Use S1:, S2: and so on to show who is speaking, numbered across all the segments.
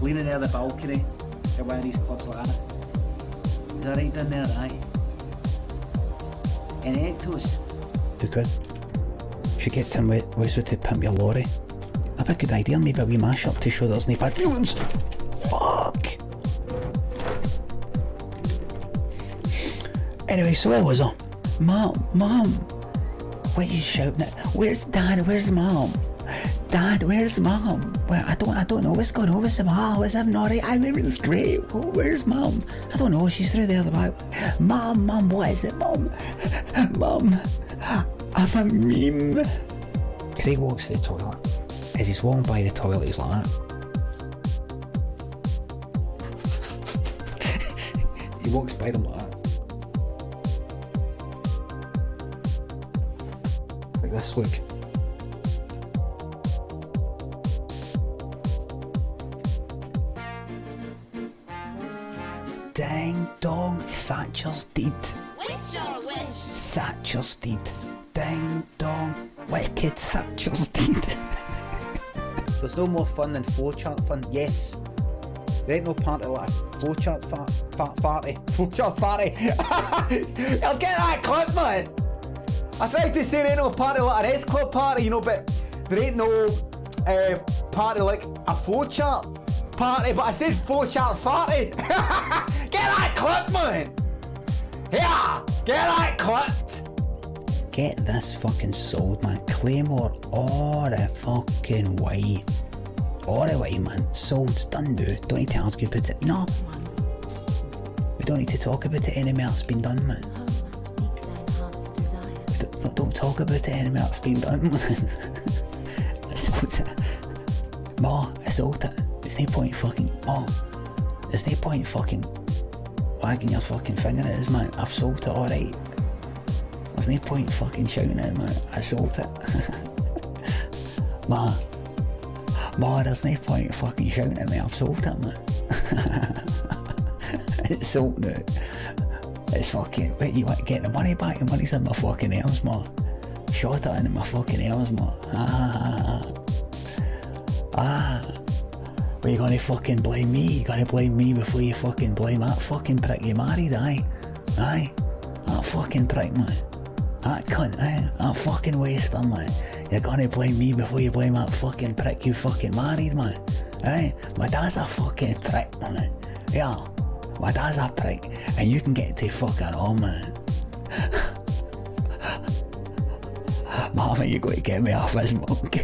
S1: leaning out the balcony at one of these clubs like that. Is that right down there? Aye. Any ectos?
S2: Who could? Should get Tim Westwood to pimp your lorry. That'd be a good idea, maybe a wee mash-up to show there's no bad feelings. Fuck! Anyway, so where was I? Mom! What are you shouting at? Where's Dad? Where's Mom? Dad, where's Mom? Well, I don't know what's going on with Mom. Is everything alright? Everything's great. Oh, where's Mom? I don't know, she's through there the back. Mom, what is it, Mom? Mom, I'm a meme. Craig walks to the toilet. As he's walking by the toilet, he's like that. He walks by them like that. Like this, look. Ding dong, Thatcher's deed.
S3: Witch or witch?
S2: Thatcher's deed. Ding dong, wicked Thatcher's deed.
S1: There's no more fun than flowchart fun. Yes. There ain't no party like a flowchart farty. Flowchart farty. I'll get that clip, man. I tried to say there ain't no party like an S-Club party, you know, but there ain't no party like a flowchart party, but I said flowchart farty. Get that clip, man. Yeah, get that clipped.
S2: Get this fucking sold, man. Claymore all the fucking way. All the way, man. Sold, it's done now. Don't need to ask you about it. No. We don't need to talk about it anymore. It's been done, man. Don't talk about it anymore. It's been done, man. I sold it. Ma, I sold it. There's no point fucking... Ma, there's no point fucking wagging your fucking finger at us, man. I've sold it, alright. There's no point fucking shouting at it, man. I sold it. Ma, there's no point fucking shouting at me. I've sold it, man. It's sold now. It's fucking... Wait, you want to get the money back? The money's in my fucking arms, ma. Shot it into my fucking arms, ma. Well, you gonna fucking blame me? You gonna blame me before you fucking blame that fucking prick you married, aye? Aye? That fucking prick, man. That cunt, aye? That fucking waster, man. You're gonna blame me before you blame that fucking prick you fucking married, man. Aye? My dad's a fucking prick, man. Yeah. My dad's a prick. And you can get to fucking on, man. Mama, you got to get me off this mug.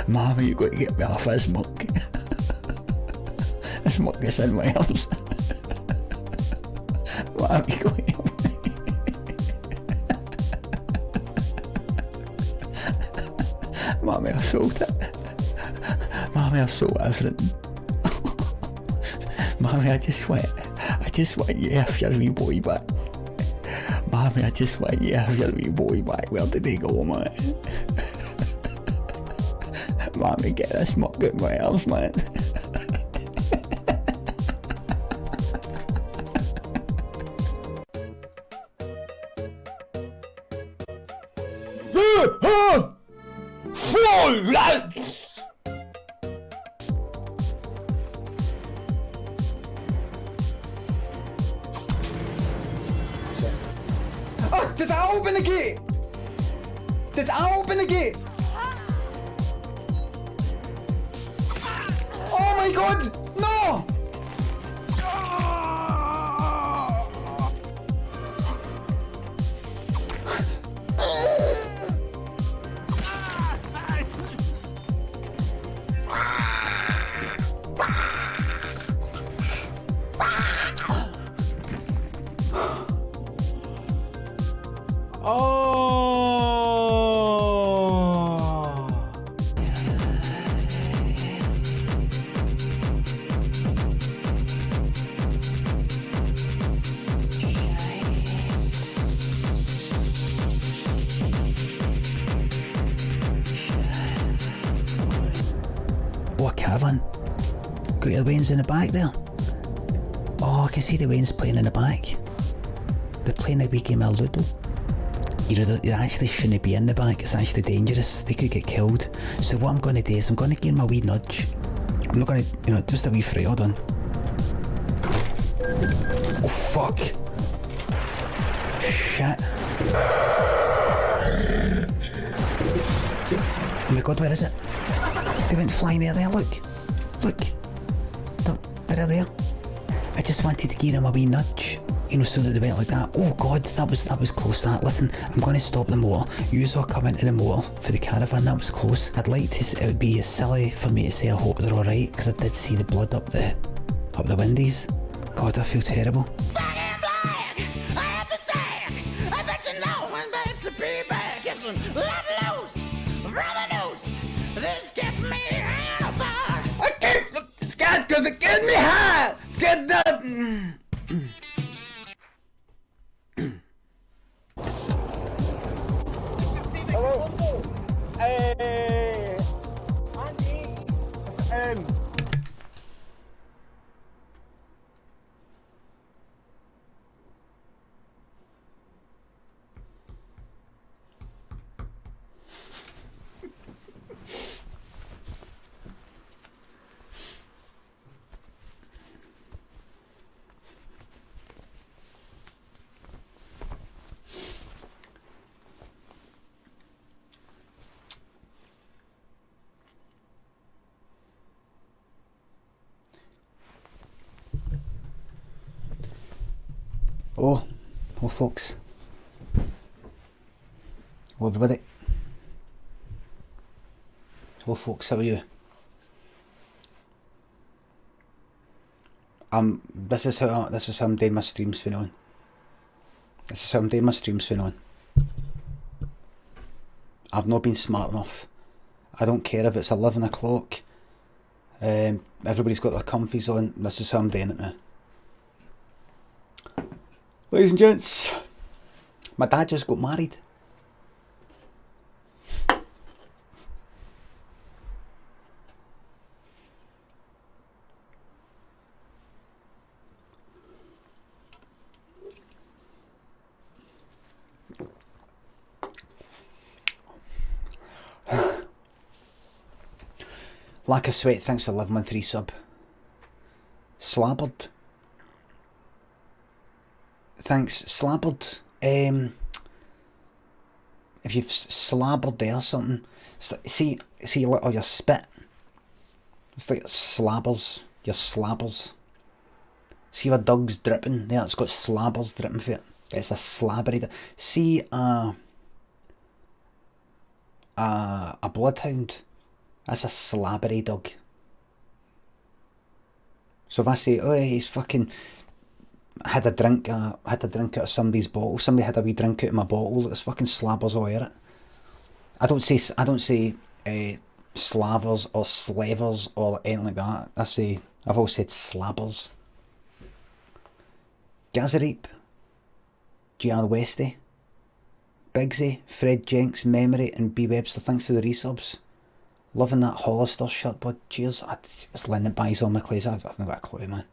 S2: Mama, you got to get me off this mug. This mug is in my arms. Mama, you got to help me. Mommy, I sold it. Mommy, I sold everything. Mommy, I just want you to have your wee boy back. Mommy, I just want you to have your wee boy back. Where did he go, man? Mommy, get this muck out my arms, man.
S1: Oh, did I open the gate? Did I open the gate? Oh my god! No! Oh, a caravan. Got your Waynes in the back there. Oh, I can see the Waynes playing in the back. They're playing a wee game of Ludo.
S2: you actually shouldn't be in the back. It's actually dangerous. They could get killed. So what I'm going to do is I'm going to give him a wee nudge. I'm not going to, you know, just a wee fray. Hold on. Oh fuck. Shit. Oh my god, where is it? They went flying there, look. Look. They're there. I just wanted to give them a wee nudge. You know, so that they went like that. Oh god, that was close, that. Listen, I'm going to stop the motor. You all come into the motor for the caravan. That was close. I'd like to, it would be silly for me to say I hope they're alright, because I did see the blood up the windies. God, I feel terrible.
S1: This kept me apart. I keep scared because it gets me high. Get that. Hello. Hey. Auntie. Hello folks. Hello everybody. Hello folks, how are you? This is how I'm doing my streams for now. This is how I'm doing my streams for now. I've not been smart enough. I don't care if it's 11 o'clock. Everybody's got their comfies on. This is how I'm doing it now. Ladies and gents, my dad just got married. Lack of Sweat, thanks for 11 month resub. Slabbered. Thanks, Slabbered. If you've slabbered there or something, it's like, see or your spit. It's like slabbers, your slabbers. See where Doug's dripping there, it's got slabbers dripping for it. It's a slabbery. See a bloodhound, that's a slabbery dog. So if I say, oh, he's fucking had a drink out of somebody's bottle, somebody had a wee drink out of my bottle, there's fucking slabbers all over it. I don't say slavers or slavers or anything like that. I've always said slabbers. Gazareep, GR Westy, Bigsy, Fred Jenks, Memory and B Webster, thanks for the resubs. Loving that Hollister shirt, bud. Cheers. It's Lynn that buys all my clothes. I've not got a clue, man.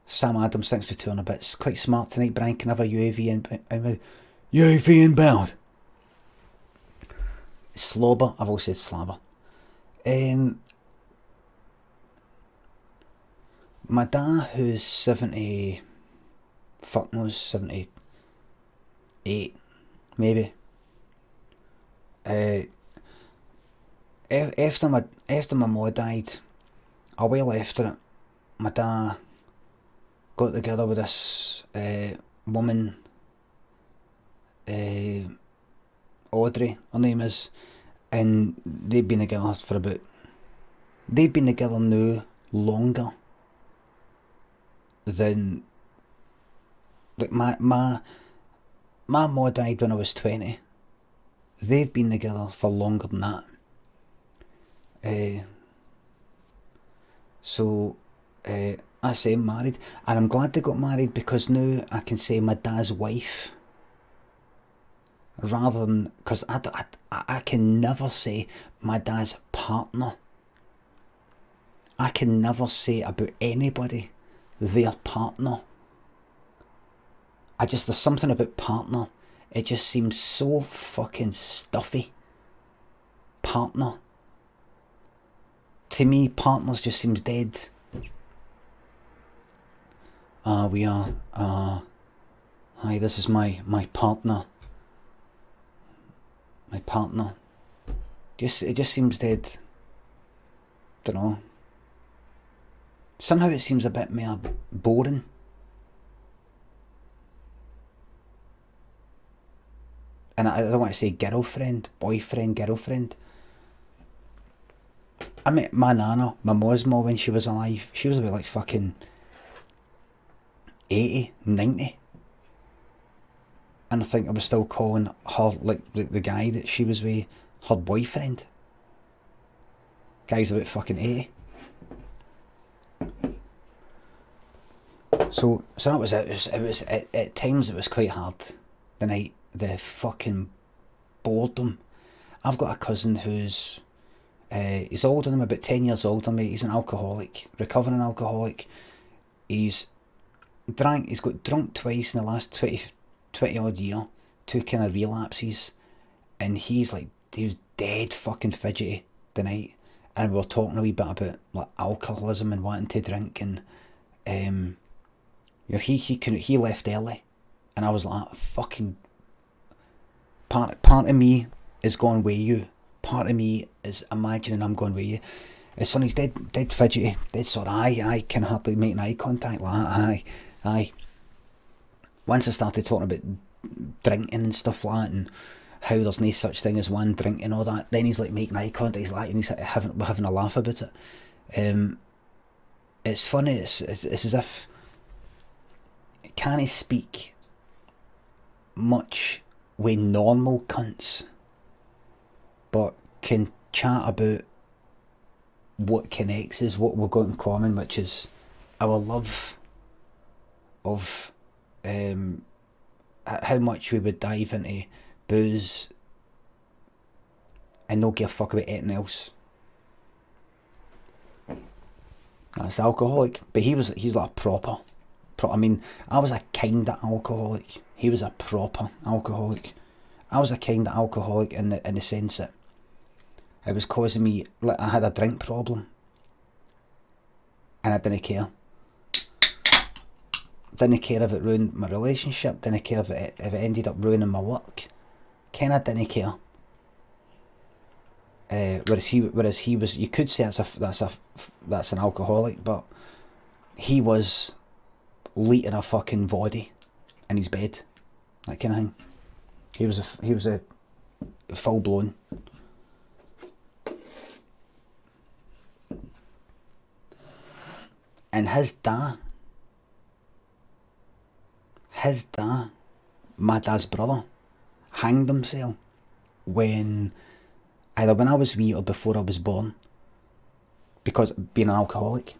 S1: Sam Adams, thanks for 200 bits. Quite smart tonight. Brian can have a UAV inbound. Slobber. I've always said slabber. My dad, who's 70, fuck knows, 78, maybe. After my mum died, a while after it, my dad got together with this woman, Audrey, her name is, and they've been together now longer than, like, my mum died when I was 20. They've been together for longer than that. I say married, and I'm glad they got married because now I can say my dad's wife rather than, because I can never say my dad's partner. I can never say about anybody their partner. there's something about partner. It just seems so fucking stuffy. Partner. To me, partners just seems dead. Hi, this is my partner. My partner. It just seems dead. Don't know. Somehow it seems a bit more boring. And I don't want to say girlfriend, boyfriend, girlfriend. I met my nana, my Mosmo, when she was alive. She was about like fucking 80, 90. And I think I was still calling her, like the guy that she was with, her boyfriend. Guy's about fucking 80. So that was it. It was at times it was quite hard. The night, the fucking boredom. I've got a cousin who's he's older than me, about 10 years older than me. He's an alcoholic, recovering alcoholic. He's got drunk twice in the last 20 odd year, 2 kind of relapses, and he was dead fucking fidgety the night, and we were talking a wee bit about like alcoholism and wanting to drink, and you know, he left early, and I was like, fucking part of me is going with you, part of me is imagining I'm going with you. It's funny, he's dead fidgety, dead sort of I can hardly make an eye contact, like aye. Once I started talking about drinking and stuff like that, and how there's no such thing as one drink and all that, then he's like making eye contact, he's like, and he's we're having a laugh about it. It's funny, it's as if can't he speak much with normal cunts, but can chat about what connects us, what we've got in common, which is our love of how much we would dive into booze and not give a fuck about anything else. That's the alcoholic. But he's like a proper. I mean, I was a kind of alcoholic. He was a proper alcoholic. I was a kind of alcoholic in the sense that it was causing me, like, I had a drink problem, and I didn't care. Didn't care if it ruined my relationship. Didn't care if it ended up ruining my work. Kinda didn't care. Whereas he was, you could say that's an alcoholic, but he was leaking a fucking body in his bed, that kind of thing. He was a full blown. And his dad, my dad's brother, hanged himself either when I was wee or before I was born, because being an alcoholic.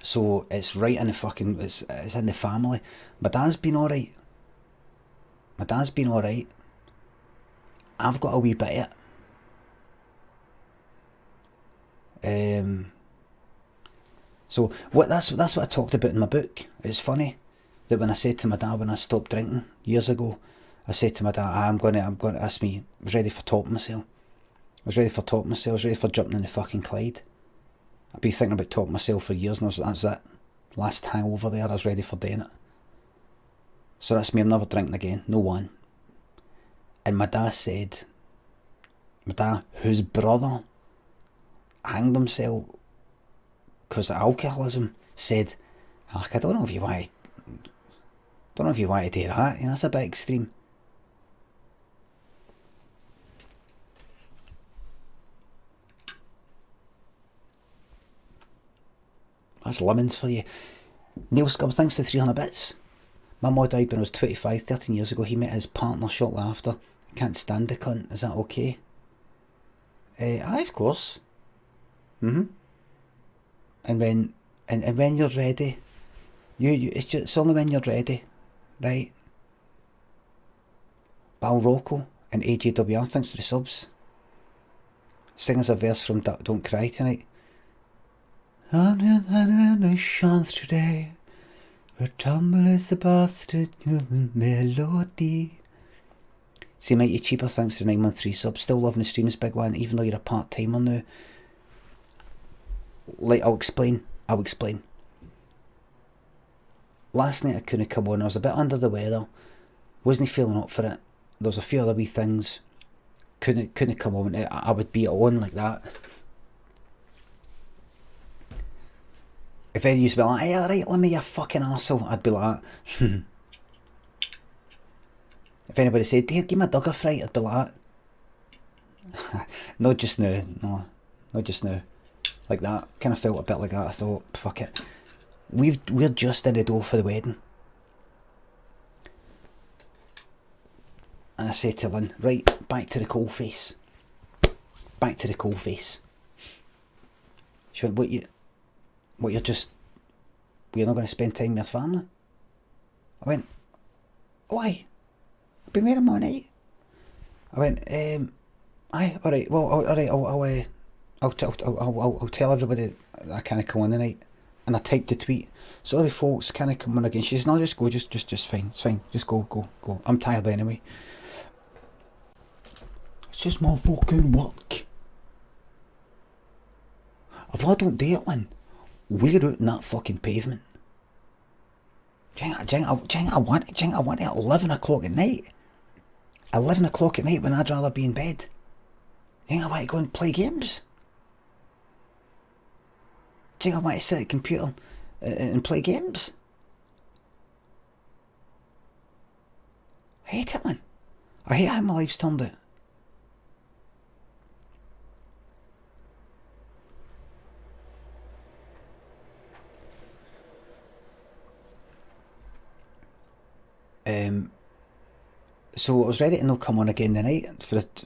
S1: So it's right in the fucking, it's in the family. My dad's been alright. I've got a wee bit of it. So that's what I talked about in my book. It's funny that when I said to my dad when I stopped drinking years ago, I said to my dad, I'm going to ask me, I was ready for topping myself. I was ready for jumping in the fucking Clyde. I've been thinking about topping myself for years, and that's it. Last hangover there, I was ready for doing it. So that's me, I'm never drinking again, no one. And my dad, whose brother hanged himself because of alcoholism, said, I don't know if you want to do that, you know, that's a bit extreme. That's lemons for you. Neil Scrubs, thanks to 300 bits. My mum died when I was 25, 13 years ago. He met his partner shortly after. Can't stand the cunt. Is that okay? Aye, of course. And when you're ready, it's only when you're ready, right? Bal Rocco and AJWR, thanks for the subs. Sing us a verse from Don't Cry Tonight. On the chance today,
S2: Her tumble is the bastard melody.
S1: See, Mighty Cheaper, thanks for 9 month 3 subs. Still loving the streams, big one, even though you're a part-timer now. Like, I'll explain. Last night I couldn't come on, I was a bit under the weather. Wasn't feeling up for it. There was a few other wee things. Couldn't come on. I would be on like that. If any used to be like, hey, alright, let me, you fucking arsehole, I'd be like, If anybody said, Dave, give me a dog a fright, I'd be like, Not just now, no. Not just now. Like that. Kind of felt a bit like that. I thought, fuck it. We're just in the door for the wedding. And I said to Lynn, right, back to the coalface. Back to the coalface. She went, we're not going to spend time with your family? I went, why? I've been with them all night. I went, aye, alright, well, alright, I'll tell everybody that I can't come on tonight. And I typed the tweet, sorry folks, can't come on again. She says, no, just go, just fine, it's fine, just go. I'm tired anyway. It's just my fucking work. Although I don't do it, Lynn, we're out in that fucking pavement. I want it at 11 o'clock at night. 11 o'clock at night when I'd rather be in bed. I want to go and play games. I want to sit at a computer and play games. I hate it, man. I hate how my life's turned out. So I was ready to not come on again tonight for it,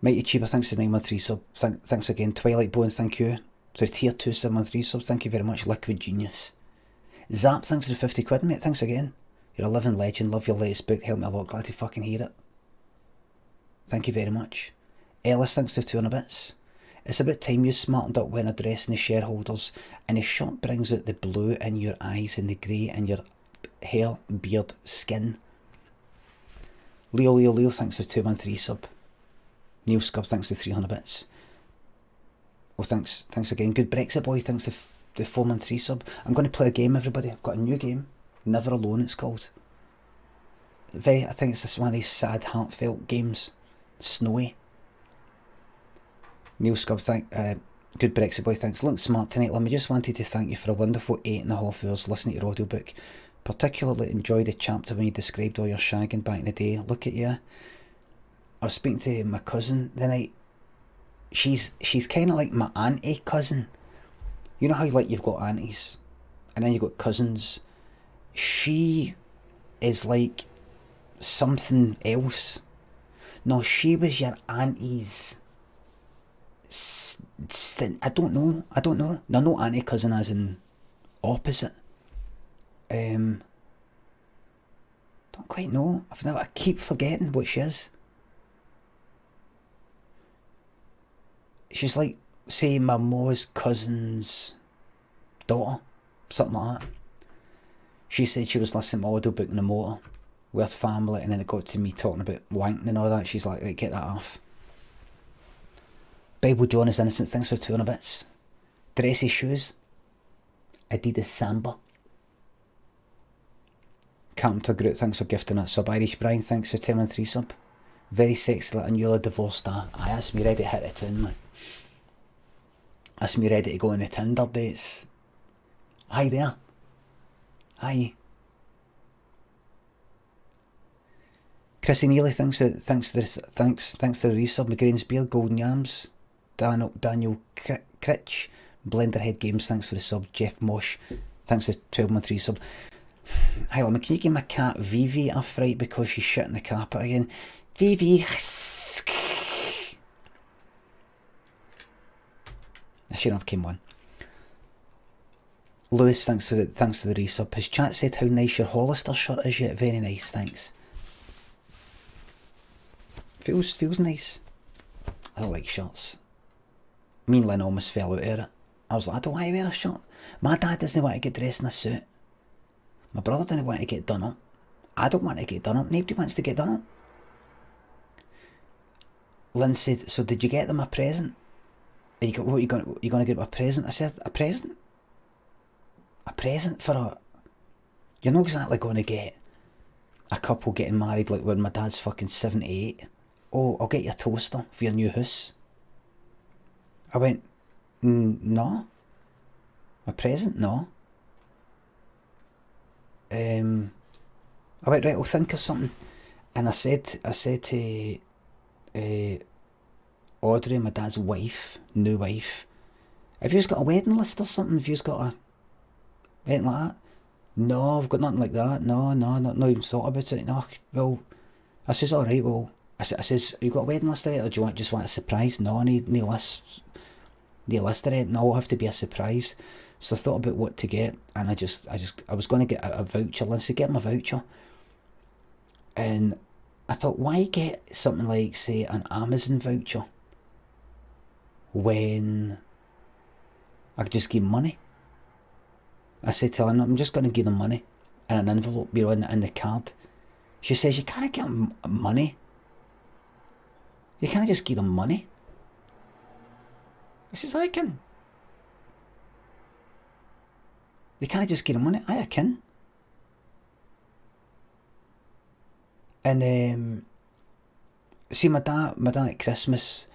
S1: Mighty Cheaper, thanks for 9 month 3 sub. Thanks again. Twilight Bone, thank you. For tier 2 7 month 3 sub, thank you very much. Liquid Genius. Zap, thanks for the 50 quid, mate. Thanks again. You're a living legend. Love your latest book. Helped me a lot. Glad to fucking hear it. Thank you very much. Ellis, thanks for 200 bits. It's about time you smartened up when addressing the shareholders, and the shot brings out the blue in your eyes and the grey in your hair, beard, skin. Leo, thanks for 2 month 3 sub. Neil Scub, thanks for 300 bits. Oh, thanks again. Good Brexit Boy, thanks for the 4 month 3 sub. I'm going to play a game, everybody. I've got a new game. Never Alone, it's called. I think it's one of these sad, heartfelt games. Snowy. Neil Scub, good Brexit Boy, thanks. Looking smart tonight, Limmy. Just wanted to thank you for a wonderful 8.5 hours listening to your audiobook. Particularly enjoyed the chapter when you described all your shagging back in the day. Look at you. I was speaking to my cousin the night. She's kind of like my auntie cousin. You know how like you've got aunties and then you've got cousins. She is like something else. No, she was your auntie's. I don't know. No, not auntie cousin as in opposite. Don't quite know. I keep forgetting what she is. She's like, say, my mom's cousin's daughter, something like that. She said she was listening to my audiobook in the motor with family, and then it got to me talking about wanking and all that. She's like, right, get that off. Bible John is innocent, thanks for 200 bits. Dressy shoes. Adidas Samba. Carpenter Groot, thanks for gifting that sub. Irish Brian, thanks for 10 and 3 sub. Very sexy little newly divorced star. Aye, that's me ready to hit the town, man. That's me ready to go on the Tinder dates. Hi there. Hi. Chrissy Neely, thanks to the resub. McGrain's Beard, Golden Yams. Daniel Critch. Blenderhead Games, thanks for the sub. Jeff Mosh, thanks for 12 month 3 sub. Hi, Lemon, can you give my cat Vivi a fright because she's shit in the carpet again? Vivi. I shouldn't have came on. Lewis, thanks to the resub. His chat said how nice your Hollister shirt is yet. Very nice, thanks. Feels nice. I don't like shirts. Me and Lynn almost fell out of it. I was like, I don't want to wear a shirt. My dad doesn't want to get dressed in a suit.
S2: My brother didn't want to get done up. I don't want to get done up. Nobody wants to get done up. Lynn said, so did you get them a present? What are you going to get them a present? I said, a present? A present for a... You're not exactly going to get a couple getting married like when my dad's fucking 78. Oh, I'll get you a toaster for your new house. I went, no. A present? No. I went, right, I'll think of something. And I said to Audrey, my dad's wife, new wife, have you got a wedding list or something? Have you got a anything like that? No, I've got nothing like that. No, not even thought about it. No, well, I says, all right, well, I says, have you got a wedding list already, or do you just want a surprise? No, I need no list. The list already. No, it'll have to be a surprise. So I thought about what to get, and I was going to get a voucher. Let's say, get him a voucher. And I thought, why get something like, say, an Amazon voucher when I could just give him money? I said to her, I'm just going to give them money in an envelope, in the card. She says, you can't give them money. You can't just give them money. I says, I can. You can't just give them money. I can. And see, my dad at Christmas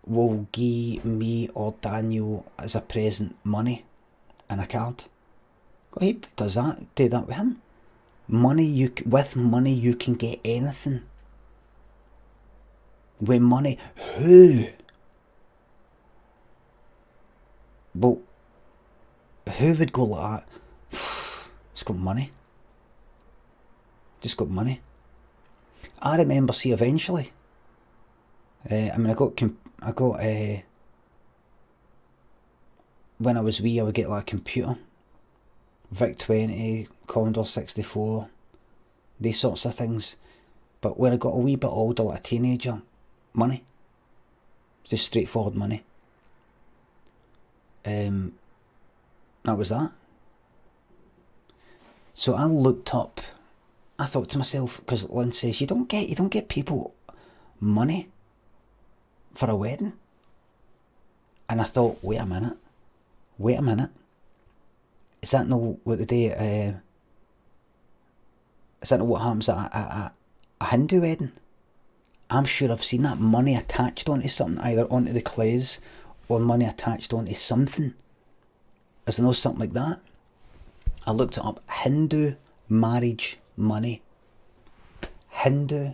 S2: will give me or Daniel as a present money and a card. He does that. Do that with him. With money you can get anything. With money, who? Well, who would go like that? Just got money. Just got money. I remember, see, eventually, I got when I was wee, I would get like a computer, VIC 20, Commodore 64, these sorts of things. But when I got a wee bit older, like a teenager, money, just straightforward money. That was that. So I looked up. I thought to myself, because Lynn says you don't get people money for a wedding. And I thought, wait a minute. Is that not what is that not what happens at a Hindu wedding? I'm sure I've seen that money attached onto something, either onto the clays or money attached onto something. Is there no something like that? I looked it up. Hindu marriage money. Hindu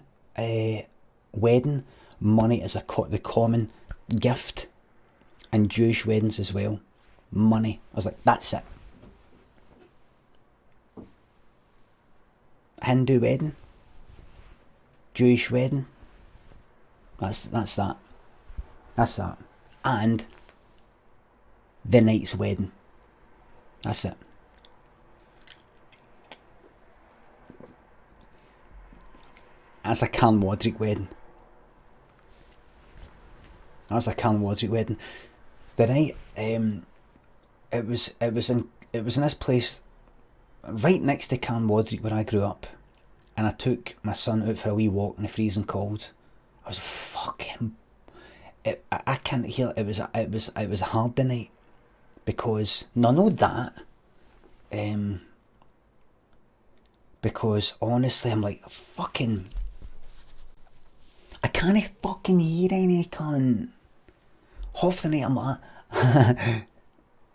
S2: wedding money is the common gift, and Jewish weddings as well. Money. I was like, that's it. Hindu wedding, Jewish wedding. That's that. That's that. And the night's wedding. That's it. That's a Carl Wadrick wedding. That was a Carl Wadrick wedding. The night, it was in this place right next to Carl Wadrick where I grew up, and I took my son out for a wee walk in the freezing cold. I was fucking. I can't hear. It was hard the night because not that. Because honestly, I'm like fucking. I can't fucking hear any cunt. Half the night I'm like,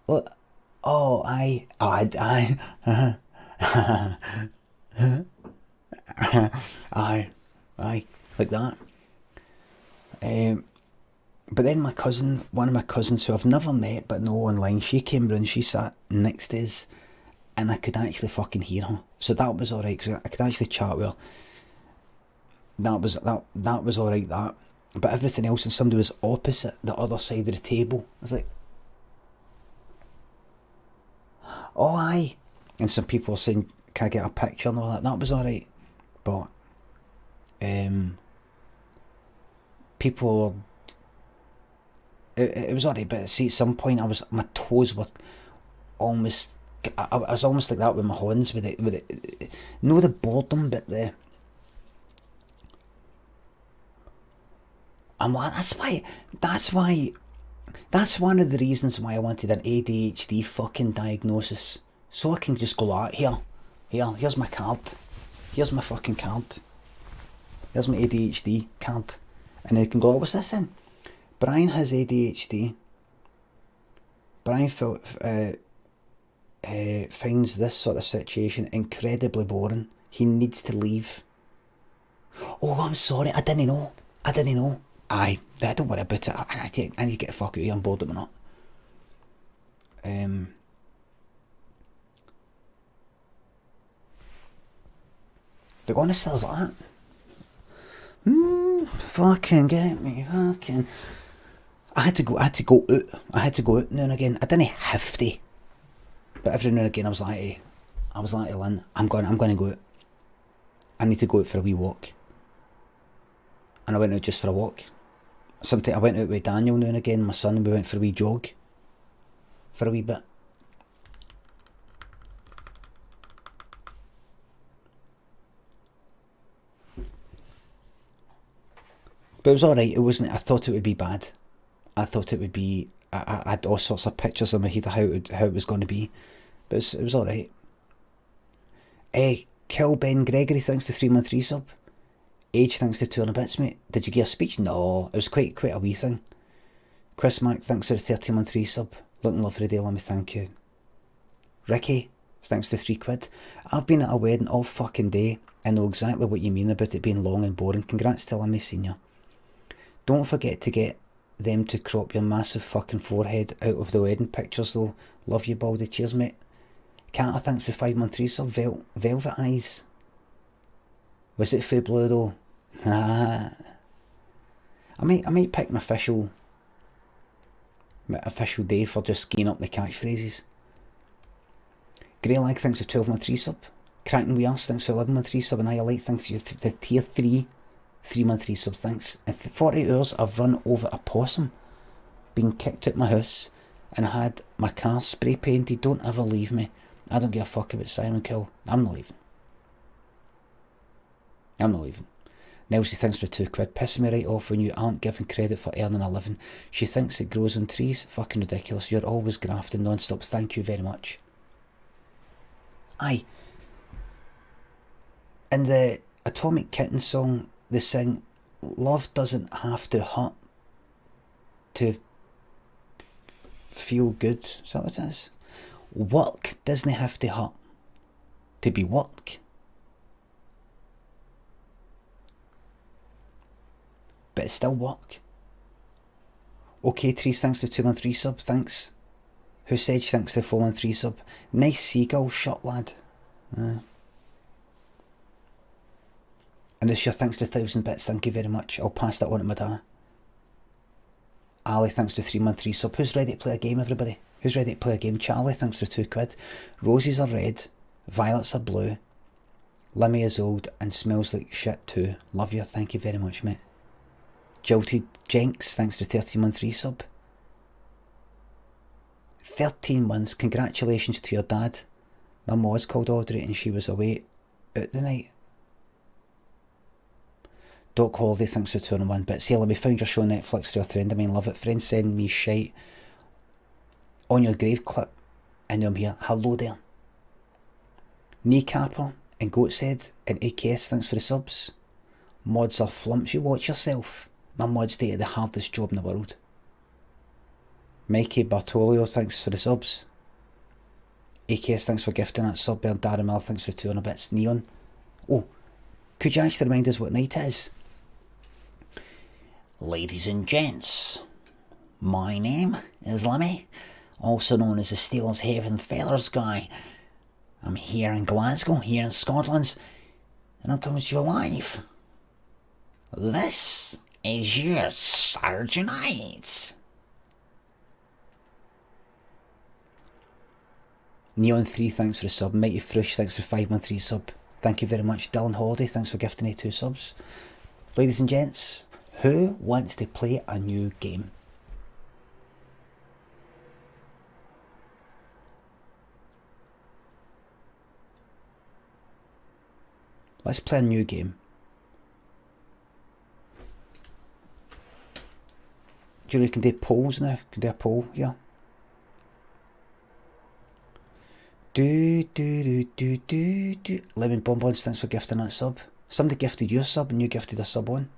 S2: what? Oh, aye, aye, like that. But then one of my cousins who I've never met but know online, she came round, she sat next to us, and I could actually fucking hear her. So that was alright, because I could actually chat with her. That was alright, that. But everything else, and somebody was opposite the other side of the table. I was like, oh aye. And some people were saying, can I get a picture and all that. That was alright. But people were, it was alright, but see, at some point my toes were almost
S1: I was almost like that with my horns, with it, no the boredom, but the. I'm like, that's one of the reasons why I wanted an ADHD fucking diagnosis, so I can just go out here's my card, here's my fucking card, here's my ADHD card, and I can go, oh, what's this in? Brian has ADHD. Brian finds this sort of situation incredibly boring. He needs to leave. Oh, I'm sorry, I didn't know. Aye, don't worry about it. I need to get the fuck out of here. I'm bored of it or not. They're going to stairs like that. Fucking get me, fucking. I had to go out now and again. I didn't have to, but every now and again I was like, Lynn, I'm going to go out. I need to go out for a wee walk. And I went out just for a walk. Sometimes I went out with Daniel now and again, my son, and we went for a wee jog for a wee bit. But it was alright. It wasn't. I thought it would be bad. I thought it would be. I had all sorts of pictures in my head of how it was going to be, but it was alright. Kill Ben Gregory, thanks to 3-month resub. Age, thanks to 2 and a bits, mate. Did you get a speech? No, it was quite a wee thing. Chris Mack, thanks to the 30-month resub. Looking lovely day, let me thank you. Ricky, thanks to £3. I've been at a wedding all fucking day and know exactly what you mean about it being long and boring. Congrats to Limmy Senior. Don't forget to get them to crop your massive fucking forehead out of the wedding pictures though. Love you, Baldy. Cheers, mate. Canta, thanks for 5-month resub. Velvet Eyes. Was it for blue though? I might pick an official day for just skiing up the catchphrases. Greylag, thanks for 12-month resub. Cracking Wears, thanks for 11-month resub. Annihilate, thanks for the tier 3-month resub, thanks. In 40 hours I've run over a possum, been kicked out my house, and had my car spray painted. Don't ever leave me. I don't give a fuck about Simon Kill. I'm not leaving. Nelsie, thanks for £2. Pissing me right off when you aren't given credit for earning a living. She thinks it grows on trees. Fucking ridiculous. You're always grafting non-stop. Thank you very much. Aye. In the Atomic Kitten song, they sing, love doesn't have to hurt to feel good. Is that what it is? Work doesn't have to hurt to be work. But it's still work. Okay, Trees, thanks to 2-month resub, thanks. Who said thanks to 4-month resub. Nice seagull shot, lad. And it's your thanks to 1,000 bits, thank you very much. I'll pass that on to my dad. Ali, thanks to 3-month resub. Who's ready to play a game, everybody? Who's ready to play a game? Charlie, thanks for £2. Roses are red, violets are blue, Limmy is old and smells like shit too. Love you, thank you very much, mate. Jilted Jenks, thanks to 30-month resub. 13 months, congratulations to your dad. My mum's called Audrey and she was away out the night. Doc Holiday, thanks for 201 bits. Hey, we found your show on Netflix through a friend of mine, love it. Friends send me shite on your grave clip and I'm here. Hello there. Kneecapper and Goat's Head and AKS, thanks for the subs. Mods are flumps, you watch yourself. My mod's dated the hardest job in the world. Mikey Bartolio, thanks for the subs. AKS, thanks for gifting that sub. Darren Mill, thanks for 200 bits. Neon. Oh, could you actually remind us what night it is? Ladies and gents, my name is Limmy, also known as the Steelers Haven Feathers guy. I'm here in Glasgow, here in Scotland, and I'm coming to you live. This is your Saturday night. Neon 3, thanks for the sub. Mighty Frush, thanks for 5-month resub. Thank you very much. Dylan Holiday, thanks for gifting me 2 subs. Ladies and gents, who wants to play a new game? Let's play a new game. Do you know you can do polls now? You can do a poll here. Lemon Bonbons, thanks for gifting that sub. Somebody gifted you a sub and you gifted a sub on.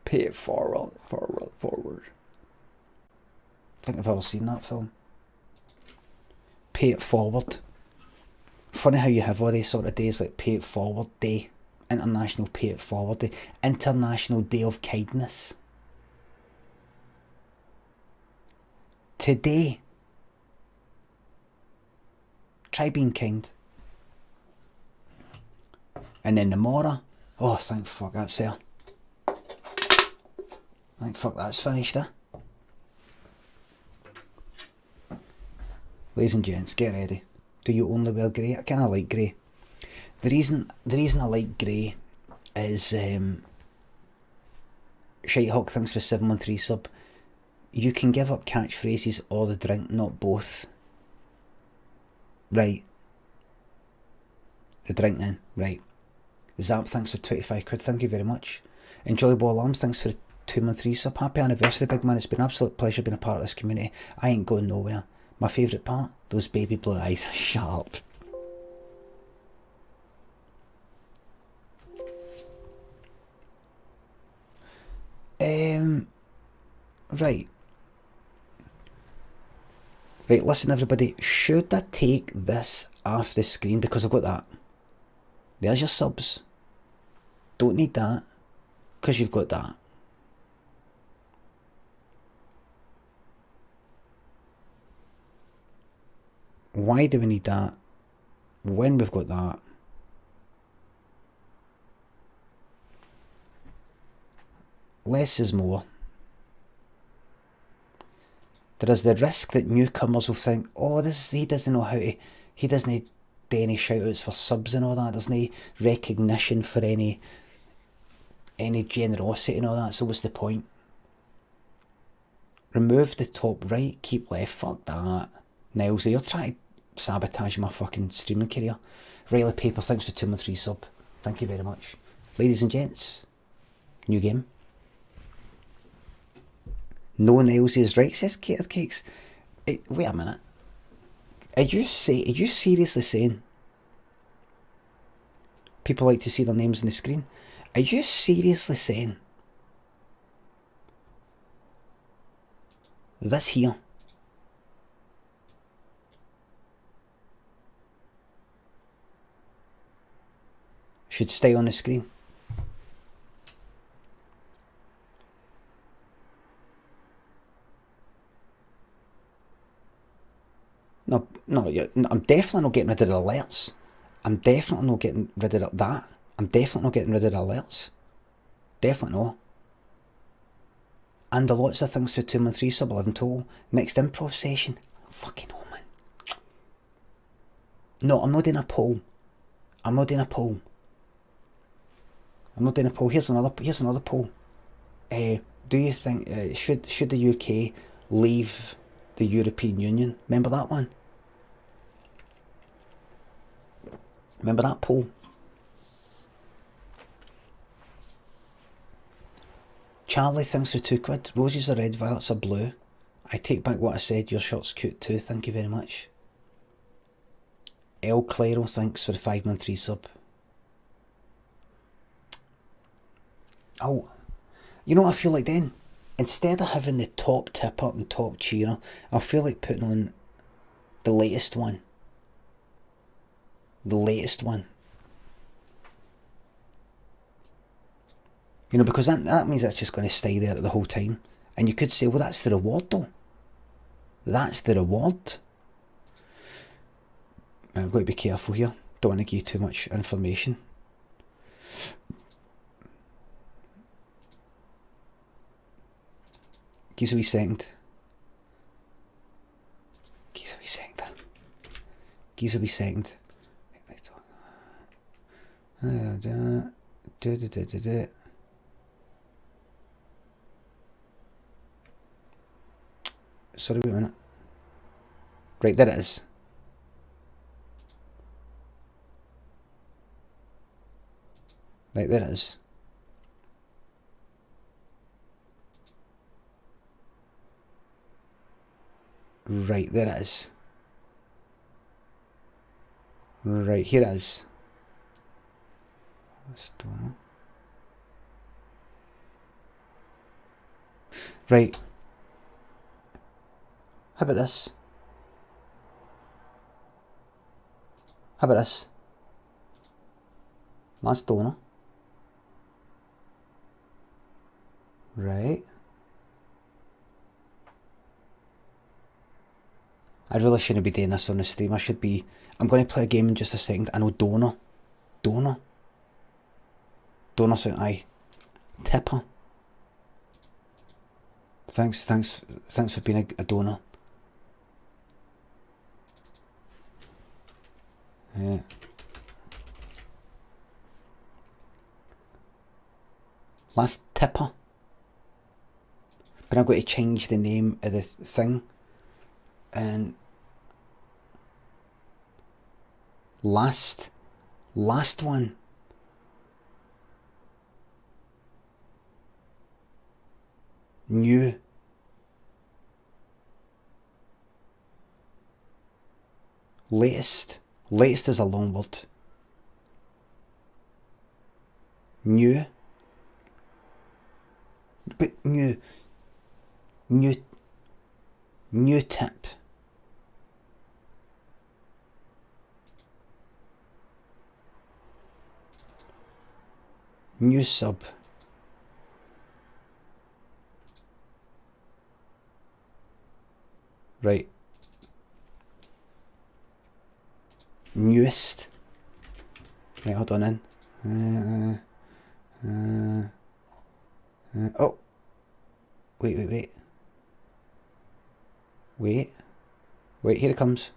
S1: Pay it forward. I think I've ever seen that film. Pay it forward. Funny how you have all these sort of days like Pay It Forward Day, International Pay It Forward Day, International Day of Kindness. Today. Try being kind. And then tomorrow, oh thank fuck that's there. Thank fuck that's finished, eh? Ladies and gents, get ready. Do you only wear grey? I kinda like grey. The reason I like grey is Shitehawk, thanks for 713 sub. You can give up catchphrases or the drink, not both. Right. The drink then, right. Zap, thanks for 25 quid, thank you very much. Enjoyable Alarms, thanks for 213 sub. Happy anniversary, big man. It's been an absolute pleasure being a part of this community. I ain't going nowhere. My favourite part? Those baby blue eyes. Shut up. Right. Right, listen everybody. Should I take this off the screen? Because I've got that. There's your subs. Don't need that. Because you've got that. Why do we need that when we've got that? Less is more. There is the risk that newcomers will think, oh, he doesn't know how to, he doesn't do any shout outs for subs and all that, there's no recognition for any generosity and all that, so what's the point? Remove the top right, keep left, fuck that. Niles, you're trying to sabotage my fucking streaming career. Riley Paper, thanks for 213 sub. Thank you very much. Ladies and gents, new game. No Niles is right, says Catered Cakes. Wait a minute. Are you seriously saying people like to see their names on the screen? Are you seriously saying this here should stay on the screen? No, I'm definitely not getting rid of the alerts. I'm definitely not getting rid of that. I'm definitely not getting rid of the alerts. Definitely not. And a lots of things to 213 sub 11 total. Next improv session. Fucking hell, man. No, I'm not doing a poll. I'm not doing a poll. Here's another poll. Do you think should the UK leave the European Union? Remember that one? Remember that poll? Charlie, thanks for 2 quid. Roses are red, violets are blue. I take back what I said, your shirt's cute too, thank you very much. El Claro, thanks for the 513 sub. Oh, you know what I feel like then? Instead of having the top tipper and top cheerer, I feel like putting on the latest one. The latest one. You know, because that means that's just going to stay there the whole time. And you could say, well, that's the reward though. That's the reward. I've got to be careful here. Don't want to give you too much information. Give us a wee second. Sorry, wait a minute. Right, there it is. Right, there it is. Right, there it is. Right, here it is. Stoner. Right. How about this? How about this? That's donor. Right. I really shouldn't be doing this on the stream. I should be... I'm going to play a game in just a second. I know donor. Donor. Donor sound, aye. Tipper. Thanks for being a donor. Yeah. Last tipper. But I've got to change the name of the thing. And last one. New. Latest. Latest is a long word. New. But new tip. New sub. Right. Newest. Right, hold on in. Oh. Wait, here it comes.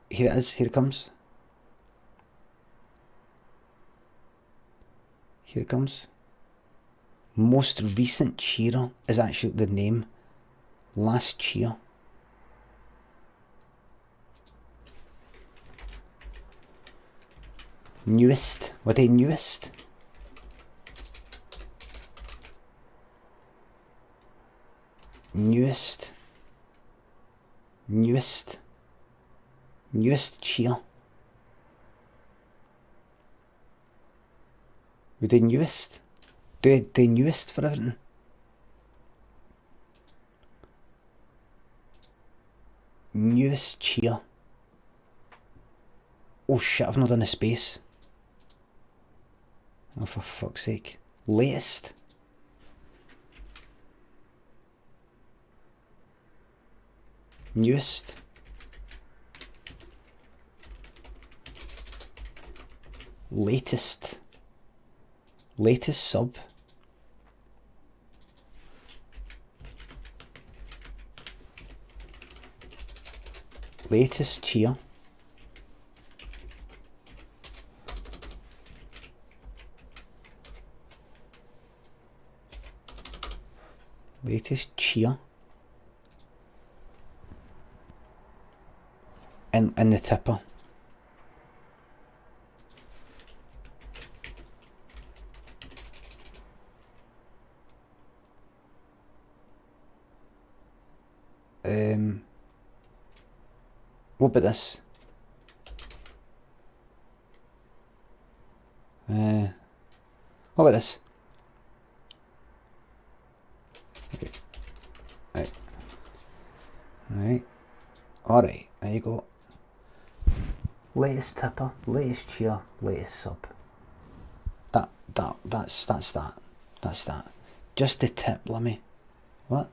S1: Here it is, here it comes. Here it comes. Most recent cheerer is actually the name. Last cheer. Newest. What are newest? Newest cheer. We did newest. Do the newest for everything. Newest cheer. Oh shit, I've not done a space. Oh, for fuck's sake. Latest. Newest. Latest. Latest sub. Latest cheer. Latest cheer. And the tipper. What about this? What about this? Right. Alright, there you go. Latest tipper, latest cheer, latest sub. That's that. That's that. Just the tip, Limmy. What?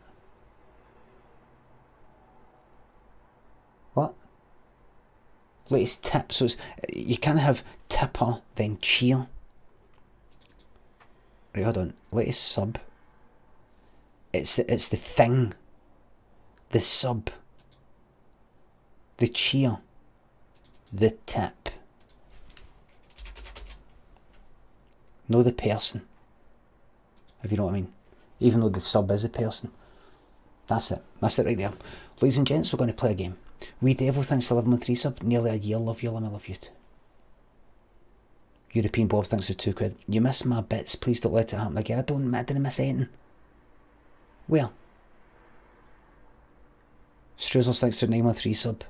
S1: What? Latest tip. So you can't have tipper then cheer. Right, hold on. Latest sub. It's the thing. The sub. The cheer. The tip. No, the person. If you know what I mean. Even though the sub is a person. That's it. That's it right there. Ladies and gents, we're going to play a game. Wee Devil, thanks for 11 with 3 sub. Nearly a year. Love you, Limmy. Love you too.
S2: European Bob, thanks for £2. You missed my bits, please don't let it happen again. I didn't miss anything. Where? Struzels, thanks for 913 sub.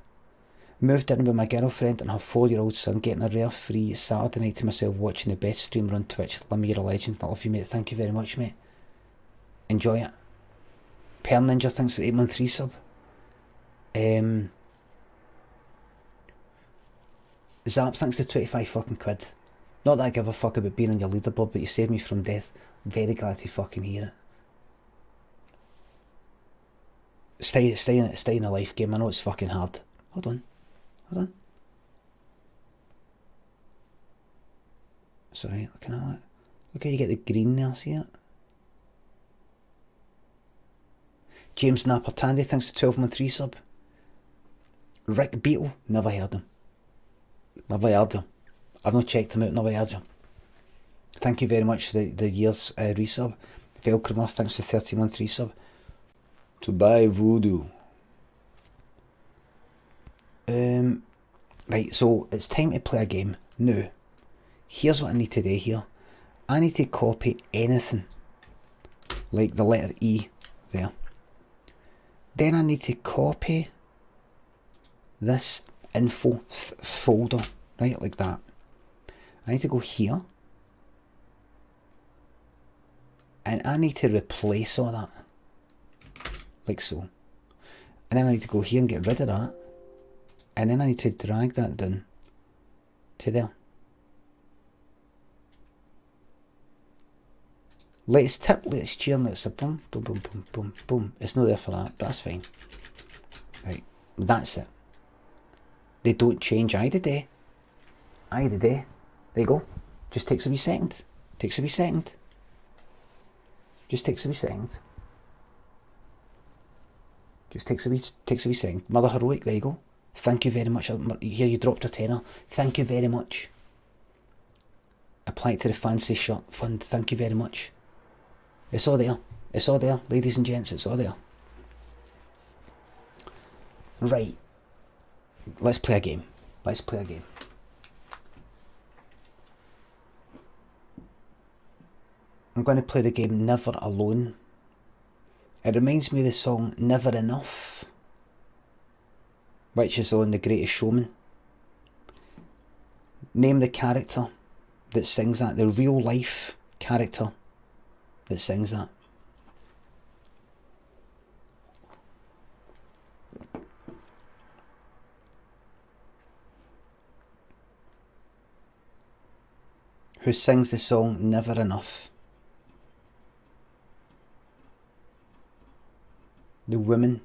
S2: Moved in with my girlfriend and her 4-year-old son, getting a rare free Saturday night to myself watching the best streamer on Twitch. Limmy, you're a legend. I love you, mate. Thank you very much, mate. Enjoy it. Per Ninja, thanks for 813 sub. Zap, thanks for 25 fucking quid. Not that I give a fuck about being on your leaderboard, but you saved me from death. Very glad to fucking hear it. Stay in a life game. I know it's fucking hard. Hold on. Sorry, looking at that. Look how you get the green there, see it? James Napper Tandy, thanks for 12-month sub. Rick Beetle, never heard him. I've not checked him out, never heard him. Thank you very much for the year's resub. Velcromoth, thanks for 30-month resub. To buy voodoo. Right, so it's time to play a game. Now, here's what I need to do here. I need to copy anything, like the letter E there. Then I need to copy this info folder, right, like that. I need to go here. And I need to replace all that. Like so. And then I need to go here and get rid of that. And then I need to drag that down to there. Latest tip, latest cheer, let's a boom, boom, boom, boom, boom, boom. It's not there for that, but that's fine. Right, that's it. They don't change either day. Either day. There you go. Just takes a wee second. Just takes a wee second. Mother Heroic, there you go. Thank you very much. Here you dropped a tenner. Thank you very much. Apply it to the fancy shirt fund. Thank you very much. It's all there. It's all there, ladies and gents. It's all there. Right. Let's play a game. I'm going to play the game Never Alone. It reminds me of the song Never Enough, which is on The Greatest Showman. Name the character that sings that, the real life character that sings that. Who sings the song Never Enough? The woman.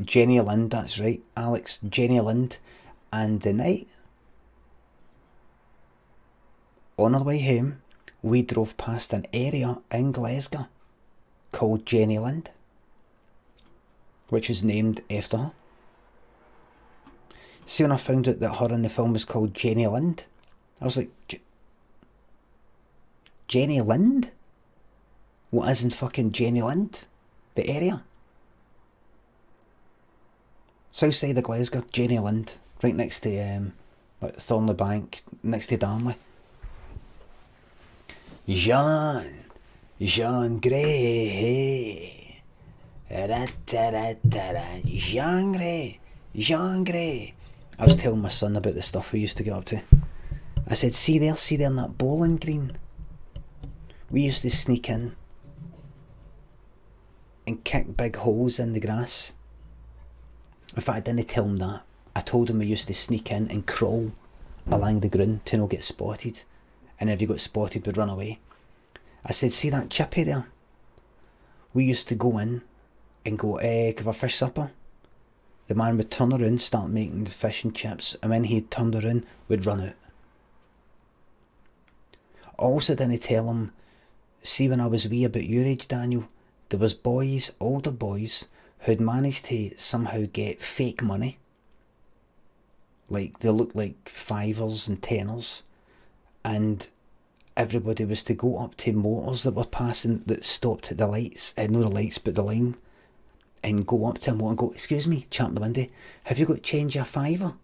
S2: Jenny Lind, that's right, Alex. Jenny Lind. And the night, on our way home, we drove past an area in Glasgow called Jenny Lind, which was named after her. See, when I found out that her in the film was called Jenny Lind, I was like, Jenny Lind? What, as in fucking Jenny Lind? The area? South side of Glasgow, Jenny Lind, right next to like Thornley Bank, next to Darnley. Jean Grey, Jean Grey. I was telling my son about the stuff we used to get up to. I said, see there in that bowling green, we used to sneak in and kick big holes in the grass. In fact, I didn't tell him that. I told him we used to sneak in and crawl along the ground to not get spotted. And if you got spotted, we'd run away. I said, see that chippy there? We used to go in and go, give a fish supper. The man would turn around, start making the fish and chips, and when he turned around, we'd run out. I also didn't tell him, see, when I was wee, about your age, Daniel, there was boys, older boys, who'd managed to somehow get fake money. Like, they looked like fivers and tenors, and everybody was to go up to motors that were passing that stopped at the lights, not the lights, but the line, and go up to him and go, excuse me, chap the window, have you got change your £5?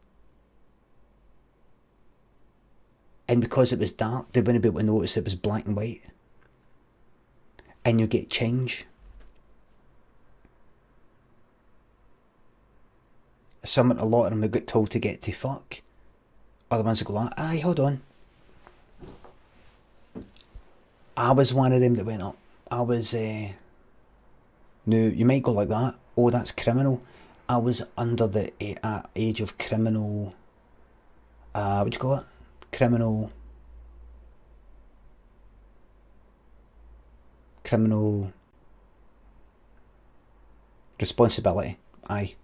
S2: And because it was dark, they wouldn't be able to notice it was black and white. And you get change. A lot of them would get told to get to fuck. Other ones would go like, aye, hold on. I was one of them that went up. I was, no, you might go like that. Oh, that's criminal. I was under the age of criminal, what do you call it? Criminal responsibility. Aye.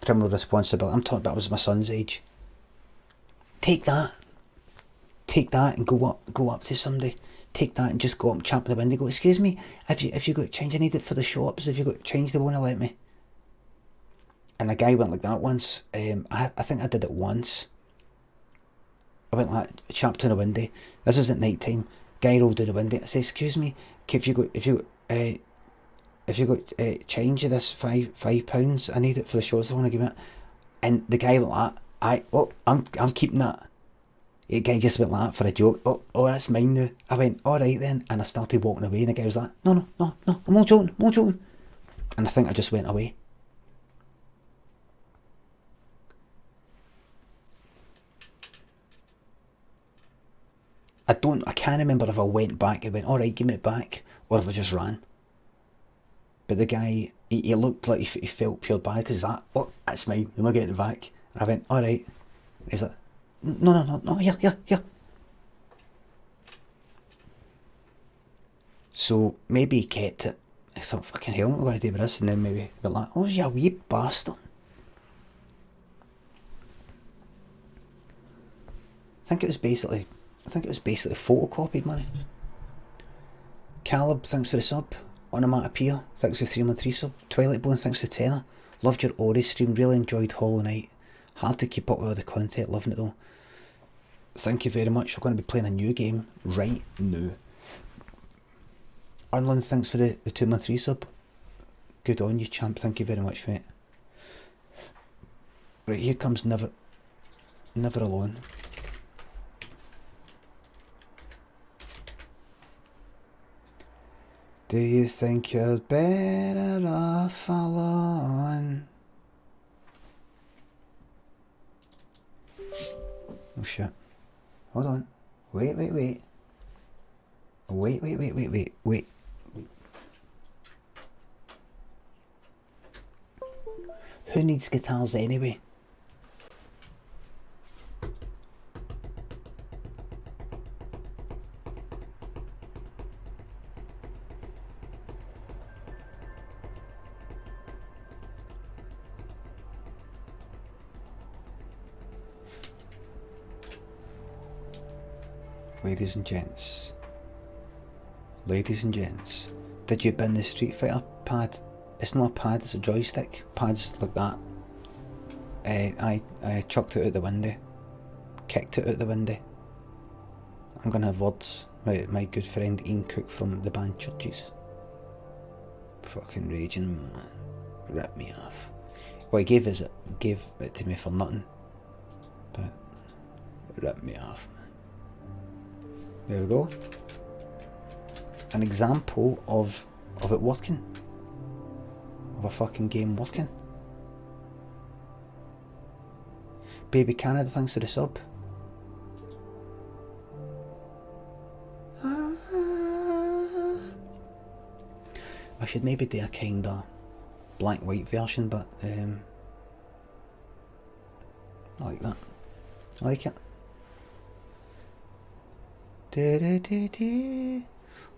S2: Criminal responsibility. I'm talking about, I was my son's age. Take that and go up to somebody. Take that and just go up and chap the window. Go, excuse me, have you got change? I need it for the shops. Have you got change they won't let me? And a guy went like that once. I think I did it once. I went like chapped on a window. This was at night time. Guy rolled down the window. I said, excuse me, if you got change of this £5, I need it for the shows I want to give it. And the guy went like, I'm keeping that. The guy just went like that for a joke. Oh, that's mine now. I went, all right then, and I started walking away. And the guy was like, no, I'm all joking. And I think I just went away. I can't remember if I went back and went, all right, give me it back, or if I just ran. But the guy, he looked like he felt pure bad because he's like, oh, that's mine, you're not getting it back. And I went, all right. And he's like, no, here. So maybe he kept it. I thought, fucking hell, what am I going to do with this? And then maybe be like, oh, you wee bastard. I think it was basically photocopied money. Caleb, thanks for the sub. Onomatopoeia, thanks for 3 sub. Twilight Bone, thanks for tenner. Loved your Ori stream, really enjoyed Hollow Knight. Hard to keep up with all the content, loving it though. Thank you very much. We're going to be playing a new game right now. Arlen, thanks for the 2 sub. Good on you, champ. Thank you very much, mate. Right, here comes Never Alone. Do you think you're better off alone? Oh shit. Hold on. Wait. Wait. Who needs guitars anyway? Ladies and gents, did you bin the Street Fighter pad? It's not a pad, it's a joystick. Pads like that. I chucked it out the window. Kicked it out the window. I'm gonna have words with my good friend Ian Cook from the band Churches. Fucking raging, man. Rip me off. Well, he gave it to me for nothing. But rip me off, man. There we go. An example of it working. Of a fucking game working. Baby Canada, thanks for the sub. I should maybe do a kinda black and white version, but I like that. I like it.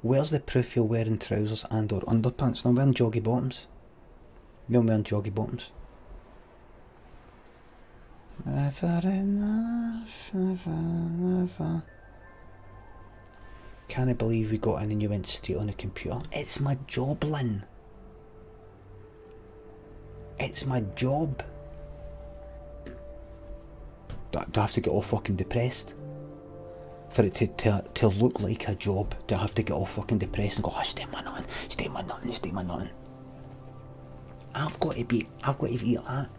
S2: Where's the proof you're wearing trousers and or underpants? No, I'm wearing joggy bottoms. No, I'm wearing joggy bottoms. Never enough, never. Can't I believe we got in and you went straight on the computer? It's my job, Lynn. It's my job. Do I have to get all fucking depressed? For it to look like a job, do I have to get all fucking depressed and go, oh, stay my nothing. I've got to eat that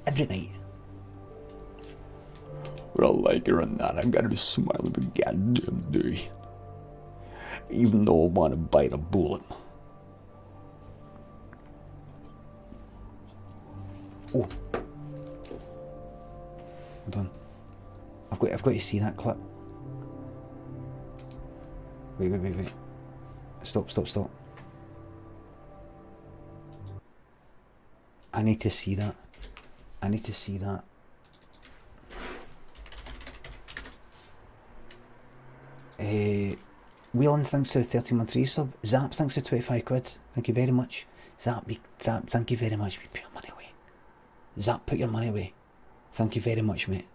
S2: every night.
S1: Well, like her and that, I gotta be smiling every goddamn day. Even though I want to bite a bullet. Oh. Hold on. I've got to see that clip. Wait. Stop. I need to see that. Whelan thanks for the 13-month resub. Zap thanks for 25 quid. Thank you very much. Zap, thank you very much. Put your money away. Zap, put your money away. Thank you very much, mate.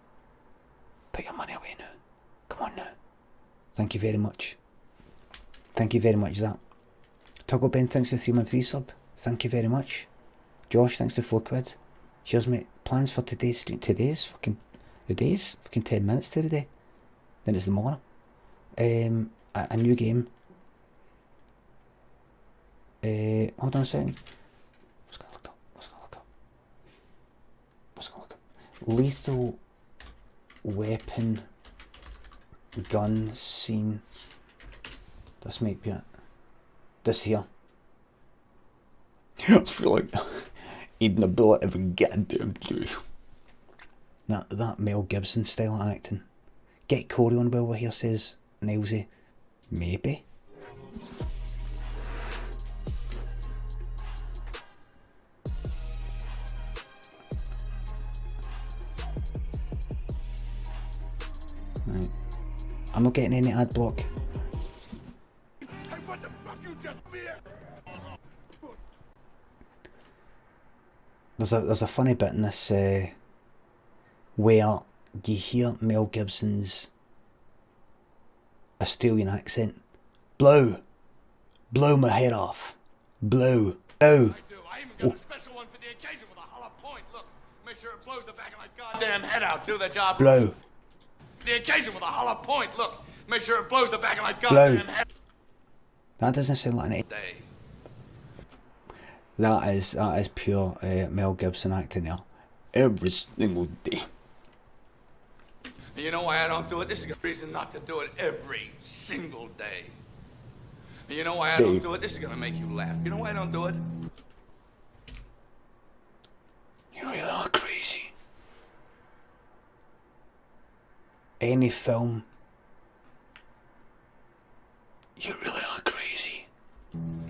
S1: Put your money away now. Come on now. Thank you very much. Zap. Toggle Ben thanks for the 3-month resub. Thank you very much. Josh thanks for 4 quid. Cheers, mate. Plans for today's stream. Today's fucking 10 minutes to the day. Then it's the morning. A new game. Hold on a second. What's gonna look up? Lethal weapon gun scene. This might be it. This here. I feel like eating a bullet every goddamn day. That Mel Gibson style of acting. Get Corey on while we're here, says Nilesy. Maybe. Right. I'm not getting any ad block.
S3: Hey, what the fuck you just fear?
S1: There's a funny bit in this where you hear Mel Gibson's Australian accent. Blow my head off. Blow.
S3: I do. I even got a special one for the occasion with a hollow point. Look, make sure it blows the back of my goddamn head out. Do the job.
S1: Blow.
S3: The occasion with a hollow point. Look, make sure it blows the back of my goddamn head.
S1: That doesn't sound like an
S3: Day.
S1: That is pure Mel Gibson acting there. Every single day.
S3: And you know why I don't do it? This is a reason not to do it every single day. And you know why I don't do it? This is gonna make you laugh. You know why I don't do it?
S1: You really are crazy. Any film. You really are crazy.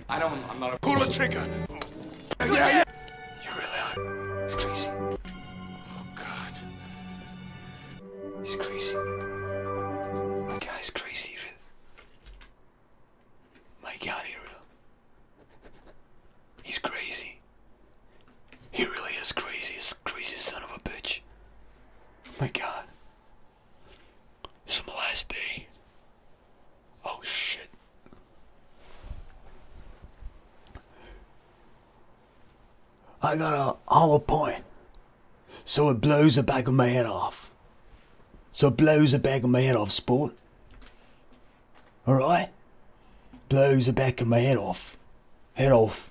S3: I'm not a pull the trigger. Yeah.
S1: You really are. He's crazy.
S3: Oh, God.
S1: He's crazy. My God, he's crazy. My God, he's crazy. He really is crazy. He's a crazy son of a bitch. My God. It's my last day. Oh, shit. I got a hollow point. So it blows the back of my head off. Sport. Alright? Blows the back of my head off. Head off.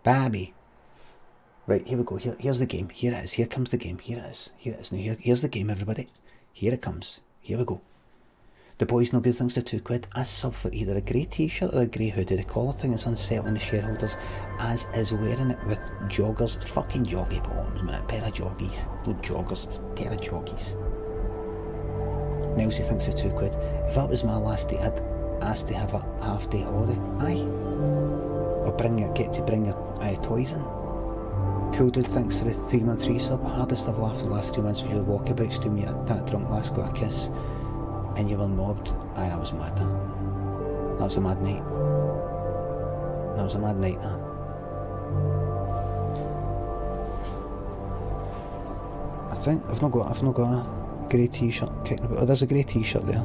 S1: Babby. Right, here we go. Here's the game. Here it is. Here comes the game. Here it is. Now, here's the game, everybody. Here it comes. Here we go. The boy's no good thanks to 2 quid. I sub for either a grey t-shirt or a grey hoodie. The collar thing is unsettling the shareholders, as is wearing it with joggers. It's fucking joggy bottoms, man. Pair of joggies. Not joggers, it's a pair of joggies. Nelsey thanks for 2 quid. If that was my last day, I'd ask to have a half-day holiday. Aye. Or get to bring your toys in. Cool dude, thanks for the 3-month resub. Hardest I've laughed the last 3 months was your walkabout stream. You got that drunk last, got a kiss, and you were mobbed. Aye, that was mad. That was a mad night. That. I think I've not got a grey t-shirt kicking about. Oh, there's a grey t-shirt there.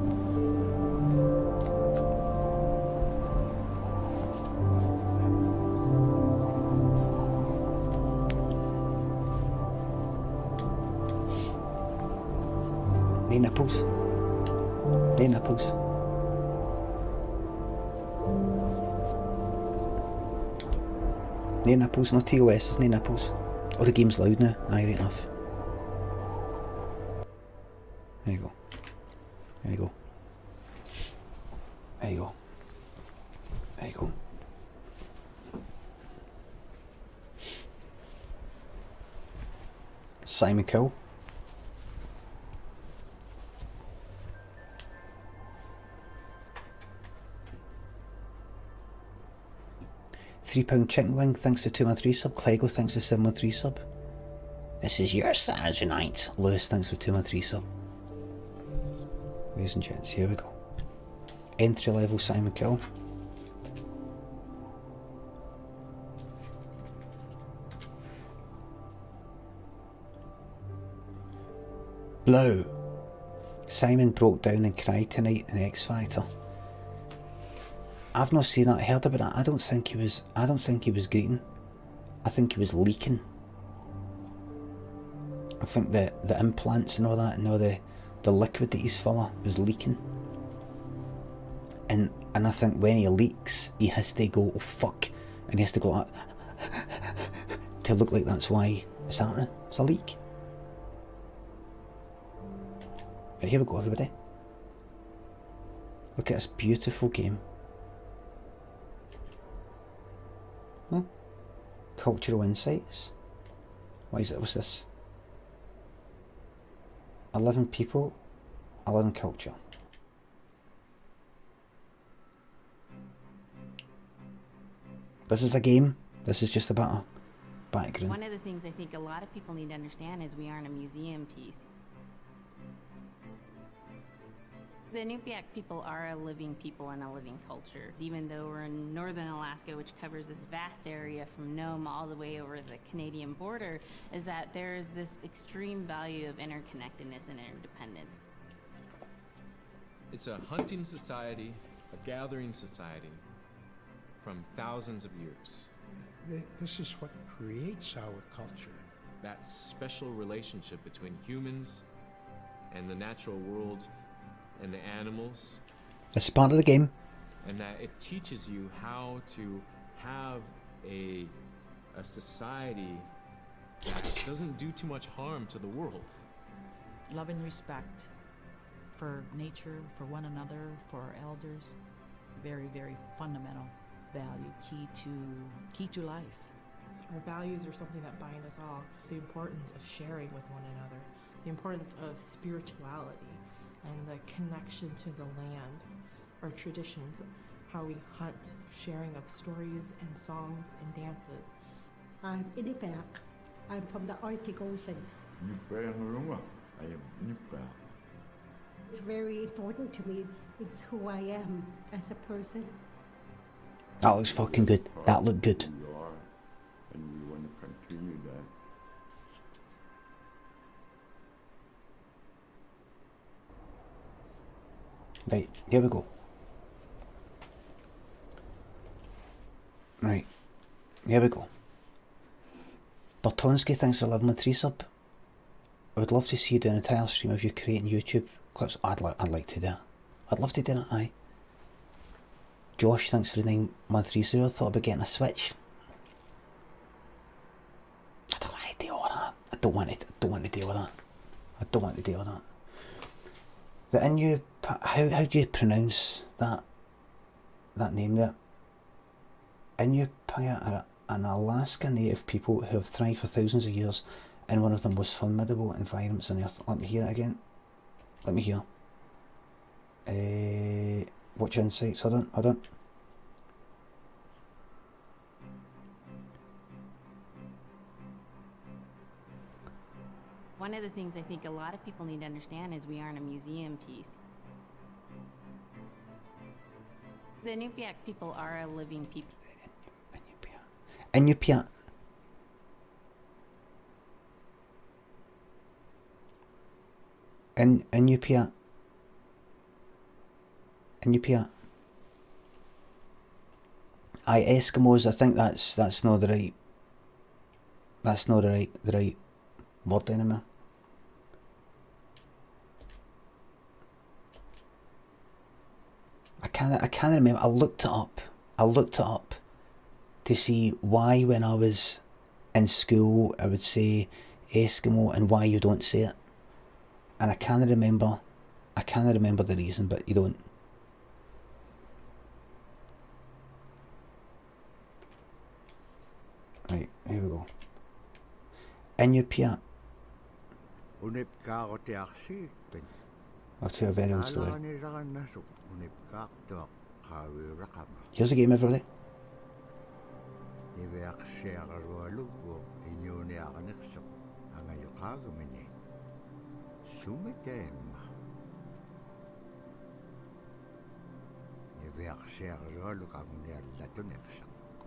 S2: nipples. No nipples. No nipples, no TOS, there's no nipples. Oh, the game's loud now. Aye, right enough. There you go. There you go. There you go. There you go. Simon Cowell. £3 chicken wing, thanks to 213 sub. Clego, thanks to 713 sub. This is your Saturday night. Lewis, thanks for 213 sub. Ladies and gents, here we go. Entry level Simon Cowell. Blow. Simon broke down and cried tonight in X Factor. I've not seen that, heard about it. I don't think he was greeting. I think he was leaking. I think the implants and all that and all the liquid that he's full of was leaking. And I think when he leaks, he has to go, oh fuck, and he has to go like to look like that's why it's happening. It's a leak. But here we go, everybody. Look at this beautiful game. Oh, cultural insights. What is it? What's this? 11 people, 11 culture. This is a game. This is just about a background.
S4: One of the things I think a lot of people need to understand is we aren't a museum piece. The Inupiaq people are a living people and a living culture. Even though we're in northern Alaska, which covers this vast area from Nome all the way over the Canadian border, is that there's this extreme value of interconnectedness and interdependence.
S5: It's a hunting society, a gathering society from thousands of years.
S6: This is what creates our culture.
S5: That special relationship between humans and the natural world and the animals.
S2: It's part of the game.
S5: And that it teaches you how to have a society that doesn't do too much harm to the world.
S7: Love and respect for nature, for one another, for our elders. Very, very fundamental value, key to life.
S8: Our values are something that bind us all. The importance of sharing with one another, the importance of spirituality, and the connection to the land, our traditions, how we hunt, sharing of stories and songs and dances.
S9: I'm Inupiaq. I'm from the Arctic Ocean.
S10: I am Inupiaq.
S9: It's very important to me. It's who I am as a person.
S2: That looks fucking good. That looked good.
S10: We are, and we want to continue that.
S2: Right, here we go. Right, here we go. Bertonsky, thanks for 11 sub. I would love to see you do an entire stream of you creating YouTube clips. I'd like to do that. I'd love to do that, aye. Josh, thanks for the 913 sub. I thought about getting a Switch. I don't want to deal with that. I don't want to deal with that. I don't want to deal with that. The how do you pronounce that name there? Inupiaq are an Alaska native people who have thrived for thousands of years in one of the most formidable environments on Earth. Let me hear it again. Let me hear. Watch insights. Hold on.
S4: One of the things I think a lot of people need to understand is we aren't a museum piece. The Inupiaq people are a living people.
S2: Inupiaq. Inupiaq. Aye, Eskimos. I think that's not the right. That's not the right word anymore. I can't remember. I looked it up to see why when I was in school I would say Eskimo and why you don't say it. And I can't remember the reason, but you don't. Right, here we go. Inupiat. I'll tell you a very old story. Here's a game, everybody.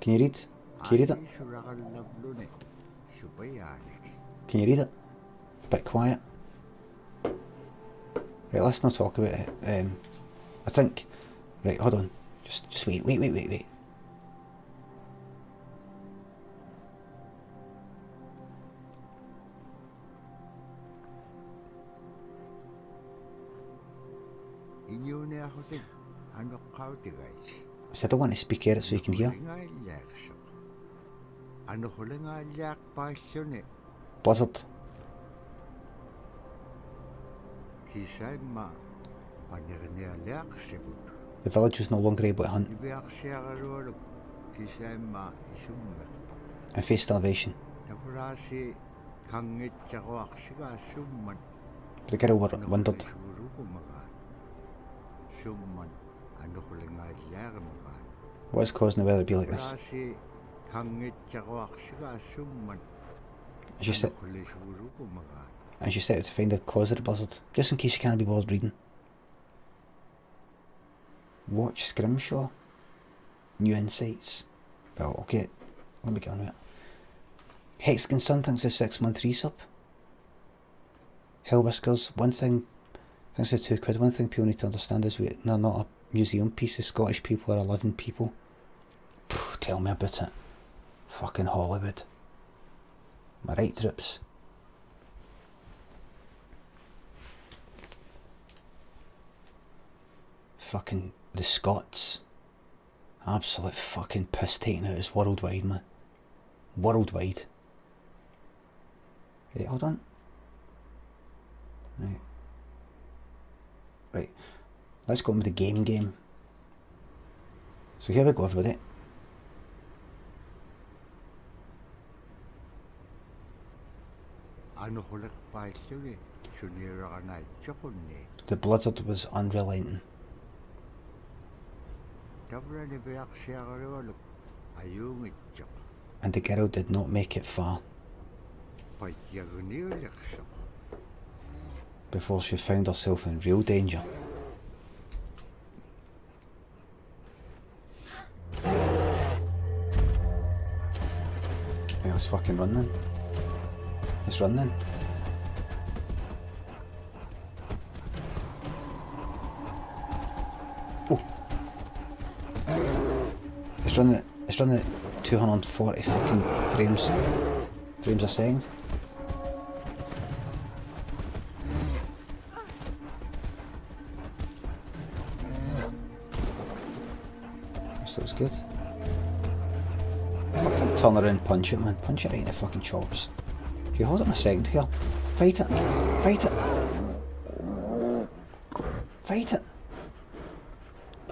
S2: Can you read? Can you read it? Can you read it? A bit quiet. Right, let's not talk about it. I think. Right, hold on. Just wait. So I don't want to speak at it so you can hear. Blizzard. The village was no longer able to hunt and face starvation. The girl wondered. What is causing the weather to be like this? And she set out to find the cause of the blizzard, just in case she can't be bothered reading. Watch Scrimshaw. New insights. Well, okay, let me get on with it. Hexagon Sun thanks for 6-month resub. Hell Whiskers, one thing, thanks for £2. One thing people need to understand is we're not a museum piece. The Scottish people are a living people. Tell me about it. Fucking Hollywood. My right, Drips? Fucking the Scots. Absolute fucking piss taking out is worldwide, man. Worldwide. Hey, hold on. Right. Let's go on with the game. So here we go, everybody. The blizzard was unrelenting. And the girl did not make it far before she found herself in real danger. Hey, let's fucking run then. Let's run then. Oh. It's running at 240 fucking frames a second. This looks good. Fucking turn her and punch it, man. Punch it right in the fucking chops. Okay, hold on a second here. Fight it. Fight it. Fight it.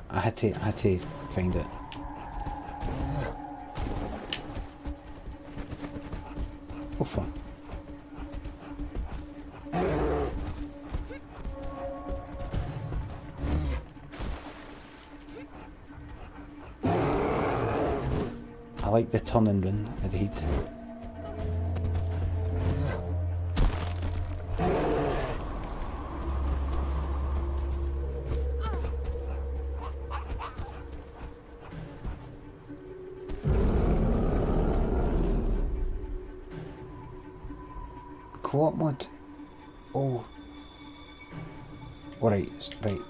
S2: I had to find it. Oh fuck. I like the turn and run at the heat. Co-op mod? Oh. Alright, right.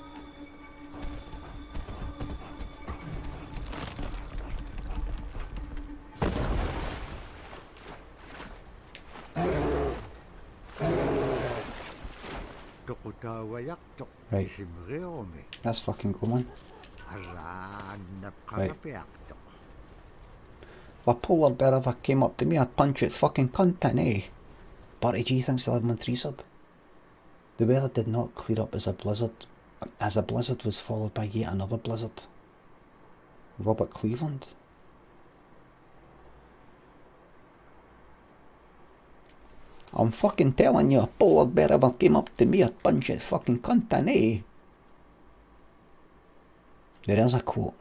S2: Right. That's fucking cool, man. If a polar bear ever came up to me, I'd punch its fucking cunt in, eh? Barty G thinks 1113 sub. The weather did not clear up as a blizzard was followed by yet another blizzard. Robert Cleveland. I'm fucking telling you, a polar bear ever came up to me, I'd punch its fucking cunt in, eh? There is a quote.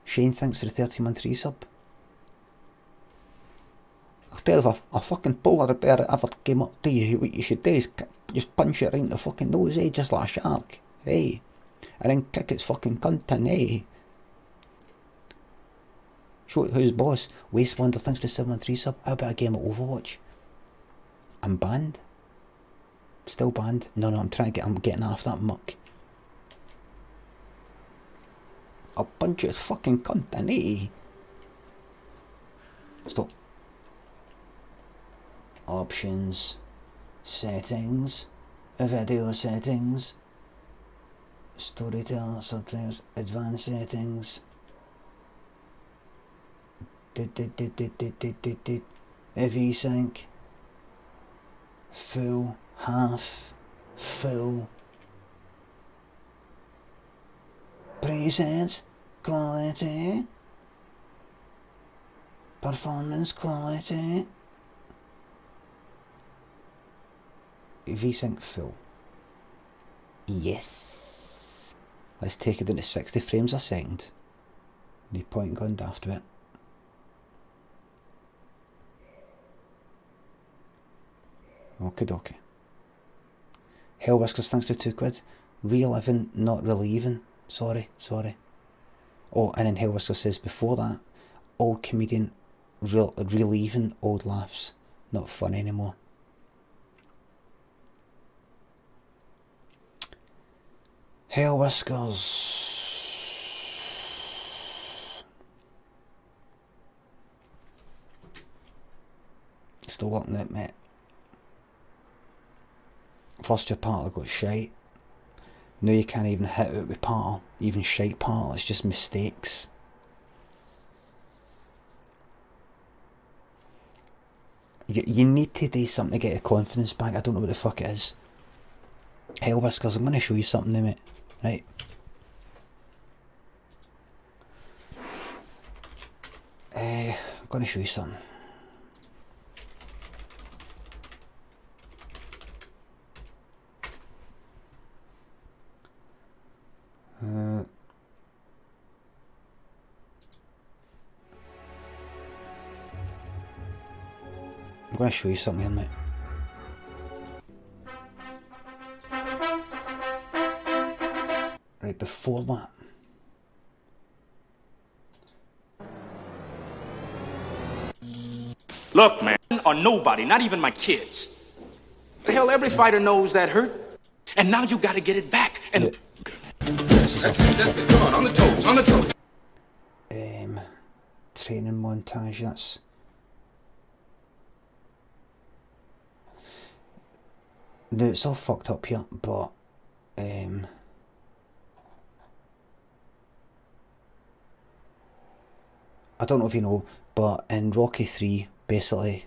S2: Shane thinks for the 30-month resub. I'll tell you, if a fucking polar bear ever came up to you, what you should do is just punch it right in the fucking nose, eh? Just like a shark, eh? And then kick its fucking cunt in, eh? Show it who's boss. Waste Wonder thinks for the 713 sub. How about a game of Overwatch? I'm banned. Still banned. No, I'm getting off that muck. I'll punch its fucking cunt in, eh? Stop. Options. Settings. Video settings. Storyteller subtitles. Advanced settings. VSync. Full. Half. Full. Presets. Quality. Performance quality. VSync full. Yes. Let's take it into 60 frames a second. No point going daft with it. Okie dokie. Hell Whiskers thanks for £2. Reliving, not relieving. Sorry. Oh, and then Hell Whiskers says before that, old comedian relieving old laughs. Not fun anymore. Hell Whiskers. Still working it, mate. First your partner got shite. No, you can't even hit it with partner. Even shite partner. It's just mistakes. You need to do something to get your confidence back. I don't know what the fuck it is. Hell Whiskers, I'm going to show you something now, mate. Right. I'm going to show you something. I'm going to show you something here, mate. Right, before that.
S11: Look, man, or nobody, not even my kids. Hell, every fighter knows that hurt. And now you gotta get it back. And
S2: yeah.
S11: That's it. Come on the toes, on the toes.
S2: Training montage, that's... It's all fucked up here, but... I don't know if you know, but in Rocky 3, basically,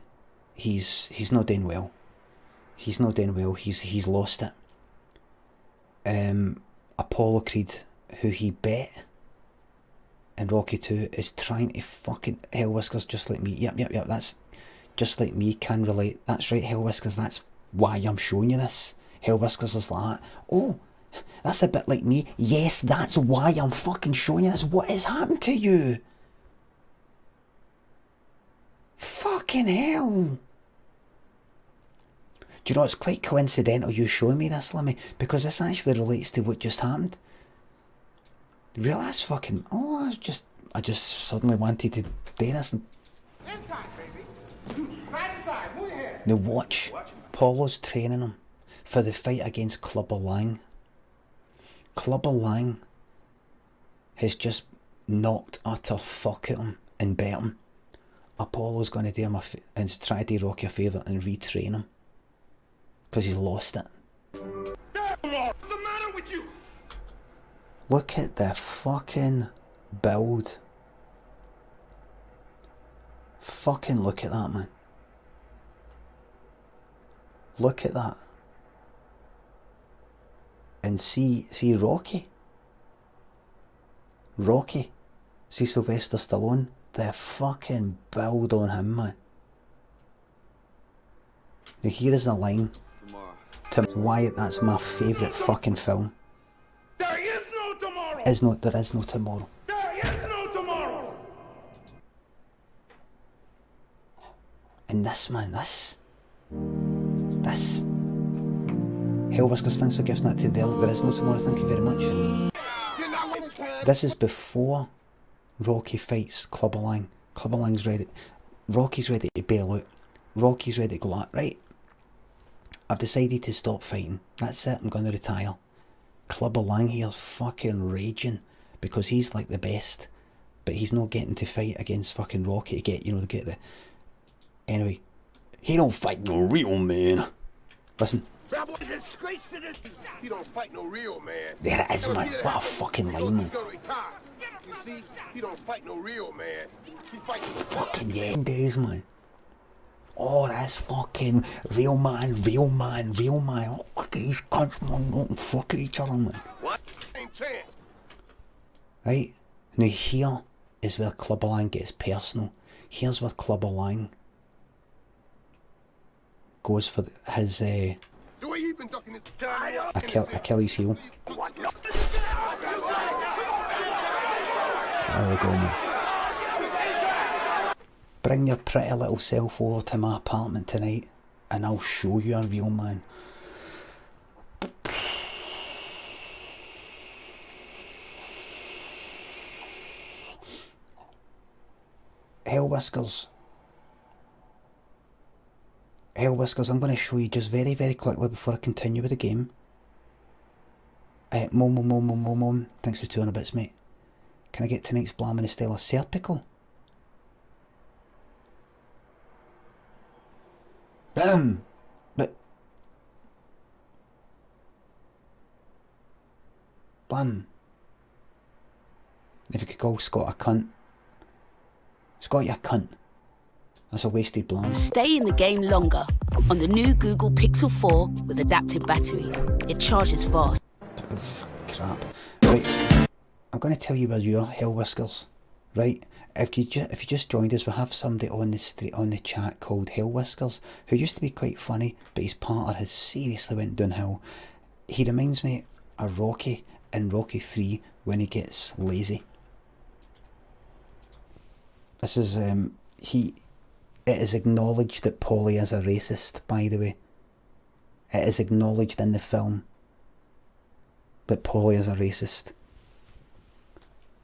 S2: he's not doing well. He's not doing well. He's lost it. Apollo Creed, who he bet in Rocky 2, is trying to fucking... Hell Whiskers, just like me. Yep. That's just like me. Can relate. That's right, Hell Whiskers. That's why I'm showing you this. Hell Whiskers is like, oh, that's a bit like me. Yes, that's why I'm fucking showing you this. What has happened to you? Fucking hell. Do you know, it's quite coincidental you showing me this, Limmy, because this actually relates to what just happened. Realise fucking... Oh, I just suddenly wanted to do this. And...
S12: Inside, baby. Side to side. Move your head.
S2: Now watch. Paulo's training him for the fight against Clubber Lang. Clubber Lang has just knocked utter fuck at him and bet him Apollo's going to do him and try to do Rocky a favour and retrain him. Because he's lost it.
S12: What's the matter with you?
S2: Look at the fucking build. Fucking look at that, man. Look at that. And see Rocky. Rocky. See Sylvester Stallone. The fucking build on him, man. Now here is the line to why that's my favourite fucking film.
S12: There is no tomorrow.
S2: There is no tomorrow.
S12: There is no tomorrow.
S2: And this, man, this. Hell Whiskers, thanks for gifting that to There Is No Tomorrow, thank you very much. This is before Rocky fights Clubber Lang. Clubber Lang's ready. Rocky's ready to bail out. Rocky's ready to go out. Right, I've decided to stop fighting. That's it, I'm going to retire. Clubber Lang here's fucking raging because he's like the best, but he's not getting to fight against fucking Rocky to get, to get the... Anyway, he don't fight no real man. Listen.
S12: He don't fight no real man.
S2: There it is, man. What a fucking line, man.
S12: You see, he don't fight no real man. He fights
S2: fucking days, man. Oh, that's fucking real man. Oh, fuck these cunts, man. Don't fuck each other, man.
S12: What? Ain't chance.
S2: Right? Now here is where Clubber Lang gets personal. Here's where Clubber Lang goes for his
S12: The way he been ducking his
S2: Achilles heel. There we go, man. Bring your pretty little self over to my apartment tonight and I'll show you a real man. Hell Whiskers, I'm going to show you just very, very quickly before I continue with the game. Mom, thanks for 200 bits, mate. Can I get tonight's blam in the style of Serpico? But... Blam. If you could call Scott a cunt. Scott, you a cunt. That's a wasted blam.
S13: Stay in the game longer on the new Google Pixel 4 with adaptive battery. It charges fast.
S2: Crap. Right, I'm going to tell you where you are, Hell Whiskers. Right, if you just joined us, we have somebody on the chat called Hell Whiskers, who used to be quite funny, but his partner has seriously went downhill. He reminds me of Rocky in Rocky 3 when he gets lazy. This is it is acknowledged that Paulie is a racist, by the way. It is acknowledged in the film that Paulie is a racist.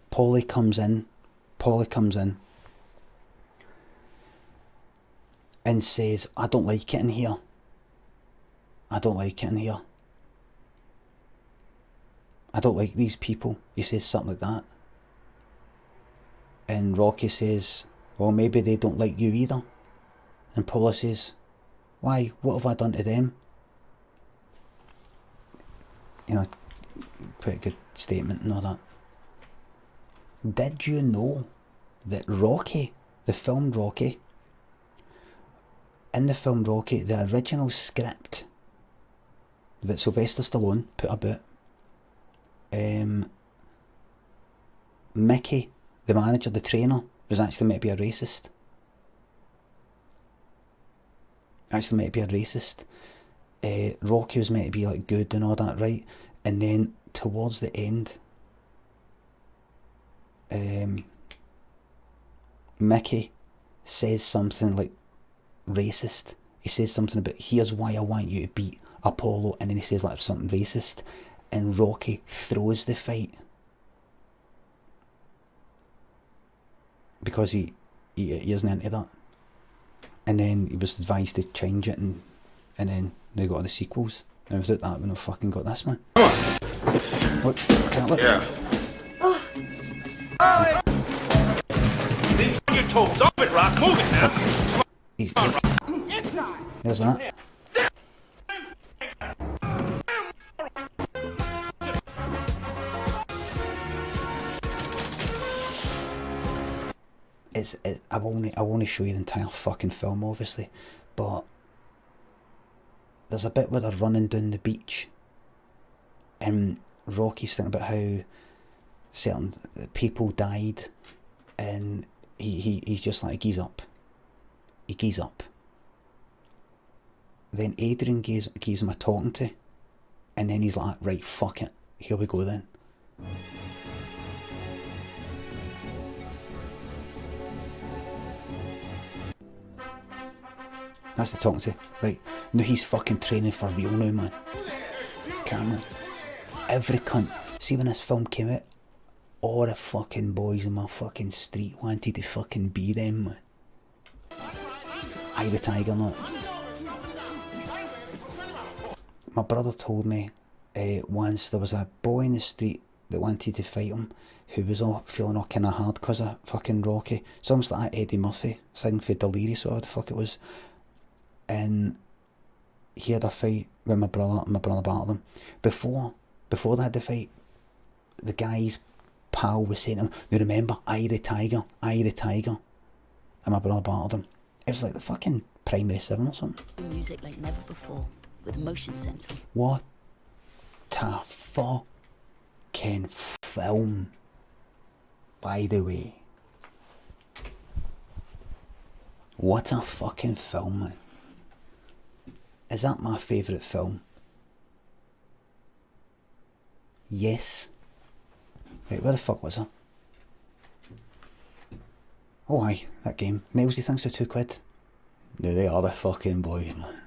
S2: Paulie comes in and says, I don't like it in here. I don't like it in here. I don't like these people. He says something like that. And Rocky says, well, maybe they don't like you either. And Paulie says, why? What have I done to them? Quite a good statement and all that. Did you know that Rocky, the film Rocky, in the film Rocky, the original script that Sylvester Stallone put about, Mickey, the manager, the trainer, was actually meant to be a racist. Rocky was meant to be like good and all that, right? And then towards the end, Mickey says something like racist. He says something about, here's why I want you to beat Apollo, and then he says like something racist, and Rocky throws the fight because he isn't into that. And then he was advised to change it, and then they got the sequels. And without that, we never fucking got this, man. Look, can I look?
S11: Yeah. Your toes off it Rock. Move it now.
S1: He's there's that. I won't show you the entire fucking film, obviously, but there's a bit where they're running down the beach, and Rocky's thinking about how certain people died, and he's just like, geese up. He geese up. Then Adrian gives him a talking to, and then he's like, right, fuck it, here we go then. That's the talking to, right? Now he's fucking training for real now, man. Cameron. Every cunt. See when this film came out, all the fucking boys in my fucking street wanted to fucking be them, man. Eye the tiger, not. My brother told me once there was a boy in the street that wanted to fight him, who was all feeling all kind of hard because of fucking Rocky. It's almost like Eddie Murphy singing for Delirious, whatever the fuck it was. And he had a fight with my brother, and my brother battled him. Before they had the fight, the guy's pal was saying to him, now remember, eye the tiger, eye the tiger. And my brother battled him. It was like the fucking Primary 7 or something.
S13: Music like never before, with motion sensor.
S1: What a fucking film, by the way. What a fucking film, man. Is that my favourite film? Yes. Right, where the fuck was I? Oh aye, that game. Nailsy thinks they're £2. No, they are the fucking boys, man.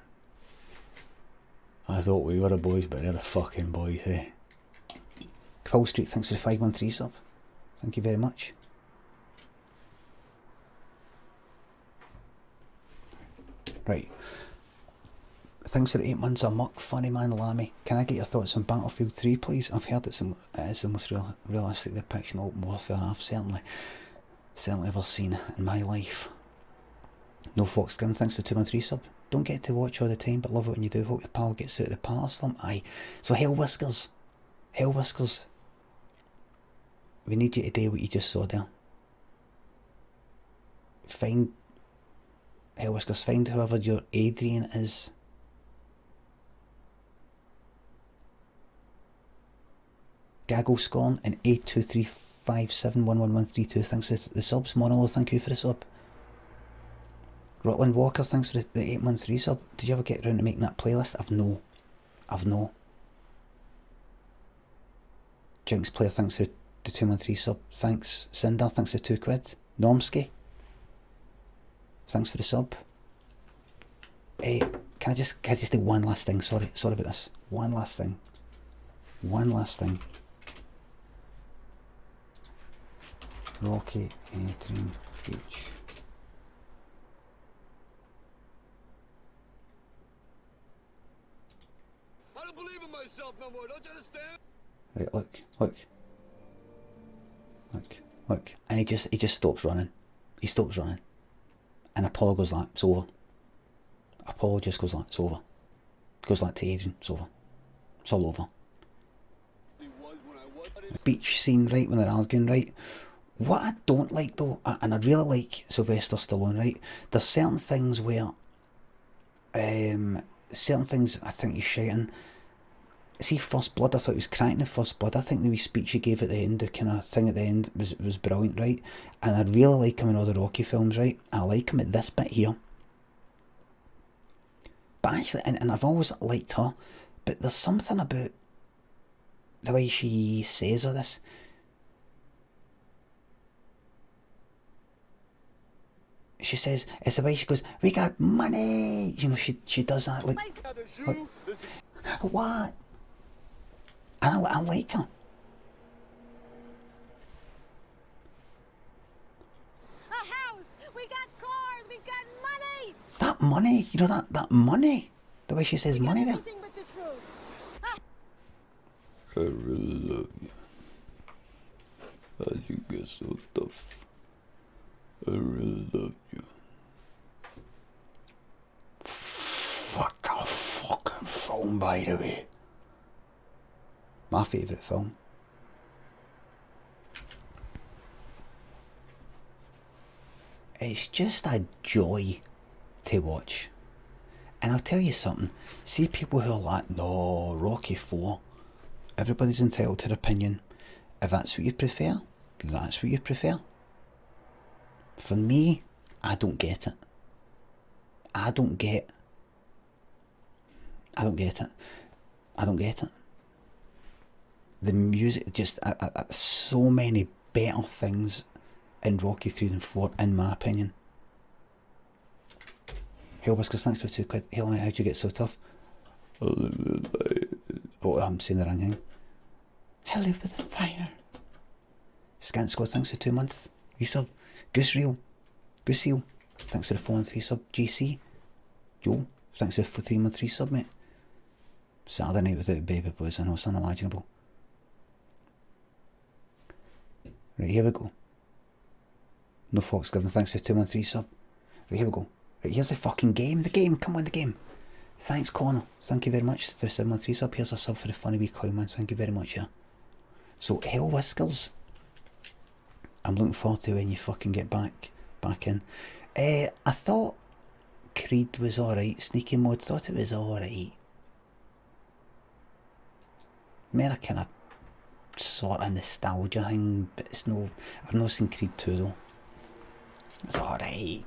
S1: I thought we were the boys, but they're the fucking boys, eh? Quill Street thinks they're 513 sub. Thank you very much. Right. Thanks for 8 months of muck, funny man Lammy. Can I get your thoughts on Battlefield 3, please? I've heard it is the most realistic depiction of open warfare I've certainly ever seen in my life. No Fox Gun, thanks for 213 sub. Don't get to watch all the time, but love it when you do. Hope your pal gets out of the power slump. Aye. So Hell Whiskers. We need you to do what you just saw there. Hell Whiskers, find whoever your Adrian is. Gaggle Scorn and 8235711132. Thanks for the subs. Monolo, thank you for the sub. Rutland Walker, thanks for the 8-month resub. Did you ever get around to making that playlist? I've no. Jinx Player, thanks for the 2-month resub. Thanks. Cinder, thanks for £2. Normsky, thanks for the sub. Can I just do one last thing? Sorry about this. One last thing. Rocky Adrian Beach.
S12: I don't believe in myself no more, don't you understand?
S1: Right, look. And he just stops running. He stops running. And Apollo goes like, it's over. Apollo just goes like, it's over. Goes like to Adrian, it's over. It's all over. Beach scene, right, when they're arguing, right? What I don't like though, and I really like Sylvester Stallone, right? There's certain things where, certain things I think he's shouting. See First Blood, I thought he was cracking in First Blood. I think the wee speech he gave at the end, the kind of thing at the end was brilliant, right? And I really like him in all the Rocky films, right? I like him at this bit here. But actually, and I've always liked her, but there's something about the way she says all this. She says, it's the way she goes, we got money! You know, she does that, like what? And I like her.
S14: A house! We got cars! We got money!
S1: That money, you know, that money. The way she says money there.
S10: I really love you. As you get so tough.
S2: I really love you. What a fucking film, by the way. My favourite film. It's just a joy to watch. And I'll tell you something, see people who are like, no, Rocky 4, everybody's entitled to their opinion. If that's what you prefer, that's what you prefer. For me, I don't get it. I don't get it. The music, just so many better things in Rocky 3 than 4, in my opinion. Hell Whiskers, thanks for £2. Hell, mate, how'd you get so tough? Oh, I'm saying the wrong thing. Hello with the fire. Scant Squad, thanks for 2 months. Resub. Goose Seal, thanks for the 4 month resub. GC. Joe, thanks for 3 month resub, mate. Saturday night without baby blues, I know it's unimaginable. Right, here we go. No Fox Given, thanks for 2 month resub. Right, here we go. Right, here's the fucking game. Come on, the game. Thanks, Connor. Thank you very much for the 7 month resub. Here's a sub for the funny wee clown man. Thank you very much, yeah. So, Hell Whiskers. I'm looking forward to when you fucking get back in. I thought Creed was alright. Sneaky Mode, thought it was alright. More a kind of sort of nostalgia thing, but it's no. I've not seen Creed 2 though. It's alright.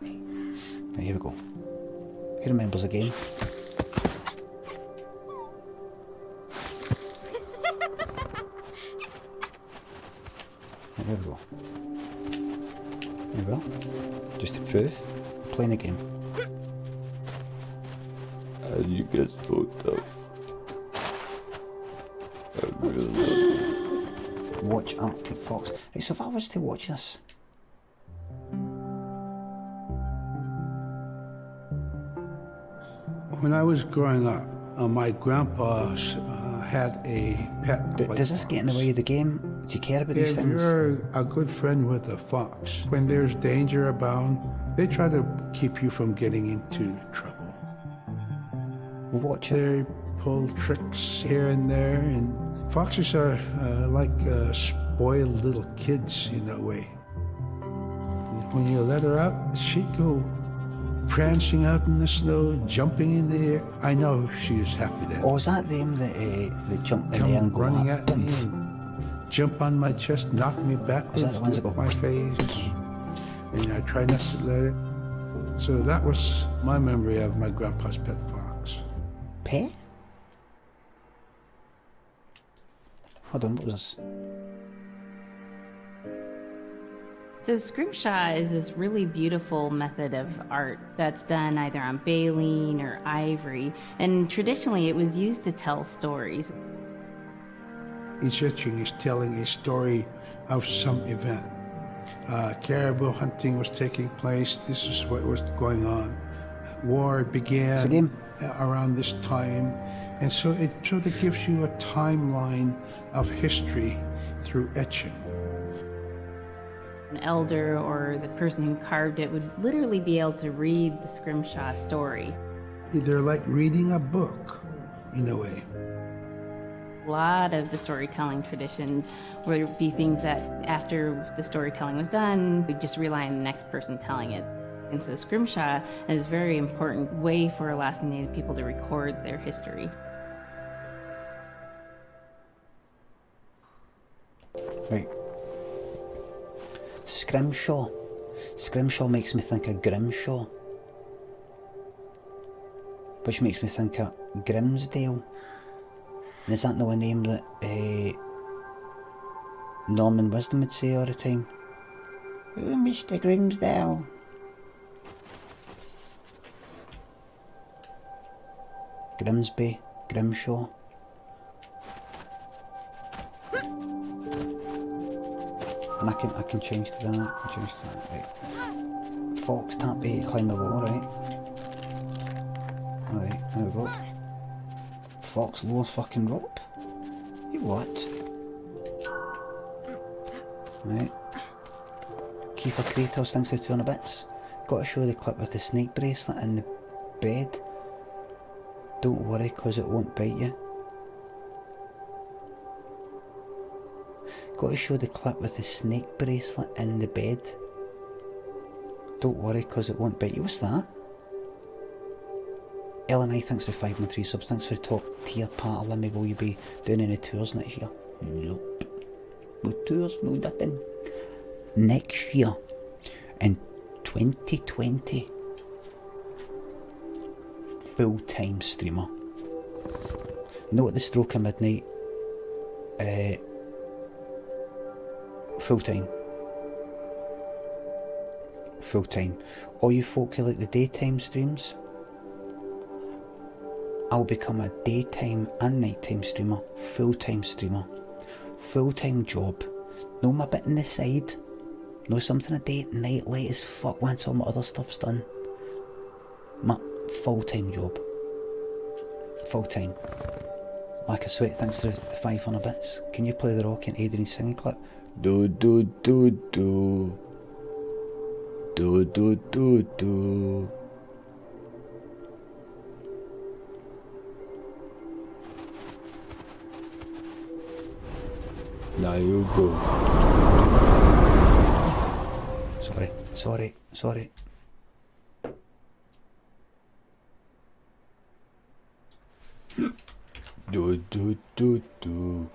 S2: Right, here we go. Who remembers the game? Right, here we go. There we go. Just to prove, I'm playing a game. And you get so tough. I really love you. Watch Arctic Fox. Right, so if I was to watch this.
S6: When I was growing up, my grandpa had a pet.
S2: Does this get in the way of the game? Do you care about these things?
S6: If you're a good friend with a fox, when there's danger abound, they try to keep you from getting into trouble.
S2: Watch it.
S6: They pull tricks here and there, and foxes are like spoiled little kids in a way. When you let her out, she'd go prancing out in the snow, jumping in the air. I know she was happy then.
S2: Oh, is that them that jump in the air and go
S6: running
S2: up?
S6: at me and jump on my chest, knock me backwards, with my face, and I try not to let it. So that was my memory of my grandpa's pet fox.
S2: Pet? Hold on, what was this?
S4: So scrimshaw is this really beautiful method of art that's done either on baleen or ivory, and traditionally it was used to tell stories.
S6: Each etching is telling a story of some event. Caribou hunting was taking place. This is what was going on. War began around this time, and so it sort of gives you a timeline of history through etching.
S4: An elder or the person who carved it would literally be able to read the scrimshaw story.
S6: They're like reading a book, in a way.
S4: A lot of the storytelling traditions would be things that after the storytelling was done, we'd just rely on the next person telling it. And so scrimshaw is a very important way for Alaskan Native people to record their history.
S2: Right. Scrimshaw. Scrimshaw makes me think of Grimshaw, which makes me think of Grimsdale. And is that not a name that Norman Wisdom would say all the time? Oh, Mr. Grimsdale. Grimsby, Grimshaw. And I can change to that. Right. Fox tap B to climb the wall, right? Alright, there we go. Fox lowers fucking rope? You what? Right. Kiefer Kratos, thanks for 200 bits. Got to show the clip with the snake bracelet in the bed. Don't worry, cause it won't bite you. Got to show the clip with the snake bracelet in the bed. Don't worry, cause it won't bite you. What's that? Ellen, thanks for 5 and 3 subs. Thanks for the top tier part of Limmy. Will you be doing any tours next year? Nope. No tours, no nothing. Next year, in 2020, full-time streamer. Not at the stroke of midnight. Full-time. Full-time. All you folk who like the daytime streams, I'll become a daytime and nighttime streamer. Full-time streamer. Full-time job. No my bit on the side. No something a day at night late as fuck once all my other stuff's done. My full-time job. Full-time. Like a sweat, thanks to the 500 bits. Can you play the Rock and Adrian singing clip? Do do do do. Do do do do. Now you go. Sorry. Do.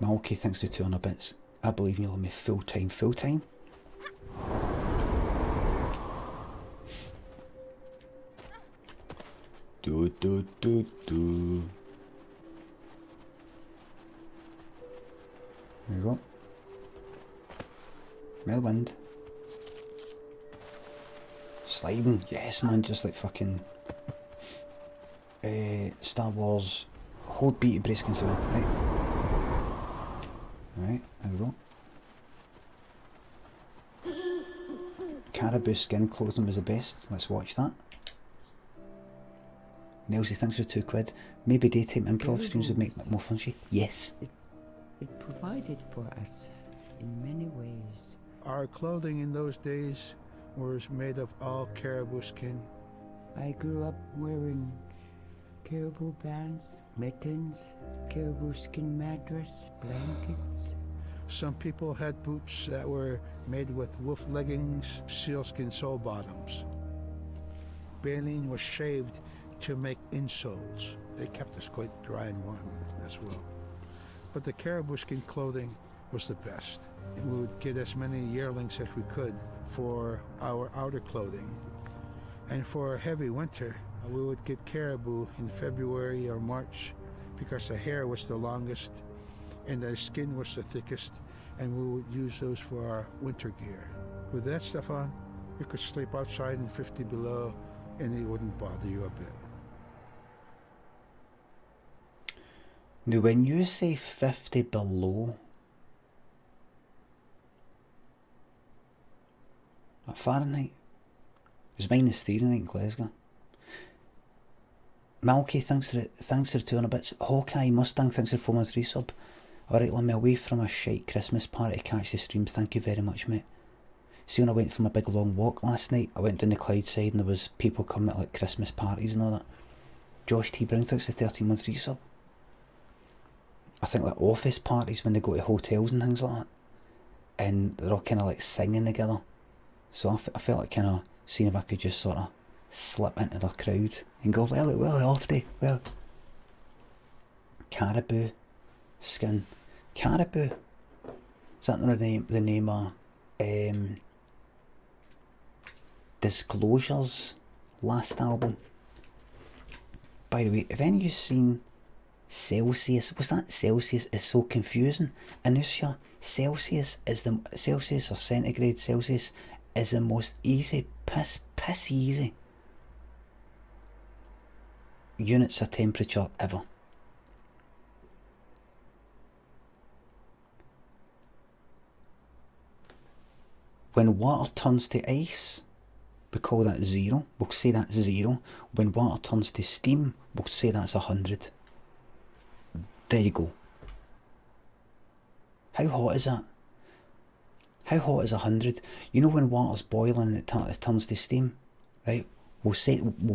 S2: Malky, thanks to 200 bits. I believe you'll let me full-time. Do. There you go. Melwind. Sliding, yes man, just like fucking Star Wars. Hold B to brace conceal, right? Right, there we go. Caribou skin clothing was the best. Let's watch that. Nelsy, thanks for £2. Maybe daytime improv streams would make it more funchy. Yes.
S15: It provided for us in many ways.
S6: Our clothing in those days was made of all caribou skin.
S15: I grew up wearing caribou pants, mittens, caribou skin mattress, blankets.
S6: Some people had boots that were made with wolf leggings, sealskin sole bottoms. Baleen was shaved to make insoles. They kept us quite dry and warm as well. But the caribou skin clothing was the best. We would get as many yearlings as we could for our outer clothing. And for a heavy winter, we would get caribou in February or March because the hair was the longest and the skin was the thickest, and we would use those for our winter gear. With that stuff on, you could sleep outside in 50 below and it wouldn't bother you a bit.
S2: Now when you say 50 below, at Fahrenheit, it was -3 tonight in Glasgow. Malky, thanks for 200 bits. Hawkeye Mustang, thanks for 413 sub. Alright, let me away from a shite Christmas party to catch the stream. Thank you very much, mate. See, when I went for my big long walk last night, I went down the Clydeside and there was people coming at like Christmas parties and all that. Josh T Brown, thanks for 1313 sub. I think like office parties when they go to hotels and things like that, and they're all kind of like singing together. So I felt like kind of seeing if I could just sort of slip into their crowd and go, well, off day, well. Caribou skin. Caribou. Is that the name of Disclosure's last album? By the way, have any of you seen Celsius? Was that Celsius is so confusing? And this year, Celsius or centigrade Celsius is the most easy, piss easy units of temperature ever. When water turns to ice, we call that 0. We'll say that's 0. When water turns to steam, we'll say that's 100. There you go.
S1: How hot is that? How hot is 100? You know when water's boiling and it turns to steam, right? We'll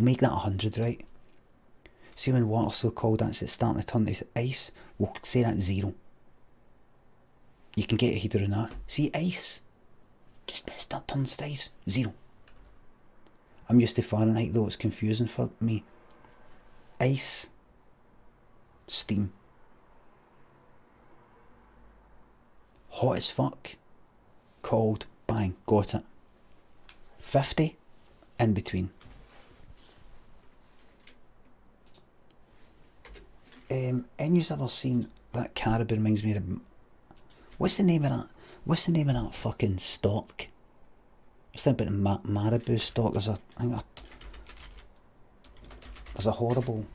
S1: make that 100, right? See when water's so cold that's it's starting to turn to ice, we'll say that's 0. You can get a heater in that. See, ice, just best that turns to ice, 0. I'm used to Fahrenheit though, it's confusing for me. Ice, steam. Hot as fuck, cold, bang, got it. 50, in between. Any you've ever seen that caribou reminds me of... What's the name of that? What's the name of that fucking stork? It's about a marabou stork. There's a horrible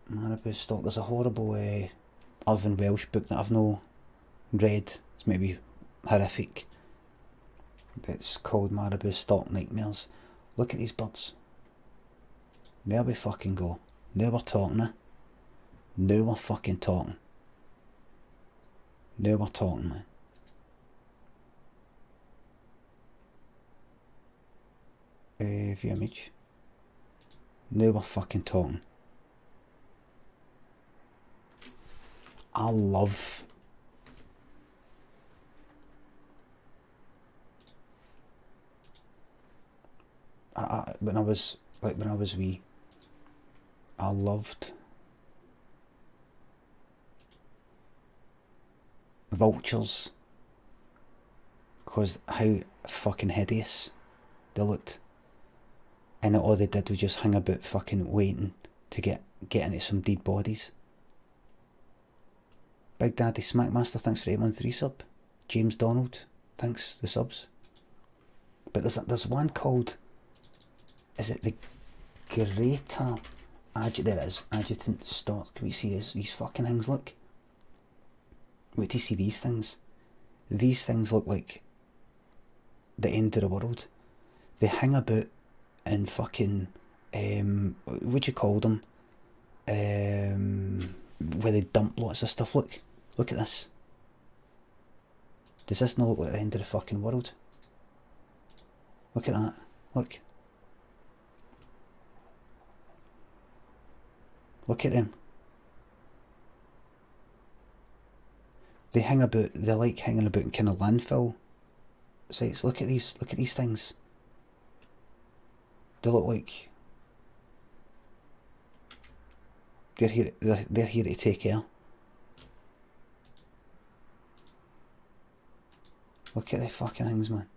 S1: marabou stork. There's a horrible Irvin Welsh book that I've no read. It's maybe horrific. It's called Marabou Stork Nightmares. Look at these birds. There we fucking go. Now we're talking, eh? Now we're fucking talking. Now we're talking, man. View image. Now we're fucking talking. I love when I was wee, I loved vultures because how fucking hideous they looked, and all they did was just hang about fucking waiting to get into some dead bodies. Big Daddy Smackmaster, thanks for 813 sub. James Donald, thanks the subs. But there's one called, is it the Greater there it is, Adjutant Stork. Can we see these fucking things? Look. Wait till you see these things. These things look like the end of the world. They hang about in fucking what'd you call them? Where they dump lots of stuff. Look at this. Does this not look like the end of the fucking world? Look at that. Look. Look at them. They hang about, they like hanging about in kind of landfill sites. Look at these things. They look like they're here to take care. Look at the fucking things, man.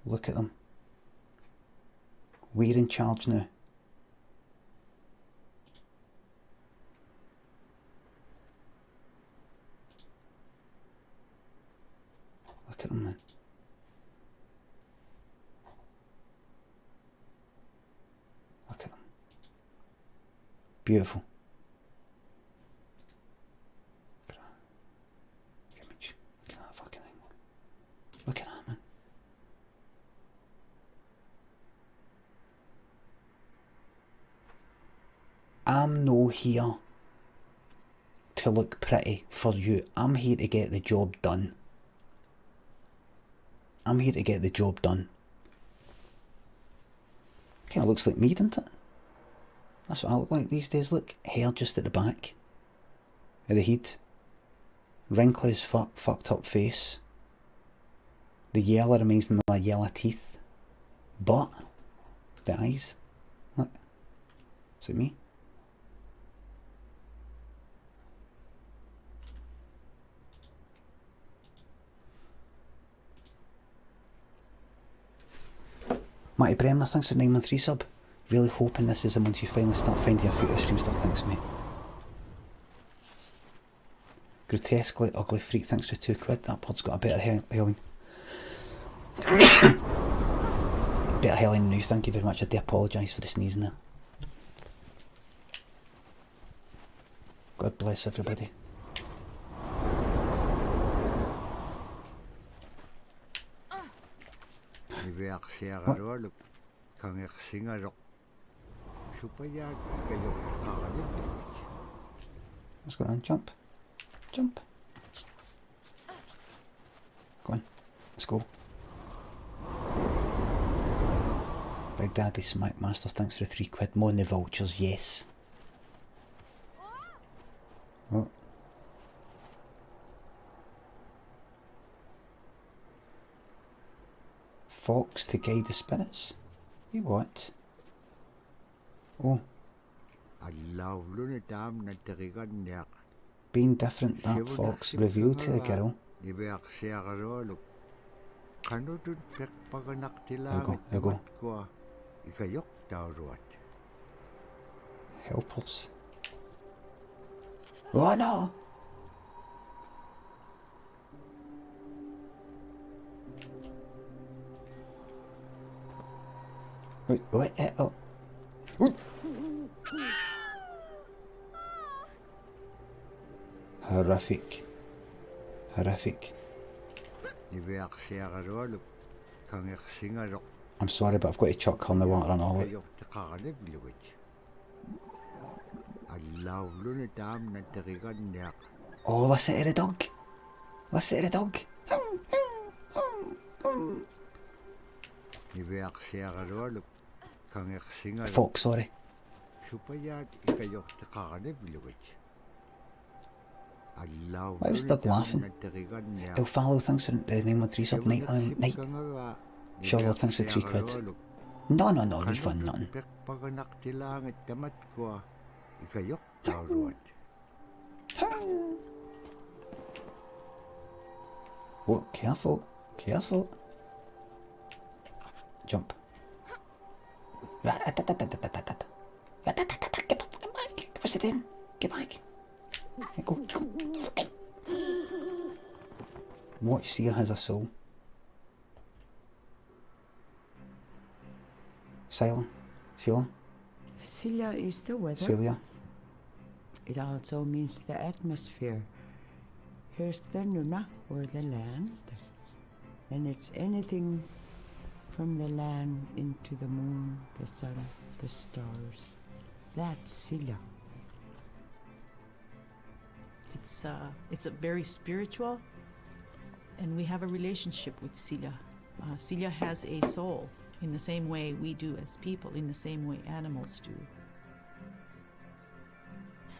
S1: Look at them. We're in charge now. Look at them, man. Look at them. Beautiful. Look at that. Image. Look at that fucking thing. Look at that, man. I'm no here to look pretty for you. I'm here to get the job done. I'm here to get the job done. Kind of looks like me, doesn't it? That's what I look like these days. Look, hair just at the back of the head. Wrinkly as fuck, fucked up face. The yellow reminds me of my yellow teeth. But the eyes. Look. Is it me? Matty Bremner, thanks for 913 sub. Really hoping this is the month you finally start finding your feet with the stream stuff, thanks mate. Grotesquely Ugly Freak, thanks for £2. That pod's got a better healing. Better healing news, thank you very much. I do apologise for the sneezing there. God bless everybody. Let's go on, jump. Jump. Go on, let's go. Big Daddy Smack Master, thanks for the £3. More than the vultures, yes. Oh. Fox to guide the spirits? You what? Oh. Being different, that fox revealed to the girl. There we go. Helpers. Oh no! Wait, oh. Horrific. I'm sorry, but I've got to chuck her in the water and all it. Oh, listen to the dog. Listen to the dog. Fox, sorry. Why was the dog laughing? El Fallow, thanks for the name of 3 sub. Night. Sure, thanks for £3. No, refund nothing. Oh, careful. Jump. Get back. What's it in? Get back. Go. What seer has a soul? Celia?
S15: Celia is the weather.
S1: Celia?
S15: It also means the atmosphere. Here's the Nuna, or the land. And it's anything from the land into the moon, the sun, the stars. That's Celia.
S7: It's a very spiritual, and we have a relationship with Celia. Celia has a soul in the same way we do as people, in the same way animals do.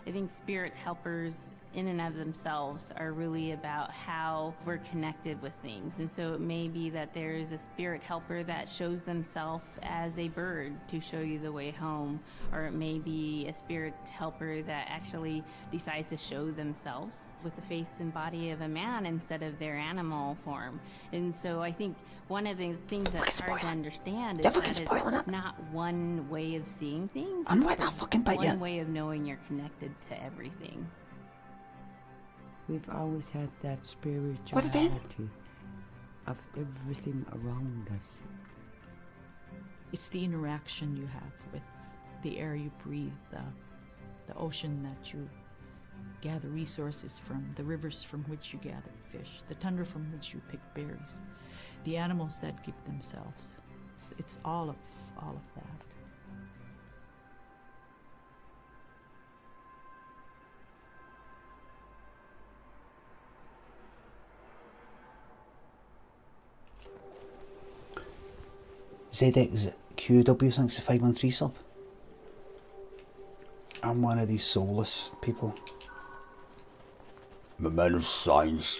S4: I think spirit helpers in and of themselves are really about how we're connected with things. And so it may be that there is a spirit helper that shows themselves as a bird to show you the way home, or it may be a spirit helper that actually decides to show themselves with the face and body of a man instead of their animal form. And so I think one of the things that's hard to understand is that it's not one way of seeing things.
S2: And why that fucking bite
S4: one way of knowing you're connected to everything.
S15: We've always had that spirituality of everything around us.
S7: It's the interaction you have with the air you breathe, the ocean that you gather resources from, the rivers from which you gather fish, the tundra from which you pick berries, the animals that give themselves. It's all of that.
S1: ZXQW, thanks for 513 sub. I'm one of these soulless people. I'm a man of science,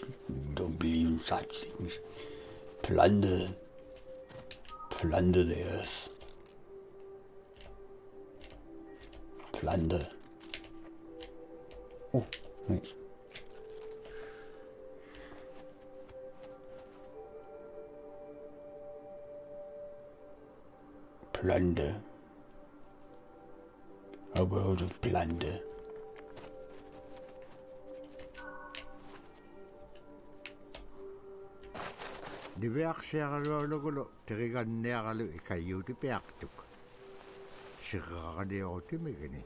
S1: don't believe in such things. Plunder the earth. Plunder. Oh, right. Plunder. A world of plunder.
S16: Diversearluolugu terigannearalu ikayuuti piartuk. Sirraradiotimigini.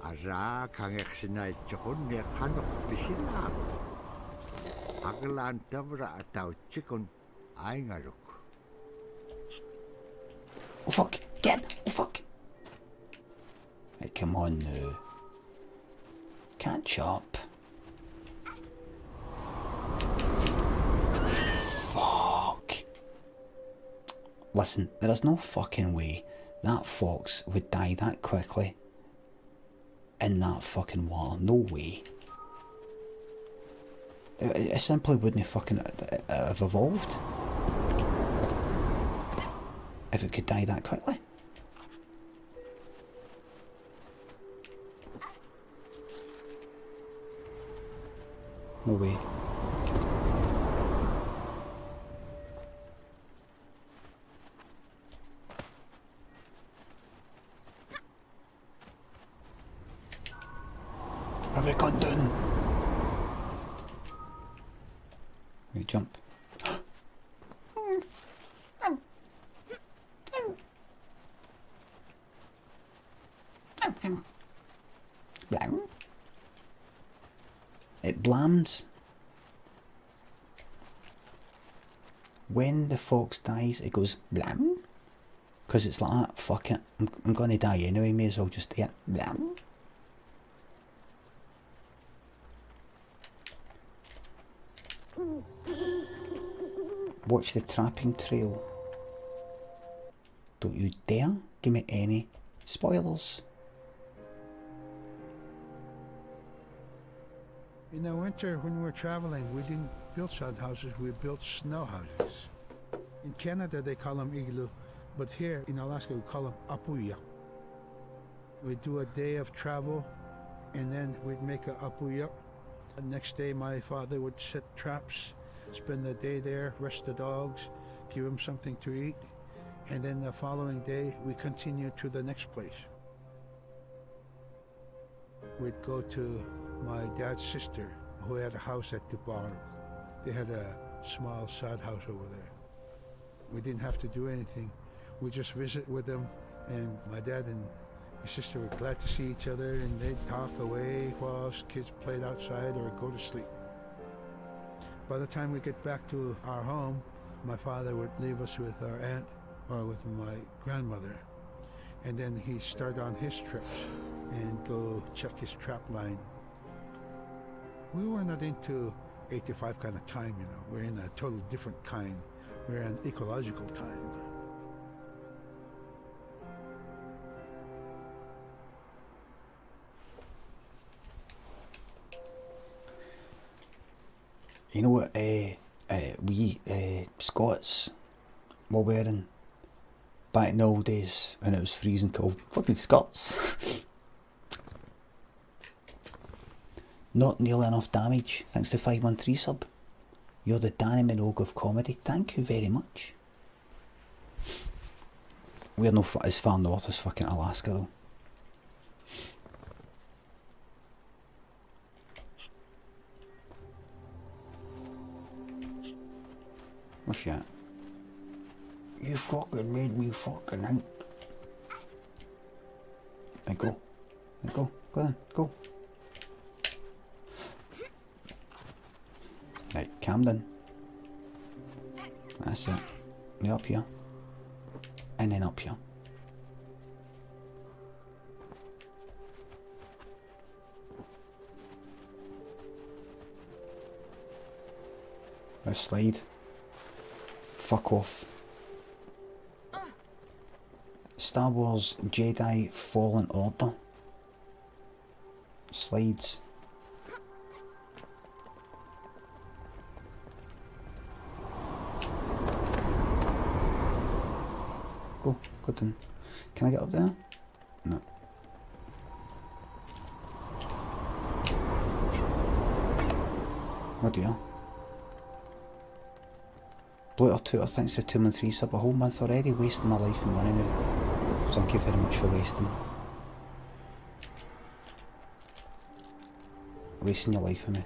S16: Asaa kangersinaitsuqunni qanuq pisilaagu. Aglaan tavra atautsikun aingaluk.
S2: Oh fuck! Get! Oh fuck! come on now. Catch up. Fuck. Listen, there is no fucking way that fox would die that quickly in that fucking water. No way. It simply wouldn't fucking have evolved if it could die that quickly. No way. Have they gone down? We jump. It blams. When the fox dies, it goes blam. Because it's like that, fuck it. I'm gonna die anyway, may as well just do it. Blam. Watch the trapping trail. Don't you dare give me any spoilers.
S6: In the winter, when we were traveling, we didn't build sod houses, we built snow houses. In Canada, they call them igloo, but here in Alaska, we call them apuya. We'd do a day of travel, and then we'd make a apuya. The next day, my father would set traps, spend the day there, rest the dogs, give them something to eat, and then the following day, we continued to the next place. We'd go to my dad's sister, who had a house at Budworth. They had a small sod house over there. We didn't have to do anything. We just visit with them, and my dad and my sister were glad to see each other, and they'd talk away while us kids played outside or go to sleep. By the time we get back to our home, my father would leave us with our aunt or with my grandmother, and then he'd start on his trips and go check his trap line. We were not into 8 to 5 kind of time, you know. We're in a totally different kind. We're in ecological time.
S2: You know what we Scots were wearing back in the old days when it was freezing cold? Fucking Scots. Not nearly enough damage, thanks to 513 sub. You're the Danny Minogue of comedy. Thank you very much. We're not as far north as fucking Alaska though. What's that? You fucking made me fucking out. Right, go. Right, go. Go then. Go. Right, Camden. That's it. Now up here. And then up here. Let's slide. Fuck off. Star Wars Jedi Fallen Order. Slides. Go down. Can I get up there? No. Oh dear. Bloater Tutor, thanks for 2 months 3 sub. A whole month already, wasting my life and money now. Thank you very much for wasting your life for me.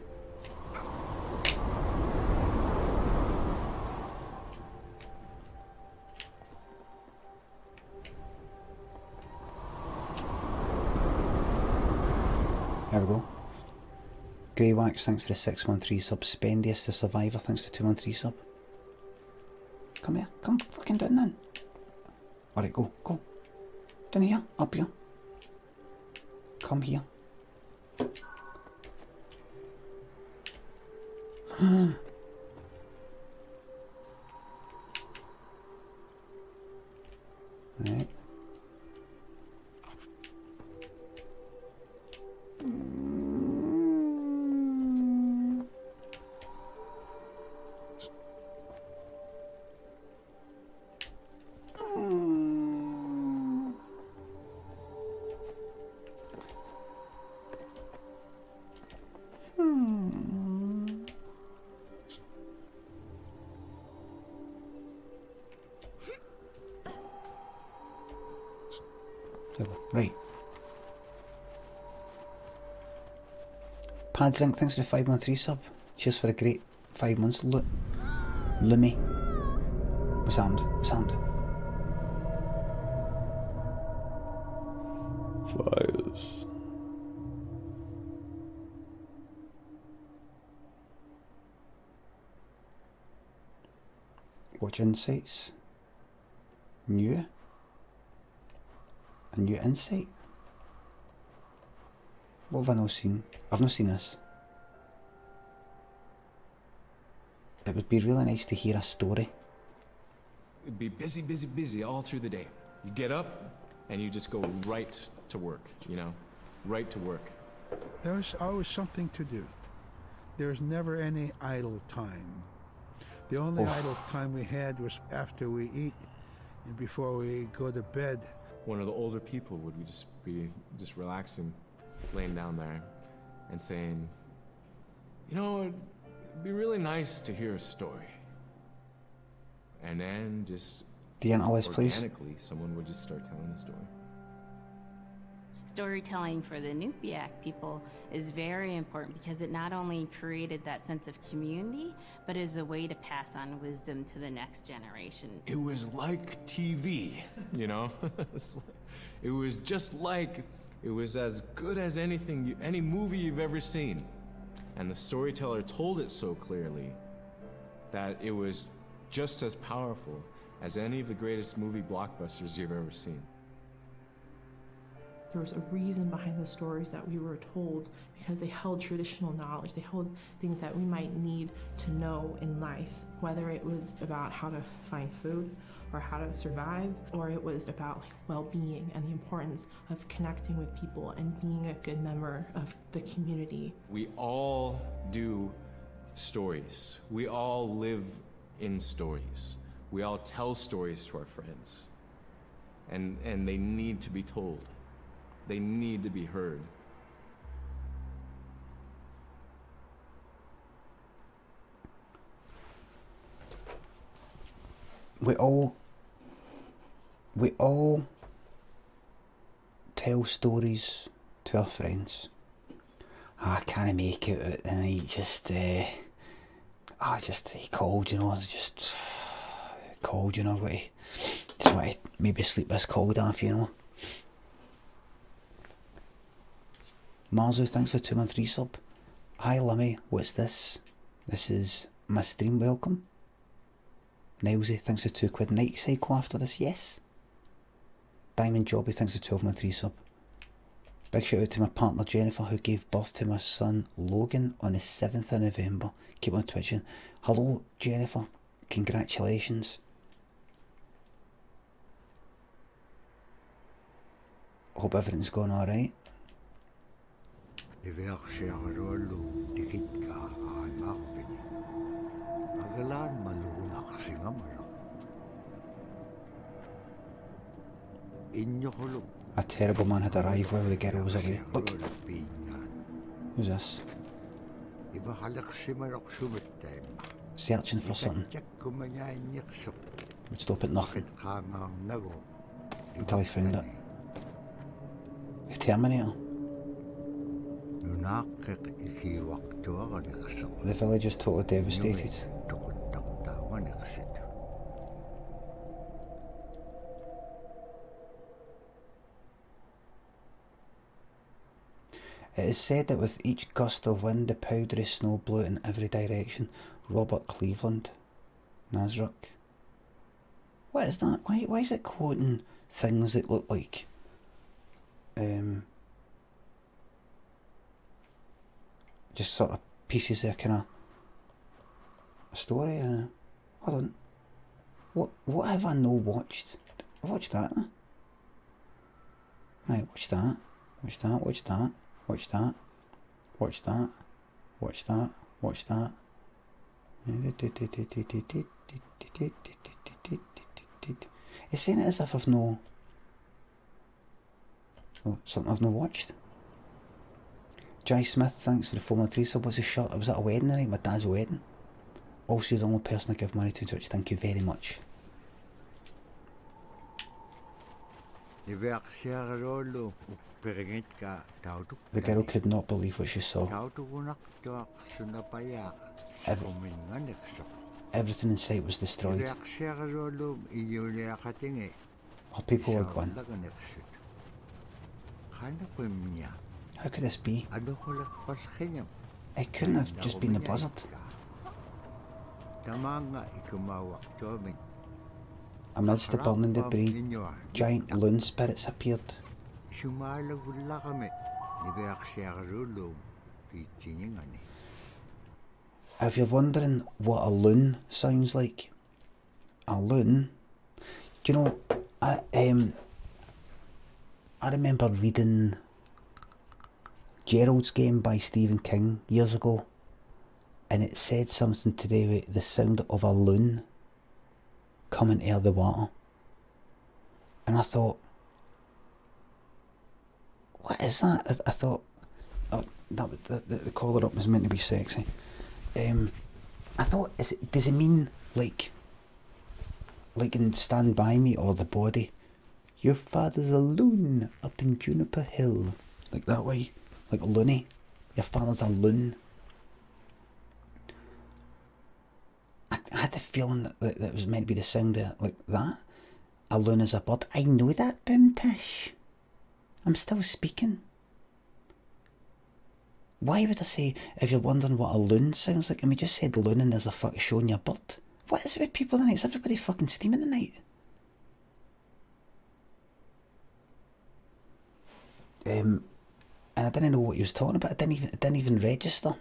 S2: There we go. Grey Wax, thanks for the 613 sub. Spendius the Survivor, thanks for 213 sub. Come here, come fucking down then. Alright, go. Down here, up here.
S1: Come here. Right. Right. Pad Zinc, thanks for the 5-month sub. Cheers for a great 5 months. Limmy. What's happened? What's happened? Fires. Watch insights. New. A new insight. What have I not seen? I've not seen this. It would be really nice to hear a story.
S5: It'd be busy, busy, busy all through the day. You get up and you just go right to work, you know? Right to work.
S6: There was always something to do. There was never any idle time. The only idle time we had was after we eat and before we go to bed.
S5: One of the older people would be just relaxing, laying down there and saying, you know, it'd be really nice to hear a story. And then just organically, someone would just start telling a story.
S4: Storytelling for the Nupiaq people is very important because it not only created that sense of community, but is a way to pass on wisdom to the next generation.
S5: It was like TV, you know? It was just like, it was as good as any movie you've ever seen. And the storyteller told it so clearly that it was just as powerful as any of the greatest movie blockbusters you've ever seen.
S8: There was a reason behind the stories that we were told because they held traditional knowledge. They held things that we might need to know in life, whether it was about how to find food or how to survive, or it was about well-being and the importance of connecting with people and being a good member of the community.
S5: We all do stories. We all live in stories. We all tell stories to our friends. And they need to be told. They need to be heard.
S1: We all tell stories to our friends. I can't make it out the night, he called, you know, just want to maybe sleep this cold off, you know. Marzo, thanks for 2-month resub. Hi Limmy, what's this? This is my stream, welcome. Nilesy, thanks for £2. Night Cycle after this, yes. Diamond Jobby, thanks for 12-month resub. Big shout out to my partner Jennifer who gave birth to my son Logan on the 7th of November. Keep on twitching. Hello Jennifer, congratulations. Hope everything's going alright. A terrible man had arrived while the girl was away. Look. Who's this? Searching for something. Would stop at nothing. Until he found it. The Terminator. The village is totally devastated. It is said that with each gust of wind the powdery snow blew in every direction. Robert Cleveland. Nazaruk. What is that? Why is it quoting things that look like just sort of pieces there, kind of a story. Hold on. What have I no watched? I watched that. Huh? Right, watch that. Watch that. Watch that. Watch that. Watch that. Watch that. Watch that. It's saying it as if I've no. Oh, something I've no watched. Jai Smith, thanks for the 413 sub. What's the shot? I was at a wedding tonight, my dad's wedding. Also, you're the only person I give money to Twitch. Thank you very much. The girl could not believe what she saw. Everything in sight was destroyed. All people were gone. How could this be? It couldn't have just been the blizzard. Amidst the burning debris, giant loon spirits appeared. If you're wondering what a loon sounds like, a loon, you know, I remember reading Gerald's Game by Stephen King years ago, and it said something to do with the sound of a loon coming out of the water. And I thought, what is that? I thought, oh, that was the collar up was meant to be sexy. I thought, does it mean like in Stand By Me or The Body? Your father's a loon up in Juniper Hill. Like that way. Like a loony. Your father's a loon. I had the feeling that it was meant to be the sound of like that. A loon is a bird. I know that, Boomtish. I'm still speaking. Why would I say, if you're wondering what a loon sounds like, and we just said loon and there's a fucking showing you a bird? What is it with people tonight? Is everybody fucking steaming tonight? And I didn't know what he was talking about. It didn't even register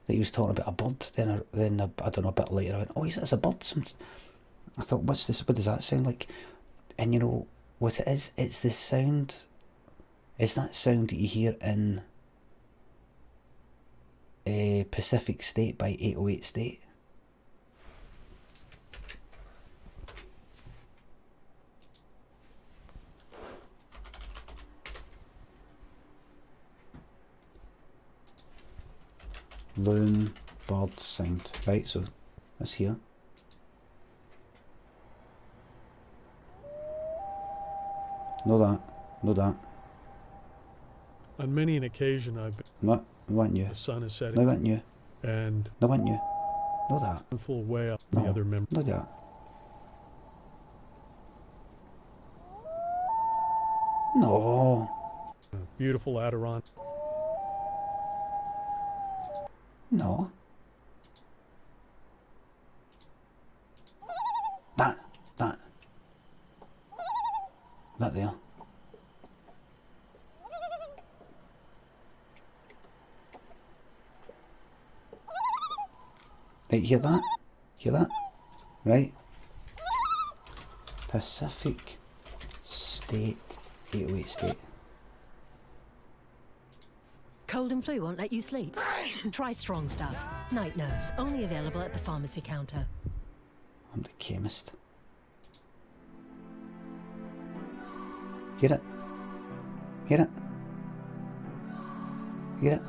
S1: that he was talking about a bird. Then I don't know, a bit later I went, oh, it's a bird. I thought, what's this? What does that sound like? And you know what it is? It's the sound. It's that sound that you hear in Pacific State by 808 State. Loon, bird, sound. Right, so that's here. Know that. Know that.
S17: On many an occasion, I've been.
S1: No, wasn't you?
S17: The sun is setting.
S1: No, wasn't you?
S17: And.
S1: No, wasn't you? Know that.
S17: Full way up
S1: No,
S17: the other members.
S1: Know that. No.
S17: Beautiful Adirondack.
S1: No. That there. Right, hear that? Hear that? Right. Pacific State, 808 State.
S18: Cold and flu won't let you sleep? Try Strong Stuff. Night Nurse. Only available at the pharmacy counter.
S1: I'm the chemist. Hear it? Hear it? Hear it?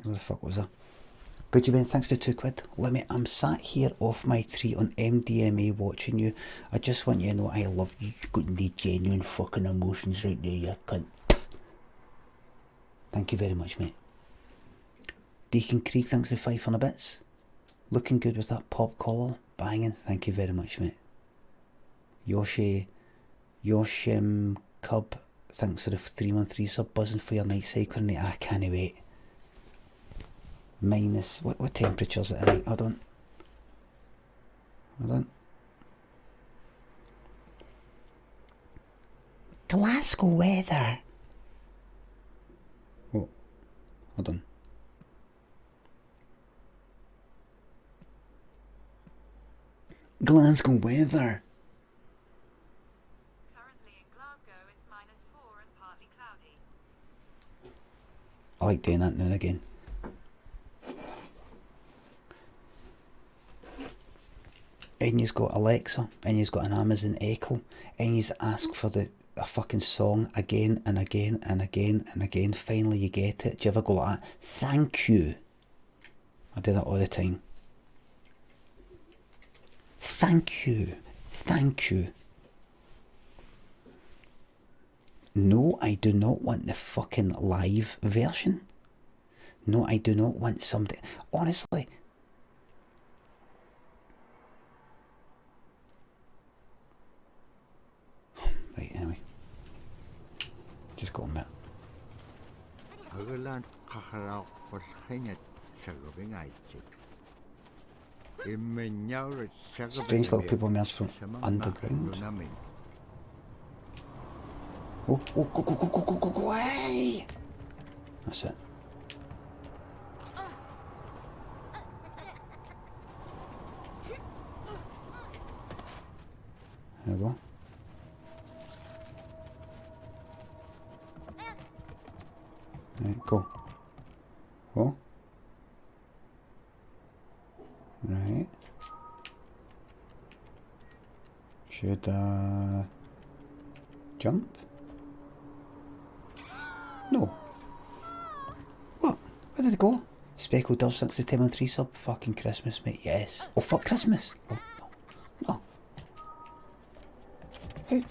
S1: Where the fuck was that? Bridgie Ben, thanks to £2. Limmy, I'm sat here off my tree on MDMA watching you. I just want you to know I love you. You've got the genuine fucking emotions right there, you cunt. Thank you very much, mate. Deacon Krieg, thanks to 500 bits. Looking good with that pop collar. Banging. Thank you very much, mate. Yoshim Cub, thanks for the 313 sub. Buzzing for your night cycle. I can't wait. Minus, what temperature is it tonight? Hold on.
S2: Glasgow weather.
S1: Oh, hold on.
S2: Glasgow weather.
S14: Currently in Glasgow, it's -4 and partly cloudy.
S1: I like doing that now and again. And you've got Alexa, and you've got an Amazon Echo, and you ask for a fucking song again and again and again and again. Finally you get it. Do you ever go like that? Thank you. I do that all the time. Thank you. Thank you. No, I do not want the fucking live version. No, I do not want somebody... Honestly... Right, anyway. Just go on that. Strange little people emerge from underground. Oh, oh, go, go, go, go, go, go, go away! That's it. There we go. Right, go. Go. Right. Should jump? No. What? Where did it go? Speckled Dove 60 on 3 sub. Fucking Christmas, mate. Yes. Oh, fuck Christmas. Oh, no. No. Hey.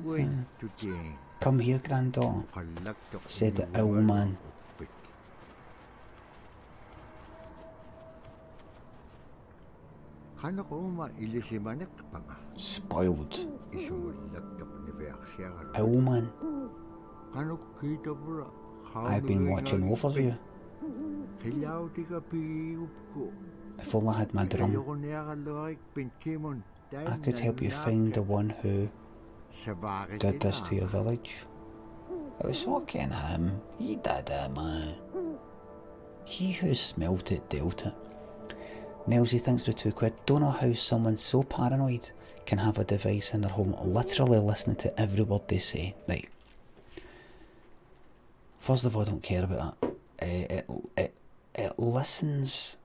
S1: Right. Come here, granddaughter, said the old man. Spoiled. Old man. I've been watching over you. If only I had my drum, I could help you find the one who did this to your village. It was fucking him. He did it, man. He who smelt it dealt it. Nelsy thinks for £2. Don't know how someone so paranoid can have a device in their home literally listening to every word they say. Right. First of all, I don't care about that. It listens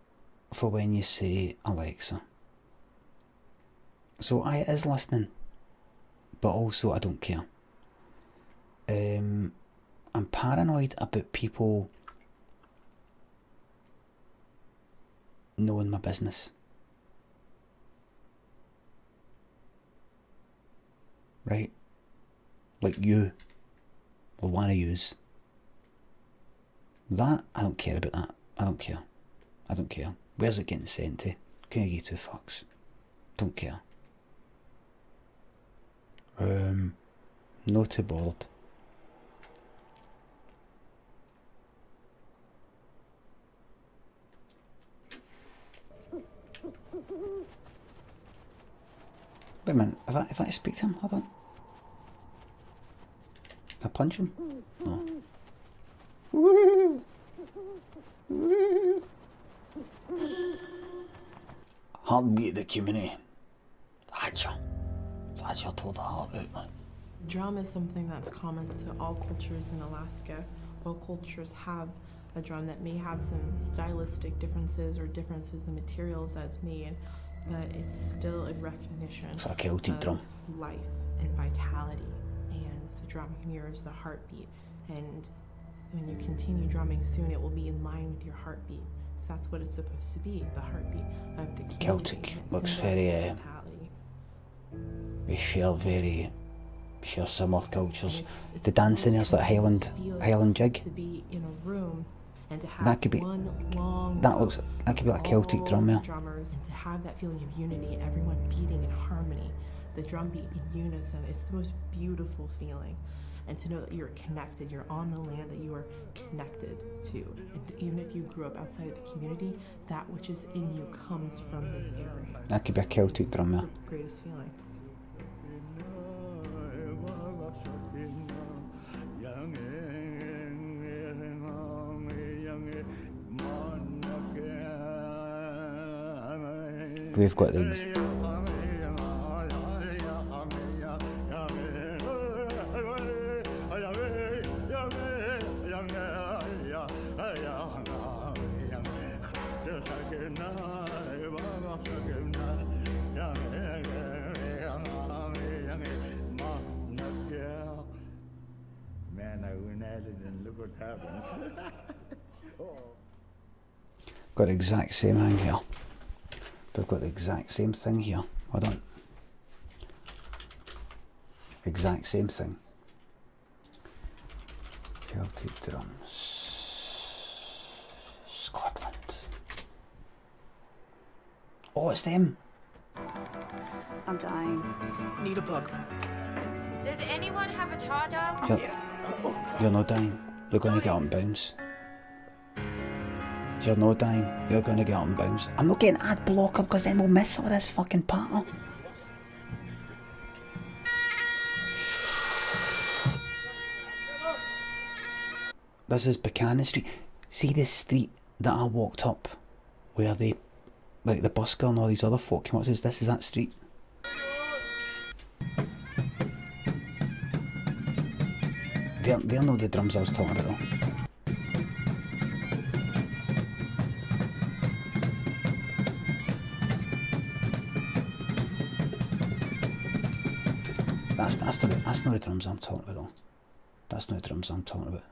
S1: for when you say Alexa. So it is listening, but also I don't care. I'm paranoid about people knowing my business. Right? Like you will want to use. That, I don't care about that. I don't care. I don't care. Where's it getting sent to? Couldn't give 2 fucks. Don't care. Not too bothered. Wait a minute, if I speak to him, hold on. Can I punch him? No. Heartbeat of the community. Thatcher told the heart out, man.
S8: Drum is something that's common to all cultures in Alaska. All cultures have a drum that may have some stylistic differences or differences in the materials that it's made, but it's still a recognition
S1: it's like a drum.
S8: Life and vitality, and the drum mirrors the heartbeat, and when you continue drumming soon it will be in line with your heartbeat. because that's what it's supposed to be, the heartbeat of the community.
S2: Celtic.
S8: and
S2: Looks
S8: symbolic
S2: very,
S8: mentality.
S2: we share similar cultures. The dancing there's like Highland jig.
S8: To be in a room and to have
S2: That could be,
S8: one long
S2: that could be like Celtic drum there.
S8: drummers, and to have that feeling of unity, everyone beating in harmony, the drum beat in unison, it's the most beautiful feeling. And to know that you're connected, you're on the land that you are connected to. And even if you grew up outside of the community, that which is in you comes from this area.
S2: That could be a Celtic drum there.
S8: It's the greatest feeling.
S2: We've got these.
S16: Man, I went at it and look what happens.
S2: Got the exact same thing here. We've got the exact same thing here. Hold on. Exact same thing. Celtic drums. Scotland. Oh, it's them.
S19: I'm dying. Need a plug.
S14: Does anyone have a charger?
S2: You're not dying. You're going to get up and bounce. You're not dying. You're going to get up and bounce. I'm not getting ad blocker because then we'll miss all this fucking part. This is Buchanan Street. See this street that I walked up where they, like the busker and all these other folk came up to us? This is that street. They'll know the drums I was talking about though. That's not the drums I'm talking about though. That's not the drums I'm talking about.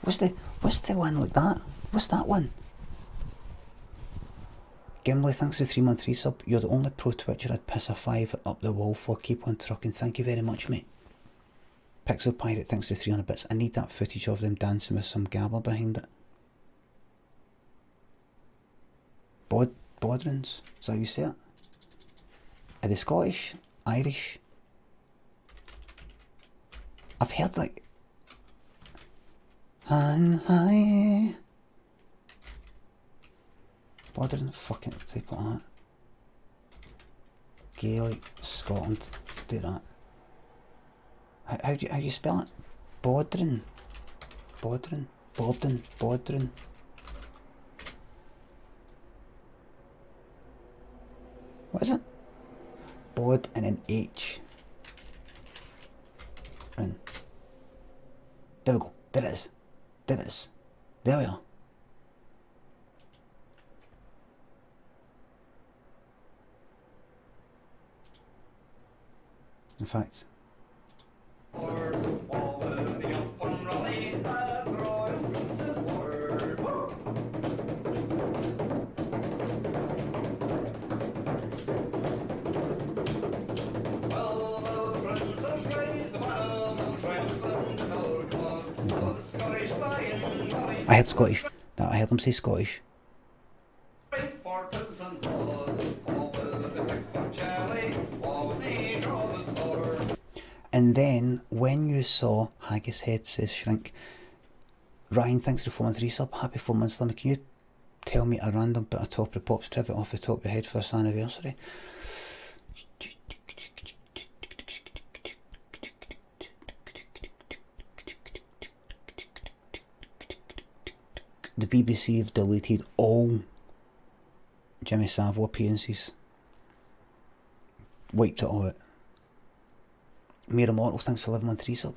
S2: What's the one like that? What's that one? Gimli, thanks for the 3-month resub. You're the only pro Twitcher I'd piss a 5 up the wall for. Keep on trucking. Thank you very much, mate. Pixel Pirate, thanks for 300 bits. I need that footage of them dancing with some gabber behind it. Bodrins? Is that how you say it? Are they Scottish? Irish? I've heard like... Hi. Bodrin, fucking type like that. Gaelic, Scotland, do that. How do you spell it? Bodrin. Bodrin. What is it? Bod and an H. Rin. There we go. There it is. There it is. There we are. In fact, I heard Scottish. No, I heard them say Scottish. And then, when you saw Haggis Head says Shrink, Ryan, thanks for the 4-month resub. Happy 4 months, Limmy. Can you tell me a random bit of Top of the Pops trivia off the top of your head for this anniversary? The BBC have deleted all Jimmy Savile appearances. Wiped it all out. Mere Immortal, thanks for 11-month resub.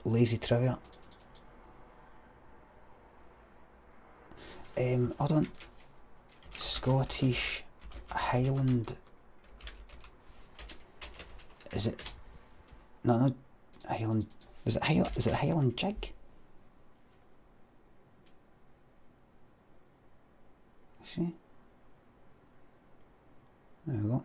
S2: Lazy Trivia. Hold on. Scottish Highland. Is it? No, Highland
S1: Is it Highland Jig? See? There we go.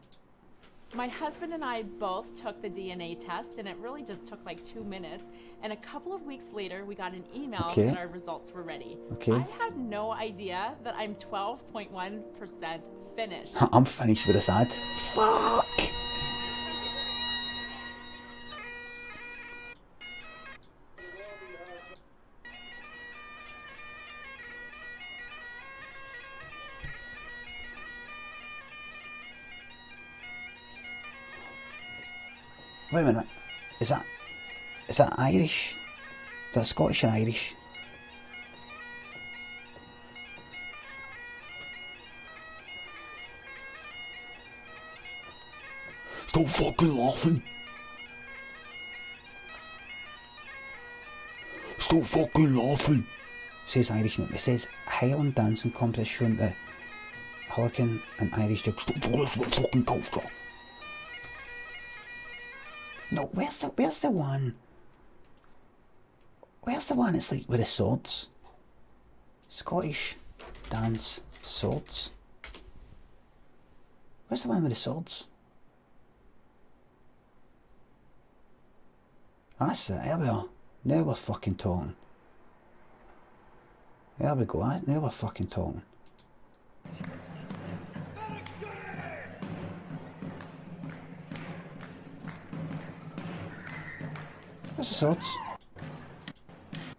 S20: My husband and I both took the DNA test, and it really just took like 2 minutes. And a couple of weeks later, we got an email that our results were ready.
S1: Okay.
S20: I had no idea that I'm 12.1% finished.
S1: I'm finished with this ad. Fuck! Wait a minute. Is that Irish? Is that Scottish and Irish? Stop fucking laughing. Stop fucking laughing. Says Irish. It says Highland dancing competition the Hurricane and Irish Jig. Stop fucking culture. No, where's the one? Where's the one? It's like with the swords. Scottish dance swords. Where's the one with the swords? That's it. Here we are. Now we're fucking talking. There we go. Now we're fucking talking. Where's the swords?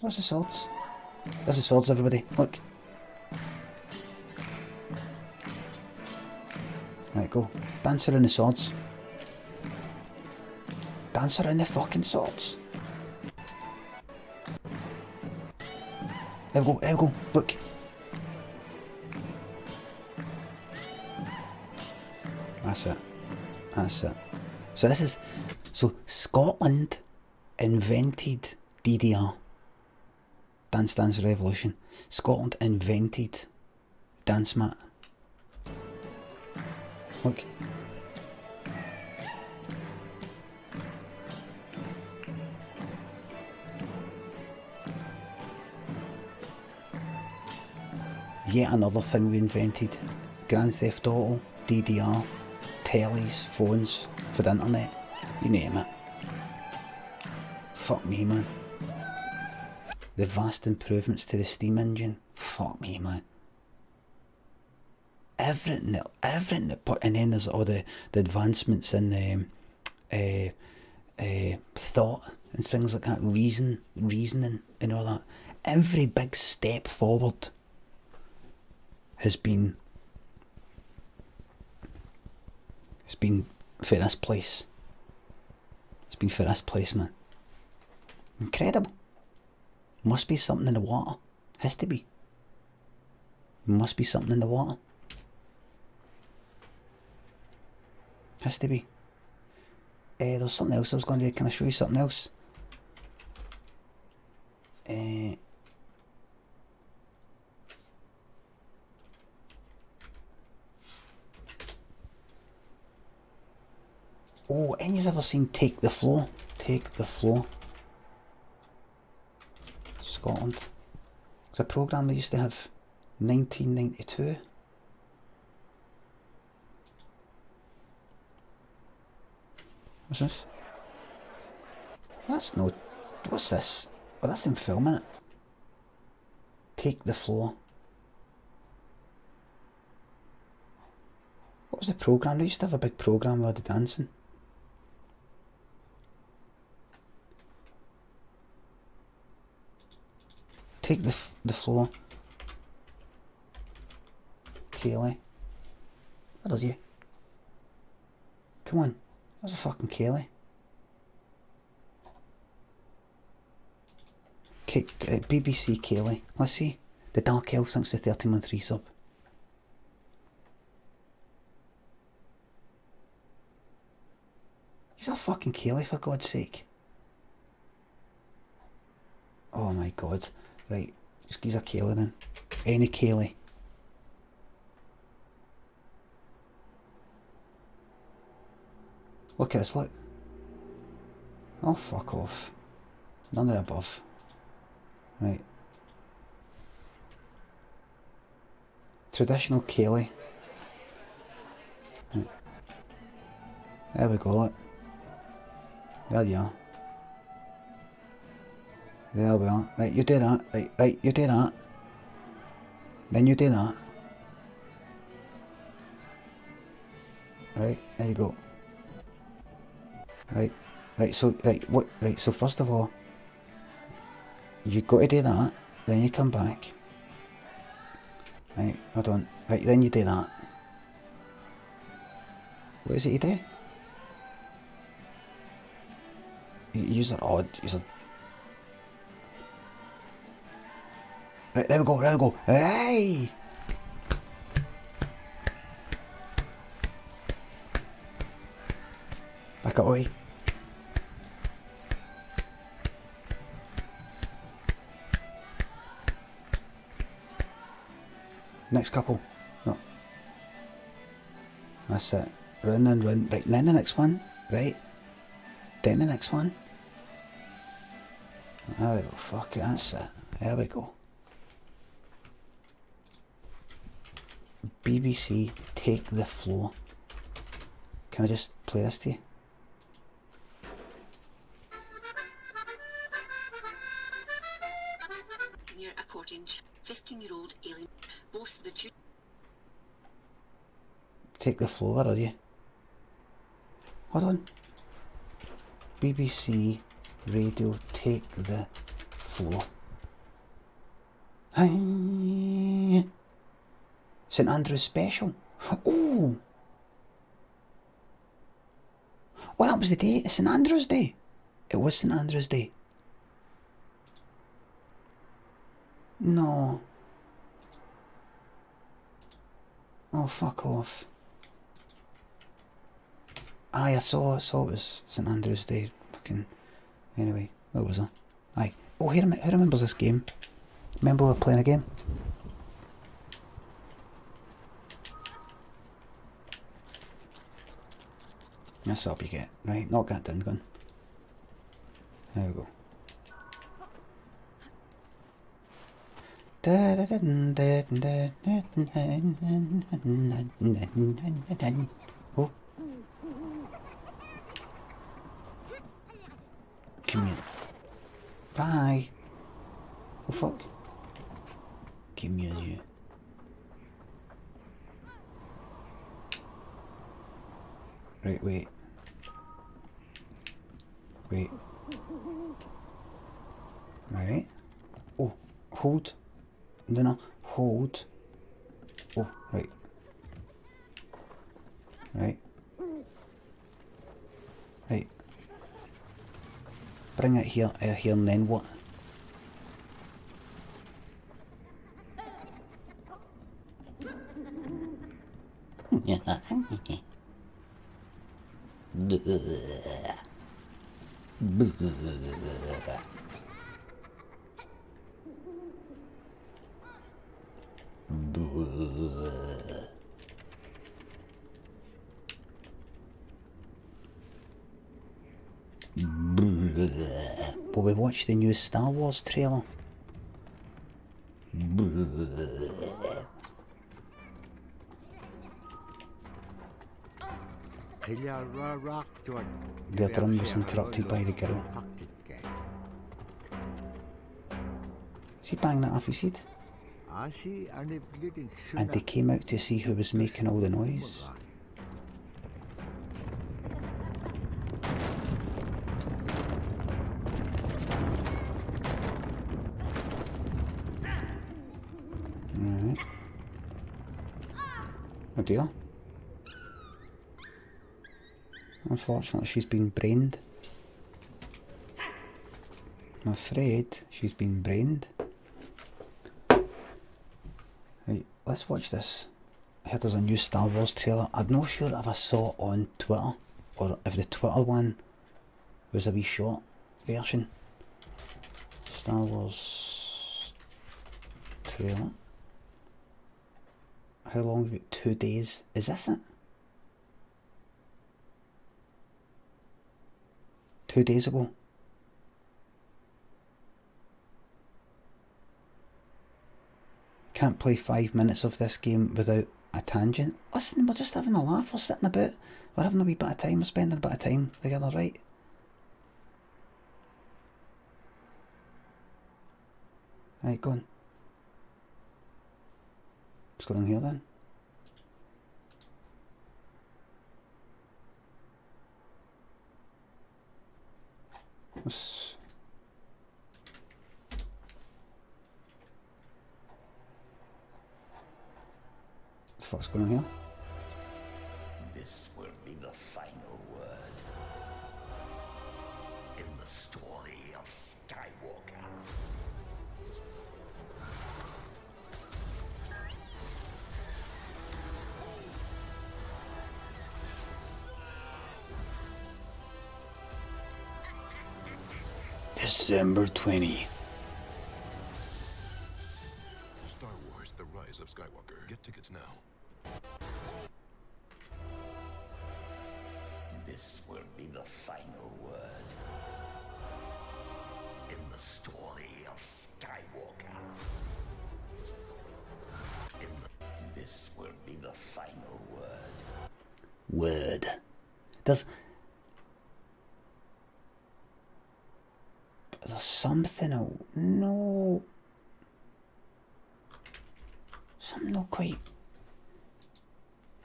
S1: Where's the swords? There's the swords, everybody. Look. Right, go. Dance around the swords. Dance around the fucking swords. There we go, there we go. Look. That's it. That's it. So this is... So Scotland invented DDR. Dance Dance Revolution. Scotland invented dance mat. Look. Yet another thing we invented. Grand Theft Auto, DDR, tellies, phones, for the internet, you name it. Fuck me, man. The vast improvements to the steam engine, fuck me, man. Everything, and then there's all the advancements in thought and things like that, reasoning and all that. Every big step forward has been for this place. It's been for this place, man. Incredible. Must be something in the water. Has to be. Must be something in the water. Has to be. There's something else I was going to do. Can I show you something else? Oh, any's ever seen Take the Floor? Take the Floor. Scotland. It's a programme they used to have 1992. What's this? That's no... What's this? Oh, that's them filming it. Take the Floor. What was the programme? They used to have a big programme where they're dancing. Take the Floor. Kaylee. Where are you? Come on. Where's the fucking Kaylee? BBC Kaylee. Let's see. The Dark Elf thanks to 30-month resub. He's a fucking Kaylee, for God's sake. Oh my god. Right, just squeeze a Kaylee in. Any Kaylee. Look at this, look. Oh, fuck off. None of the above. Right. Traditional Ceilidh. Right. There we go, look. There you are. There we are. Right, you do that. Right, you do that. Then you do that. Right, there you go. Right, so first of all, you got to do that, then you come back. Right, hold on. Right, then you do that. What is it you do? You're odd. Right, there we go. Hey! Back up, away. Next couple. No. That's it. Run and run. Right, then the next one. Right. Then the next one. There we go. Fuck it, that's it. There we go. BBC, take the floor. Can I just play this to you?
S21: Near accordion, 15-year-old alien, both the
S1: Take the floor, are you? Hold on. BBC Radio, take the floor. St Andrew's special. Oh! Well, that was the day. It's St Andrew's Day. It was St Andrew's Day. No. Oh, fuck off. Aye, I saw it was St Andrew's Day. Fucking. Anyway, where was I? Aye. Oh, who remembers this game? Remember we were playing a game? That's up you get. Right, knock that down, gun. There we go. Oh. Come here. Bye. Oh fuck. Come here, you. Right, wait. Right. Oh, hold. No, hold. Oh, right. Right. Bring it here, and then what? Well, we watched the new Star Wars trailer. Their drum was interrupted by the girl. Is he banging that off his head? And they came out to see who was making all the noise. Alright. Oh dear. Unfortunately, she's been brained. I'm afraid she's been brained. Right, let's watch this. I heard there's a new Star Wars trailer. I'm not sure if I saw it on Twitter or if the Twitter one was a wee short version. Star Wars trailer. How long is it? 2 days. Is this it? 2 days ago.
S2: Can't play 5 minutes of this game without a tangent. Listen, we're just having a laugh, we're sitting about, we're having a wee bit of time, we're spending a bit of time together, right? Right, go on. What's going on here then? What's... What the fuck's going on here?
S16: This will be the final word in the story of Skywalker.
S2: December 20.
S3: Star Wars: The Rise of Skywalker. Get tickets now.
S16: This will be the final word in the story of Skywalker. This will be the final word.
S2: There's something, no, something not quite.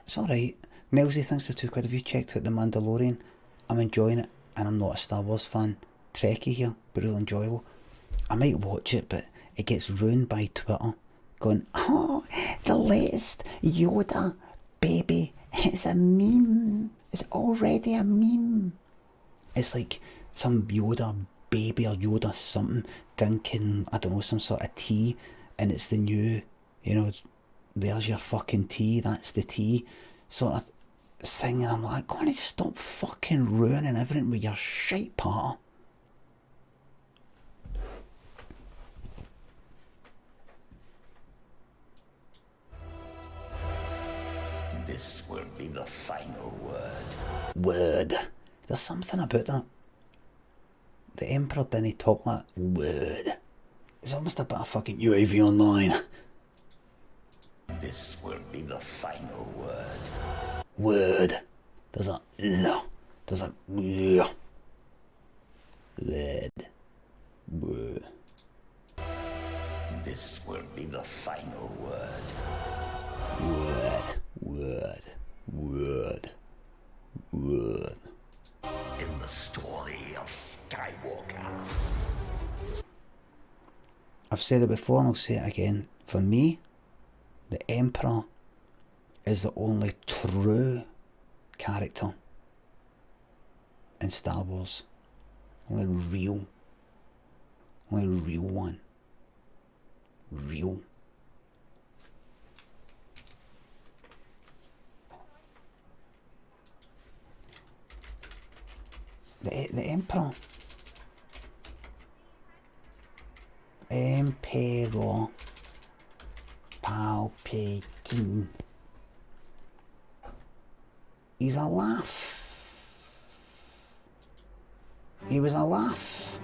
S2: It's alright. Melzy, thanks for £2. Have you checked out The Mandalorian? I'm enjoying it, and I'm not a Star Wars fan. Trekkie here, but really enjoyable. I might watch it, but it gets ruined by Twitter going, oh, the latest Yoda baby, it's a meme. It's already a meme. It's like some Yoda baby or Yoda something drinking, I don't know, some sort of tea, and it's the new, you know, there's your fucking tea, that's the tea sort of thing, and I'm like, go on, stop fucking ruining everything with your shite part.
S16: This will be the final word.
S2: Word. There's something about that. The Emperor didn't talk like word. It's almost a bit of fucking UAV online.
S16: This will be the final word.
S2: Word. There's a L. There's a word. Word.
S16: This will be the final word.
S2: Word. Word. Word. Word.
S16: In the story of Skywalker.
S2: I've said it before and I'll say it again. For me, the Emperor is the only true character in Star Wars. Only real one. Real. The Emperor. Emperor Palpatine. He was a laugh. He was a laugh.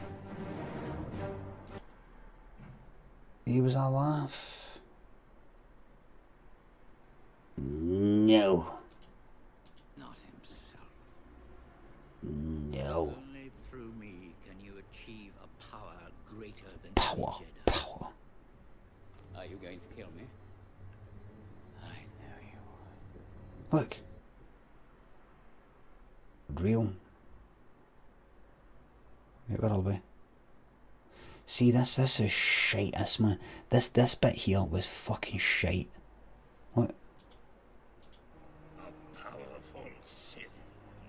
S2: He was a laugh. No.
S22: Not himself.
S2: No.
S22: Only through me can you achieve a power greater than
S2: Power.
S22: Jedi.
S2: Power.
S22: Are you going to kill me? I know you are.
S2: Look. Real. Where will be? See, this is shite, this man. This bit here was fucking shite. What?
S16: A powerful Sith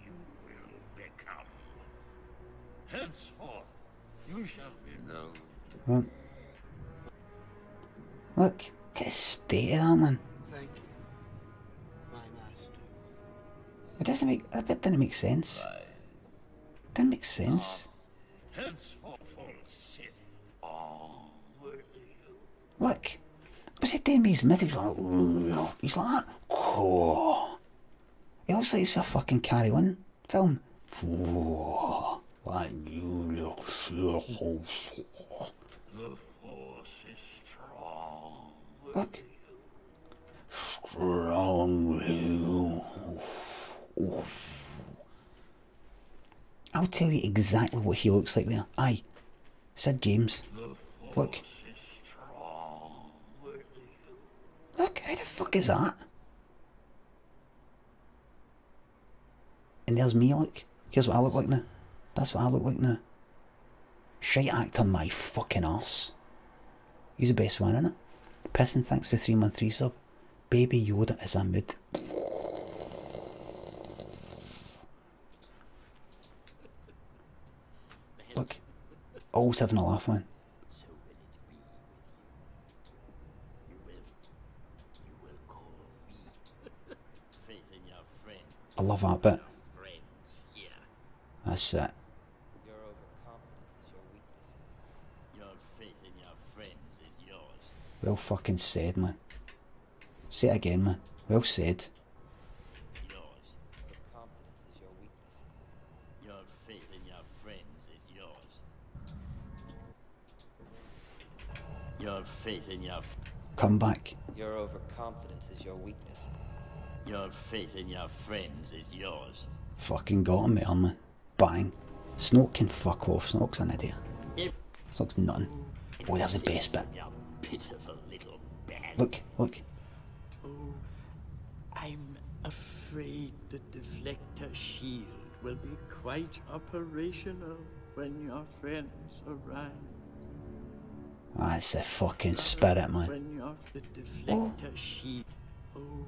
S16: you will become. Henceforth, you shall be known.
S2: What? Look, get a state of that, man.
S22: Thank you, my master.
S2: It doesn't make, that bit didn't make sense. Didn't make sense.
S16: Henceforth, Sith, all will you.
S2: Look, what's he doing with his myth? He's like that. Oh. He looks like he's for a fucking Carry On film. Oh. Like you look so.
S16: The Force is strong with
S2: Look. Strong will. I'll tell you exactly what he looks like there. Aye. Sid James. Look. Look, how the fuck is that? And there's me, look. Here's what I look like now. That's what I look like now. Shite actor my fucking arse. He's the best one, innit? Piston thanks for 3-month resub. Baby Yoda is a mood. Look. Always having a laugh, man. I love that bit. That's it.
S9: Your overconfidence is your weakness. Your faith in your friends is yours.
S2: Well fucking said, man. Say it again, man. Well said.
S9: Yours. Overconfidence is your weakness. Your faith in your friends is yours. Your faith in your...
S2: Come back.
S9: Your overconfidence is your weakness. Your faith in your friends is yours.
S2: Fucking got him there, man. Bang. Snoke can fuck off. Snoke's an idiot. Snoke's nothing. Oh, that's the best bit. Look, look.
S9: Oh, I'm afraid the deflector shield will be quite operational when your friends arrive.
S2: That's a fucking spirit, man.
S9: When you're the deflector shield. Oh,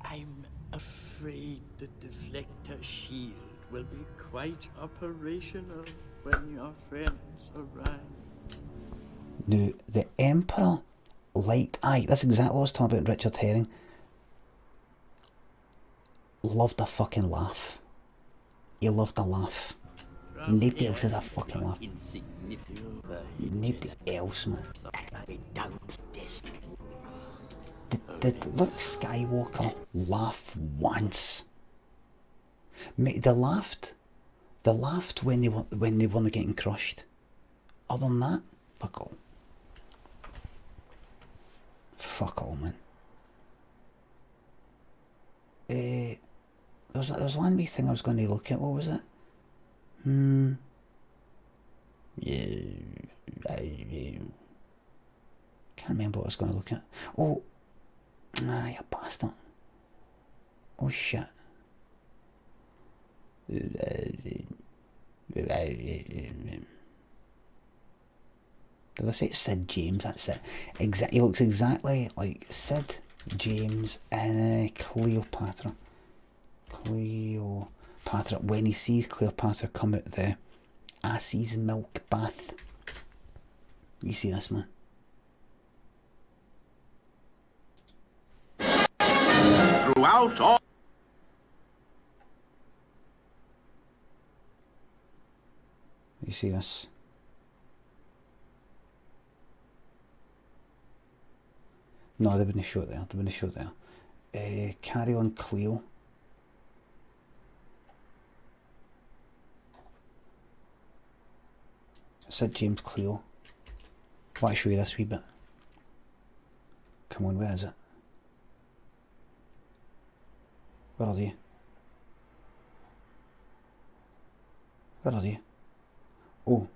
S9: I'm afraid the deflector shield will be quite operational when your friends arrive.
S2: Now, the Emperor liked... Aye, that's exactly what I was talking about Richard Herring. Loved a fucking laugh. He loved a laugh. Nobody else has a fucking laugh. Nobody else, man. Did Luke Skywalker laugh once? Mate, they laughed when they weren't getting crushed. Other than that, fuck all. Fuck all, man. There was one wee thing I was going to look at. What was it? Can't remember what I was going to look at. Oh, ah, you bastard. Oh shit. Did I say Sid James? That's it. He looks exactly like Sid James and Cleopatra. Cleopatra. When he sees Cleopatra come out the ass's milk bath. You see this, man?
S12: Throughout all...
S2: You see this? No, they wouldn't show it there. They wouldn't show it there. Carry On Cleo. Sid James Cleo. I want to show you this wee bit. Come on, where is it? Where are they? Where are they? Oh.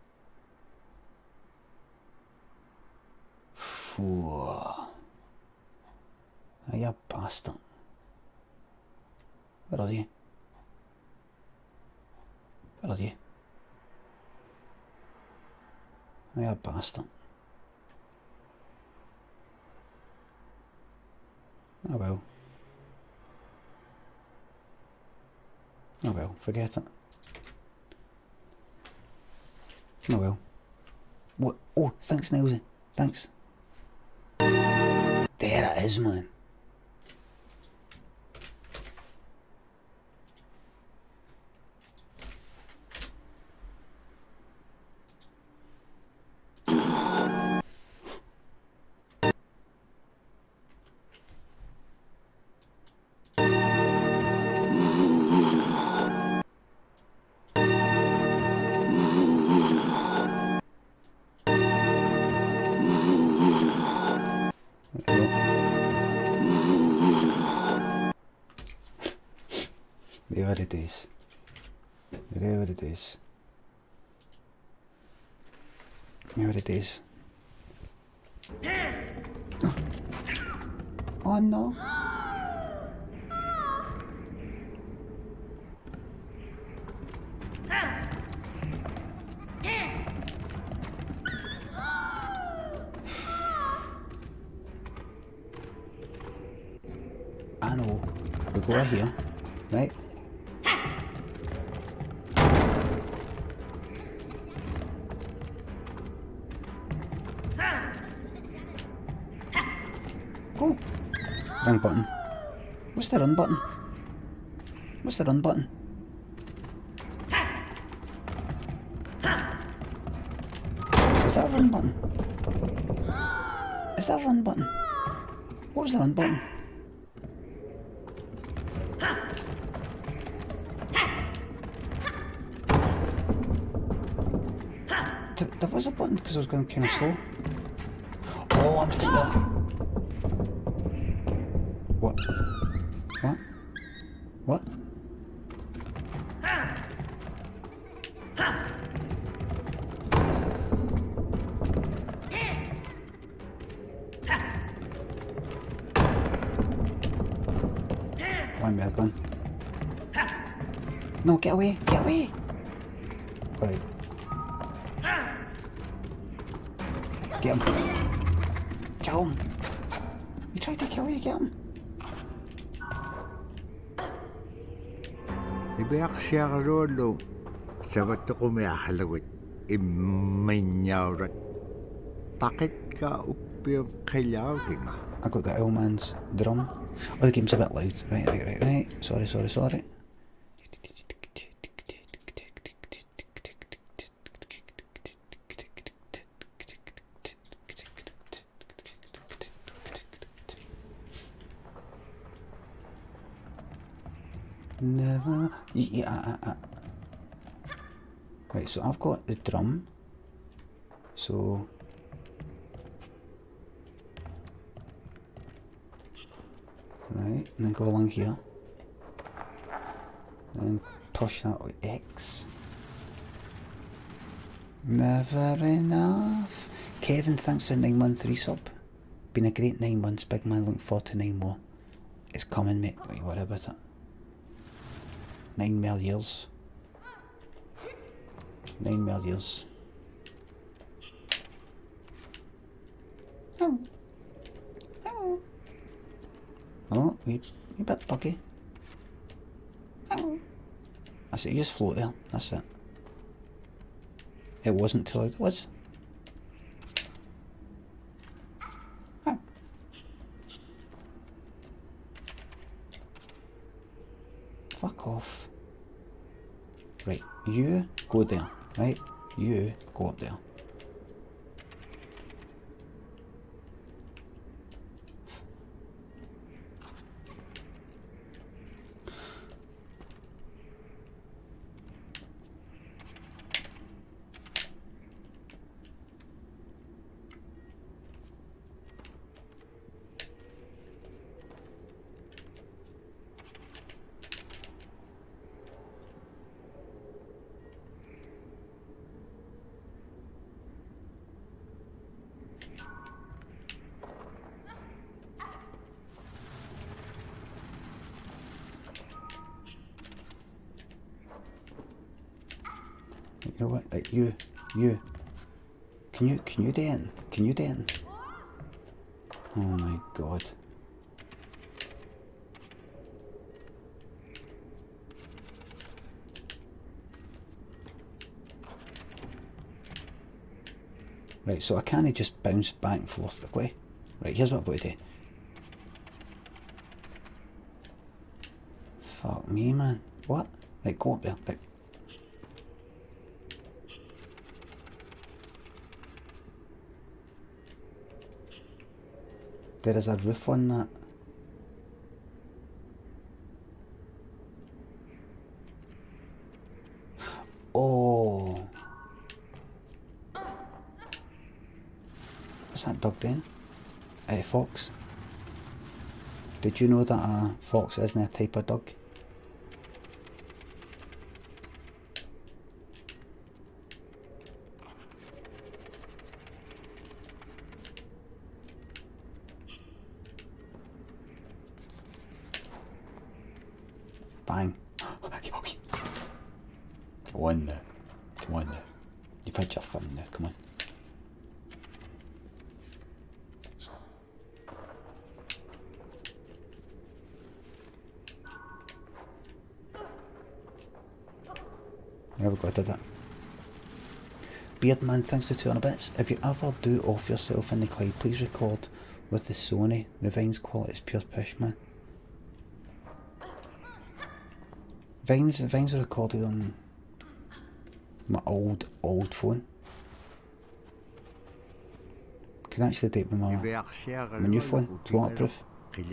S2: Are you a bastard? Where are they? Where are they? Are you a bastard? Oh well. Oh well, forget it. Oh well. What? Oh, thanks, Nelsy. Thanks. There it is, man.
S1: Whatever it is. Whatever it is. Whatever it is. Oh no. I know. We go here, right? Go. Wrong button. What's the run button? What's the run button? Is that a run button? Is that a run button? What was the run button? There was a button because I was going kind of slow. Oh, I'm thinking. What? What? What? Why am I gone? No, get away! Get away! Alright. Get him. Kill him. You tried to kill you, get him.
S11: Ibaksyarolo. Sabat ko may akalawit. Imanyarat. Bakit ka upiyong kailangan nga?
S1: I got the old man's drum. Oh, the game's a bit loud. Right. Sorry. Never. Yeah. Right, so I've got the drum. So. Right, and then go along here. And push that with X. Never enough. Kevin, thanks for 9 months resub. Been a great 9 months, big man. Looking forward to 9 more. It's coming, mate. Wait, what about it? 9 more years. 9 more years. Oh, we bit buggy. That's it, you just float there. That's it. It wasn't too loud, it was. Fuck off. Right, you go there, right? You go up there. You know what? Like you. Can you den? Can you den? Oh my god. Right, so I can't just bounce back and forth the way. Right, here's what I'm going to do. Fuck me, man. What? Right, go up there. Right. There is a roof on that. Oh. What's that dog then? A fox. Did you know that a fox isn't a type of dog? Bang. Come on now. Come on now. You've had your fun now, come on. There we go, I did it. Beardman, thanks for 200 bits. If you ever do off yourself in the Clyde, please record with the Sony. The Vine's quality is pure pish, man. Vines are recorded on my old phone. Can actually do it with my new phone. It's waterproof. Like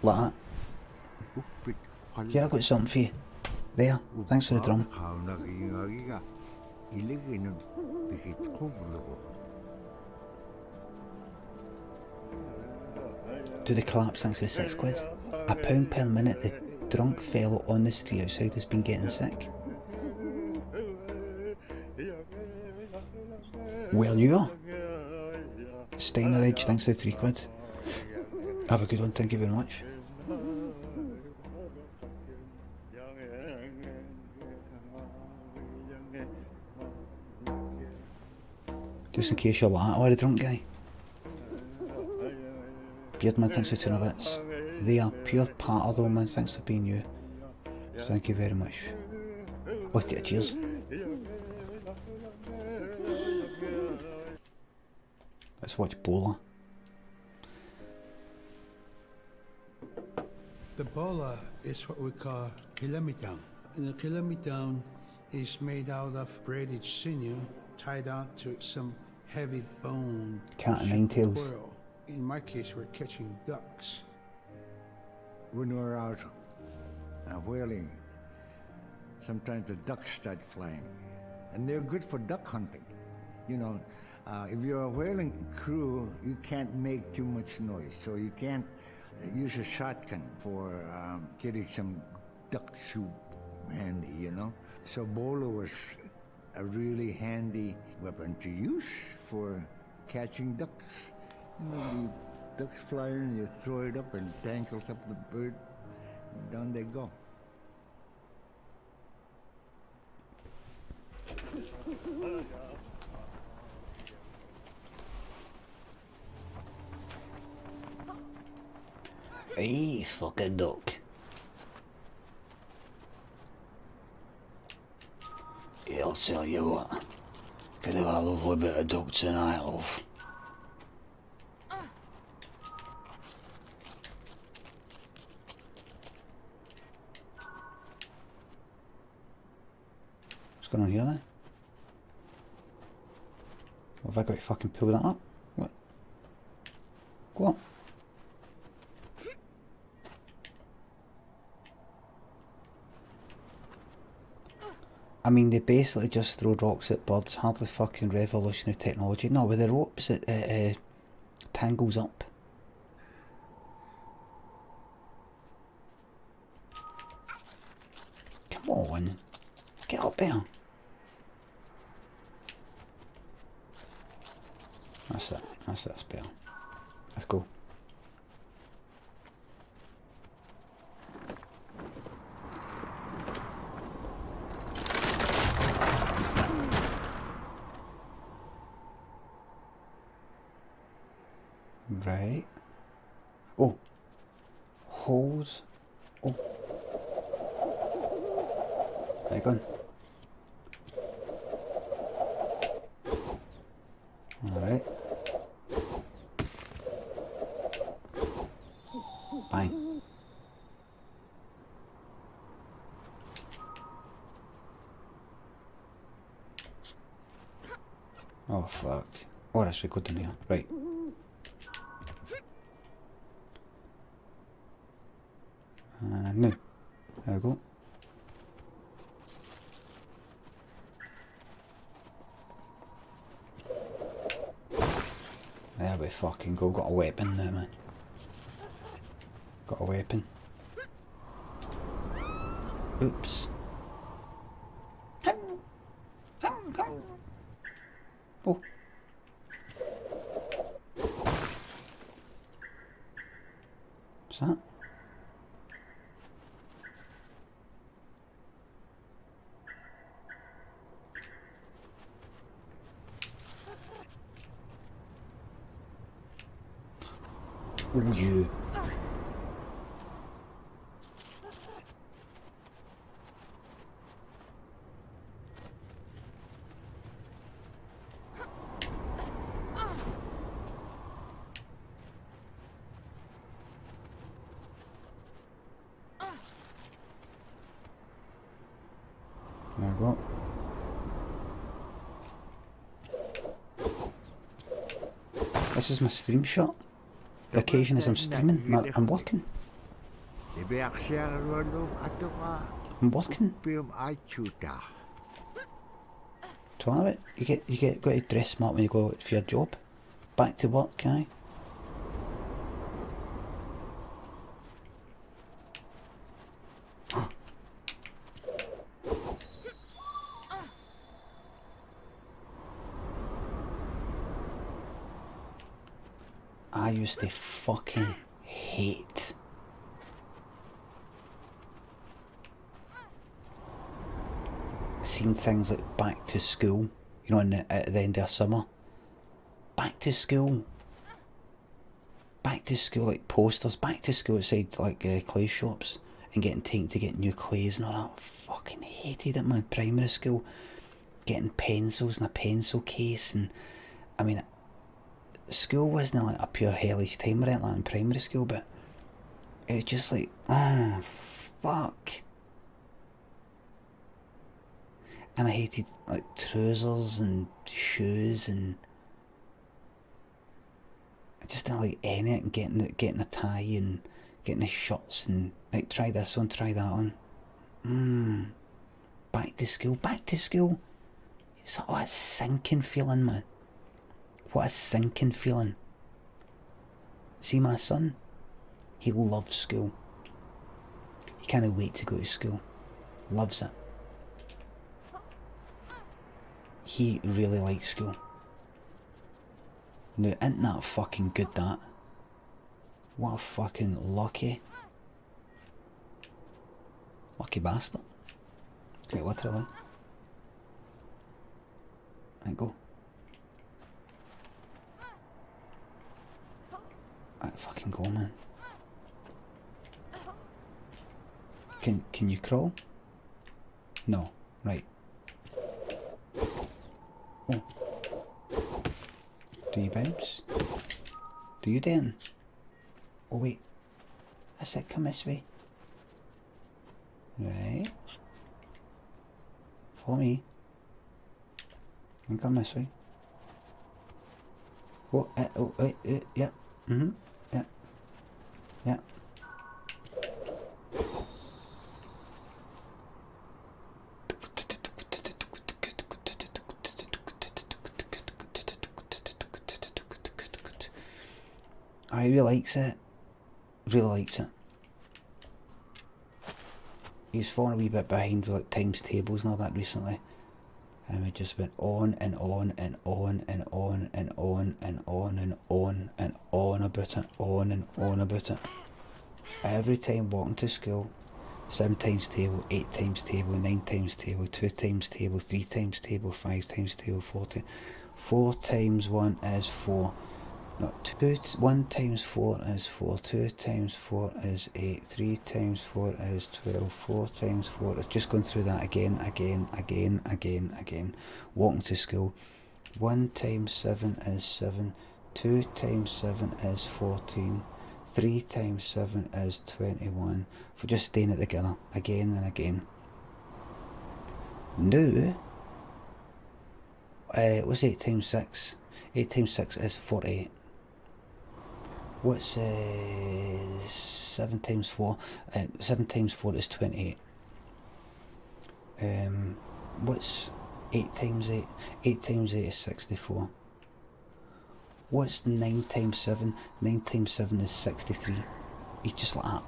S1: that. Yeah, I got something for you. There, thanks for the drum. Do the collapse, thanks for the £6. £1 per minute. The drunk fellow on the street outside has been getting sick. Well, you are. Steiner Edge, thanks for the £3. Have a good one, thank you very much. Just in case you're like, oh, the drunk guy. Beardman, thanks for 200 bits. They are pure part though, man, thanks for being you. Thank you very much. Oh, cheers. Let's watch Bola.
S6: The bola is what we call kilamitan. And the kilamitan is made out of braided sinew tied out to some heavy bone.
S1: Cat and nine tails.
S6: Squirrel. In my case, we're catching ducks.
S11: When we're out whaling, sometimes the ducks start flying. And they're good for duck hunting. You know, if you're a whaling crew, you can't make too much noise. So you can't use a shotgun for getting some duck soup handy, you know? So bola was a really handy weapon to use for catching ducks. You know, the ducks fly in, you throw it up and tangles up the bird, and down they go.
S1: Hey, fucking duck. Yeah, I'll tell you what. Could have a lovely bit of duck tonight, love. What's going on here then? What have I got to fucking pull that up? What? What? I mean, they basically just throw rocks at birds, hardly fucking revolutionary technology. No, with the ropes it tangles up. Come on, get up there. That's it, that's better. Let's go. Right. Oh. Hold. Oh. Hang on. Alright. Bang. Oh fuck. Oh, that's really good in here. Right. No. There we go. There we fucking go. Got a weapon now, man. Got a weapon. Oops. Oh. What's that? Oh, you. There we go. This is my stream shot. The occasion is I'm streaming. I'm working. I'm working. Tell it. You get got to dress smart when you go for your job. Back to work, aye. I used to fucking hate seeing things like back to school, you know, at the end of summer. Back to school, like posters, back to school outside like clay shops and getting taken to get new clays and all that. Fucking hated it, man. Primary school, getting pencils in a pencil case, and I mean, school wasn't like a pure hellish time or anything like in primary school, but it was just like, oh, fuck. And I hated like trousers and shoes, and I just didn't like any of it, and getting a tie and getting the shirts and like try this on, try that on. Back to school. It's like, what a sinking feeling, man. What a sinking feeling. See my son? He loves school. He can't wait to go to school. Loves it. He really likes school. Now, isn't that fucking good, that? What a fucking lucky bastard. Quite literally. There you go. Right, fucking go, man. Can you crawl? No. Right. Oh. Do you bounce? Do you then? Oh wait. I said come this way. Right. Follow me. And come this way. Oh, yeah. Mm-hmm. Yeah. Yeah. I really likes it. Really likes it. He's fallen a wee bit behind with like times tables and all that recently. And we just went on and on and on and on and on and on and on and on about it, on and on about it. Every time walking to school, 7 times table, 8 times table, 9 times table, 2 times table, 3 times table, 5 times table, 4 times. 4 times 1 is 4. No, 1 times 4 is 4, 2 times 4 is 8, 3 times 4 is 12, 4 times 4 is just going through that again. Walking to school. 1 times 7 is 7, 2 times 7 is 14, 3 times 7 is 21. For just staying it together again and again. Now, what's 8 times 6? 8 times 6 is 48. What's 7 times 4? 7 times 4 is 28. What's 8 times 8? 8 times 8 is 64. What's 9 times 7? 9 times 7 is 63. He's just like that.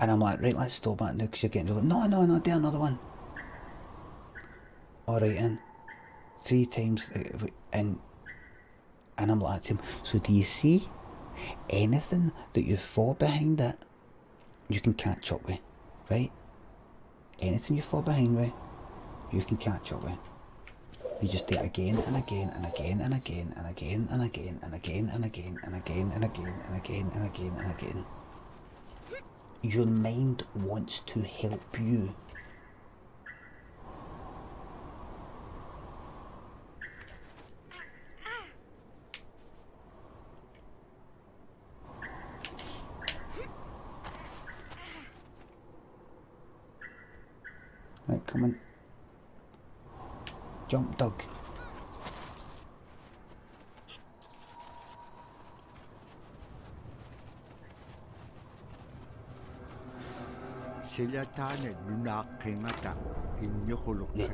S2: And I'm like, right, let's stop that now because you're getting really... No, do another one. Alright, in. 3 times, and I'm like to him, so do you see anything that you fall behind it, you can catch up with, right? Anything you fall behind with, you can catch up with. You just do it again and again and again and again and again and again and again and again and again and again and again and again and again. Your mind wants to help you. Right, come on. Jump, Doug.
S11: The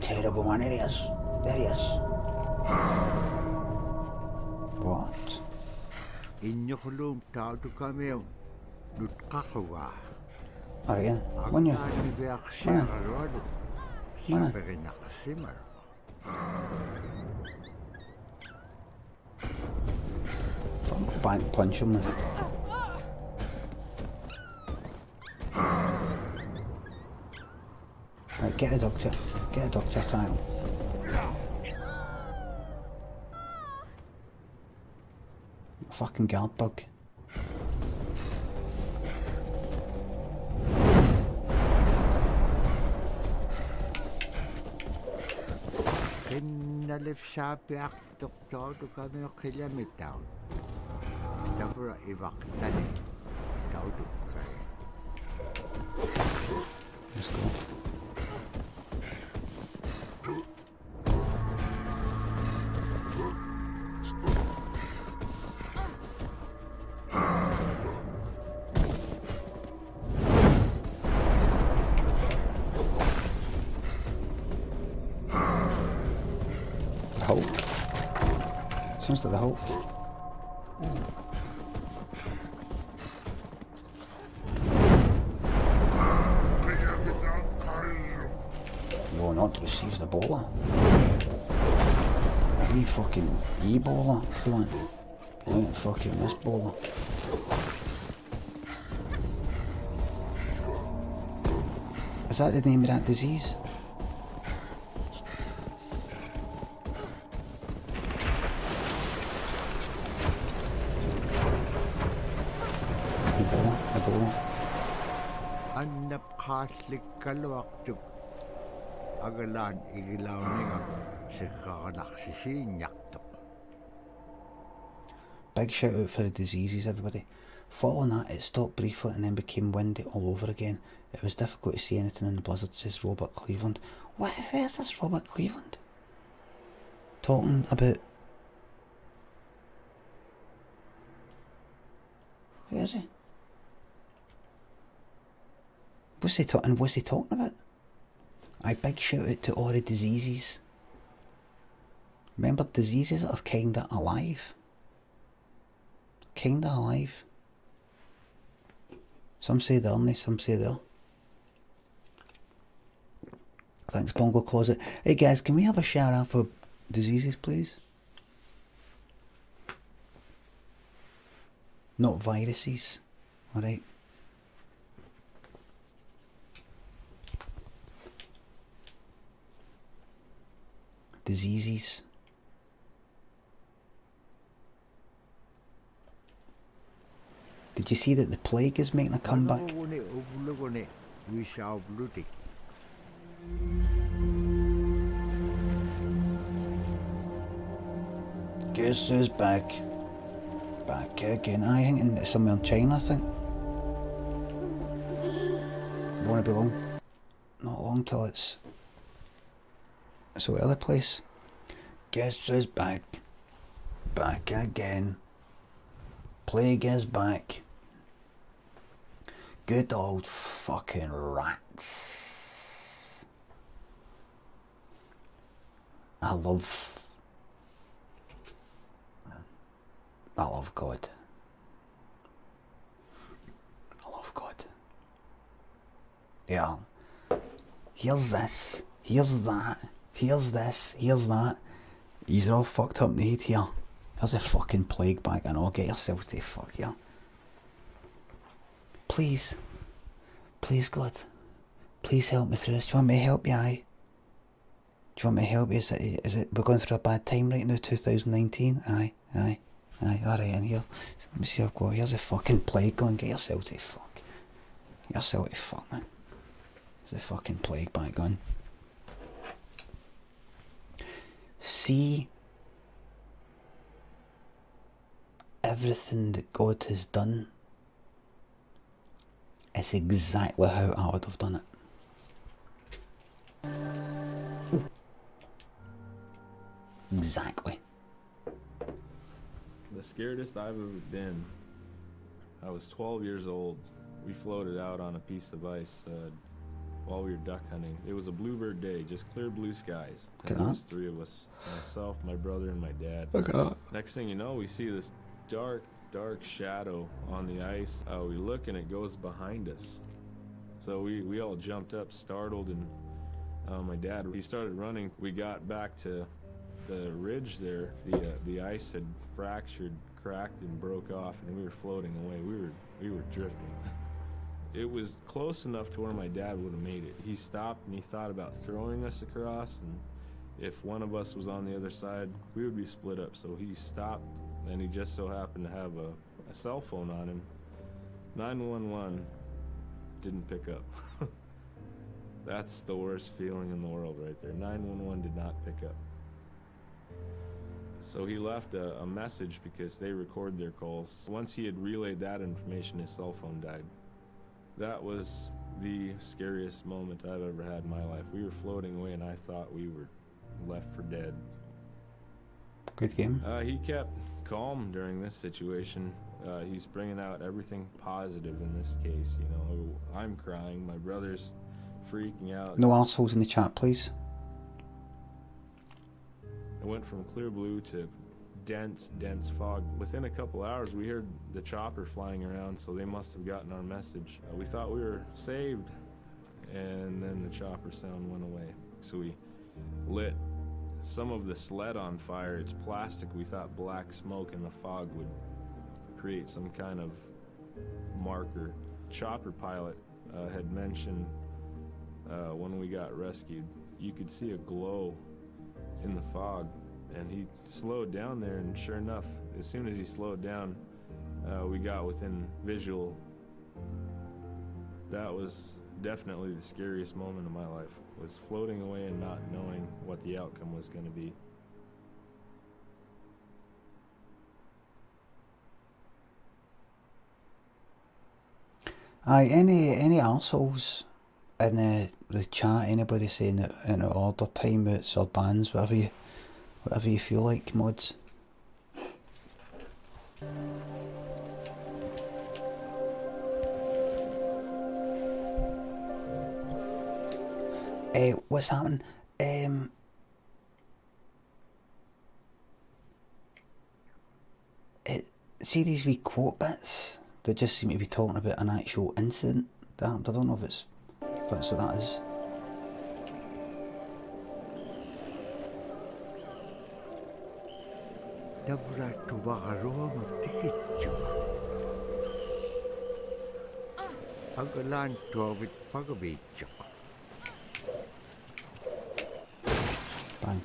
S2: terrible one, there he is. There he is. What? Again, when you... Bank punch him. Right, get a doctor. Get a doctor, Kyle. Fucking guard dog. Let's go. Hulk. Sounds like the Hulk. You're not to receive the Ebola. You fucking Ebola. Come on. You ain't fucking this Ebola. Is that the name of that disease? Big shout out for the diseases, everybody. Following that, it stopped briefly and then became windy all over again. It was difficult to see anything in the blizzard, says Robert Cleveland. What? Who is this Robert Cleveland? Talking about... Who is he? What's he talking about? I big shout out to all the diseases. Remember, diseases are kinda alive. Kinda alive. Some say they're not, some say they're. Thanks, Bongo Closet. Hey guys, can we have a shout out for diseases, please? Not viruses. Alright. Diseases. Did you see that the plague is making a comeback? Guess who's back? Back again. I think it's somewhere in China, I think. Won't be long. Not long till it's a other place. Guess who's back? Back again. Plague is back. Good old fucking rats. I love God. I love God. Yeah. Here's this. Here's that. Here's this. Here's that. You're all fucked up in the head here. Here's a fucking plague bag and all. Get yourselves to fuck here. Please. Please, God. Please help me through this. Do you want me to help you, aye? Do you want me to help you? Is it we're going through a bad time right now, 2019? Aye. Alright, in here. Let me see what I've got. Here's a fucking plague. Go and get yourself to fuck. Get yourself to fuck, man. There's a fucking plague bag on. See everything that God has done is exactly how I would have done it. Ooh. Exactly.
S5: The scaredest I've ever been. I was 12 years old. We floated out on a piece of ice while we were duck hunting. It was a bluebird day, just clear blue skies. And there was 3 of us, myself, my brother, and my dad. Next thing you know, we see this dark shadow on the ice. We look and it goes behind us. So we all jumped up, startled, and my dad, he started running. We got back to the ridge there. The ice had fractured, cracked, and broke off, and we were floating away. We were drifting. It was close enough to where my dad would have made it. He stopped and he thought about throwing us across, and if one of us was on the other side, we would be split up. So he stopped, and he just so happened to have a cell phone on him. 911 didn't pick up. That's the worst feeling in the world right there. 911 did not pick up. So he left a message because they record their calls. Once he had relayed that information, his cell phone died. That was the scariest moment I've ever had in my life. We were floating away and I thought we were left for dead.
S2: Good game.
S5: He kept calm during this situation. He's bringing out everything positive in this case. You know, I'm crying, my brother's freaking out.
S2: No assholes in the chat, please.
S5: It went from clear blue to dense fog. Within a couple hours, we heard the chopper flying around, so they must have gotten our message. We thought we were saved, and then the chopper sound went away. So we lit some of the sled on fire. It's plastic. We thought black smoke in the fog would create some kind of marker. Chopper pilot had mentioned when we got rescued, you could see a glow in the fog, and he slowed down there, and sure enough, as soon as he slowed down, we got within visual. That was definitely the scariest moment of my life, was floating away and not knowing what the outcome was going to be.
S2: Aye, any assholes in the chat, anybody saying that in order time it's or bands, whatever you feel like, mods. What's happening? See these wee quote bits that just seem to be talking about an actual incident that happened. I don't know if that's what that is. Bang.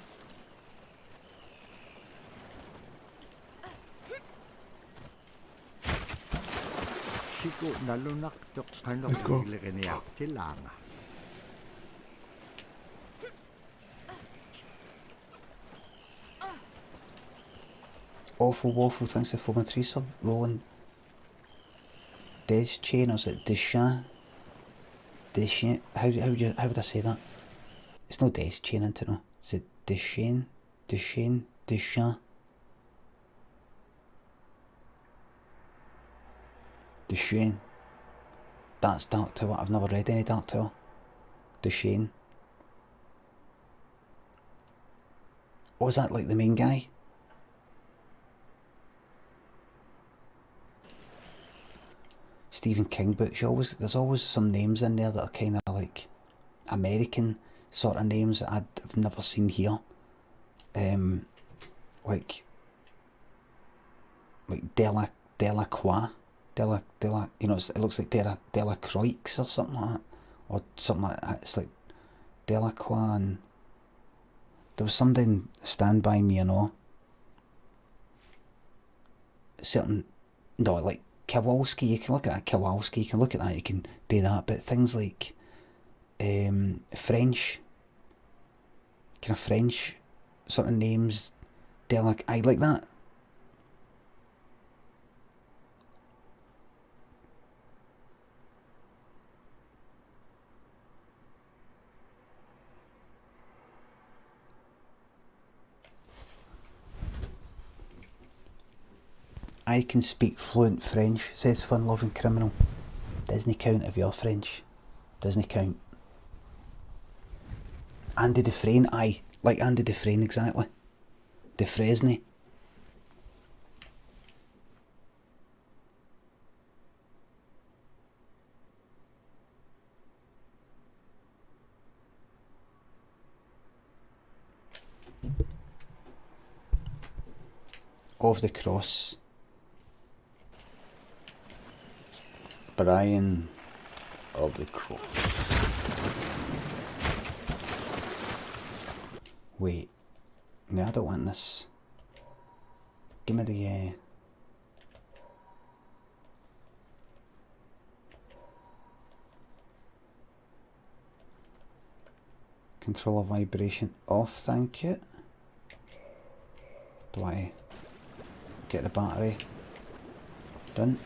S2: Awful Waffle, thanks for 413 sub. Rolling Des Chain, or is it Deschamps? Deschamps, how would I say that? It's no Des Chain, isn't it? No, is it Deschamps? Deschamps? Deschamps? Deschamps. That's Dark Tower. I've never read any Dark Tower. Deschamps. Or is that like the main guy?
S1: Stephen King books, there's always some names in there that are kind of like American sort of names that I've never seen here. Like Delacroix, you know, it looks like Delacroix or something like that, or something like that. It's like Delacroix, and there was somebody in Stand By Me and all. Certain, no, like Kowalski, you can look at that, Kowalski, you can look at that, you can do that, but things like French, kind of French sort of names, I like that. I can speak fluent French, says Fun-Loving Criminal. Doesn't count if you're French. Doesn't count. Andy Dufresne, aye. Like Andy Dufresne, exactly. Dufresne. Of the Cross. Brian of the Cross. Wait. No, I don't want this. Give me the controller vibration off, thank you. Do I get the battery done?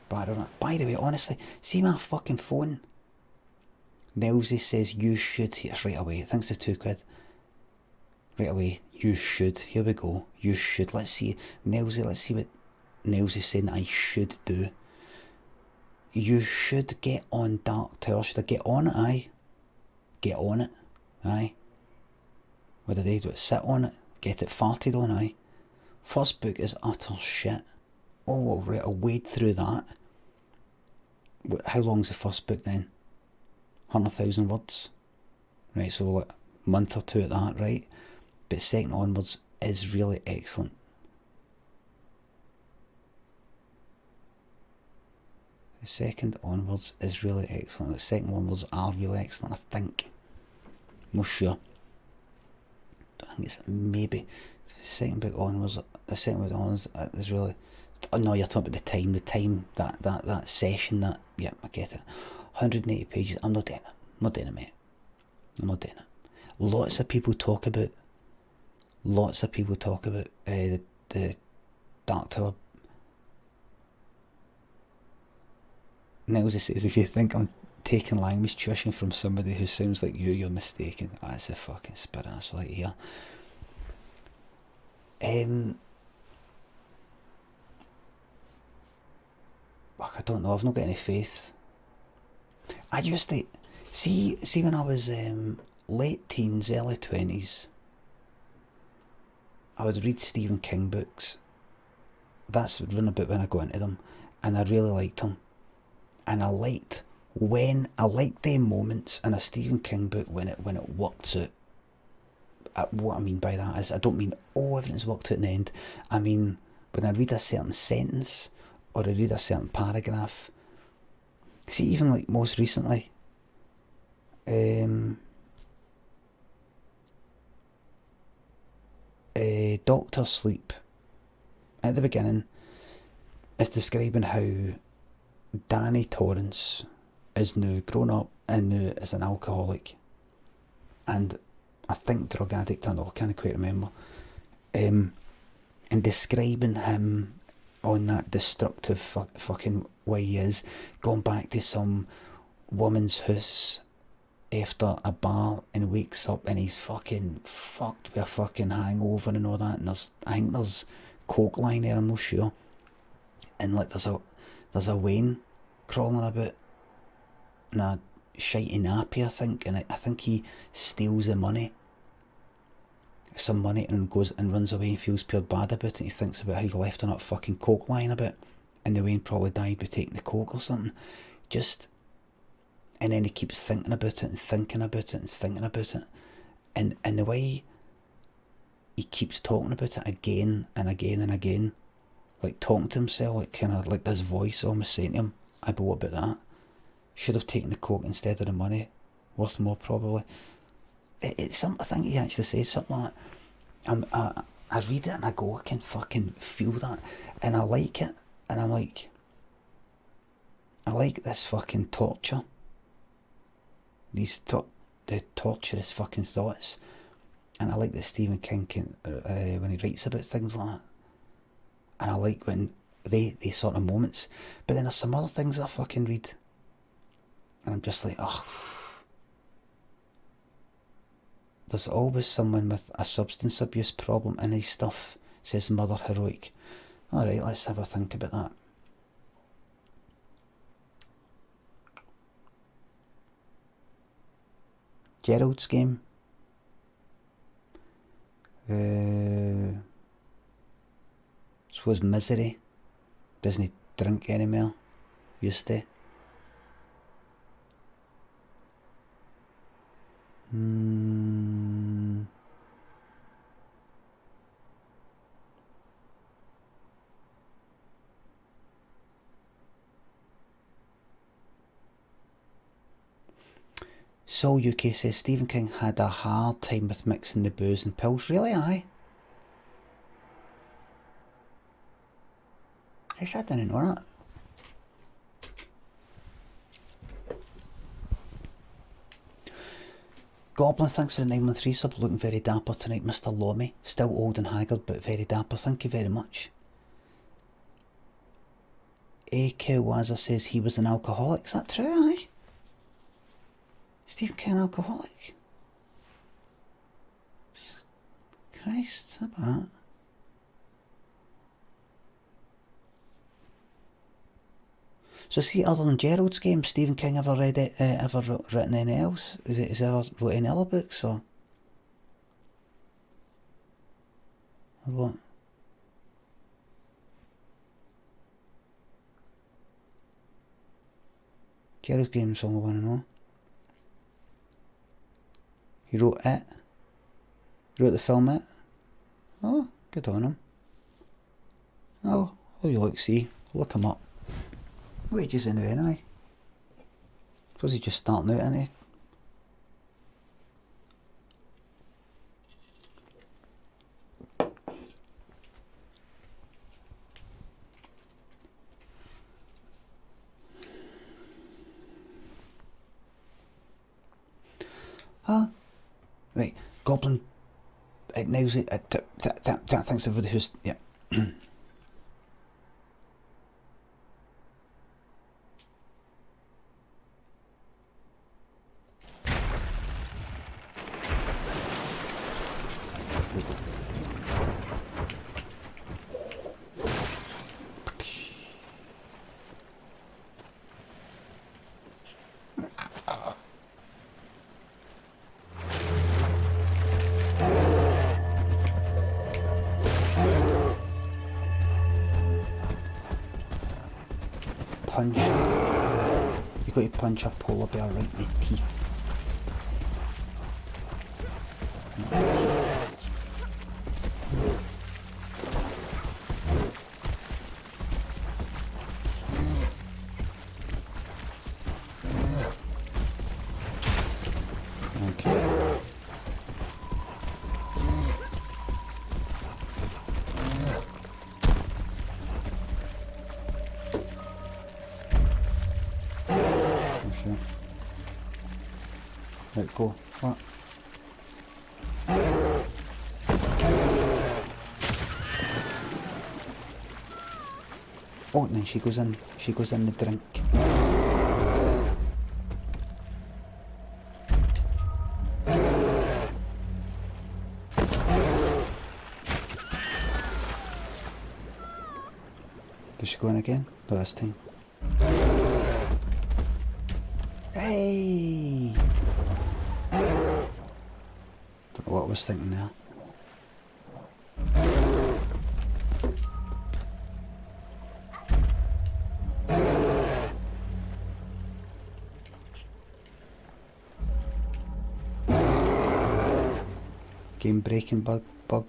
S1: Battery on it. By the way, honestly, see my fucking phone? Nelsy says you should. Yes, right away. Thanks to £2. Right away. You should. Here we go. You should. Let's see. Nelsy, let's see what Nelsy's saying I should do. You should get on Dark Tower. Should I get on it? Aye. Get on it. Aye. What did I do? Sit on it. Get it farted on. Aye. First book is utter shit. Oh, right. I'll wade through that. How long's the first book then? 100,000 words. Right, so like a month or two at that, right? But second onwards is really excellent. The second onwards is really excellent. The second onwards are really excellent, I think. I'm not sure. I think it's maybe the second book onwards. The second book onwards is really. Oh no, you're talking about the time that session. That yeah, I get it. 180 pages. I'm not doing it. I'm not doing it, mate. I'm not doing it. Lots of people talk about. The Dark Tower. Nels says, if you think I'm taking language tuition from somebody who sounds like you're mistaken. Oh, that's a fucking spit ass right here. Fuck, I don't know. I've not got any faith. I used to see when I was late teens, early 20s. I would read Stephen King books. That's round about when I got into them, and I really liked them. And I liked the moments in a Stephen King book when it works out. What I mean by that is I don't mean everything's worked out in the end. I mean when I read a certain sentence or I read a certain paragraph. See, even like most recently, Doctor Sleep at the beginning is describing how Danny Torrance is now grown up and now is an alcoholic and I think drug addict, I can't quite remember, and describing him on that destructive fucking way he is, going back to some woman's house after a bar and wakes up and he's fucking fucked with a fucking hangover and all that, and I think there's coke lying there, I'm not sure, and like there's a Wayne crawling about in a shitey nappy, I think, and I think he steals the money. some money and goes and runs away and feels pure bad about it. He thinks about how he left on that fucking coke lying about, and the Wayne probably died by taking the coke or something. And then he keeps thinking about it and thinking about it and thinking about it, and the way he keeps talking about it again and again and again, like talking to himself, like kind of like this voice almost saying to him, but what about that? Should have taken the coke instead of the money, worth more probably. It's something, I think he actually says something like that. I read it and I go, I can fucking feel that, and I like it, and I'm like, I like this fucking torture, the torturous fucking thoughts, and I like that Stephen King can, when he writes about things like that, and I like when they sort of moments, but then there's some other things I fucking read, and I'm just like, oh, there's always someone with a substance abuse problem in his stuff, says Mother Heroic. Alright, let's have a think about that. Gerald's Game. I suppose Misery. Doesn't drink anymore. Used to. Sol UK says Stephen King had a hard time with mixing the booze and pills. Really, aye? I didn't know that. Goblin, thanks for the 913 sub. Looking very dapper tonight, Mr. Lomi. Still old and haggard, but very dapper. Thank you very much. A.K. Waza says he was an alcoholic. Is that true, aye? Stephen King alcoholic? Christ, how about that? So see, other than Gerald's Game, Stephen King ever read it, ever written any else? Is he ever wrote any other books, or what? Gerald's Game's all I want to know. He wrote It. He wrote the film It. Oh, good on him. Oh, you look, see, look him up. What age is he now anyway? Suppose he's just starting out, isn't he? Right, Goblin. Now's it. Thanks everybody who's yeah. Punch. You got to punch a polar bear right in the teeth. Right, go. What? Oh, and then she goes in the drink. Does she go in again? No, this time. Hey! Don't know what I was thinking there. chain breaking bug. Oh.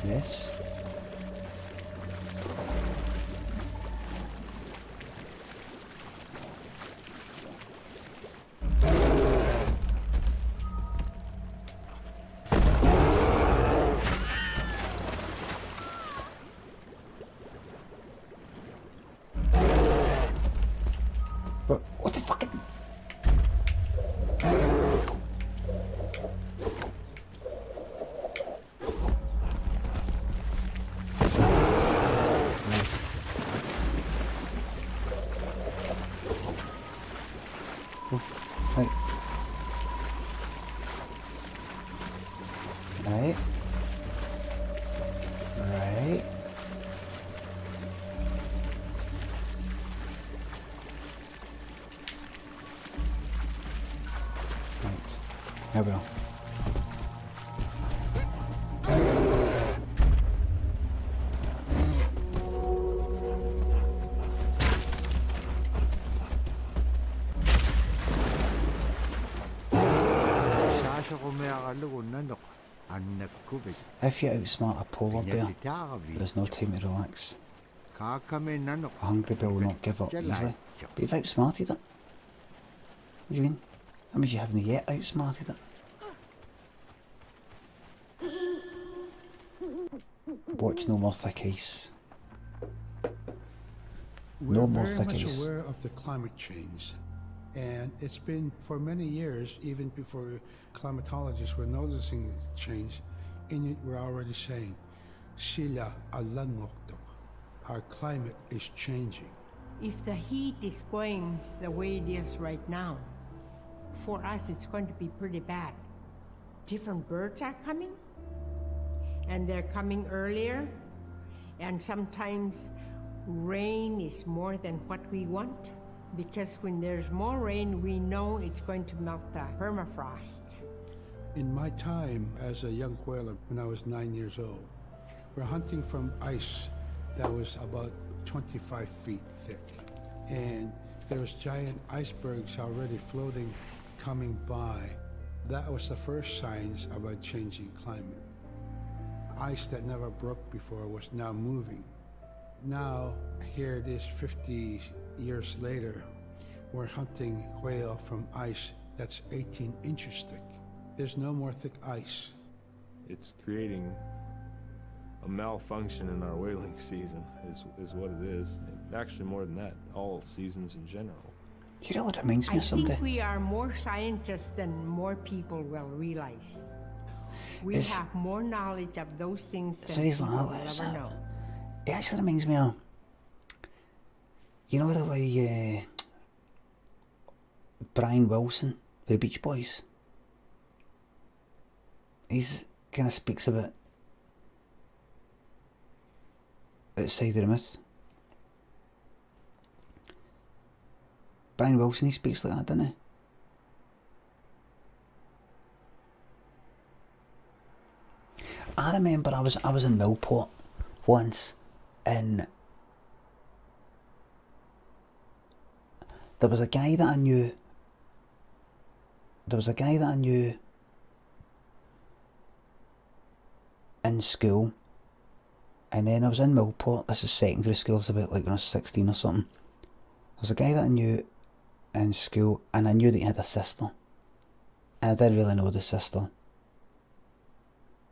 S1: Yes. But what the fucking... Right. Right. Right. Right. I will. If you outsmart a polar bear, there's no time to relax. A hungry bear will not give up easily. But you've outsmarted it. What do you mean? That means you haven't yet outsmarted it. Watch no more thick ice. No more thick
S6: We're very
S1: ice.
S6: much aware of the climate change. And it's been for many years, even before climatologists were noticing the change, Inuit were already saying, Sila alangokto. Our climate is changing.
S10: If the heat is going the way it is right now, for us it's going to be pretty bad. Different birds are coming, and they're coming earlier, and sometimes rain is more than what we want, because when there's more rain, we know it's going to melt the permafrost.
S6: In my time as a young whaler, when I was 9 years old, we're hunting from ice that was about 25 feet thick. And there was giant icebergs already floating, coming by. That was the first signs of a changing climate. Ice that never broke before was now moving. Now, here it is 50 years later, we're hunting whale from ice that's 18 inches thick. There's no more thick ice.
S5: It's creating a malfunction in our whaling season, is what it is. And actually, more than that, all seasons in general.
S1: You know what reminds me of something?
S10: I think we are more scientists than more people will realize. We have more knowledge of those things than people will ever know.
S1: It actually reminds me of, you know the way Brian Wilson, the Beach Boys, he's kind of speaks about outside of the myth. Brian Wilson, he speaks like that, doesn't he? I remember I was in Millport once, and there was a guy that I knew. In school, and then I was in Millport. This is secondary school. It's about like when I was 16 or something. There was a guy that I knew in school, and I knew that he had a sister. And I didn't really know the sister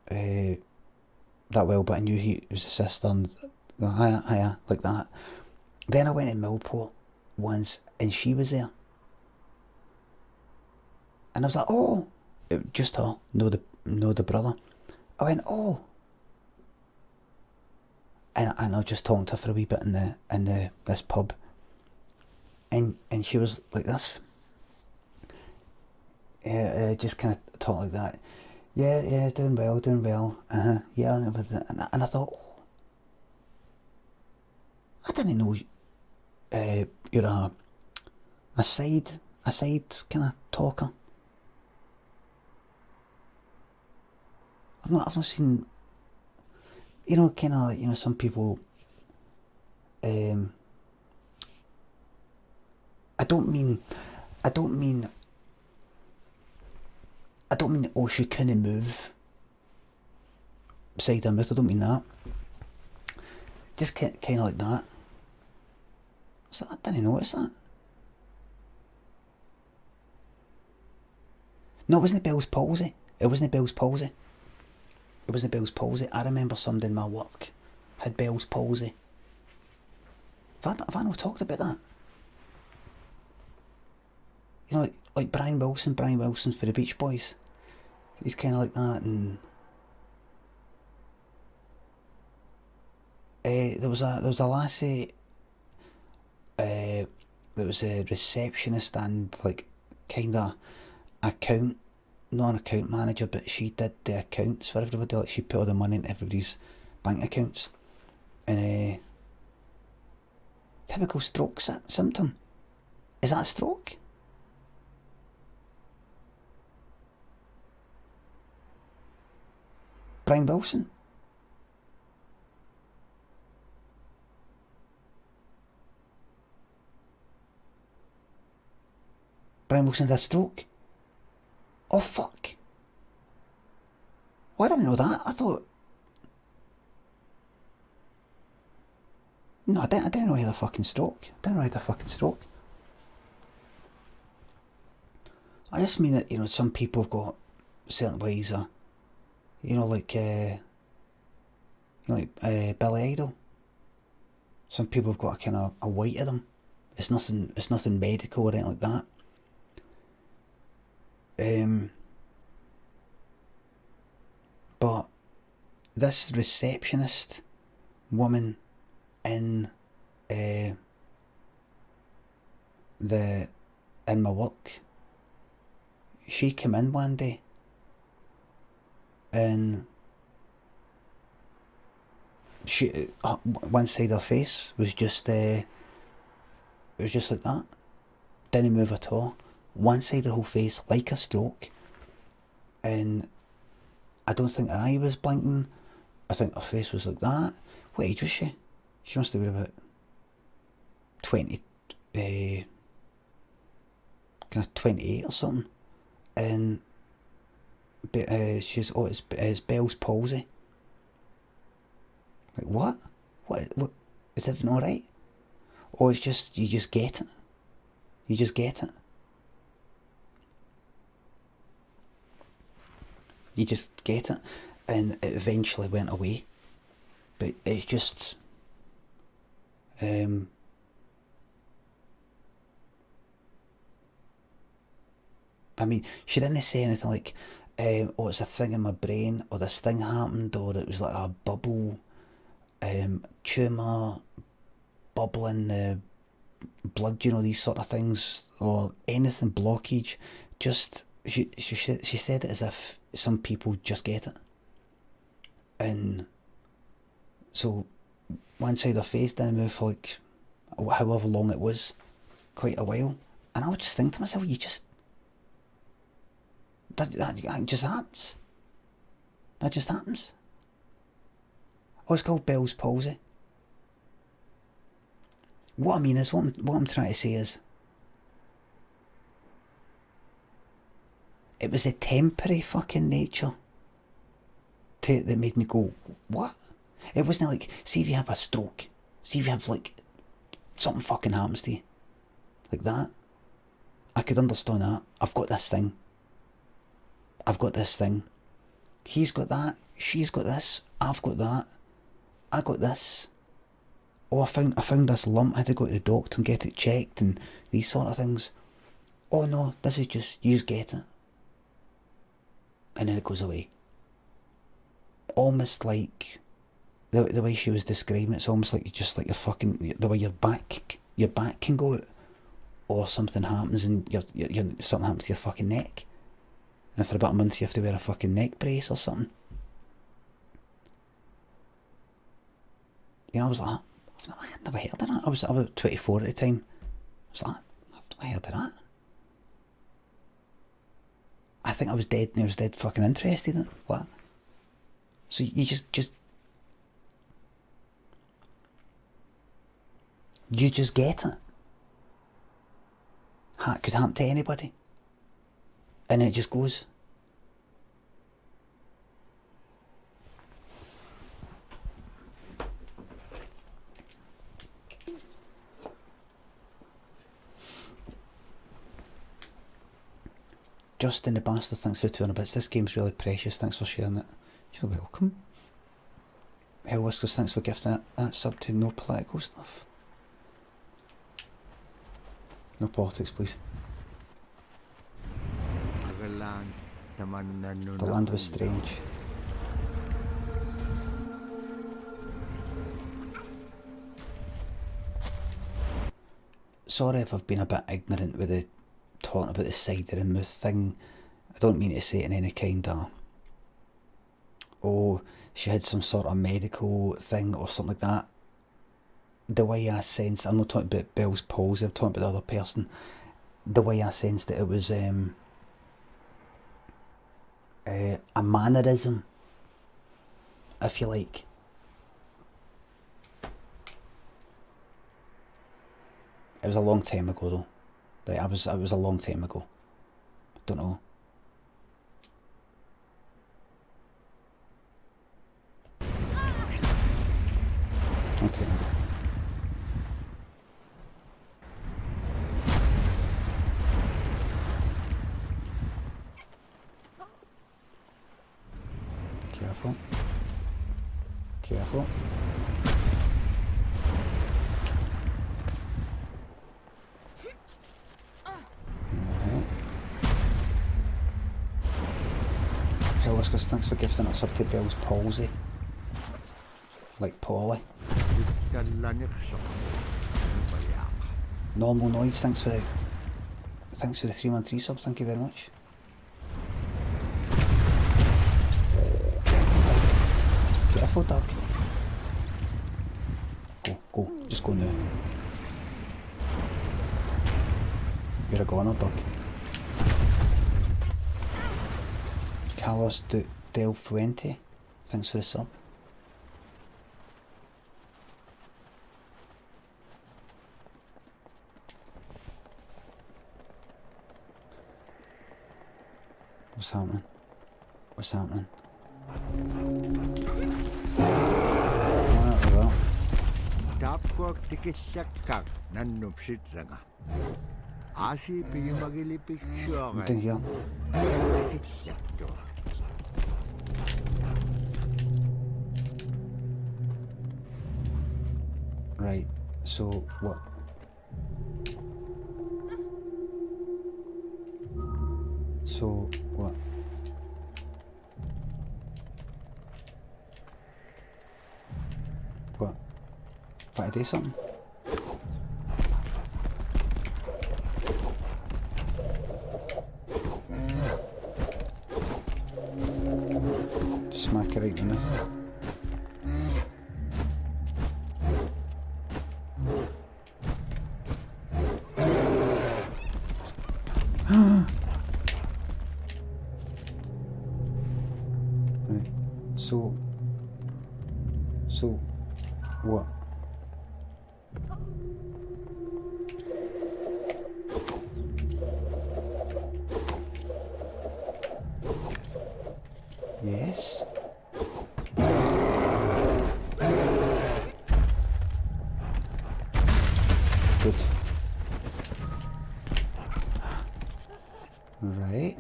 S1: that well, but I knew he was a sister, and hiya, like that. Then I went to Millport once, and she was there, and I was like, oh, just her, know the brother. I went, oh, and I was just talking to her for a wee bit in this pub, and she was like this, just kind of talk like that. Yeah, doing well. Yeah, and I thought, oh, I didn't know you're a side kind of talker. I've not seen, kind of like, some people
S2: I don't mean, oh, she couldn't move side of her mouth, I don't mean that. Just kind of like that. So I didn't notice that. No, it wasn't Bell's palsy. It wasn't Bell's palsy. It wasn't Bell's palsy. I remember somebody in my work had Bell's palsy. Have I not talked about that? You know, like Brian Wilson for the Beach Boys. He's kind of like that, and there was a lassie. There was a receptionist and like kind of not an account manager, but she did the accounts for everybody. Like she put all the money into everybody's bank accounts, and typical stroke symptom. Is that a stroke? Brian Wilson. Brian Wilson had a stroke. Oh fuck. Oh, I didn't know that. I thought... No, I didn't know he had a fucking stroke. I just mean that, you know, some people have got certain ways of, you know, like Billy Idol. Some people have got a kind of a way to them. It's nothing medical or anything like that. But this receptionist woman in my work, she came in one day and she one side of her face was just like that, didn't move at all. One side of the whole face like a stroke, and I don't think her eye was blinking. I think her face was like that. What age was she? She must have been about 20, kind of 28 or something. And she's, it's Bell's palsy. Like what? What? Is everything all right? Or it's just you just get it. You just get it. You just get it, and it eventually went away. But it's just, I mean, she didn't say anything like, oh, it's a thing in my brain, or this thing happened, or it was like a bubble, tumour, bubbling the blood, you know, these sort of things, or anything, blockage. Just, she said it as if some people just get it. And so one side of her face didn't move for like however long it was, quite a while. And I would just think to myself, that just happens. That just happens. Oh, it's called Bell's palsy. What I mean is, what I'm trying to say is, it was a temporary fucking nature that made me go, what? It wasn't like, see if you have a stroke, see if you have like, something fucking happens to you. Like that. I could understand that. I've got this thing. He's got that. She's got this. I've got that. I got this. Oh, I found this lump. I had to go to the doctor and get it checked and these sort of things. Oh no, this is just, you just get it. And then it goes away. Almost like the way she was describing it's almost like just like the way your back can go out, or something happens and something happens to your fucking neck, and for about a month you have to wear a fucking neck brace or something. You know, I was like, I've never heard of that. I was 24 at the time. I was like, I've never heard of that. I think I was dead and I was dead fucking interested in it. What? So you just You just get it. It could happen to anybody. And it just goes. Justin the Bastard, thanks for 200 bits. This game's really precious, thanks for sharing it. You're welcome. Hell Whiskers, thanks for gifting it. That's sub to no political stuff. No politics, please. The land was strange. Sorry if I've been a bit ignorant with the talking about the cider and mouth thing. I don't mean to say it in any kind of, oh, she had some sort of medical thing or something like that. The way I sensed, I'm not talking about Bell's palsy, I'm talking about the other person. The way I sensed that it was a mannerism, if you like. It was a long time ago though. Right, it was a long time ago. Don't know. Long time ago. Careful. Careful. Whiskers, thanks for gifting us up to Bell's palsy. Like Polly. Normal Noise, thanks for the 313 sub, thank you very much. Careful, Doug. Go, just go now. You're a goner, Doug. Carlos Del Fuente, thanks for the sub. What's happening? What's happening? Well. Nothing here. Right, so what? So what? What? If I do something? Smack it right in this. Right. So what? Yes. Good. Right.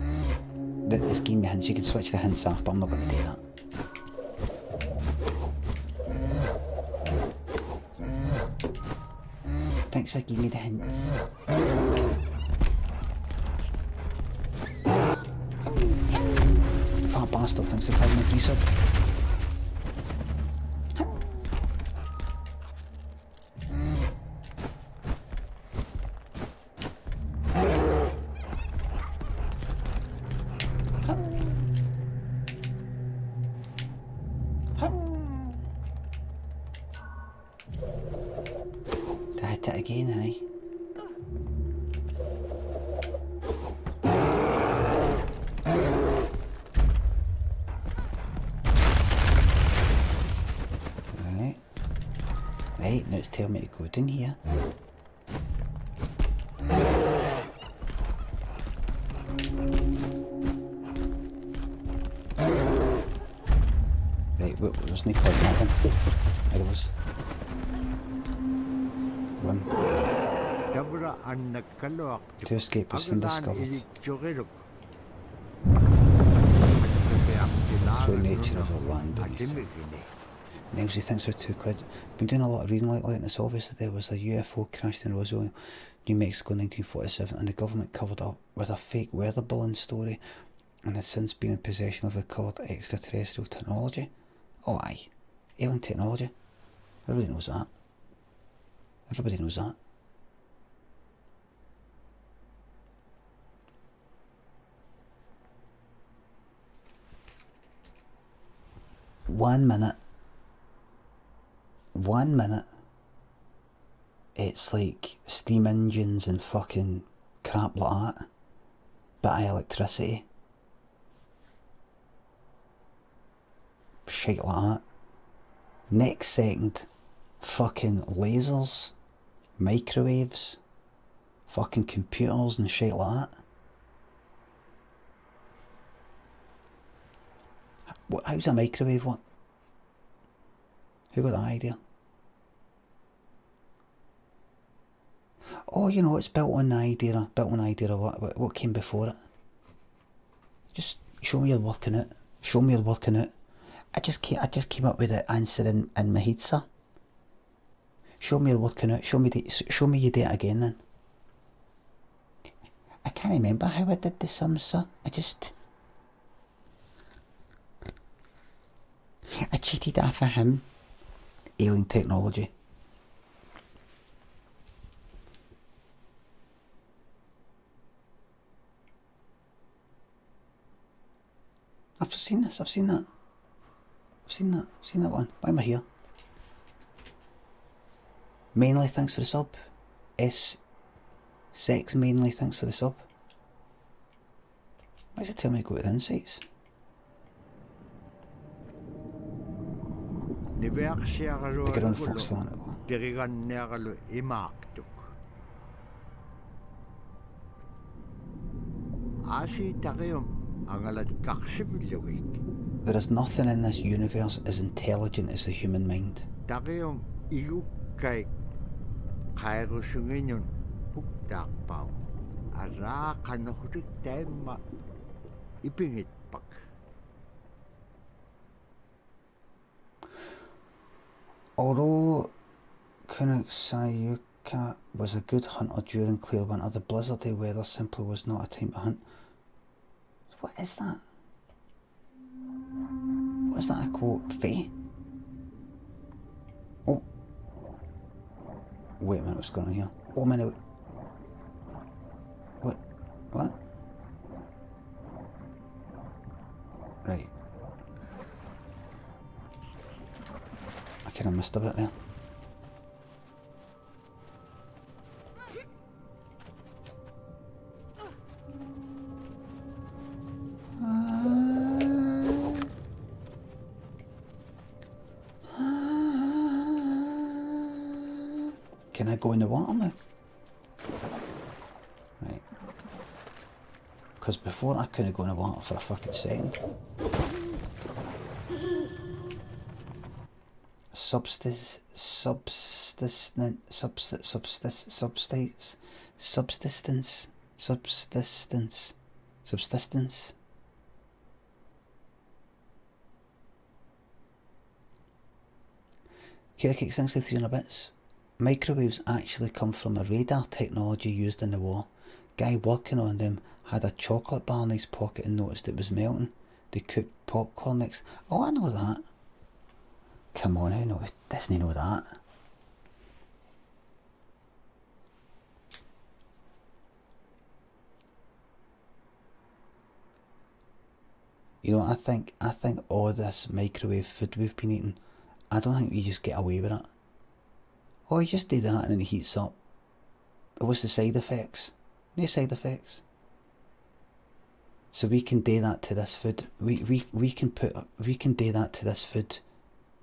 S2: This gave me hints. You can switch the hints off, but I'm not going to do that. Thanks for giving me the hints. Fat bastard, thanks for 5 minutes resub. Hit it again, eh? Right, now it's tell me to go down here. Right, well, there's no point in that then. There it was. One. To escape was soon discovered. It's the nature of our land beneath. Nelsy thinks they're £2. Been doing a lot of reading lately, and it's obvious that there was a UFO crashed in Roswell, New Mexico in 1947, and the government covered up with a fake weather balloon story, and has since been in possession of recovered extraterrestrial technology. Oh aye, alien technology. Everybody knows that. Everybody knows that. One minute, it's like steam engines and fucking crap like that, but electricity, shit like that. Next second, fucking lasers, microwaves, fucking computers and shit like that. How's a microwave what? Who got that idea? Oh, you know, it's built on the idea of what came before it. Just show me you're working it. Show me you're working it. I just came up with the answer in my head, sir. Show me you're working it. Show me you do it again then. I can't remember how I did the sums, sir. I cheated off of him. Alien technology. I've seen this, I've seen that. I've seen that one. Why am I here? Mainly thanks for the sub. Sex mainly thanks for the sub. Why does it tell me to go to the insights? Get on Fox fan. There is nothing in this universe as intelligent as the human mind. Although Kunoksayuka was a good hunter during clear winter, the blizzardy weather simply was not a time to hunt. What is that? What is that a quote? Faye? Oh. Wait a minute, what's going on here? Oh, a minute. What? Right. I kind of missed a bit there. Can I go in the water now? Right. Because before I couldn't go in the water for a fucking second. Subsistence. Kirkik 63 and a bits. Microwaves actually come from the radar technology used in the war. Guy working on them had a chocolate bar in his pocket and noticed it was melting. They cooked popcorn next. Oh, I know that. Come on, who knows? Disney know that. You know, I think all this microwave food we've been eating, I don't think we just get away with it. Oh, you just do that and then it heats up. But what's the side effects? No side effects. So we can do that to this food. We can do that to this food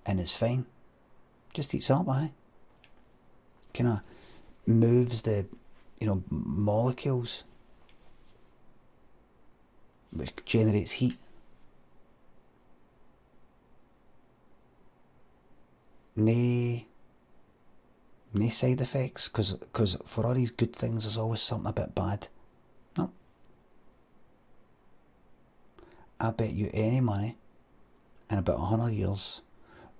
S2: and it's fine. Just heats up, aye. kind of moves the, you know, molecules, which generates heat. No side effects, because for all these good things there's always something a bit bad. No. I bet you any money, in about 100 years,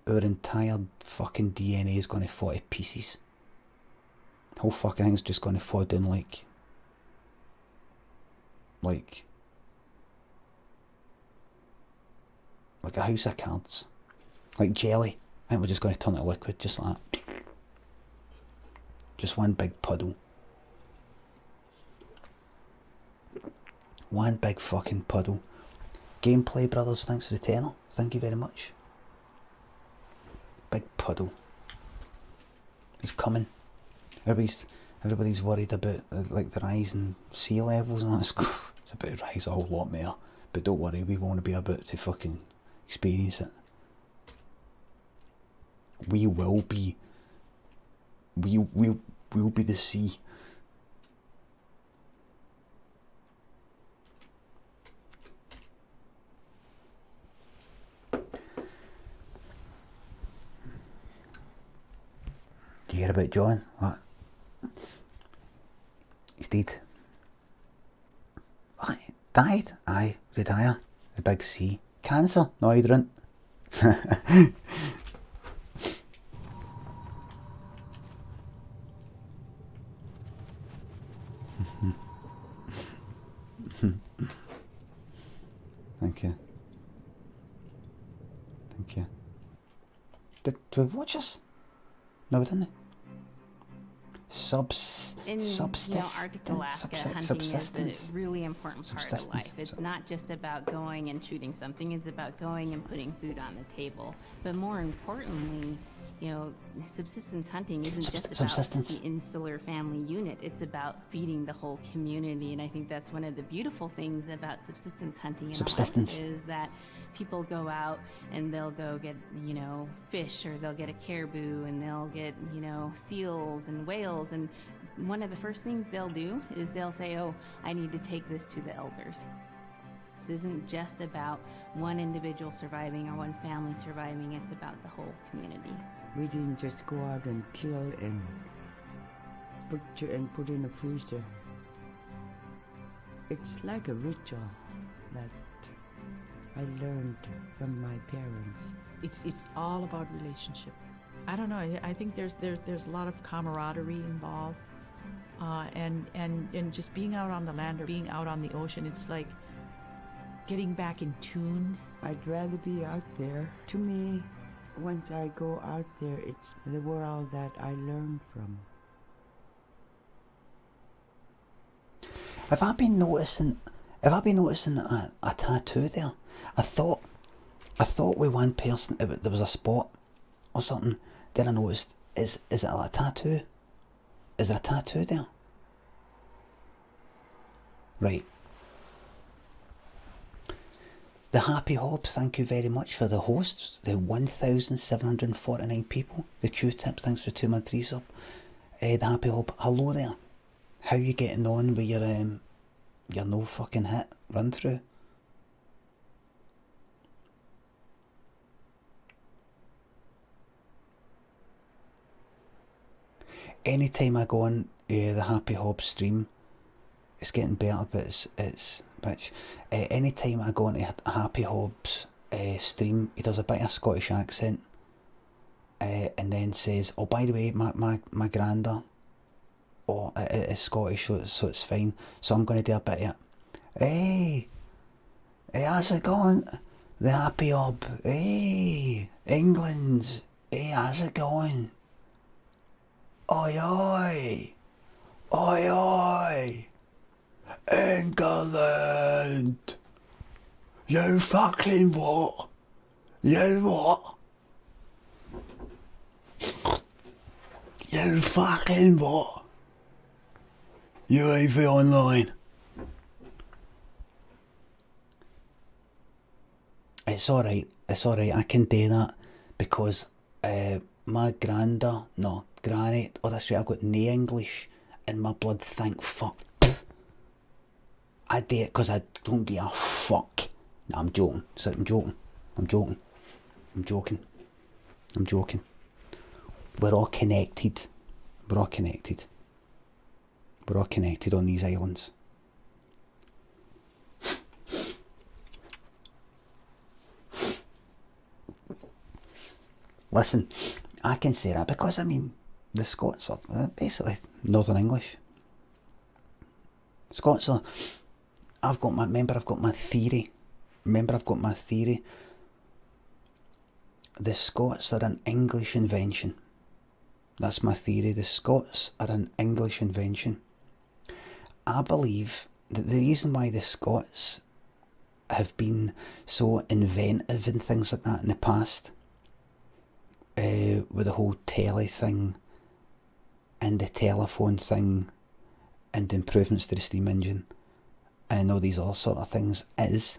S2: our entire fucking DNA is going to fall to pieces. The whole fucking thing's just going to fall down like a house of cards. Like jelly. I think we're just going to turn it to liquid, just like that. Just one big puddle. One big fucking puddle. Gameplay Brothers, thanks for the tenner. Thank you very much. Big puddle. He's coming. Everybody's worried about like the rise in sea levels and that. It's about to rise a whole lot more. But don't worry, we won't be about to fucking experience it. We will be. We'll be the sea. Do you hear about John? What? He's dead. What? Died? Aye, the dire. The big C. Cancer? No, he didn't. Thank you. Thank you. Did we watch this? No, we didn't.
S4: In Arctic Alaska, hunting is a really important part of life. It's not just about going and shooting something, it's about going and putting food on the table. But more importantly, subsistence hunting isn't just about the insular family unit, it's about feeding the whole community. And I think that's one of the beautiful things about subsistence hunting in Alaska is that people go out and they'll go get, fish, or they'll get a caribou, and they'll get, seals and whales. And one of the first things they'll do is they'll say, oh, I need to take this to the elders. This isn't just about one individual surviving or one family surviving, it's about the whole community.
S13: We didn't just go out and kill and put in a freezer. It's like a ritual that I learned from my parents.
S7: It's all about relationship. I don't know. I think there's a lot of camaraderie involved, and just being out on the land or being out on the ocean. It's like getting back in tune.
S13: I'd rather be out there. To me, once I go out there, it's the world that I learned from.
S2: Have I been noticing a tattoo there? I thought with one person there was a spot or something. Then I noticed, is it a tattoo? Is there a tattoo there? Right. The Happy Hobbs, thank you very much for the hosts. The 1,749 people. The Q-Tips, thanks for 2 month 3 sub. The Happy Hob, hello there. How you getting on with your no fucking hit run through? Anytime I go on the Happy Hobbs stream, it's getting better, but it's bitch. Anytime I go into Happy Hobbs stream, he does a bit of a Scottish accent, and then says, "Oh, by the way, my granda, is Scottish, so it's fine. So I'm going to do a bit of it. Hey, how's it going? The Happy Hob. Hey, England. Hey, how's it going? Oi, oi, oi, oi, England. You fucking what? You what? You fucking what? UAV online. It's alright, I can do that because my granny, oh that's right, I've got no English in my blood, thank fuck. I do it because I don't give a fuck. No, I'm joking. So I'm joking. We're all connected. We're all connected on these islands. Listen, I can say that because, I mean, the Scots are basically Northern English. Scots are... I've got my theory. The Scots are an English invention. That's my theory. The Scots are an English invention. I believe that the reason why the Scots have been so inventive and things like that in the past, with the whole telly thing and the telephone thing and the improvements to the steam engine and all these other sort of things, is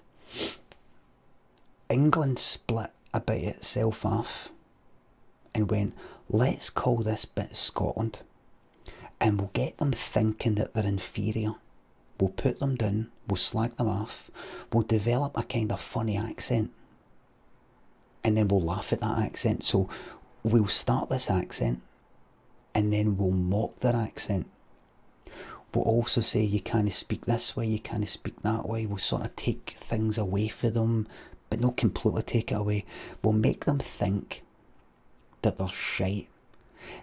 S2: England split a bit itself off and went, let's call this bit Scotland, and we'll get them thinking that they're inferior. We'll put them down, we'll slag them off, we'll develop a kind of funny accent, and then we'll laugh at that accent. So we'll start this accent and then we'll mock their accent. We'll also say you can't speak this way, you can't speak that way. We'll sort of take things away from them, but not completely take it away. We'll make them think that they're shite.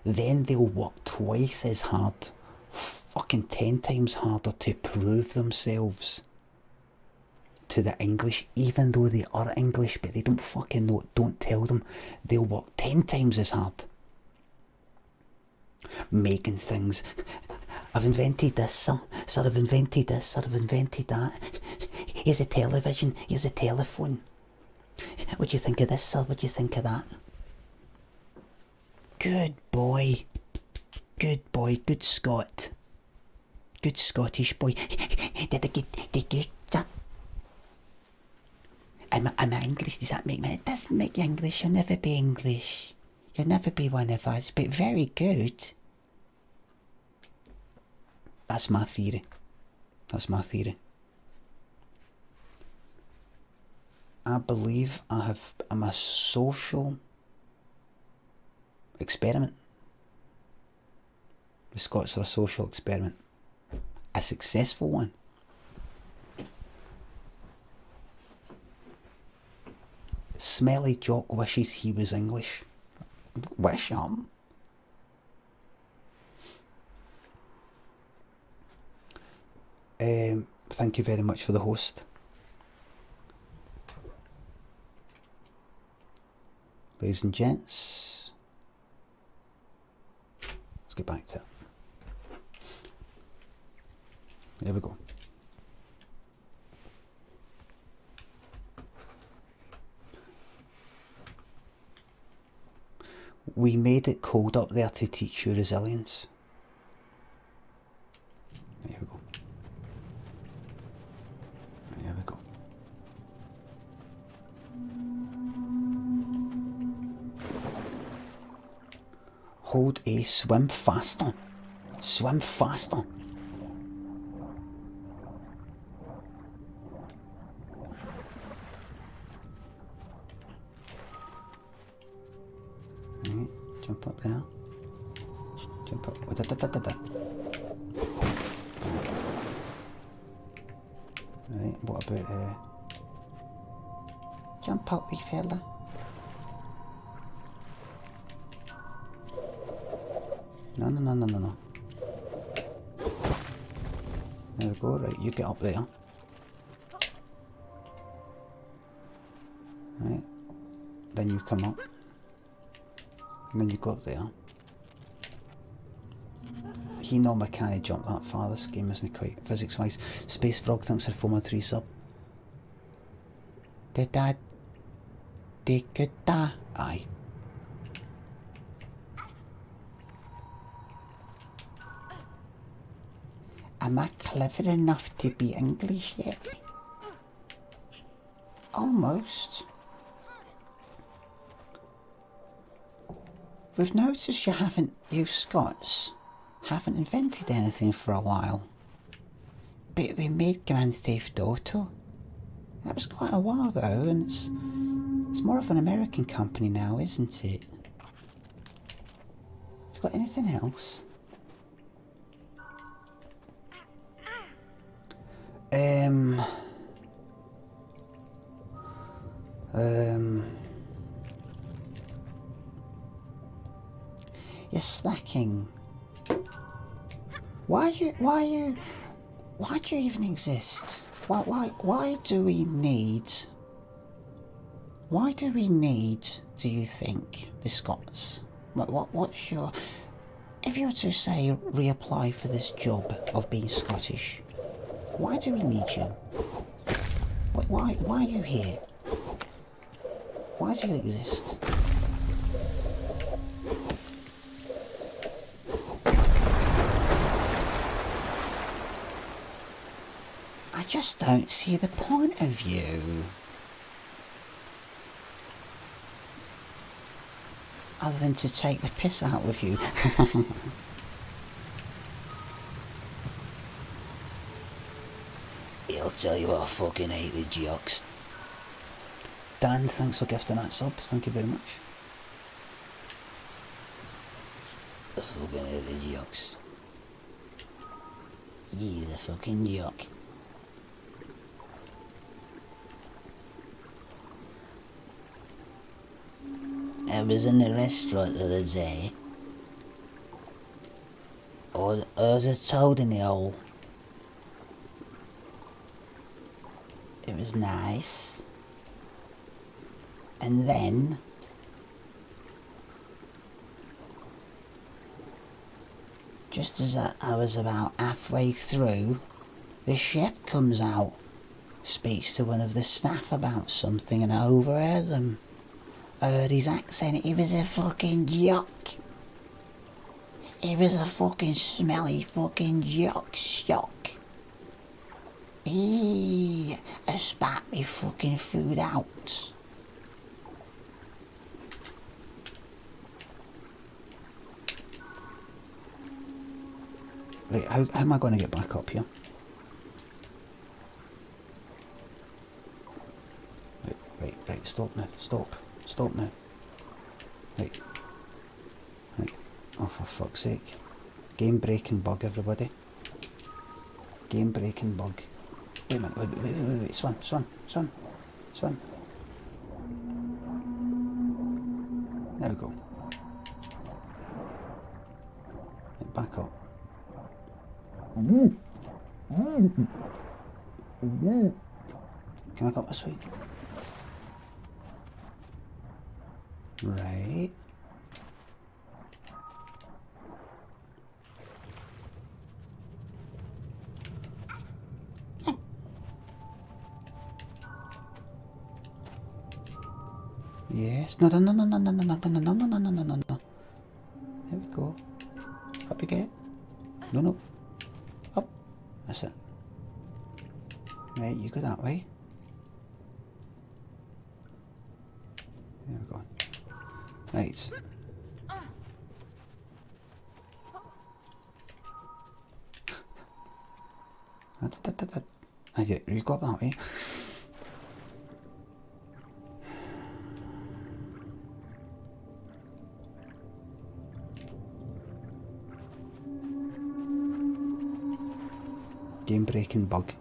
S2: Then they'll work twice as hard, fucking 10 times harder to prove themselves to the English, even though they are English, but they don't fucking know it. Don't tell them. They'll work 10 times as hard, making things. I've invented this, sir. Sir, I've invented this. Sir, I've invented that. Here's a television. Here's a telephone. What do you think of this, sir? What do you think of that? Good boy. Good boy. Good Scot. Good Scottish boy. Did I get good, sir? I'm English. Does that make me? It doesn't make you English. You'll never be English. You'll never be one of us. But very good. That's my theory. I believe I'm a social experiment. The Scots are a social experiment. A successful one. Smelly Jock wishes he was English. Wish him. Thank you very much for the host. Ladies and gents, let's get back to it. There we go. We made it cold up there to teach you resilience. There we go. There we go. Hold A, swim faster. Swim faster. Right, jump up there. Jump up. Oh, da. Right, what about jump up, wee fella. No. There we go, right, you get up there. Right, then you come up. And then you go up there. He normally can't jump that far, this game isn't quite physics wise. Space Frog, thanks for 413 sub. Aye. Am I clever enough to be English yet? Almost. we've noticed you Scots haven't invented anything for a while. But we made Grand Theft Auto. That was quite a while though, and it's more of an American company now, isn't it? You got anything else? You're slacking. Why do you even exist? Why do we need, do you think, the Scots? What's your, if you were to say reapply for this job of being Scottish, why do we need you? Why are you here? Why do you exist? I just don't see the point of you. Other than to take the piss out with you. I'll tell you what, I fucking hate the jocks. Dan, thanks for gifting that sub. Thank you very much. I fucking hate the jocks. He's a fucking jock. I was in the restaurant the other day. Or the toad in the hole. It was nice. And then just as I was about halfway through, the chef comes out, speaks to one of the staff about something, and I overheard them. I heard his accent. He was a fucking jock. He was a fucking smelly fucking jock. He spat me fucking food out. Right, how am I going to get back up here? Right, stop now, stop now. Right. Oh, for fuck's sake. Game breaking bug, everybody. Game breaking bug. Wait a minute, wait, Swan. There we go. Right, back up. Can I go up this way? Right. Yes. No. There we go. Up again. No. Up. That's it. Right, you go that way. There we go. Right. You go up that way. Game breaking bug.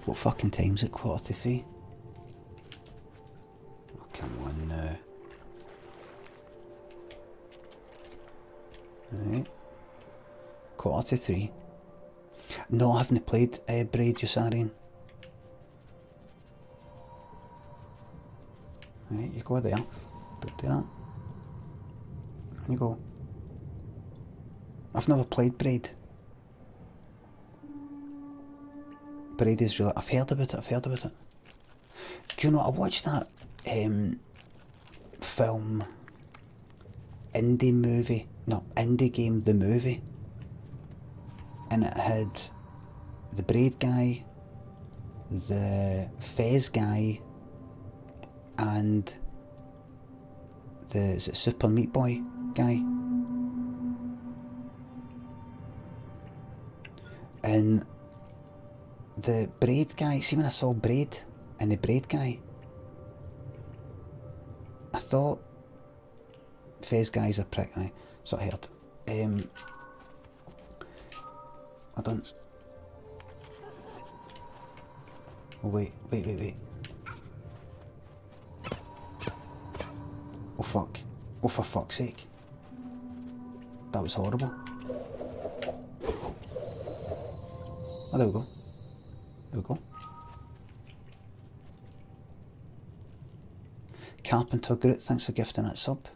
S2: What fucking time's it? 2:45? Oh, come on now. Right. 2:45. No, I haven't played Braid Yossarian. Right, you go there. Don't do that. You go. I've never played Braid. Braid is really... I've heard about it. Do you know, I watched that film... Indie game, the movie. And it had the Braid guy, the Fez guy,
S1: and is it Super Meat Boy guy? And the Braid guy, see when I saw Braid and the Braid guy, I thought Fez guy's a prick, aye. So I heard. I don't. Oh wait. Oh fuck. Oh for fuck's sake. That was horrible. Oh, there we go. There we go. Carpenter Groot, thanks for gifting that sub.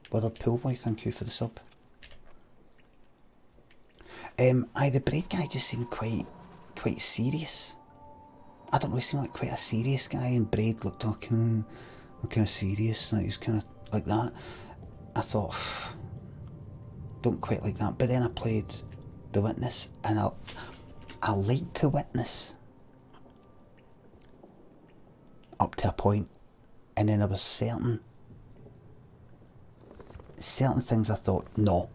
S1: Brother Poolboy, thank you for the sub. Aye, the Braid guy just seemed quite serious. I don't know, he seemed like quite a serious guy, and Braid looked all kind of serious, like he's kind of like that. I thought, don't quite like that. But then I played The Witness, and I liked The Witness up to a point, and then there was certain things I thought, no,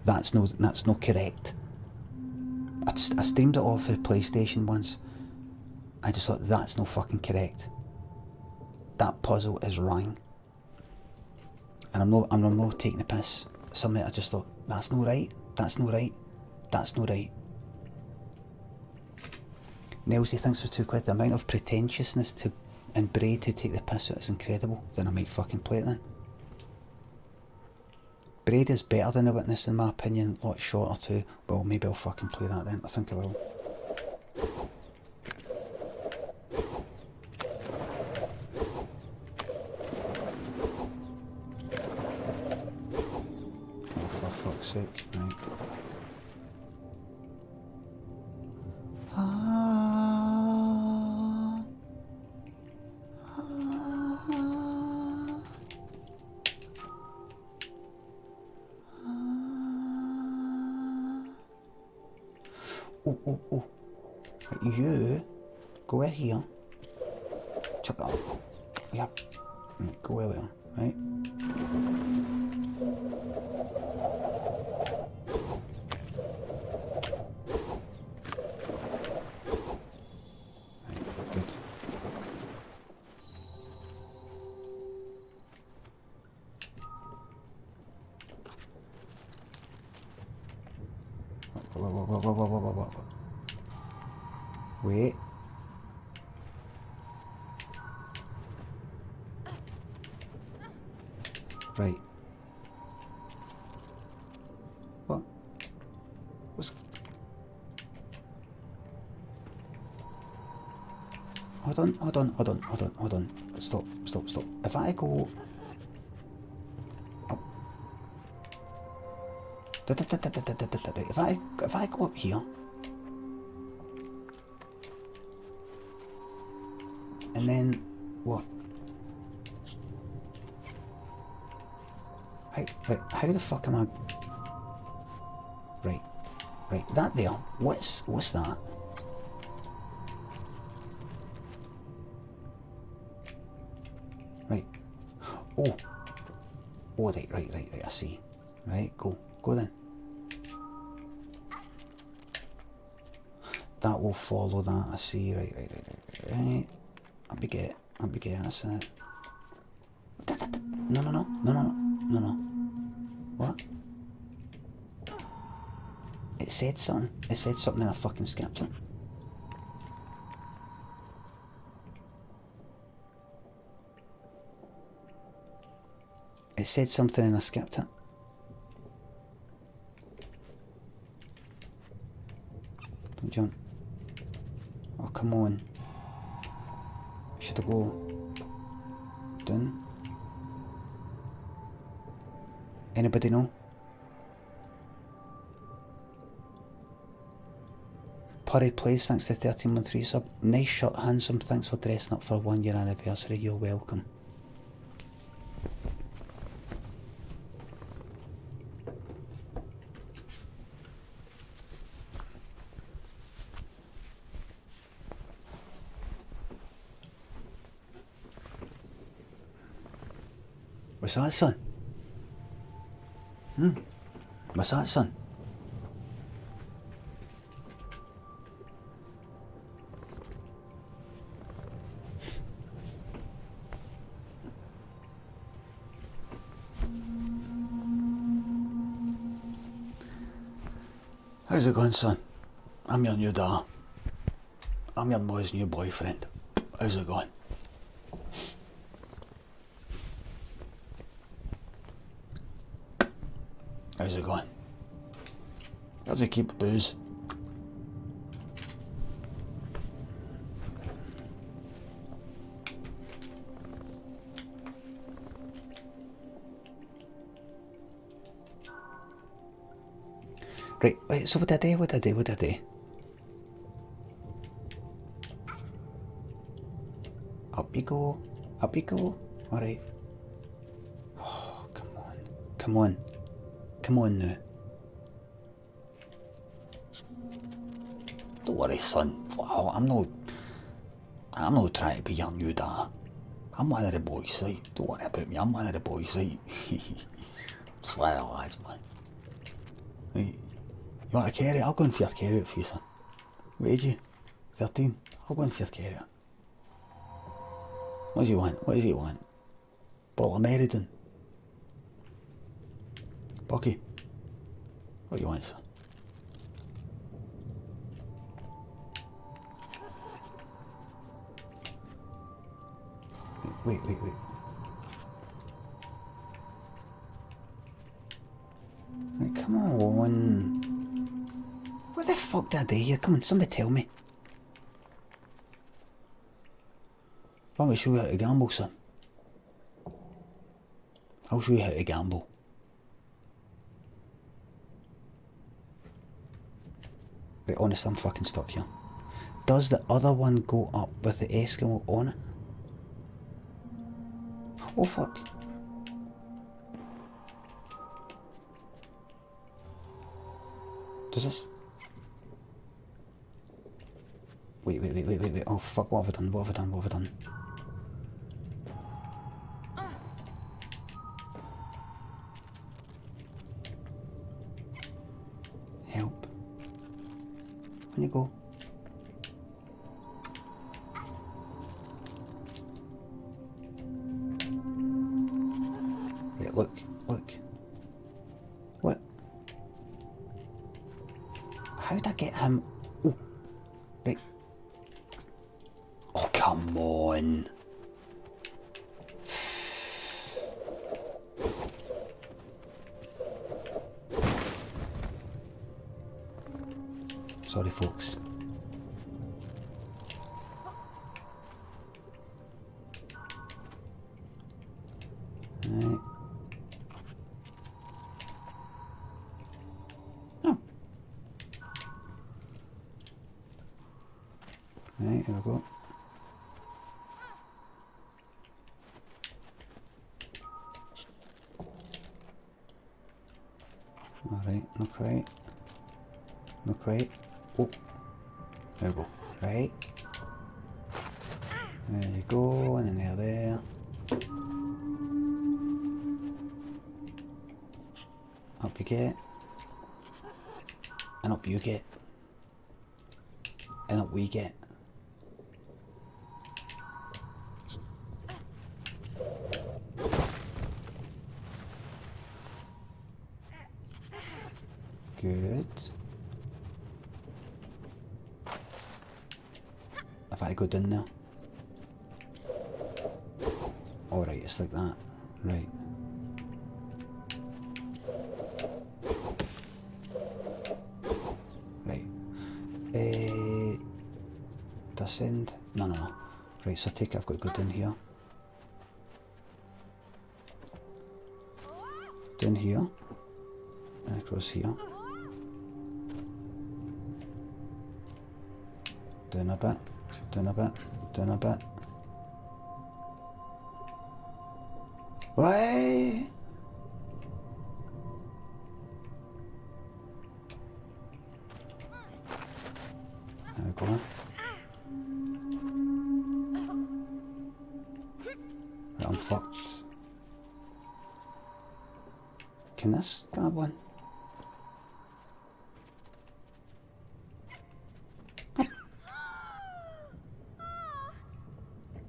S1: that's no correct. I streamed it off of the PlayStation once. I just thought, that's no fucking correct. That puzzle is wrong. And I'm not taking the piss. Something I just thought, that's no right. Nelsy, thanks for £2. The amount of pretentiousness in Braid to take the piss out is incredible. Then I might fucking play it then. Braid is better than The Witness in my opinion. A lot shorter too. Well, maybe I'll fucking play that then. I think I will. Oh, for fuck's sake, right. Oh. You go out here. Chuck it up. Yep. Go out there, right? Good. Whoa. Wait. Right. What? What's... Hold on. Stop. If I go... Oh. If I go up here... And then what? How the fuck am I? Right, that there. What's that? Right. Oh, right. I see. Right, go then. That will follow that. I see. Right. I'll be gay, that's it. No. What? It said something and I fucking skipped it. It said something and I skipped it. Don't jump. Oh, come on. Should I go down? Anybody know? Purry Plays, thanks to 13-month resub. Nice shirt, handsome, thanks for dressing up for a 1 year anniversary, you're welcome.
S2: What's that, son? What's that, son? How's it going, son? I'm your new dad. I'm your boy's new boyfriend. How's it going? How's it going? How's it keep the booze? Right, wait, so what did I do? What did I do? Up you go. Up you go. Alright. Oh, come on. Come on. Come on now. Don't worry, son. Wow, I'm not trying to be your new dad. I'm one of the boys, right? Don't worry about me. I'm one of the boys, right? Just one of the lads, man. Right. You want a carrot? I'll go and feed a carrot for you, son. What age you? 13? I'll go and feed a carrot. What do you want? What does he want? Bottle of Meriden? Bucky? What do you want, son? Wait. Right, come on. What the fuck did I do here? Come on, somebody tell me. Let me show you how to gamble, son. I'll show you how to gamble. Wait, honest, I'm fucking stuck here. Does the other one go up with the Eskimo on it? Oh fuck. Does this? Wait. Oh fuck, what have I done? Help. On you go. Wait, look. What? How'd I get him? Oh, right. Oh, come on. Sorry, folks. Right. Oh. Right, here we go. Alright, not quite. Oh, there we go. Right. There you go, and then there. Up you get. And up you get. And up we get. Good. If I go down there. Alright, it's like that. Right. Right. Descend? No. Right, so I take it I've got to go down here. Down here. And across here. Down a bit. Why? There we go. Right, I'm fucked. Can this grab one?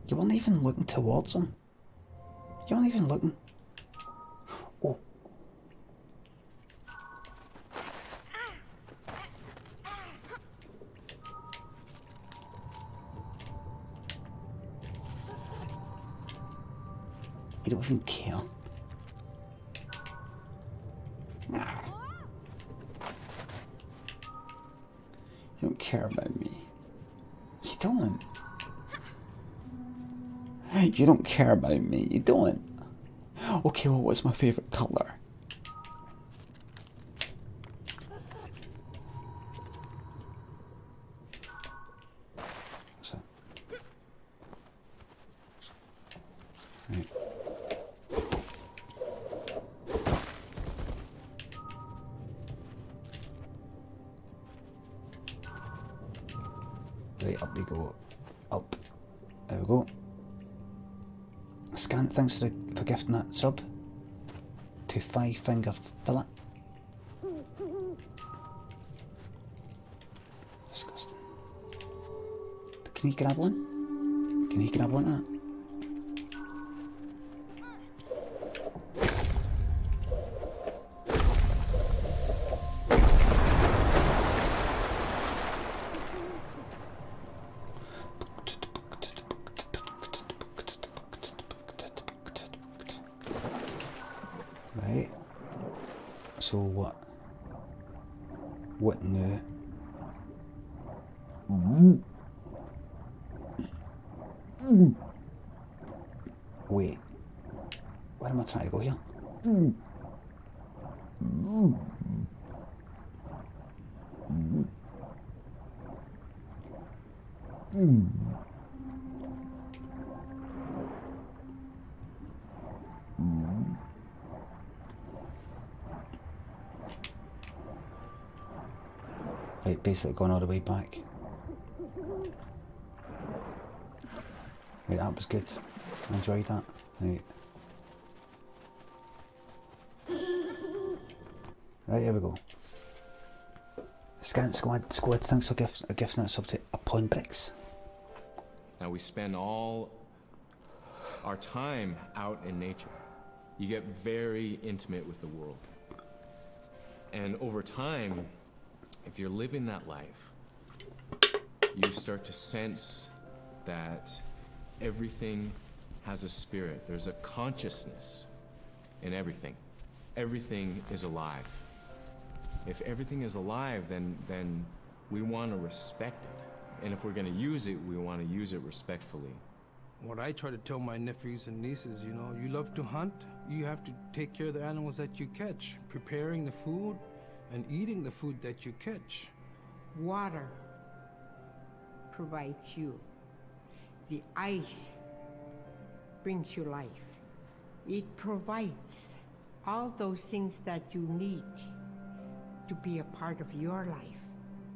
S2: You weren't even looking towards him. You weren't even looking. Oh. You don't even care. You don't care about me. You don't. You don't care about me. You don't. Okay, well, what's my favourite colour? So. Right. Right, up we go. Up. There we go. Scan, thanks for gifting that sub to 5 Finger Fillet. Disgusting. Can you grab one? Can you grab one of that? Right. So what? What now? Wait. Where am I trying to go here? Right, basically going all the way back. Right, that was good. I enjoyed that. Right. Right, here we go. Scan Squad, thanks for gifting that sub to Upon Bricks.
S5: Now we spend all our time out in nature. You get very intimate with the world. And over time, if you're living that life, you start to sense that everything has a spirit. There's a consciousness in everything. Everything is alive. If everything is alive, then we want to respect it. And if we're going to use it, we want to use it respectfully.
S15: What I try to tell my nephews and nieces, you know, you love to hunt, you have to take care of the animals that you catch, preparing the food and eating the food that you catch.
S10: Water provides you. The ice brings you life. It provides all those things that you need to be a part of your life.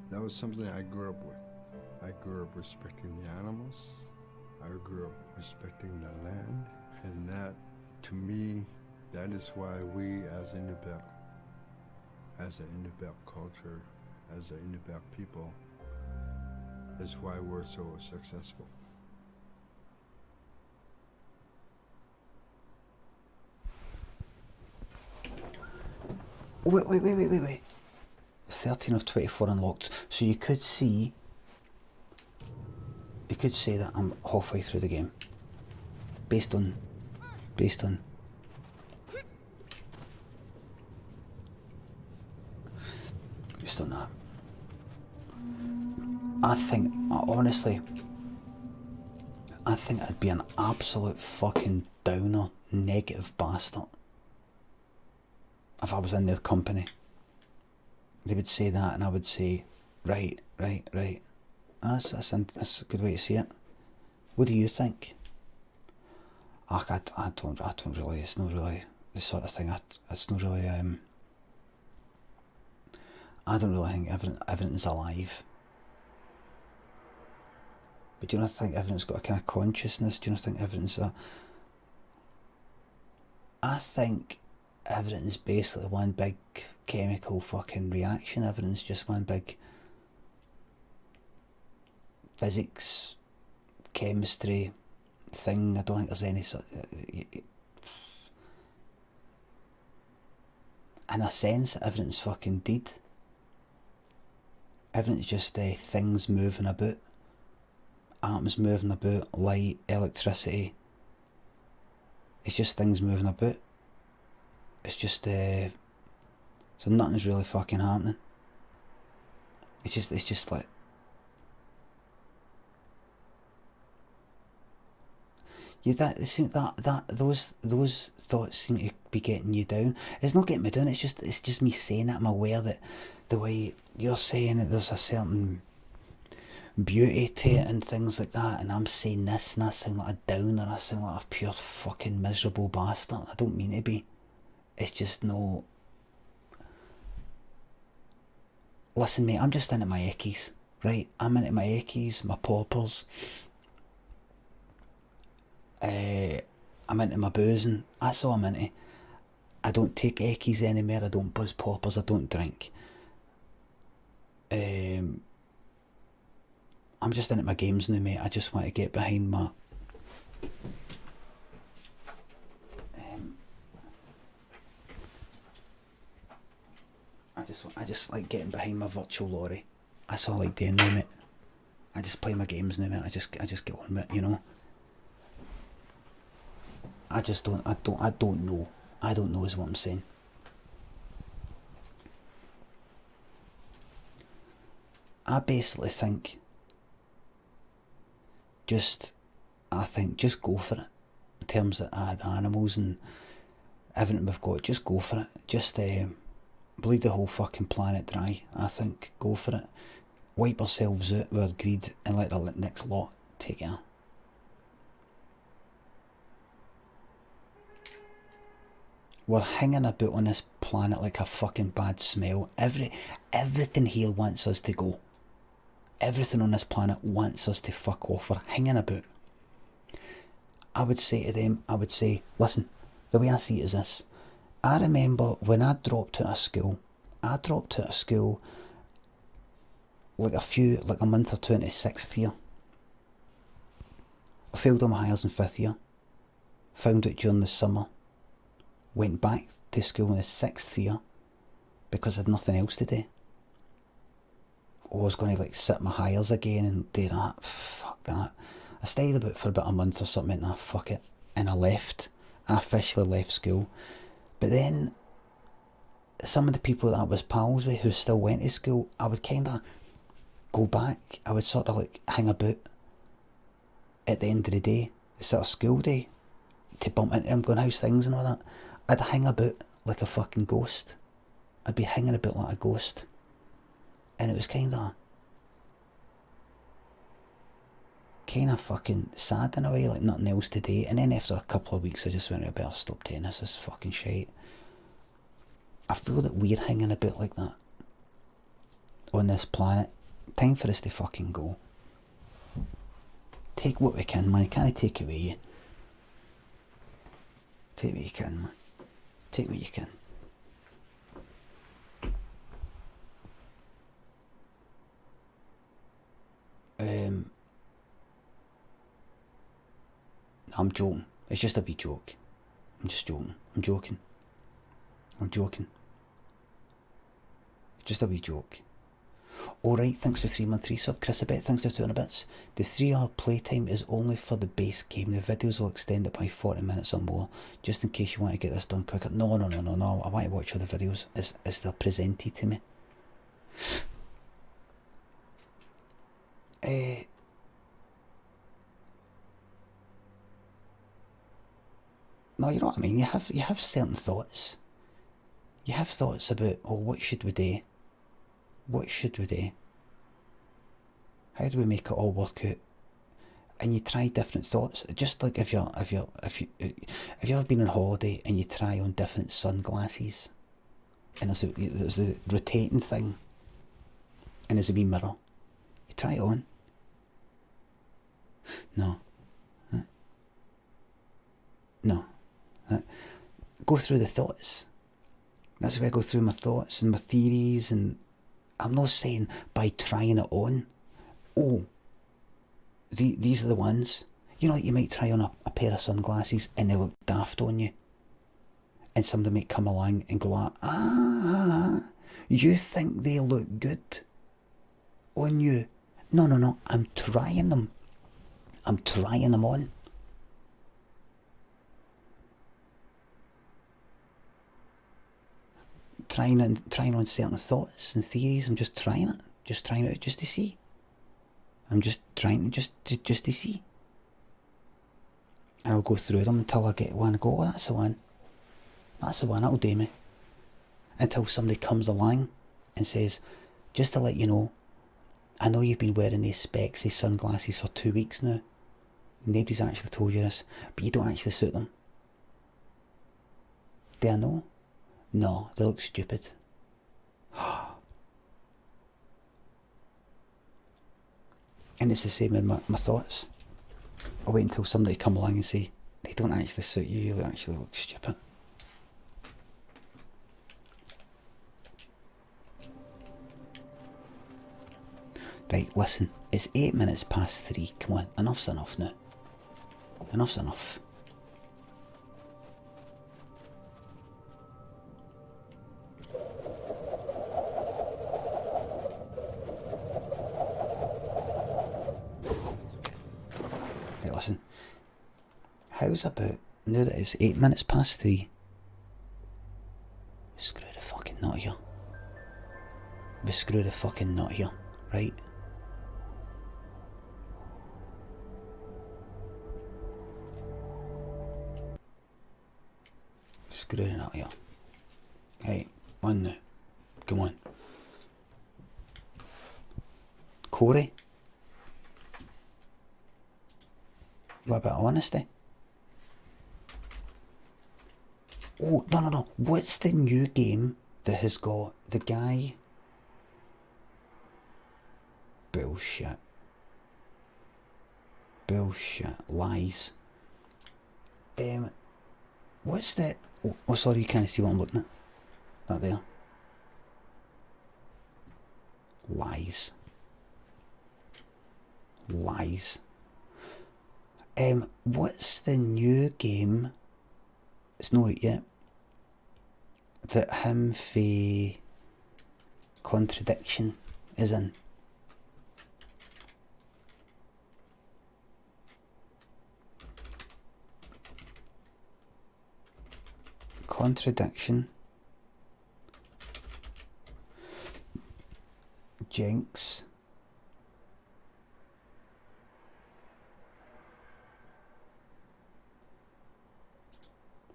S6: That was something I grew up with. I grew up respecting the animals. I grew up respecting the land. And that, to me, that is why we as Inupiaq, as an Inupiaq culture, as an Inupiaq people, is why we're so successful.
S2: Wait. 13 of 24 unlocked. So you could say that I'm halfway through the game. Based on that. I think I'd be an absolute fucking downer, negative bastard if I was in their company. They would say that and I would say, right. That's a good way to see it. What do you think? I don't really, it's not really the sort of thing, it's not really, I don't really think everything's alive. But do you not think everything's got a kind of consciousness? Do you not think everything's I think everything's basically one big chemical fucking reaction. Everything's just one big physics, chemistry thing. I don't think there's any sort in a sense, everything's fucking dead. Everything's just things moving about, atoms moving about, light, electricity. It's just things moving about. It's just so nothing's really fucking happening. It's just like those thoughts seem to be getting you down. It's not getting me down. It's just me saying that. I'm aware that the way you're saying it, there's a certain beauty to it and things like that, and I'm saying this and I sound like a downer. I sound like a pure fucking miserable bastard. I don't mean to be. It's just no. Listen, mate. I'm just into my ickies, right? I'm into my ickies, my paupers. I'm into my boozing. That's all I'm into. I don't take eckies anymore. I don't buzz poppers. I don't drink. I'm just into my games now, mate. I just want to get behind my I just like getting behind my virtual lorry. That's all I like doing now, mate. I just play my games now, mate. I just get on with it, you know. I don't know. I don't know is what I'm saying. I basically think just go for it. In terms of the animals and everything we've got, just go for it. Just bleed the whole fucking planet dry. I think go for it. Wipe ourselves out with our greed and let the next lot take it. We're hanging about on this planet like a fucking bad smell. Everything here wants us to go. Everything on this planet wants us to fuck off. We're hanging about. I would say to them, listen, the way I see it is this. I remember when I dropped out of school, like a month or two into 6th year. I failed all my hires in 5th year. Found out during the summer. Went back to school in the 6th year because I had nothing else to do. I was going to like sit my hires again and do that. Fuck that. I stayed about for about a month or something and fuck it. And I left. I officially left school. But then some of the people that I was pals with who still went to school, I would kind of go back. I would sort of like hang about at the end of the day, the sort of school day, to bump into them going, how's things and all that. I'd hang about like a fucking ghost. I'd be hanging about like a ghost. And it was kind of fucking sad in a way, like nothing else to do. And then after a couple of weeks I just went, I better stop doing this, this is fucking shite. I feel that we're hanging about like that on this planet. Time for us to fucking go. Take what we can, man. Can't take away you. Take what you can, man. Take what you can. I'm joking. It's just a wee joke. I'm just joking. I'm joking. Just a wee joke. Alright, thanks for 3 month resub. Chris a bit, thanks for 200 bits. The 3-hour playtime is only for the base game. The videos will extend it by 40 minutes or more, just in case you want to get this done quicker. No. I want to watch all the videos as they're presented to me. No, you know what I mean? You have certain thoughts. You have thoughts about, oh, what should we do? What should we do? How do we make it all work out? And you try different thoughts. Just like if you've ever been on holiday and you try on different sunglasses, and there's the rotating thing, and there's a wee mirror. You try it on. No. No. Go through the thoughts. That's where I go through my thoughts and my theories, and I'm not saying by trying it on. Oh, these are the ones. You know, like you might try on a pair of sunglasses and they look daft on you. And somebody might come along and go like, you think they look good on you? No, I'm trying them. I'm trying them on. Trying on certain thoughts and theories. I'm just trying it out just to see. I'm just trying just to see. And I'll go through them until I get one and go, oh, that's the one. That's the one, that'll do me. Until somebody comes along and says, just to let you know, I know you've been wearing these specs, these sunglasses for 2 weeks now. Nobody's actually told you this, but you don't actually suit them. Do I know? No, they look stupid. And it's the same with my thoughts. I'll wait until somebody come along and say, they don't actually suit you, you actually look stupid. Right, listen, it's 8 minutes past 3. Come on, enough's enough now. Enough's enough. Right, listen. How's about, now that it's 8 minutes past 3, screw the fucking nut here. We screw the fucking nut here, right? Screw the nut here. Right, on now. Come on. Corey? What about honesty? Oh, no. What's the new game that has got the guy? Bullshit. Lies. What's the... Oh, sorry, you can't see what I'm looking at. Not there. Lies. What's the new game? It's not out yet. That him for Contradiction is in. Contradiction. Jinx.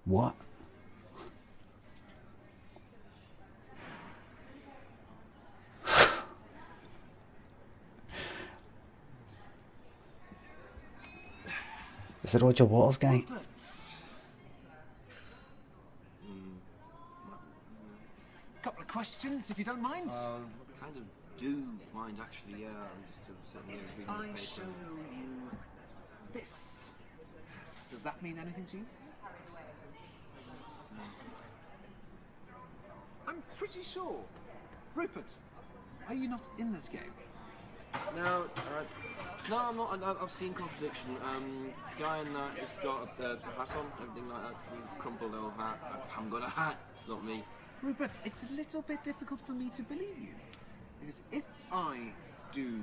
S2: What? Is it Roger Waters guy?
S17: Couple of questions, if you don't mind.
S18: Kind of do mind, actually, yeah. I'm just sitting here reading the paper.
S17: Show you this. Does that mean anything to you? No. I'm pretty sure. Rupert, are you not in this game?
S18: No, I'm not. I've seen Contradiction. Guy in that has got a hat on, everything like that. Crumpled old hat. I haven't got a hat. It's not me.
S17: Rupert, it's a little bit difficult for me to believe you. Because if I do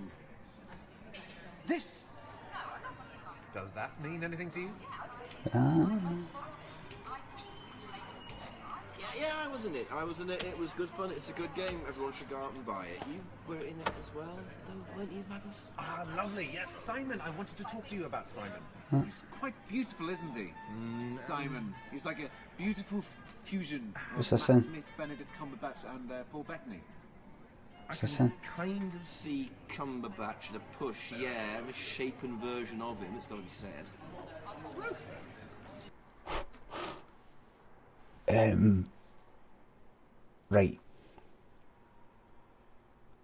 S17: this, does that mean anything to you?
S18: Yeah, I was in it. It was good fun. It's a good game. Everyone should go out and buy it. You were in it as well, weren't you, Magnus?
S17: Ah, lovely. Yes, Simon. I wanted to talk to you about Simon. He's quite beautiful, isn't he? Simon. He's like a beautiful fusion of
S2: What's
S17: Matt
S2: that saying?
S17: Smith, Benedict Cumberbatch, and Paul Bettany.
S2: What's that saying?
S18: Kind of see Cumberbatch at a push, yeah. A shapen version of him, it's got to be said.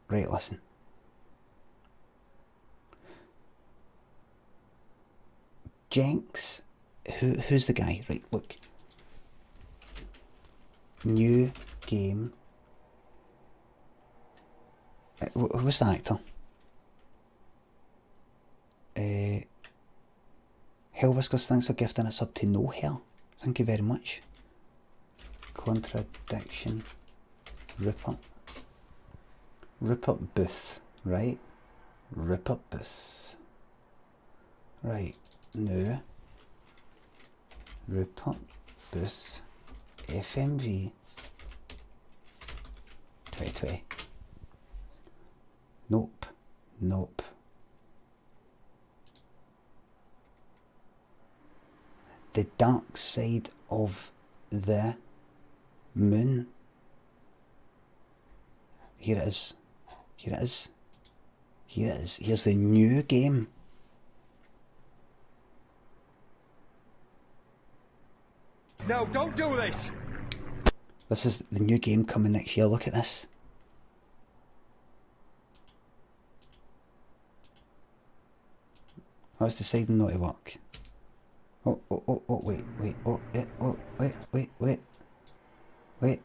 S2: Right, listen. Jenks, who's the guy? Right, look. New
S1: game. Who was the actor? Hell Whiskers thanks for gifting us up to no hell. Thank you very much. Contradiction. Rupert. Rupert Booth, right? Rupert Booth. Right, no. Rupert Booth. FMV. 2020. Nope. Nope. The Dark Side of the Moon. Here it is. Here it is. Here it is. Here's the new game.
S12: No, don't do this!
S1: This is the new game coming next year. Look at this. I was deciding not to work. Oh, wait, wait.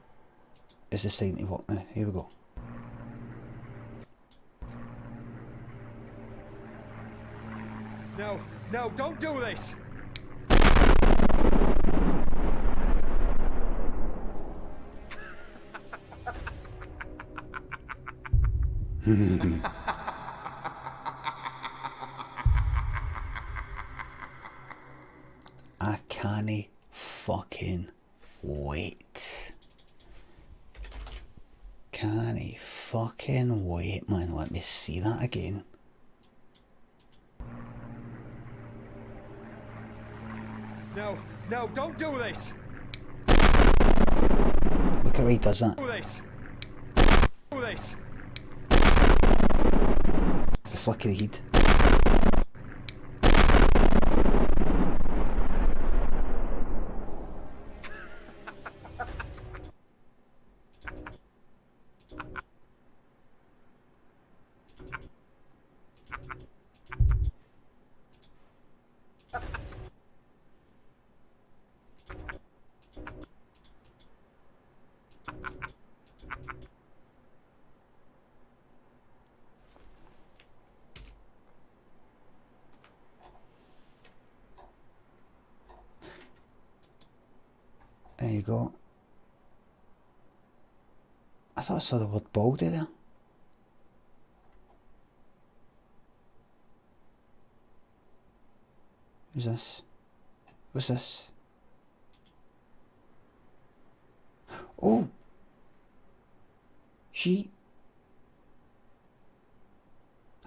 S1: It's deciding to work now. Here we go.
S12: No, no, don't do this!
S1: I can't fucking wait. Can't fucking wait, man. Let me see that again.
S12: No, no, don't do this!
S1: Look at how he does that.
S12: Do this! Do this!
S1: The flick of the head. There you go. I thought I saw the word baldy there. Who's this? What's this? Oh! She...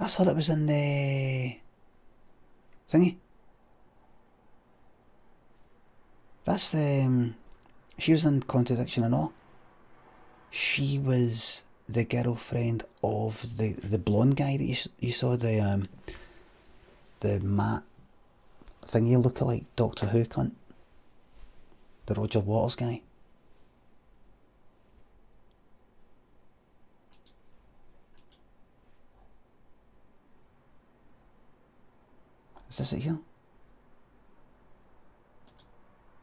S1: I thought it was in the... thingy. That's the... she was in Contradiction and all. She was the girlfriend of the blonde guy that you saw, the Matt thingy lookalike Doctor Who cunt. The Roger Waters guy. Is this it here?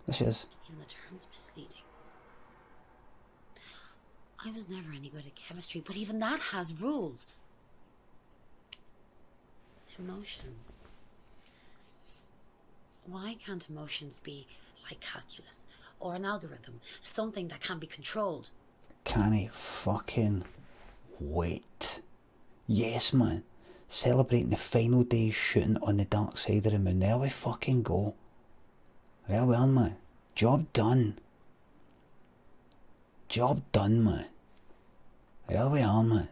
S1: This is.
S21: Even the term's misleading. I was never any good at chemistry, but even that has rules. Emotions. Why can't emotions be like calculus or an algorithm, something that can be controlled?
S1: Can I fucking wait? Yes, man. Celebrating the final day's shooting on the Dark Side of the Moon. There we fucking go. Well, man. Job done. Job done, man. There we are, man.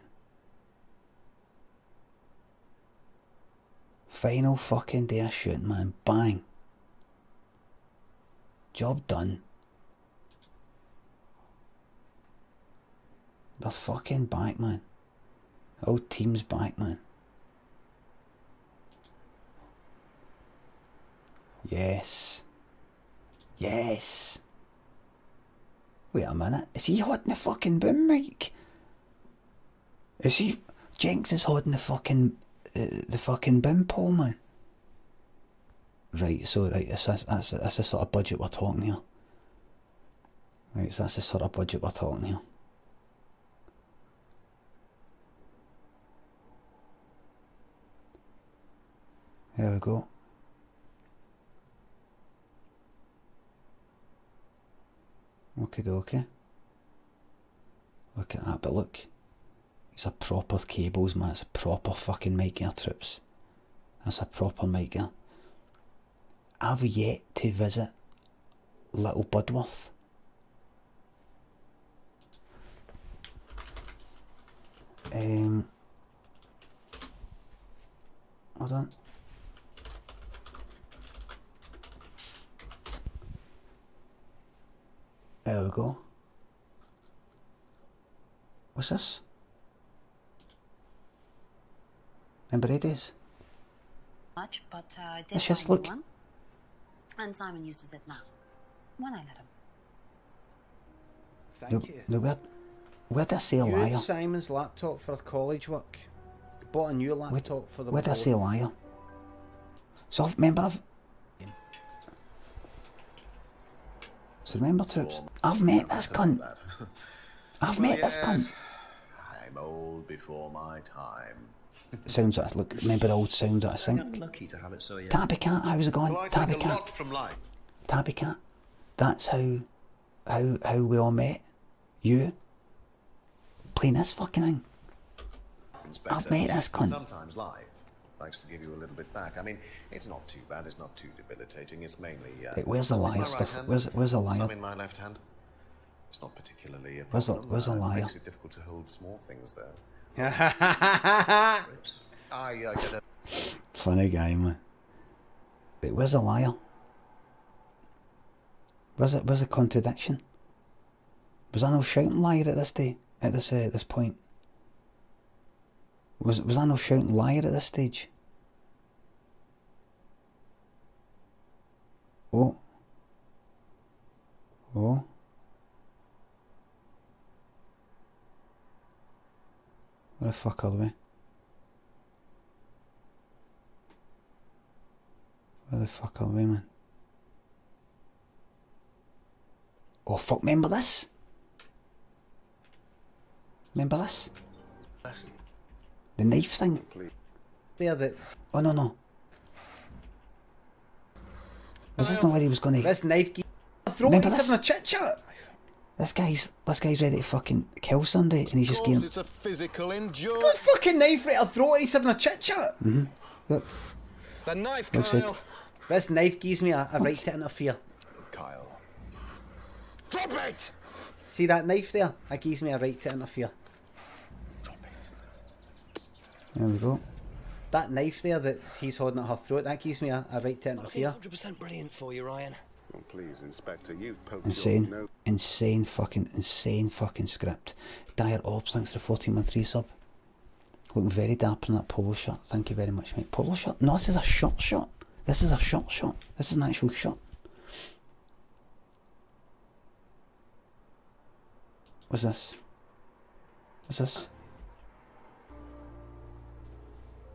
S1: Final fucking day of shooting, man. Bang. Job done. They're fucking back, man. The whole team's back, man. Yes. Yes. Wait a minute. Is he holding the fucking boom mic? Is he... Jenks is holding the fucking boom pole, man. Right, so right, that's the sort of budget we're talking here. Right, so that's the sort of budget we're talking here. There we go. Okie dokie. Look at that, but look. These are proper cables, man. It's a proper fucking mic gear, troops. That's a proper mic gear. I've yet to visit Little Budworth. Hold on. There we go. What's this? Remember it is?
S21: Much, but I did
S1: Let's just
S21: find
S1: look.
S21: one. And Simon uses it now. When I let him.
S1: Thank you. No, where did I say a liar?
S8: Used Simon's laptop for college work. Bought a new laptop for the
S1: Where did I say a liar? So remember So remember, troops, I've met this cunt. I've met this cunt.
S3: I'm old before my time.
S1: Sounds like, look, remember the old sound that I sing?
S3: Lucky to have it so young.
S1: Tabby Cat, how's it going?
S3: Well, I
S1: Tabby
S3: take a
S1: Cat.
S3: lot from life.
S1: Tabby Cat. That's how we all met. You playing this fucking thing. I've met this cunt.
S3: Sometimes life likes to give you a little bit back. I mean, it's not too bad. It's not too debilitating. It's mainly.
S1: Where's the liar stuff? Where's the liar?
S3: Some in my left hand. It's not particularly a
S1: Where's
S3: problem.
S1: the liar?
S3: It makes it difficult to hold small things though. Get a
S1: Funny guy, man. Wait, where's the liar? Where's the contradiction? Was I no shouting liar at this day? At this point? Was I no shouting liar at this stage? Oh. Oh. Where the fuck are we? Where the fuck are we, man? Oh fuck, remember this? Remember this? The knife thing?
S8: There that...
S1: Oh no. Was this not where he was gonna...
S8: This knife...
S1: Remember this?
S8: Having a chit chat.
S1: This guy's ready to fucking kill somebody and he's just getting...
S3: It's a physical injury.
S8: Got a fucking knife right at her throat. He's having a chit chat.
S1: Look.
S3: The knife,
S1: Looks
S3: Kyle.
S1: like-
S8: This knife gives me a right to interfere.
S3: Kyle. Drop it!
S8: See that knife there? That gives me a right to interfere.
S1: There we go.
S8: That knife there that he's holding at her throat, that gives me a right to interfere.
S19: 100% brilliant for you, Ryan.
S3: Well, please, Inspector, you've poked
S1: Insane.
S3: your nose.
S1: Insane fucking script. Dire Orbs, thanks for the 14-month resub. Looking very dapper in that polo shirt. Thank you very much, mate. Polo shirt? No, this is a shot. This is a shot. This is an actual shot. What's this? What's this?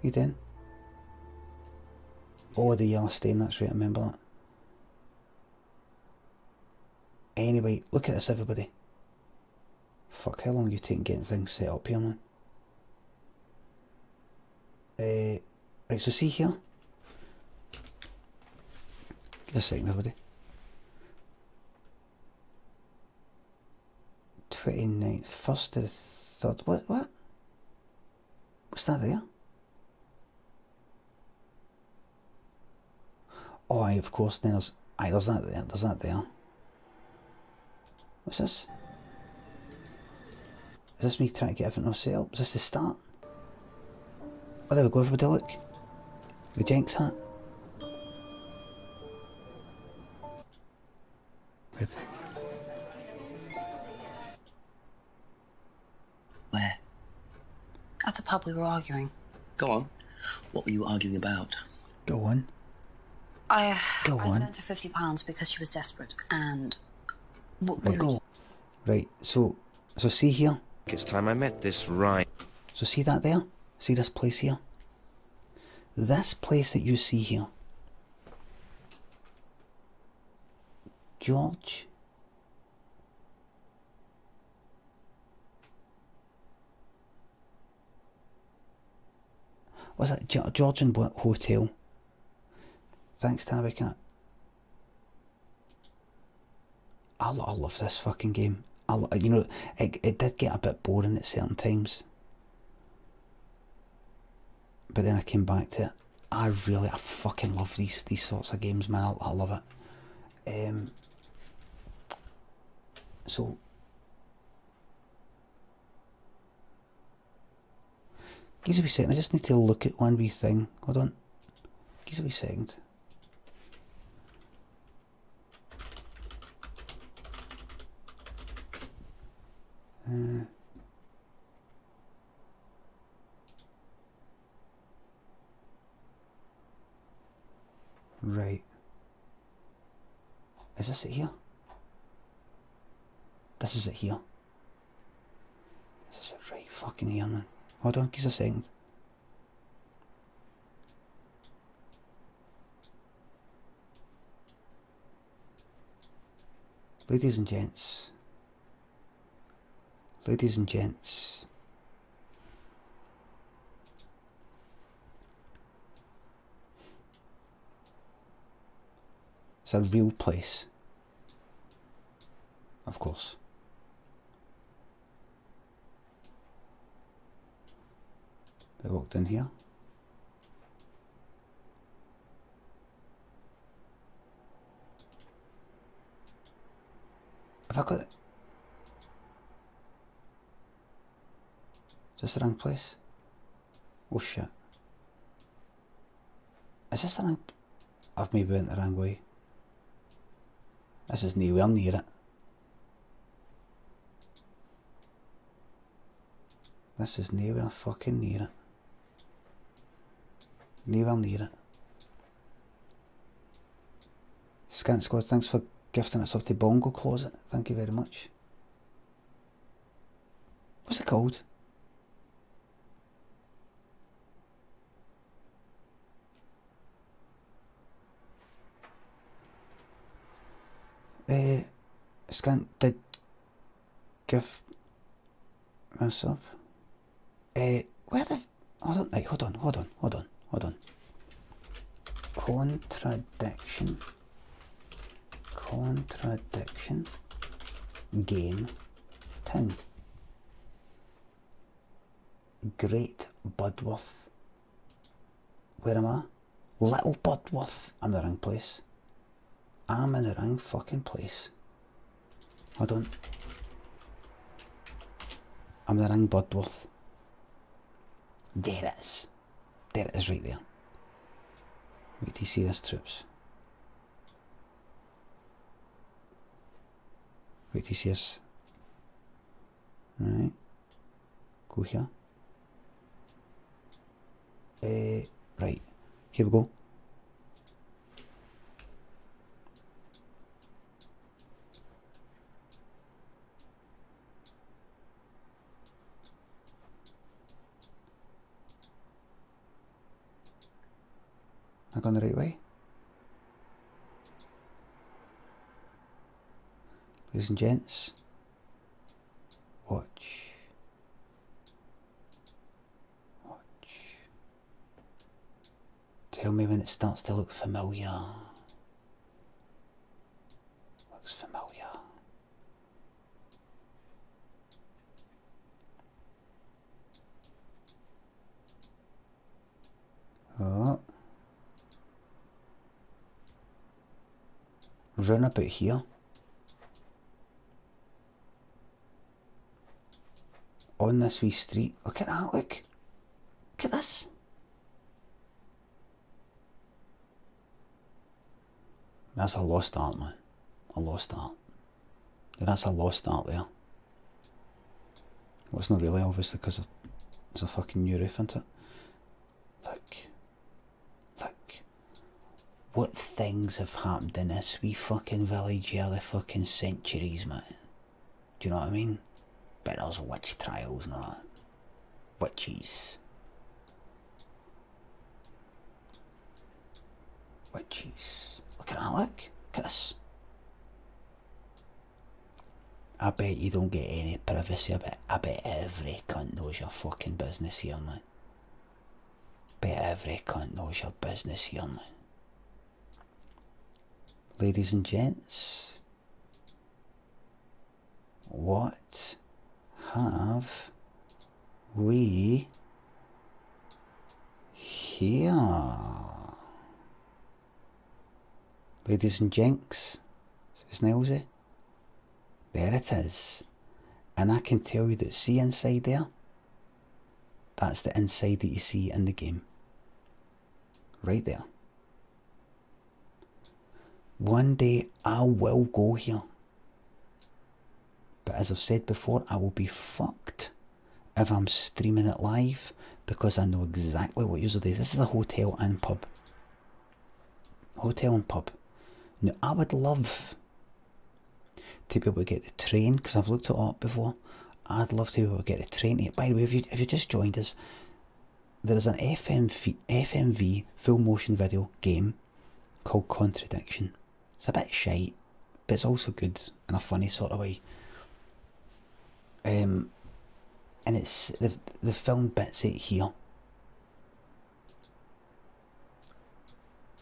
S1: You doing? Oh, the yellow stain, that's right, I remember that. Anyway, look at this, everybody. Fuck, how long are you taking getting things set up here, man? Right, so see here. Give us a second, everybody. 29th, 1st to the 3rd. What? What's that there? Oh, aye, of course, then there's that there. What's this? Is this me trying to get everything all set up? Is this the start? Oh, there we go, everybody, look. The Jenks hat. Good.
S21: Where? At the pub we were arguing.
S19: Go on. What were you arguing about?
S1: Go on.
S21: I
S1: Go on.
S21: lent her £50 because she was desperate, and
S1: Right, so see here.
S19: It's time I met this Ryan.
S1: So see that there? See this place here? This place that you see here. George. Was that George and what hotel? Thanks, Tabby Cat. I love this fucking game. You know, it did get a bit boring at certain times, but then I came back to it. I fucking love these sorts of games, man. I love it. So give us a wee second. I just need to look at one wee thing. Hold on. Give us a wee second. Right. Is this it here? This is it here. This is it right fucking here, man. Hold on, give us a second. Ladies and gents. Ladies and gents. It's a real place. Of course. I walked in here. Have I got it? Is this the wrong place? Oh shit. Is this the wrong... I've maybe went the wrong way. This is nowhere near it. This is nowhere fucking near it. Nowhere near it. Scant Squad, thanks for gifting us up to Bongo Closet. Thank you very much. What's it called? Scant did give us up. Where the... Hold on. Contradiction. Game. Town. Great Budworth. Where am I? Little Budworth. I'm in the wrong place. I'm in the wrong fucking place. Hold on. I'm in the wrong Budworth. There it is. There it is right there. Wait till you see this, troops. Wait till you see this. Right. Go here. Right. Here we go. Am I going the right way? Ladies and gents, watch. Tell me when it starts to look familiar. Looks familiar. Oh. Run about here. On this wee street. Look at that, look. Look at this. That's a lost art, man. A lost art. That's a lost art there. Well, it's not really, obviously, because there's a fucking new roof into it. Look. Look. What things have happened in this wee fucking village here the fucking centuries, man. Do you know what I mean? But there's witch trials and all that. Witches. Witches. Look at that, look. Look at this. I bet you don't get any privacy. I bet every cunt knows your fucking business here, man. Bet every cunt knows your business here, man.
S2: Ladies and gents, what have we here? Ladies and gents, says Nilesy. There it is. And I can tell you that, see inside there? That's the inside that you see in the game. Right there. One day I will go here. But as I've said before, I will be fucked if I'm streaming it live, because I know exactly what you'll do. This is a hotel and pub. Hotel and pub. Now, I would love to be able to get the train, because I've looked it up before. I'd love to be able to get the train here. By the way, if you just joined us, there is an FMV full motion video game called Contradiction. It's a bit shite, but it's also good in a funny sort of way. And it's they've filmed bits out here.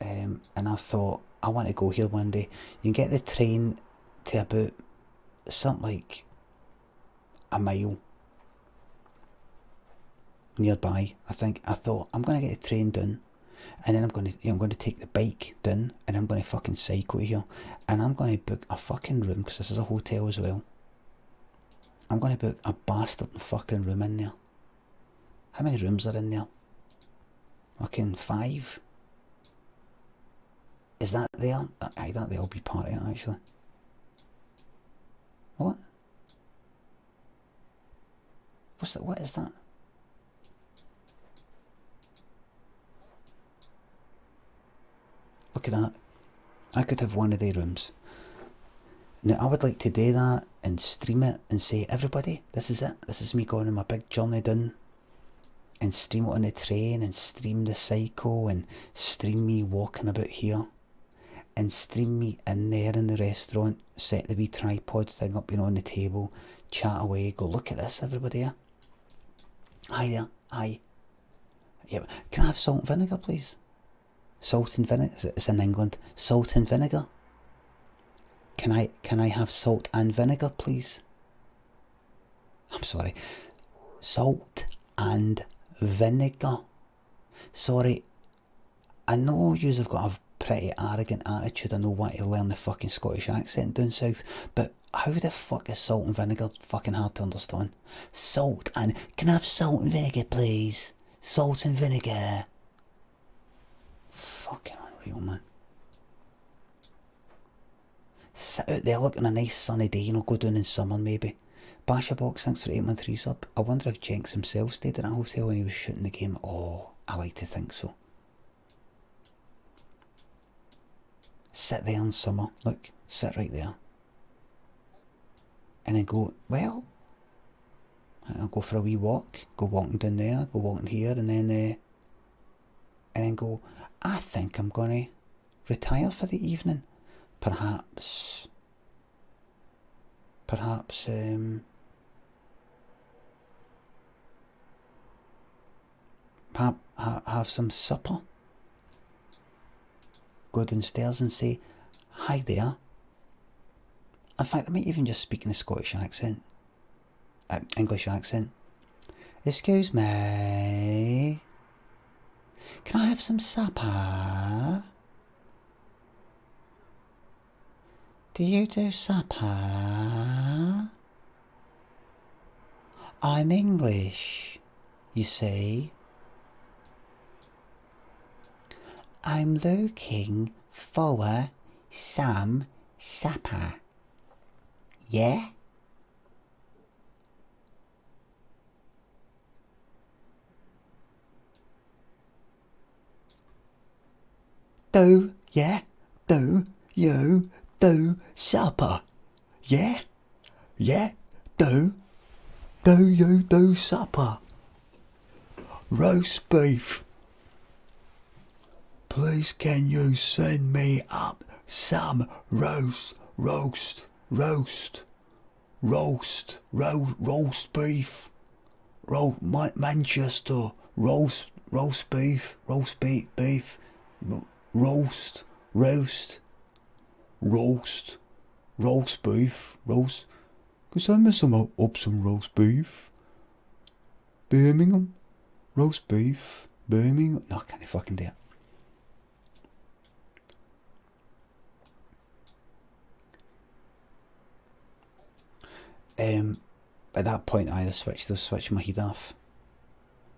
S2: And I thought, I want to go here one day. You can get the train to about something like a mile nearby. I thought I'm going to get the train done, and then I'm going to take the bike down, and I'm going to fucking cycle here, and I'm going to book a fucking room, because this is a hotel as well. I'm going to book a bastard fucking room in there. How many rooms are in there? Fucking 5. Is that there? Aye, that there'll be part of it, actually. What? What's that? What is that? Look at that. I could have one of their rooms. Now, I would like to do that and stream it and say, everybody, this is it. This is me going on my big journey down. And stream it on the train, and stream the cycle, and stream me walking about here. And stream me in there in the restaurant, set the wee tripod thing up, on the table, chat away, go, look at this, everybody here. Hi there, hi. Yeah, can I have salt and vinegar, please? Salt and vinegar, it's in England. Salt and vinegar. Can I have salt and vinegar, please? I'm sorry. Salt and vinegar. Sorry, I know yous have got a pretty arrogant attitude. I know why to learn the fucking Scottish accent down south, but how the fuck is salt and vinegar fucking hard to understand? Salt and... Can I have salt and vinegar, please? Salt and vinegar. Fucking unreal, man. Sit out there looking a nice sunny day, go down in summer maybe. Bashabox, thanks for 8 months sub. I wonder if Jenks himself stayed in a hotel when he was shooting the game. Oh, I like to think so. Sit there in summer, look, sit right there. And then go, well, I'll go for a wee walk, go walking down there, go walking here, and then go, I think I'm going to retire for the evening. Perhaps have some supper. Go downstairs and say, hi there. In fact, I might even just speak in a Scottish accent. English accent. Excuse me. Can I have some supper? Do you do supper? I'm English, you see. I'm looking for some supper. Yeah? Do you do supper? Yeah? Yeah? Do you do supper? Roast beef. Please can you send me up some roast beef. Manchester roast beef. Roast. roast beef, roast. Could send me up some roast beef. Birmingham, roast beef, Birmingham. No, I can't fucking do it. At that point, I either switch my heat off.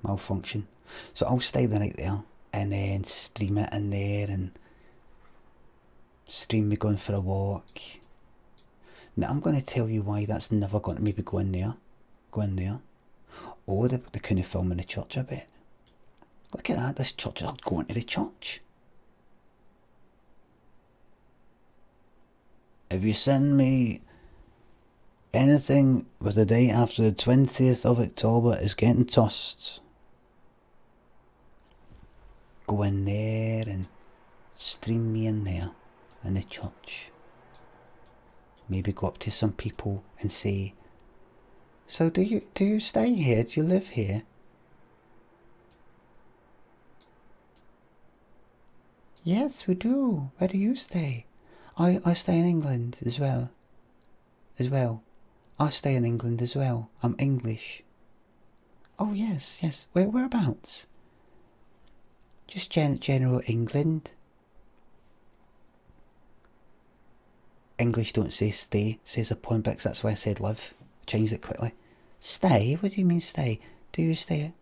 S2: Malfunction. So I'll stay the night there and then stream it in there and stream me going for a walk. Now I'm going to tell you why that's never going to maybe go in there. Or they couldn't film in the church a bit. Look at that, this church, I'm going to the church. If you send me anything with the date after the 20th of October is getting tossed. Go in there and stream me in there in the church. Maybe go up to some people and say, so do you stay here? Do you live here? Yes, we do. Where do you stay? I stay in England as well. I stay in England as well. I'm English. Oh yes. Whereabouts? Just general England. English don't say stay, says a Poinbix, that's why I said live. Changed it quickly. Stay? What do you mean stay? Do you stay?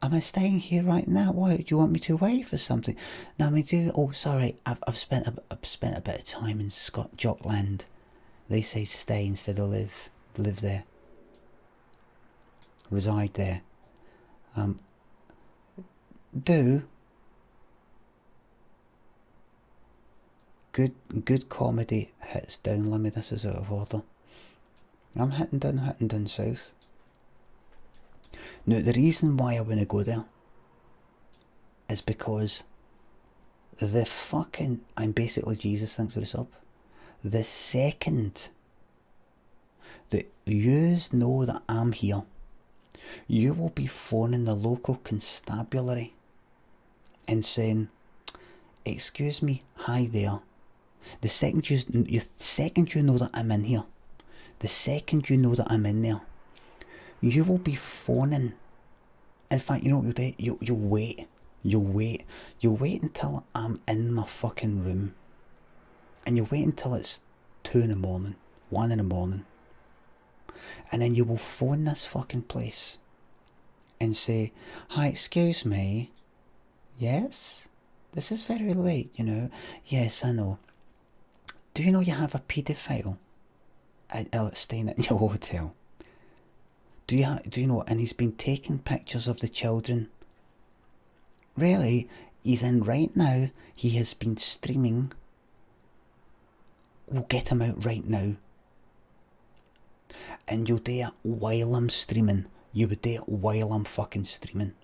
S2: Am I staying here right now? Why? Do you want me to wait for something? No, I mean, oh, sorry, I've spent a bit of time in Jockland. They say stay instead of live. Live there. Reside there. Do. Good comedy hits down, Limmy. This is out of order. I'm hitting down south. Now, the reason why I want to go there is because the fucking... I'm basically Jesus, thanks for the sub. The second that yous know that I'm here, you will be phoning the local constabulary and saying, excuse me, hi there. The second you know that I'm in here, the second you know that I'm in there, you will be phoning. In fact, you know what you'll do? You'll wait until I'm in my fucking room, and you'll wait until it's 2 in the morning, 1 in the morning, and then you will phone this fucking place and say, hi, excuse me, yes, this is very late, you know, yes, I know, do you know you have a paedophile staying at your hotel? Do you know, and he's been taking pictures of the children. Really, he's in right now, he has been streaming. We'll get him out right now. And you'll do it while I'm streaming. You would do it while I'm fucking streaming.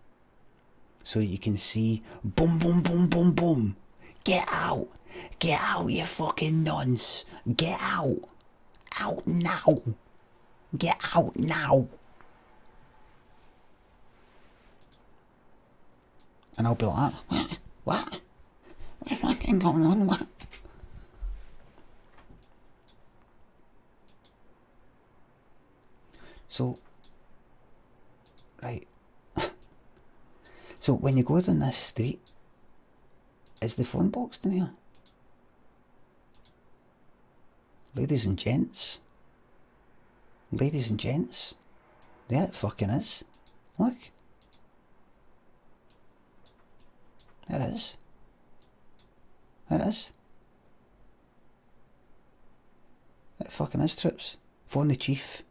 S2: So you can see, boom, boom, boom, boom, boom. Get out, you fucking nuns. Get out. Out now. Get out now. And I'll be like, what? What's fucking going on? What? So, right. So when you go down this street, is the phone box in here? Ladies and gents. There it fucking is. Look. There it is. It fucking is, trips. Phone the chief.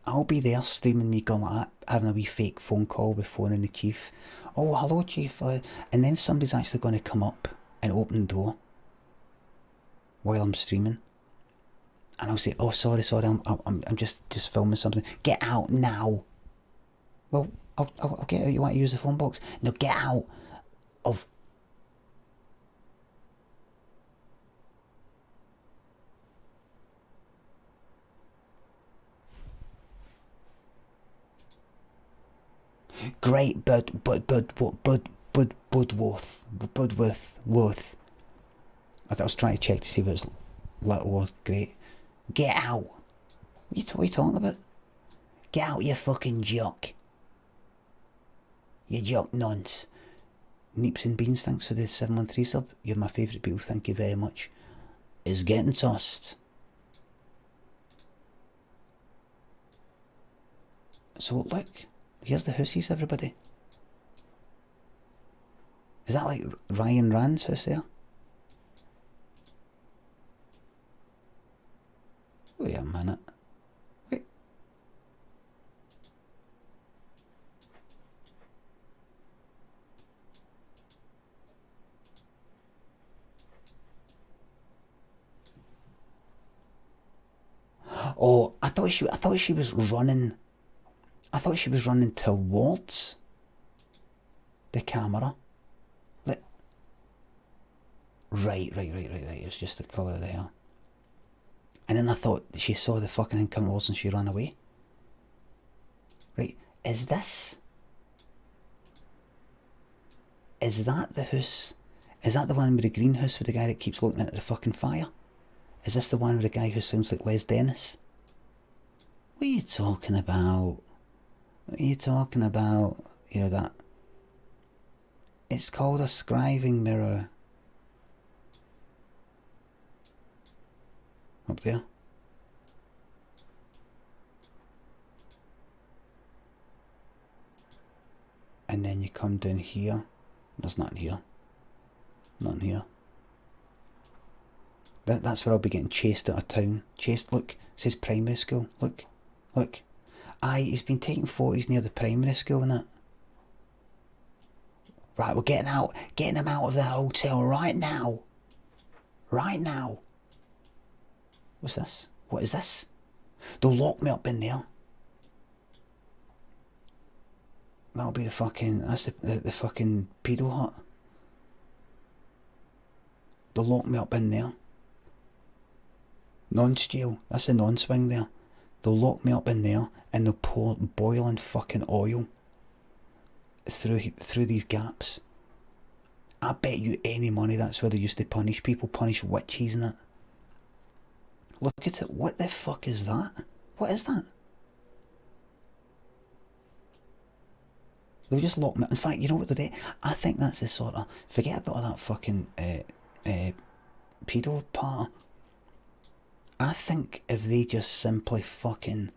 S2: I'll be there streaming me going like that, having a wee fake phone call with phoning the chief. Oh, hello chief. And then somebody's actually going to come up and open the door while I'm streaming. And I'll say, oh, sorry, I'm just filming something. Get out now. Well, I'll get out. You want to use the phone box? No, get out of... Great, but Budworth. I was trying to check to see if it was little or great. Get out. What are you talking about? Get out, you fucking jock. You jock nonce. Neeps and Beans, thanks for the 713 sub. You're my favourite Beatles, thank you very much. Is getting tossed. So look, here's the houses, everybody. Is that like Ryan Rand's house there? Wait a minute. Wait. Oh, I thought she was running. I thought she was running towards the camera. Right. It's just the colour there. And then I thought she saw the fucking thing come towards and she ran away. Right, is this? Is that the house? Is that the one with the greenhouse with the guy that keeps looking at the fucking fire? Is this the one with the guy who sounds like Les Dennis? What are you talking about? What are you talking about? You know that? It's called a scribing mirror. Up there. And then you come down here. There's nothing here. Nothing here. That's where I'll be getting chased out of town. Chased, look. It says primary school. Look. Look. Aye, he's been taking photos near the primary school and that. Right, we're getting out. Getting him out of the hotel right now. Right now. What's this? What is this? They'll lock me up in there. That'll be the fucking... That's the fucking pedo hut. They'll lock me up in there. Nonce jail. That's the nonce wing there. They'll lock me up in there and they'll pour boiling fucking oil through these gaps. I bet you any money that's where they used to punish people. Punish witches and that. Look at it. What the fuck is that? What is that? They'll just lock me. In fact, you know what they do? I think that's the sort of... Forget about all that fucking pedo part. I think if they just simply fucking...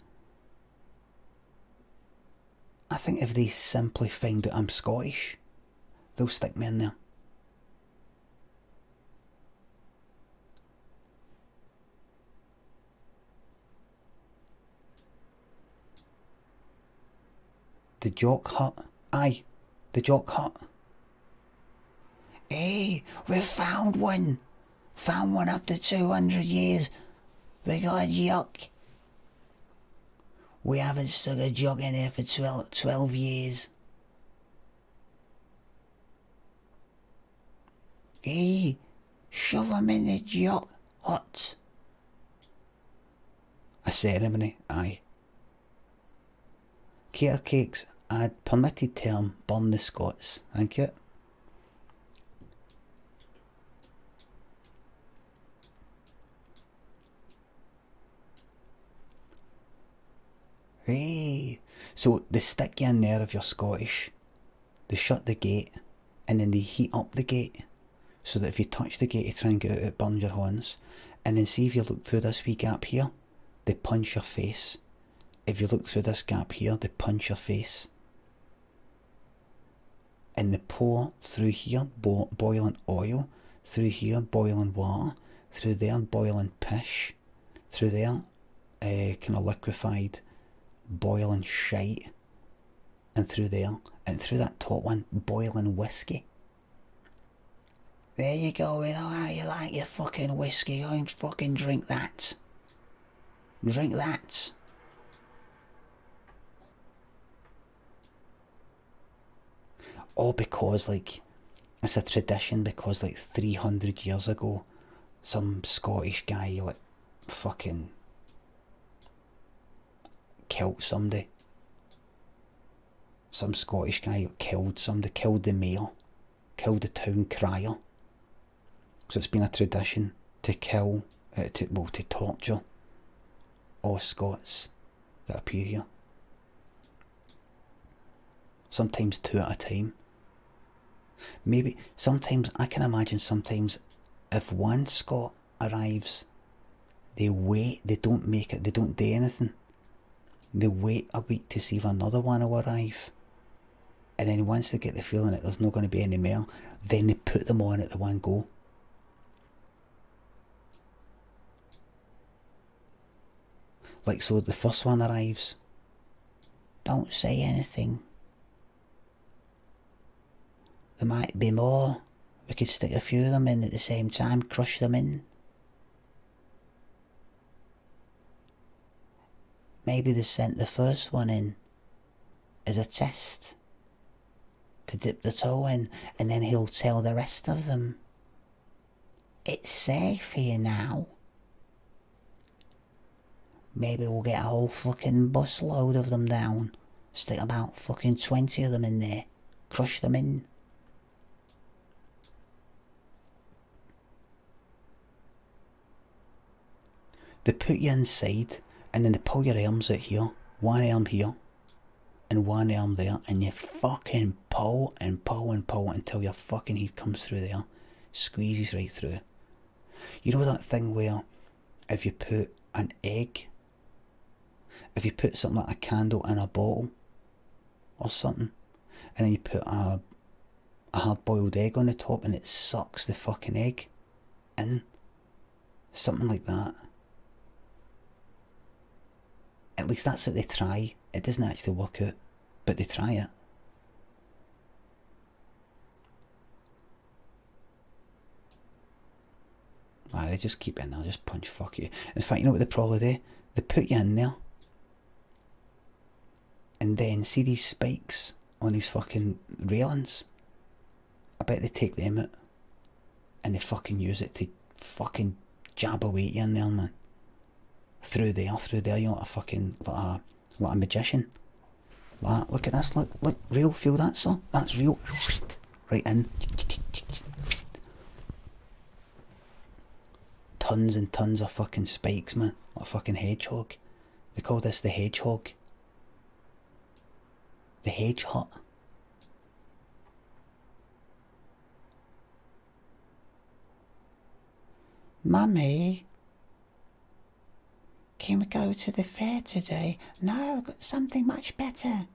S2: I think if they simply find out I'm Scottish, they'll stick me in there. The Jock Hut. Aye, the Jock Hut. Hey, we found one. Found one after 200 years. We got a jock. We haven't stuck a jock in here for 12 years. Hey, shove him in the Jock Hut. A ceremony, aye. Carecakes, add permitted term, burn the Scots. Thank you. Hey, so they stick you in there if you're Scottish, they shut the gate, and then they heat up the gate, so that if you touch the gate to try and get out, it burns your horns. And then see if you look through this wee gap here, they punch your face. If you look through this gap here, they punch your face. And they pour through here, boiling oil, through here, boiling water, through there, boiling pish, through there, kind of liquefied boiling shite, and through there, and through that top one, boiling whiskey. There you go, you know how you like your fucking whiskey, go and fucking drink that. Drink that. Oh, because like, it's a tradition, because like 300 years ago, some Scottish guy like fucking killed somebody. Some Scottish guy killed somebody, killed the mayor.
S1: kill the town crier. So it's been a tradition to kill, to torture all Scots that appear here. Sometimes 2 at a time. Maybe, sometimes, I can imagine sometimes if one Scot arrives, they wait, they don't make it, they don't do anything. They wait a week to see if another one will arrive. And then once they get the feeling that there's not going to be any more, then they put them on at the one go. Like, so the first one arrives. Don't say anything. There might be more. We could stick a few of them in at the same time, crush them in. Maybe they sent the first one in as a test to dip the toe in, and then he'll tell the rest of them, it's safe here now. Maybe we'll get a whole fucking busload of them down, stick about fucking 20 of them in there, crush them in. They put you inside, and then they pull your arms out here, one arm here, and one arm there, and you fucking pull and pull and pull until your fucking head comes through there, squeezes right through. You know that thing where if you put an egg, if you put something like a candle in a bottle or something, and then you put a hard-boiled egg on the top and it sucks the fucking egg in, something like that. At least that's what they try. It doesn't actually work out, but they try it. They just keep in there, just punch fuck you. In fact, you know what they probably do? They put you in there, and then see these spikes on these fucking railings? I bet they take them out, and they fucking use it to fucking jab away at you in there, man. Through there, you're like a fucking, like a magician. Like, look at this, look, real, feel that, sir? That's real. Right in. Tons and tons of fucking spikes, man. Like a fucking hedgehog. They call this the hedgehog. The hedge hut. Mummy, can we go to the fair today? No, I've got something much better.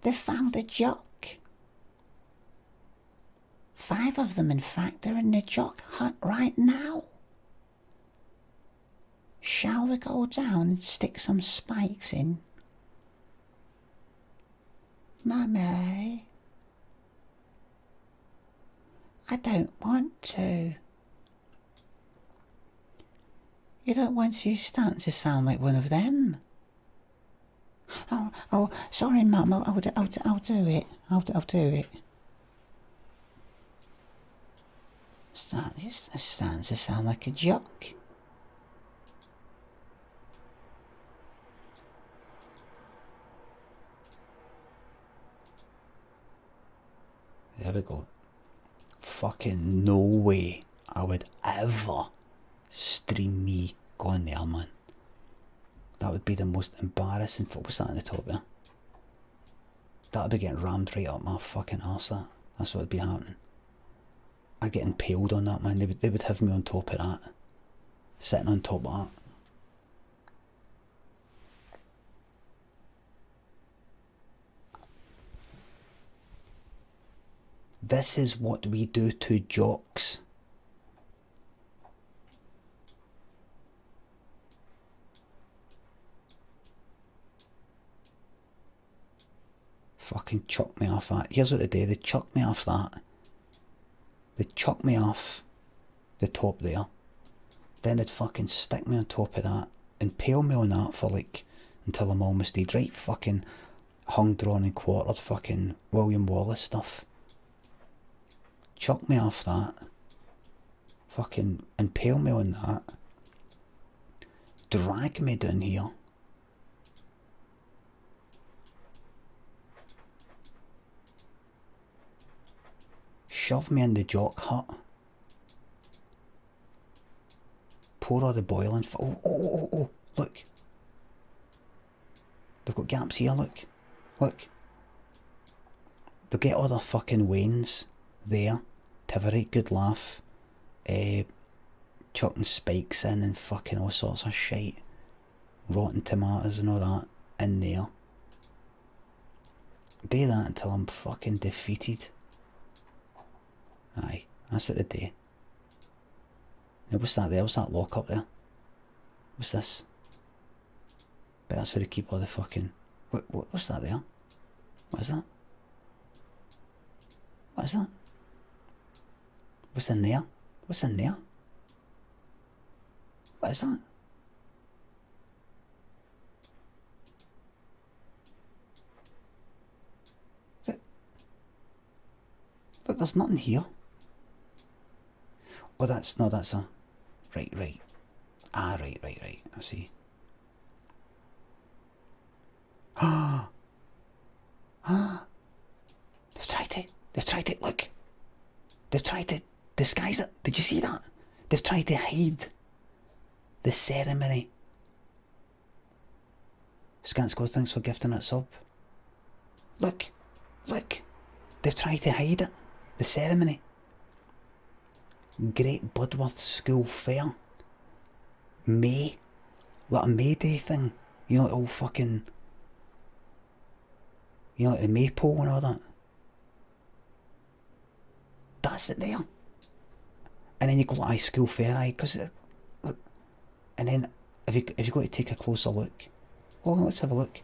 S1: They found a jock. 5 of them, in fact. They're in the jock hut right now. Shall we go down and stick some spikes in? Mummy, I don't want to. You don't want to, you're starting to sound like one of them. Oh, sorry, Mum. I'll do it. I'll do it. Starting to sound like a jock. There we go. Fucking no way I would ever stream me going there, man. That would be the most embarrassing. What's that on the top there? That would be getting rammed right up my fucking arse. That's what would be happening. I'd get impaled on that, man. They would have me on top of that. Sitting on top of that. This is what we do to jocks. Fucking chuck me off that. Here's what they do. They chuck me off that. They chuck me off the top there. Then they'd fucking stick me on top of that. Impale me on that for like, until I'm almost dead. Right fucking hung, drawn and quartered fucking William Wallace stuff. Chuck me off that. Fucking impale me on that. Drag me down here.
S2: Shove me in the jock hut. Pour all the boiling. Oh, look. They've got gaps here, look. Look. They'll get all their fucking wains there to have a right good laugh. Chucking spikes in and fucking all sorts of shite. Rotten tomatoes and all that in there. Do that until I'm fucking defeated. Aye, that's it the day. Now what's that there? What's that lock up there? What's this? But that's where they keep all the fucking... What's that there? What is that? What is that? What's in there? What's in there? What is that? Look, there's nothing here. Oh, that's a... Right. Ah, right. I see. They've tried it, look. They've tried to disguise it. Did you see that? They've tried to hide the ceremony. Scansco, thanks for gifting that sub. Look. They've tried to hide it. The ceremony. Great Budworth School Fair. May. Like a May Day thing. You know, the old fucking... You know, like the maypole and all that. That's it there. And then you go like, school fair, because look. And then if you go to take a closer look, oh, let's have a look.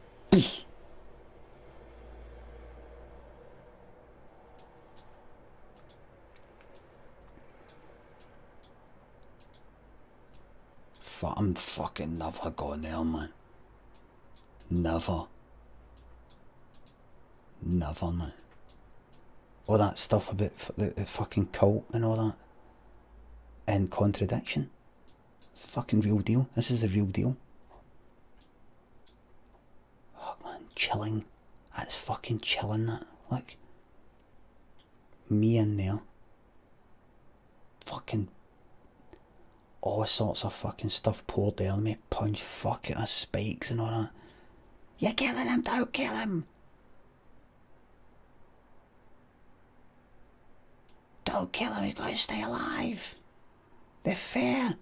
S2: I'm fucking never going there, man. Never, man. All that stuff about the fucking cult and all that. And contradiction. It's the fucking real deal. This is the real deal. Oh man, chilling. That's fucking chilling, that. Look. Me in there. Fucking all sorts of fucking stuff poured down me. Punch fuck it of spikes and all that. You're killing him, don't kill him. Don't kill him, he's got to stay alive. The fair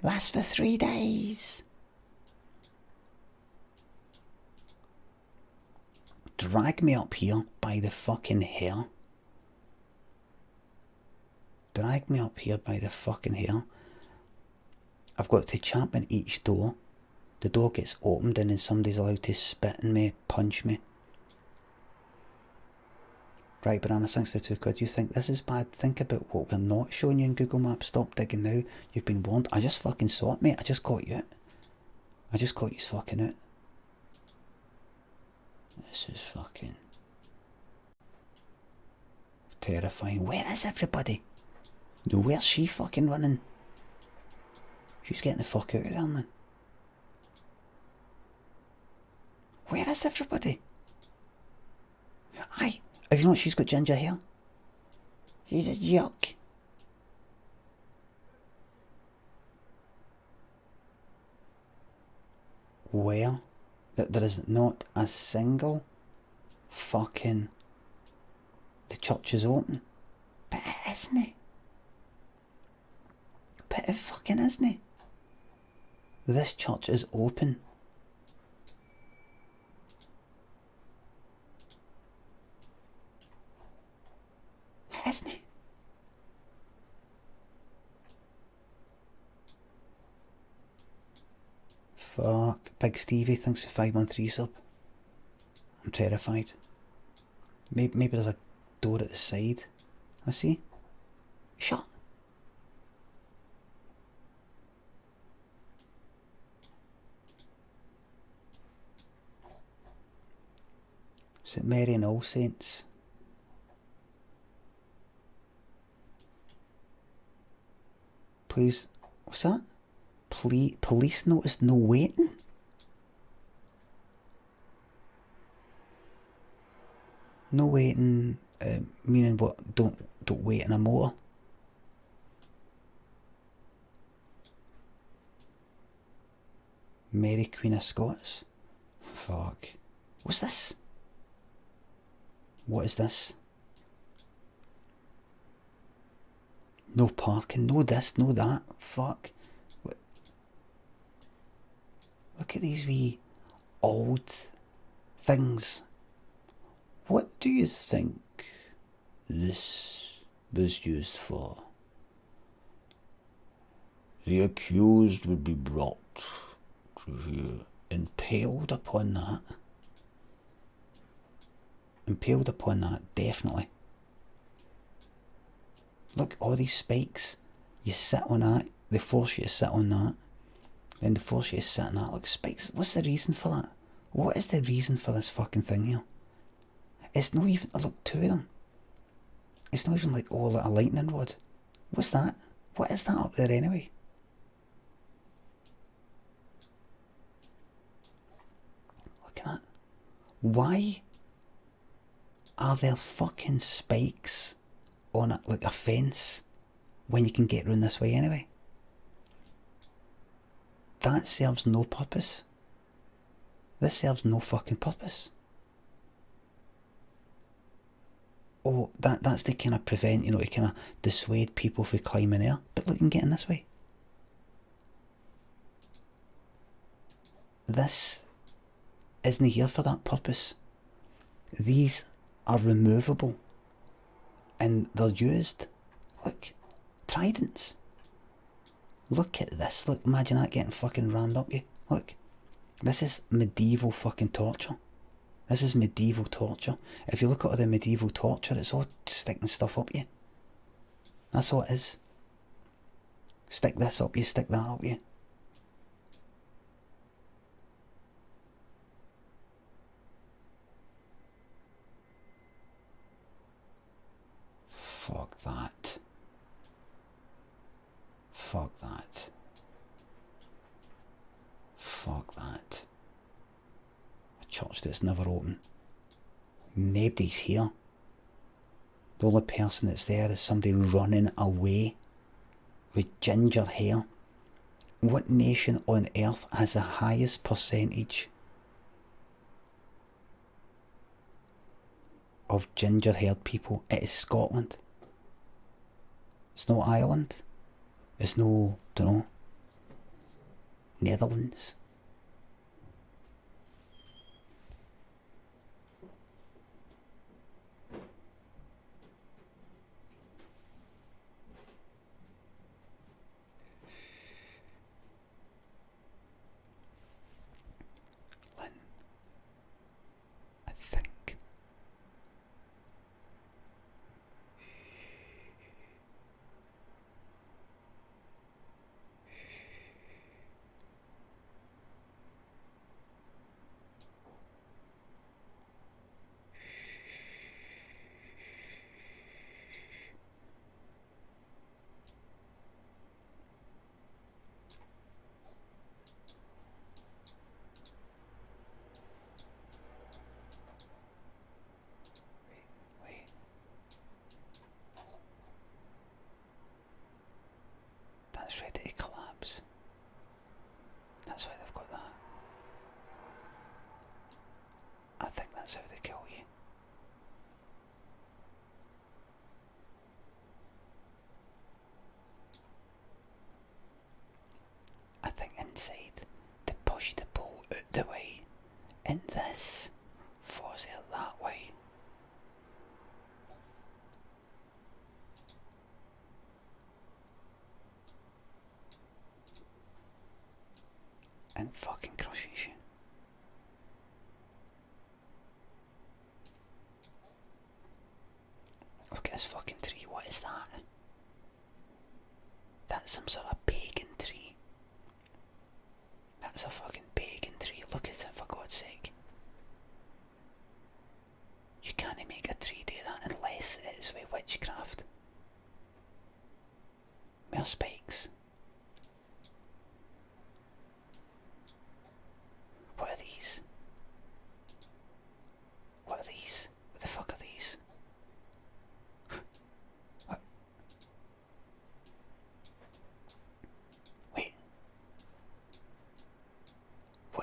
S2: lasts for 3 days. Drag me up here by the fucking hair. Drag me up here by the fucking hair. I've got to champ in each door. The door gets opened and then somebody's allowed to spit in me, punch me. Right, Banana, thanks for £2. You think this is bad? Think about what we're not showing you in Google Maps. Stop digging now. You've been warned. I just fucking saw it, mate. I just caught you out. I just caught you fucking out. This is fucking terrifying. Where is everybody? No, where's she fucking running? She's getting the fuck out of there, man. Where is everybody? Aye. Have you noticed she's got ginger hair? She's a yuck. Where? That there is not a single fucking... The church is open. But it isn't. But it fucking isn't. This church is open. Isn't it? Fuck. Big Stevie thinks the 513 sub. I'm terrified. Maybe there's a door at the side. I see. Shut. St Mary and All Saints. Please, what's that? Police notice no waiting? . No waiting, meaning what? Don't wait in a motor. Mary Queen of Scots. Fuck. What's this? What is this? No parking, no this, no that. Fuck. What? Look at these wee old things. What do you think this was used for? The accused would be brought to here, impaled upon that. Impaled upon that, definitely. Look, all these spikes. You sit on that, they force you to sit on that. Then they force you to sit on that. Look, spikes. What's the reason for that? What is the reason for this fucking thing here? It's not even, look, two of them. It's not even like, oh, like a lightning rod. What's that? What is that up there anyway? Look at that. Why are there fucking spikes on it like a fence when you can get round this way anyway? That serves no purpose. This serves no fucking purpose. Oh, that's to kind of prevent, you know, to kind of dissuade people from climbing there. But look, you can get in this way. This isn't here for that purpose. These are removable. And they're used. Look, tridents. Look at this. Look, imagine that getting fucking rammed up you. Look. This is medieval fucking torture. This is medieval torture. If you look at all the medieval torture, it's all sticking stuff up you. That's all it is. Stick this up you, stick that up you. Fuck that. Fuck that. Fuck that. A church that's never open. Nobody's here. The only person that's there is somebody running away with ginger hair. What nation on earth has the highest percentage of ginger haired people? It is Scotland. It's no Ireland. It's no, dunno, Netherlands. That's ready to collapse. That's why they've got that. I think that's how they kill you. I think inside they push the bolt out the way, and this force it that way. And fucking crushes you. Look at this fucking tree. What is that? That's some sort of pagan tree. That's a fucking pagan tree. Look at it, for God's sake. You can't make a tree do that unless it is with witchcraft. Mere spikes. What are these? What are these? What the fuck are these?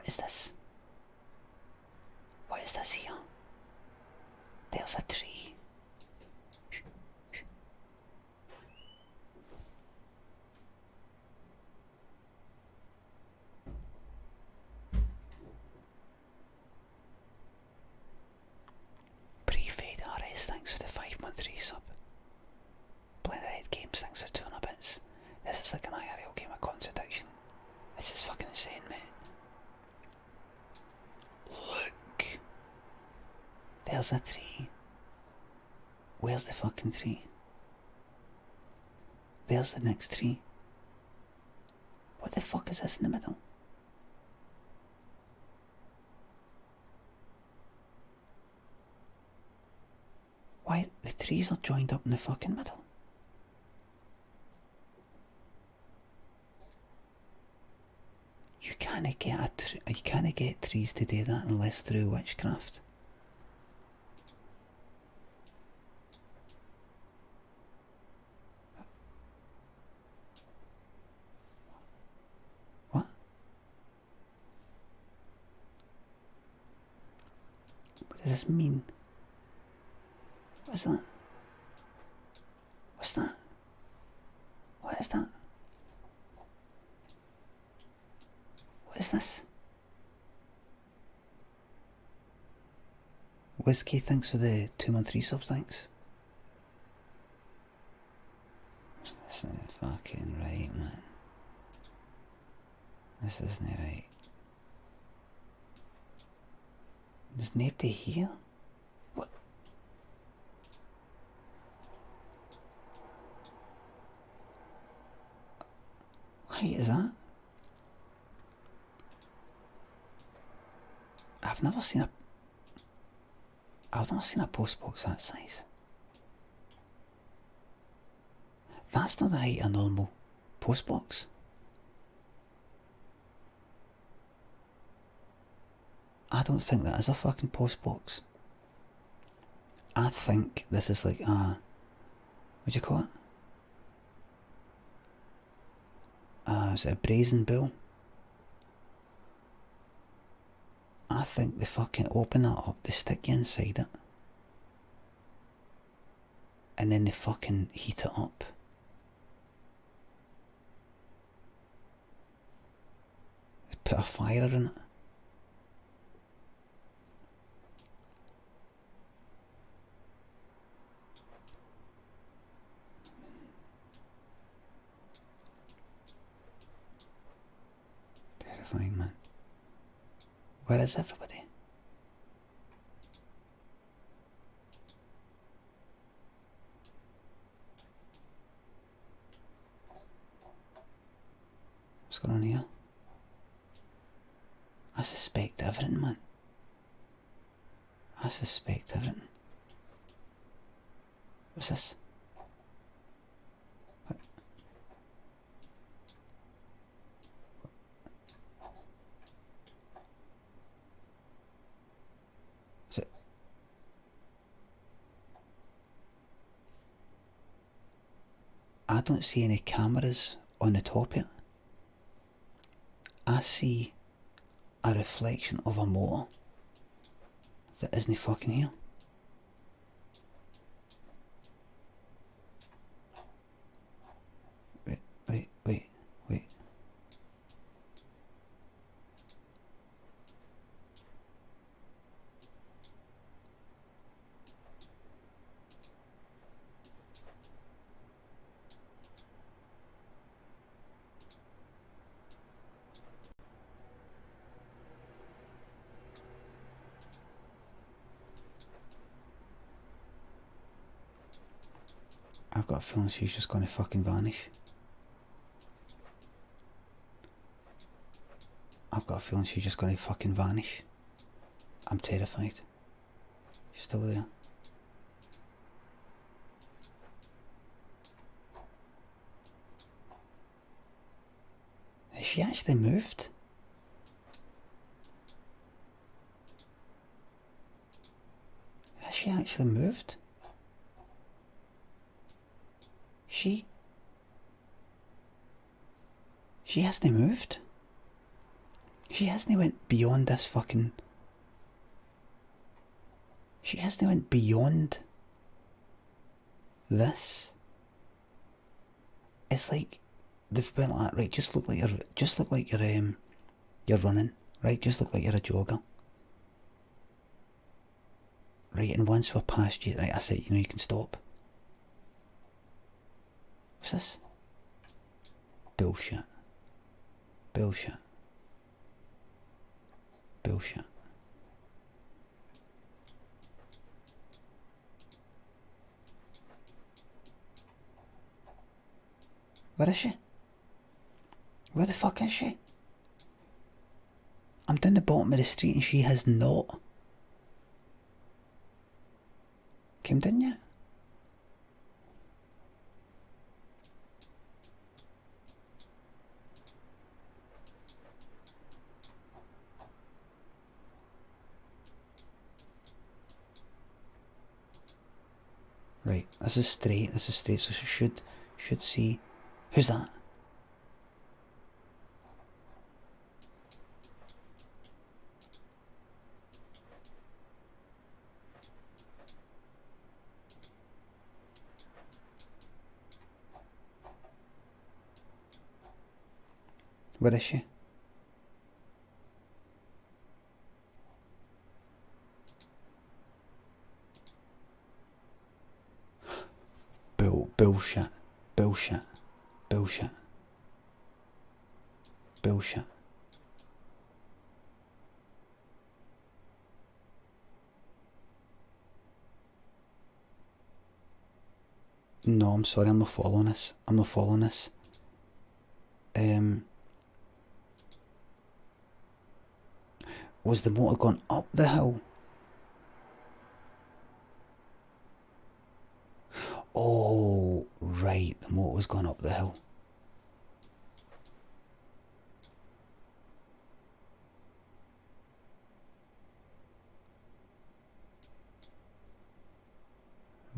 S2: What is this? What is this here? There's a tree. Pre-fade RS, thanks for the 5-month resub. Blender Head Games, thanks for 200 bits. This is like an IRL game of contradiction. This is fucking insane, mate. Look. There's a tree. Where's the fucking tree? There's the next tree. What the fuck is this in the middle? Why the trees are joined up in the fucking middle? You can't get trees to do that unless through witchcraft. What? What does this mean? What's that? What's that? What is that? What is this? Whiskey, thanks for the 2-month resubs, thanks. This isn't fucking right, man. This isn't right. There's nobody here? What? What height is that? I've never seen a postbox that size. That's not the height of a normal postbox. I don't think that is a fucking postbox. I think this is like a, what do you call it? Is it a brazen bull? I think they fucking open that up, they stick you inside it, and then they fucking heat it up. They put a fire in it. Terrifying, man. Where is everybody? What's going on here? I suspect everything, man. I suspect everything. What's this? What? Is it? I don't see any cameras on the top of it. I see a reflection of a motor that isn't fucking here. Wait. I've got a feeling she's just gonna fucking vanish. I've got a feeling she's just gonna fucking vanish. I'm terrified. She's still there. Has she actually moved? Has she actually moved? She hasn't moved. She hasn't went beyond this fucking... She hasn't went beyond this. It's like they've been like, right, just look like you're running, right? Just look like you're a jogger. Right, and once we're past you, right, I said, you know, you can stop. What's this? Bullshit. Bullshit. Bullshit. Where is she? Where the fuck is she? I'm down the bottom of the street and she has not came down yet. Right, this is straight, so she should see. Who's that? Where is she? Bullshit. Bullshit. Bullshit. Bullshit. No, I'm sorry, I'm not following this. I'm not following this. Was the motor gone up the hill? Oh, right, the motor was gone up the hill.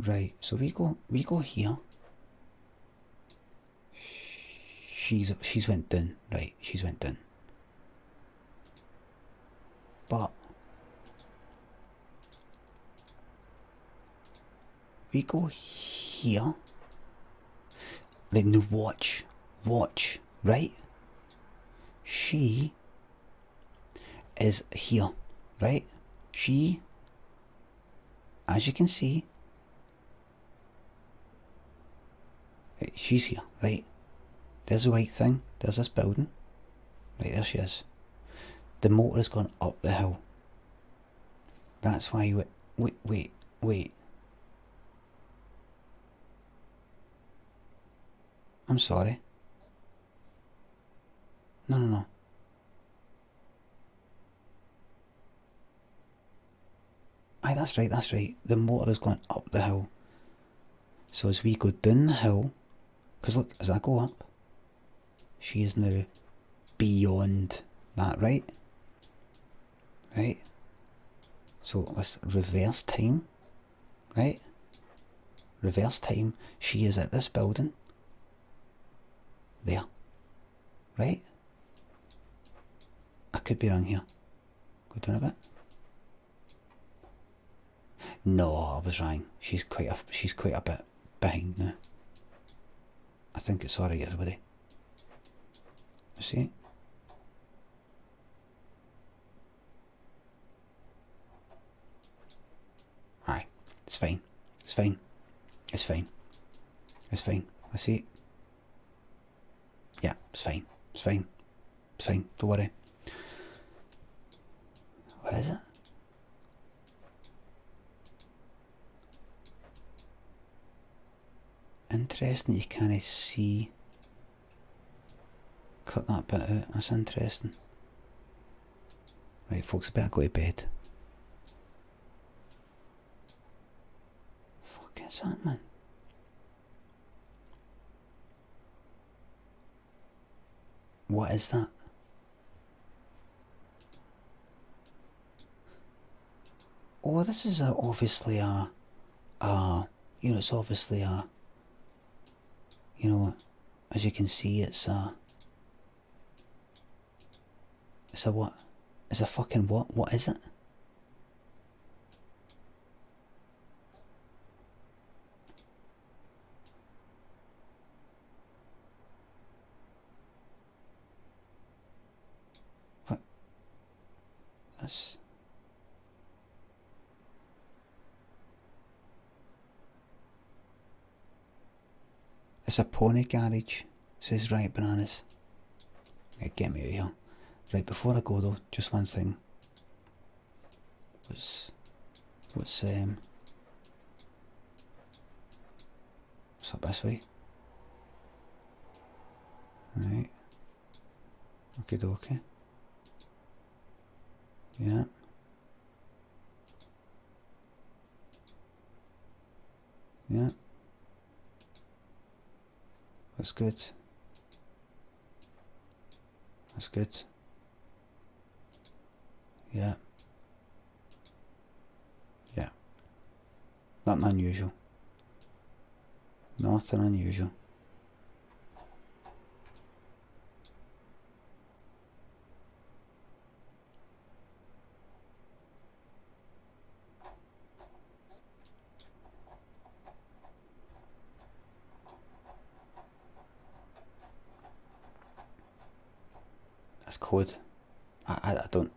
S2: Right, so we go here. She's went down, right, she's went down. But we go here. Like, no, watch, right? She is here, right? She, as you can see, right, she's here, right? There's a white thing, there's this building, right, there she is. The motor has gone up the hill. That's why you wait. I'm sorry. No. Aye, that's right. The motor has gone up the hill. So as we go down the hill, because look, as I go up, she is now beyond that, right? Right? So let's reverse time, right? Reverse time, she is at this building. There. Right? I could be wrong here. Go down a bit. No, I was wrong. She's quite a bit behind now. I think it's alright, everybody. You see? Aye. It's fine. I see. Yeah, it's fine. Don't worry. What is it? Interesting that you can't see. Cut that bit out. That's interesting. Right, folks, I better go to bed. Fuck is that, man? What is that? Oh, this is obviously a, you know, it's obviously a, you know, as you can see, it's It's a what? It's a fucking what? What is it? What? This. It's a pony garage, says Right Bananas. Hey, get me out of here. Right, before I go though, just one thing. What's up this way? Right. Okay, okay. Yeah. Yeah. That's good. That's good. Yeah. Yeah. Nothing unusual. Nothing unusual. That's code. I don't.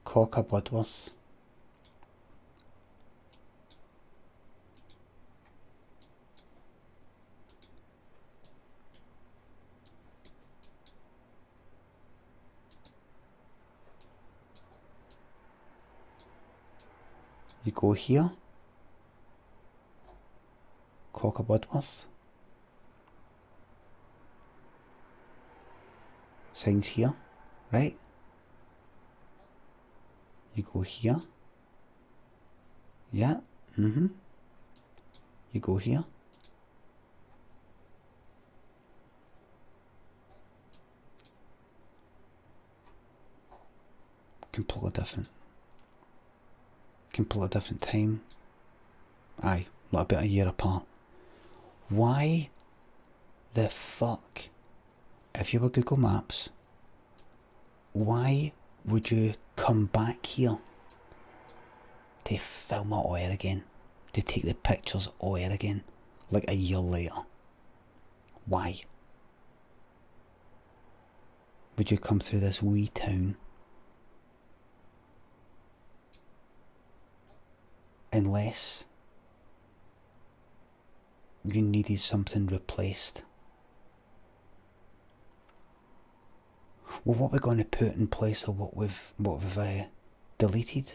S2: Cocker Budworth. You go here. Cocker Budworth. Signs here, right? You go here. Yeah. You go here. Completely different time. Aye, not about a year apart. Why the fuck, if you were Google Maps, why would you come back here to film it all again, to take the pictures all again, like a year later? Why would you come through this wee town unless you needed something replaced? Well, what we're going to put in place of what we've deleted,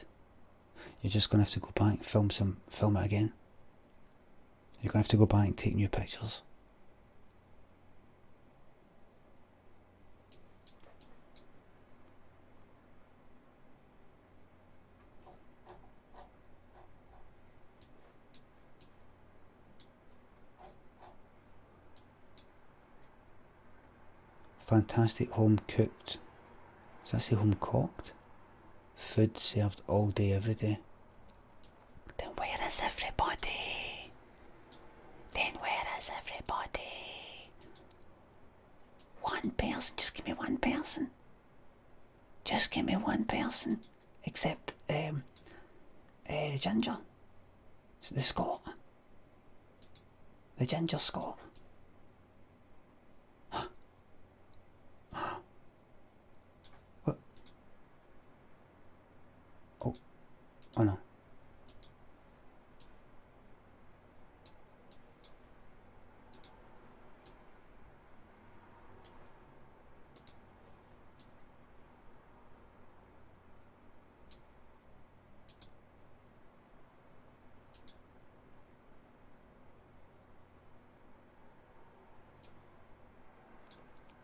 S2: you're just going to have to go back and film it again. You're going to have to go back and take new pictures. Fantastic home cooked. Does that say home cooked? Food served all day, every day. Then where is everybody? Then where is everybody? One person. Just give me one person. Just give me one person. Except the ginger. The Scot. The ginger Scot. What? Oh no.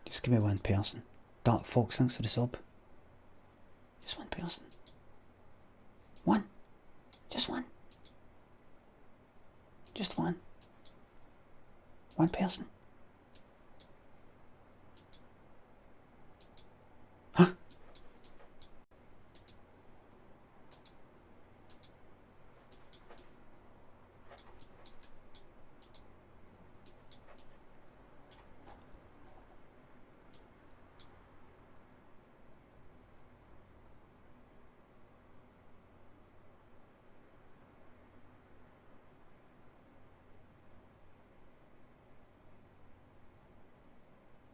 S2: Just give me one person. Dark Fox, thanks for the sub. Just one person. One. Just one. Just one. One person. Huh?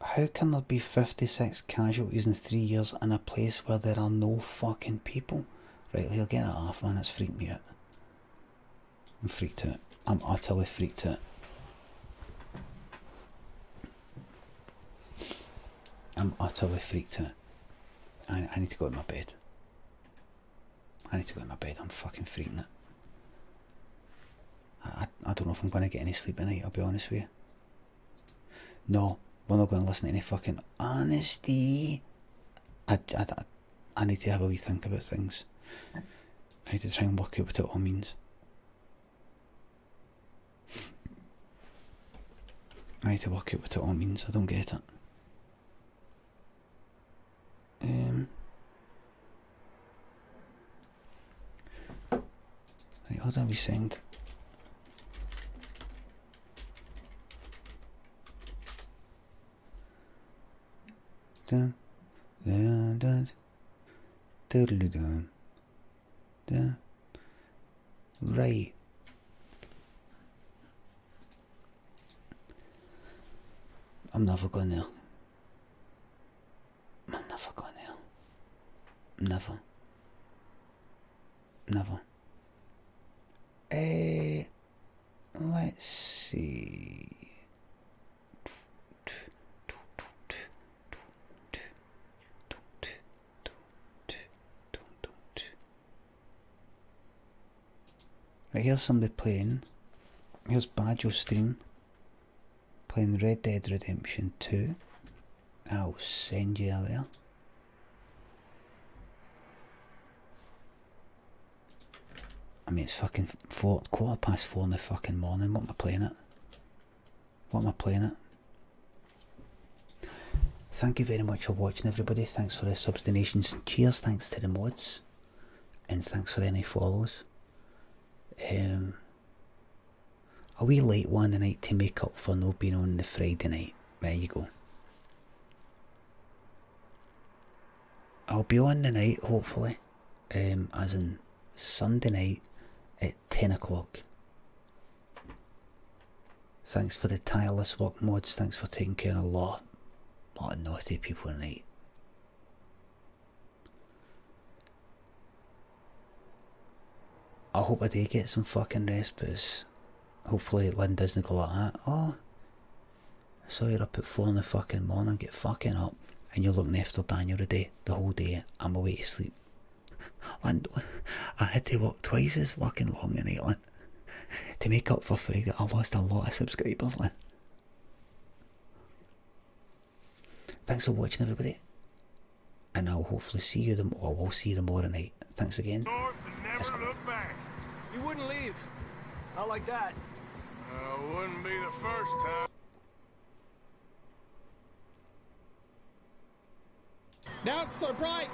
S2: How can there be 56 casualties in 3 years in a place where there are no fucking people? Right, he'll get it off, man. It's freaked me out. I'm freaked out. I'm utterly freaked out. I'm utterly freaked out. I need to go to my bed. I need to go to my bed. I'm fucking freaking it. I don't know if I'm going to get any sleep tonight, I'll be honest with you. No, we're not going to listen to any fucking honesty. I need to have a wee think about things. I need to try and work out what it all means. I need to work out what it all means. I don't get it. Right, hold on a wee second. Dun, dun, dun, doodly dun, dun. Right. I'm never going there. I'm never going there. Never. Never. Let's see. Right, here's somebody playing. Here's Badger's stream. Playing Red Dead Redemption 2. I'll send you there. I mean, it's fucking 4:15 in the fucking morning. What am I playing at? What am I playing at? Thank you very much for watching, everybody. Thanks for the subs, donations. Cheers, thanks to the mods. And thanks for any follows. A wee late one tonight to make up for not being on the Friday night. There you go. I'll be on the night, hopefully. As in Sunday night at 10 o'clock. Thanks for the tireless work, mods. Thanks for taking care of a lot of naughty people tonight. I hope I do get some fucking rest, but hopefully Lynn doesn't go like that. Oh, I saw you up at 4 in the fucking morning, get fucking up, and you're looking after Daniel today, the whole day. I'm away to sleep. Lynn, I had to work twice as fucking long tonight, Lynn, to make up for Friday. I lost a lot of subscribers, Lynn. Thanks for watching, everybody, and I'll hopefully see you we'll see you tomorrow night. Thanks again. Let's go.
S12: Look back. You wouldn't leave. Not like that. Wouldn't be the first time.
S14: Now, Sir Bright,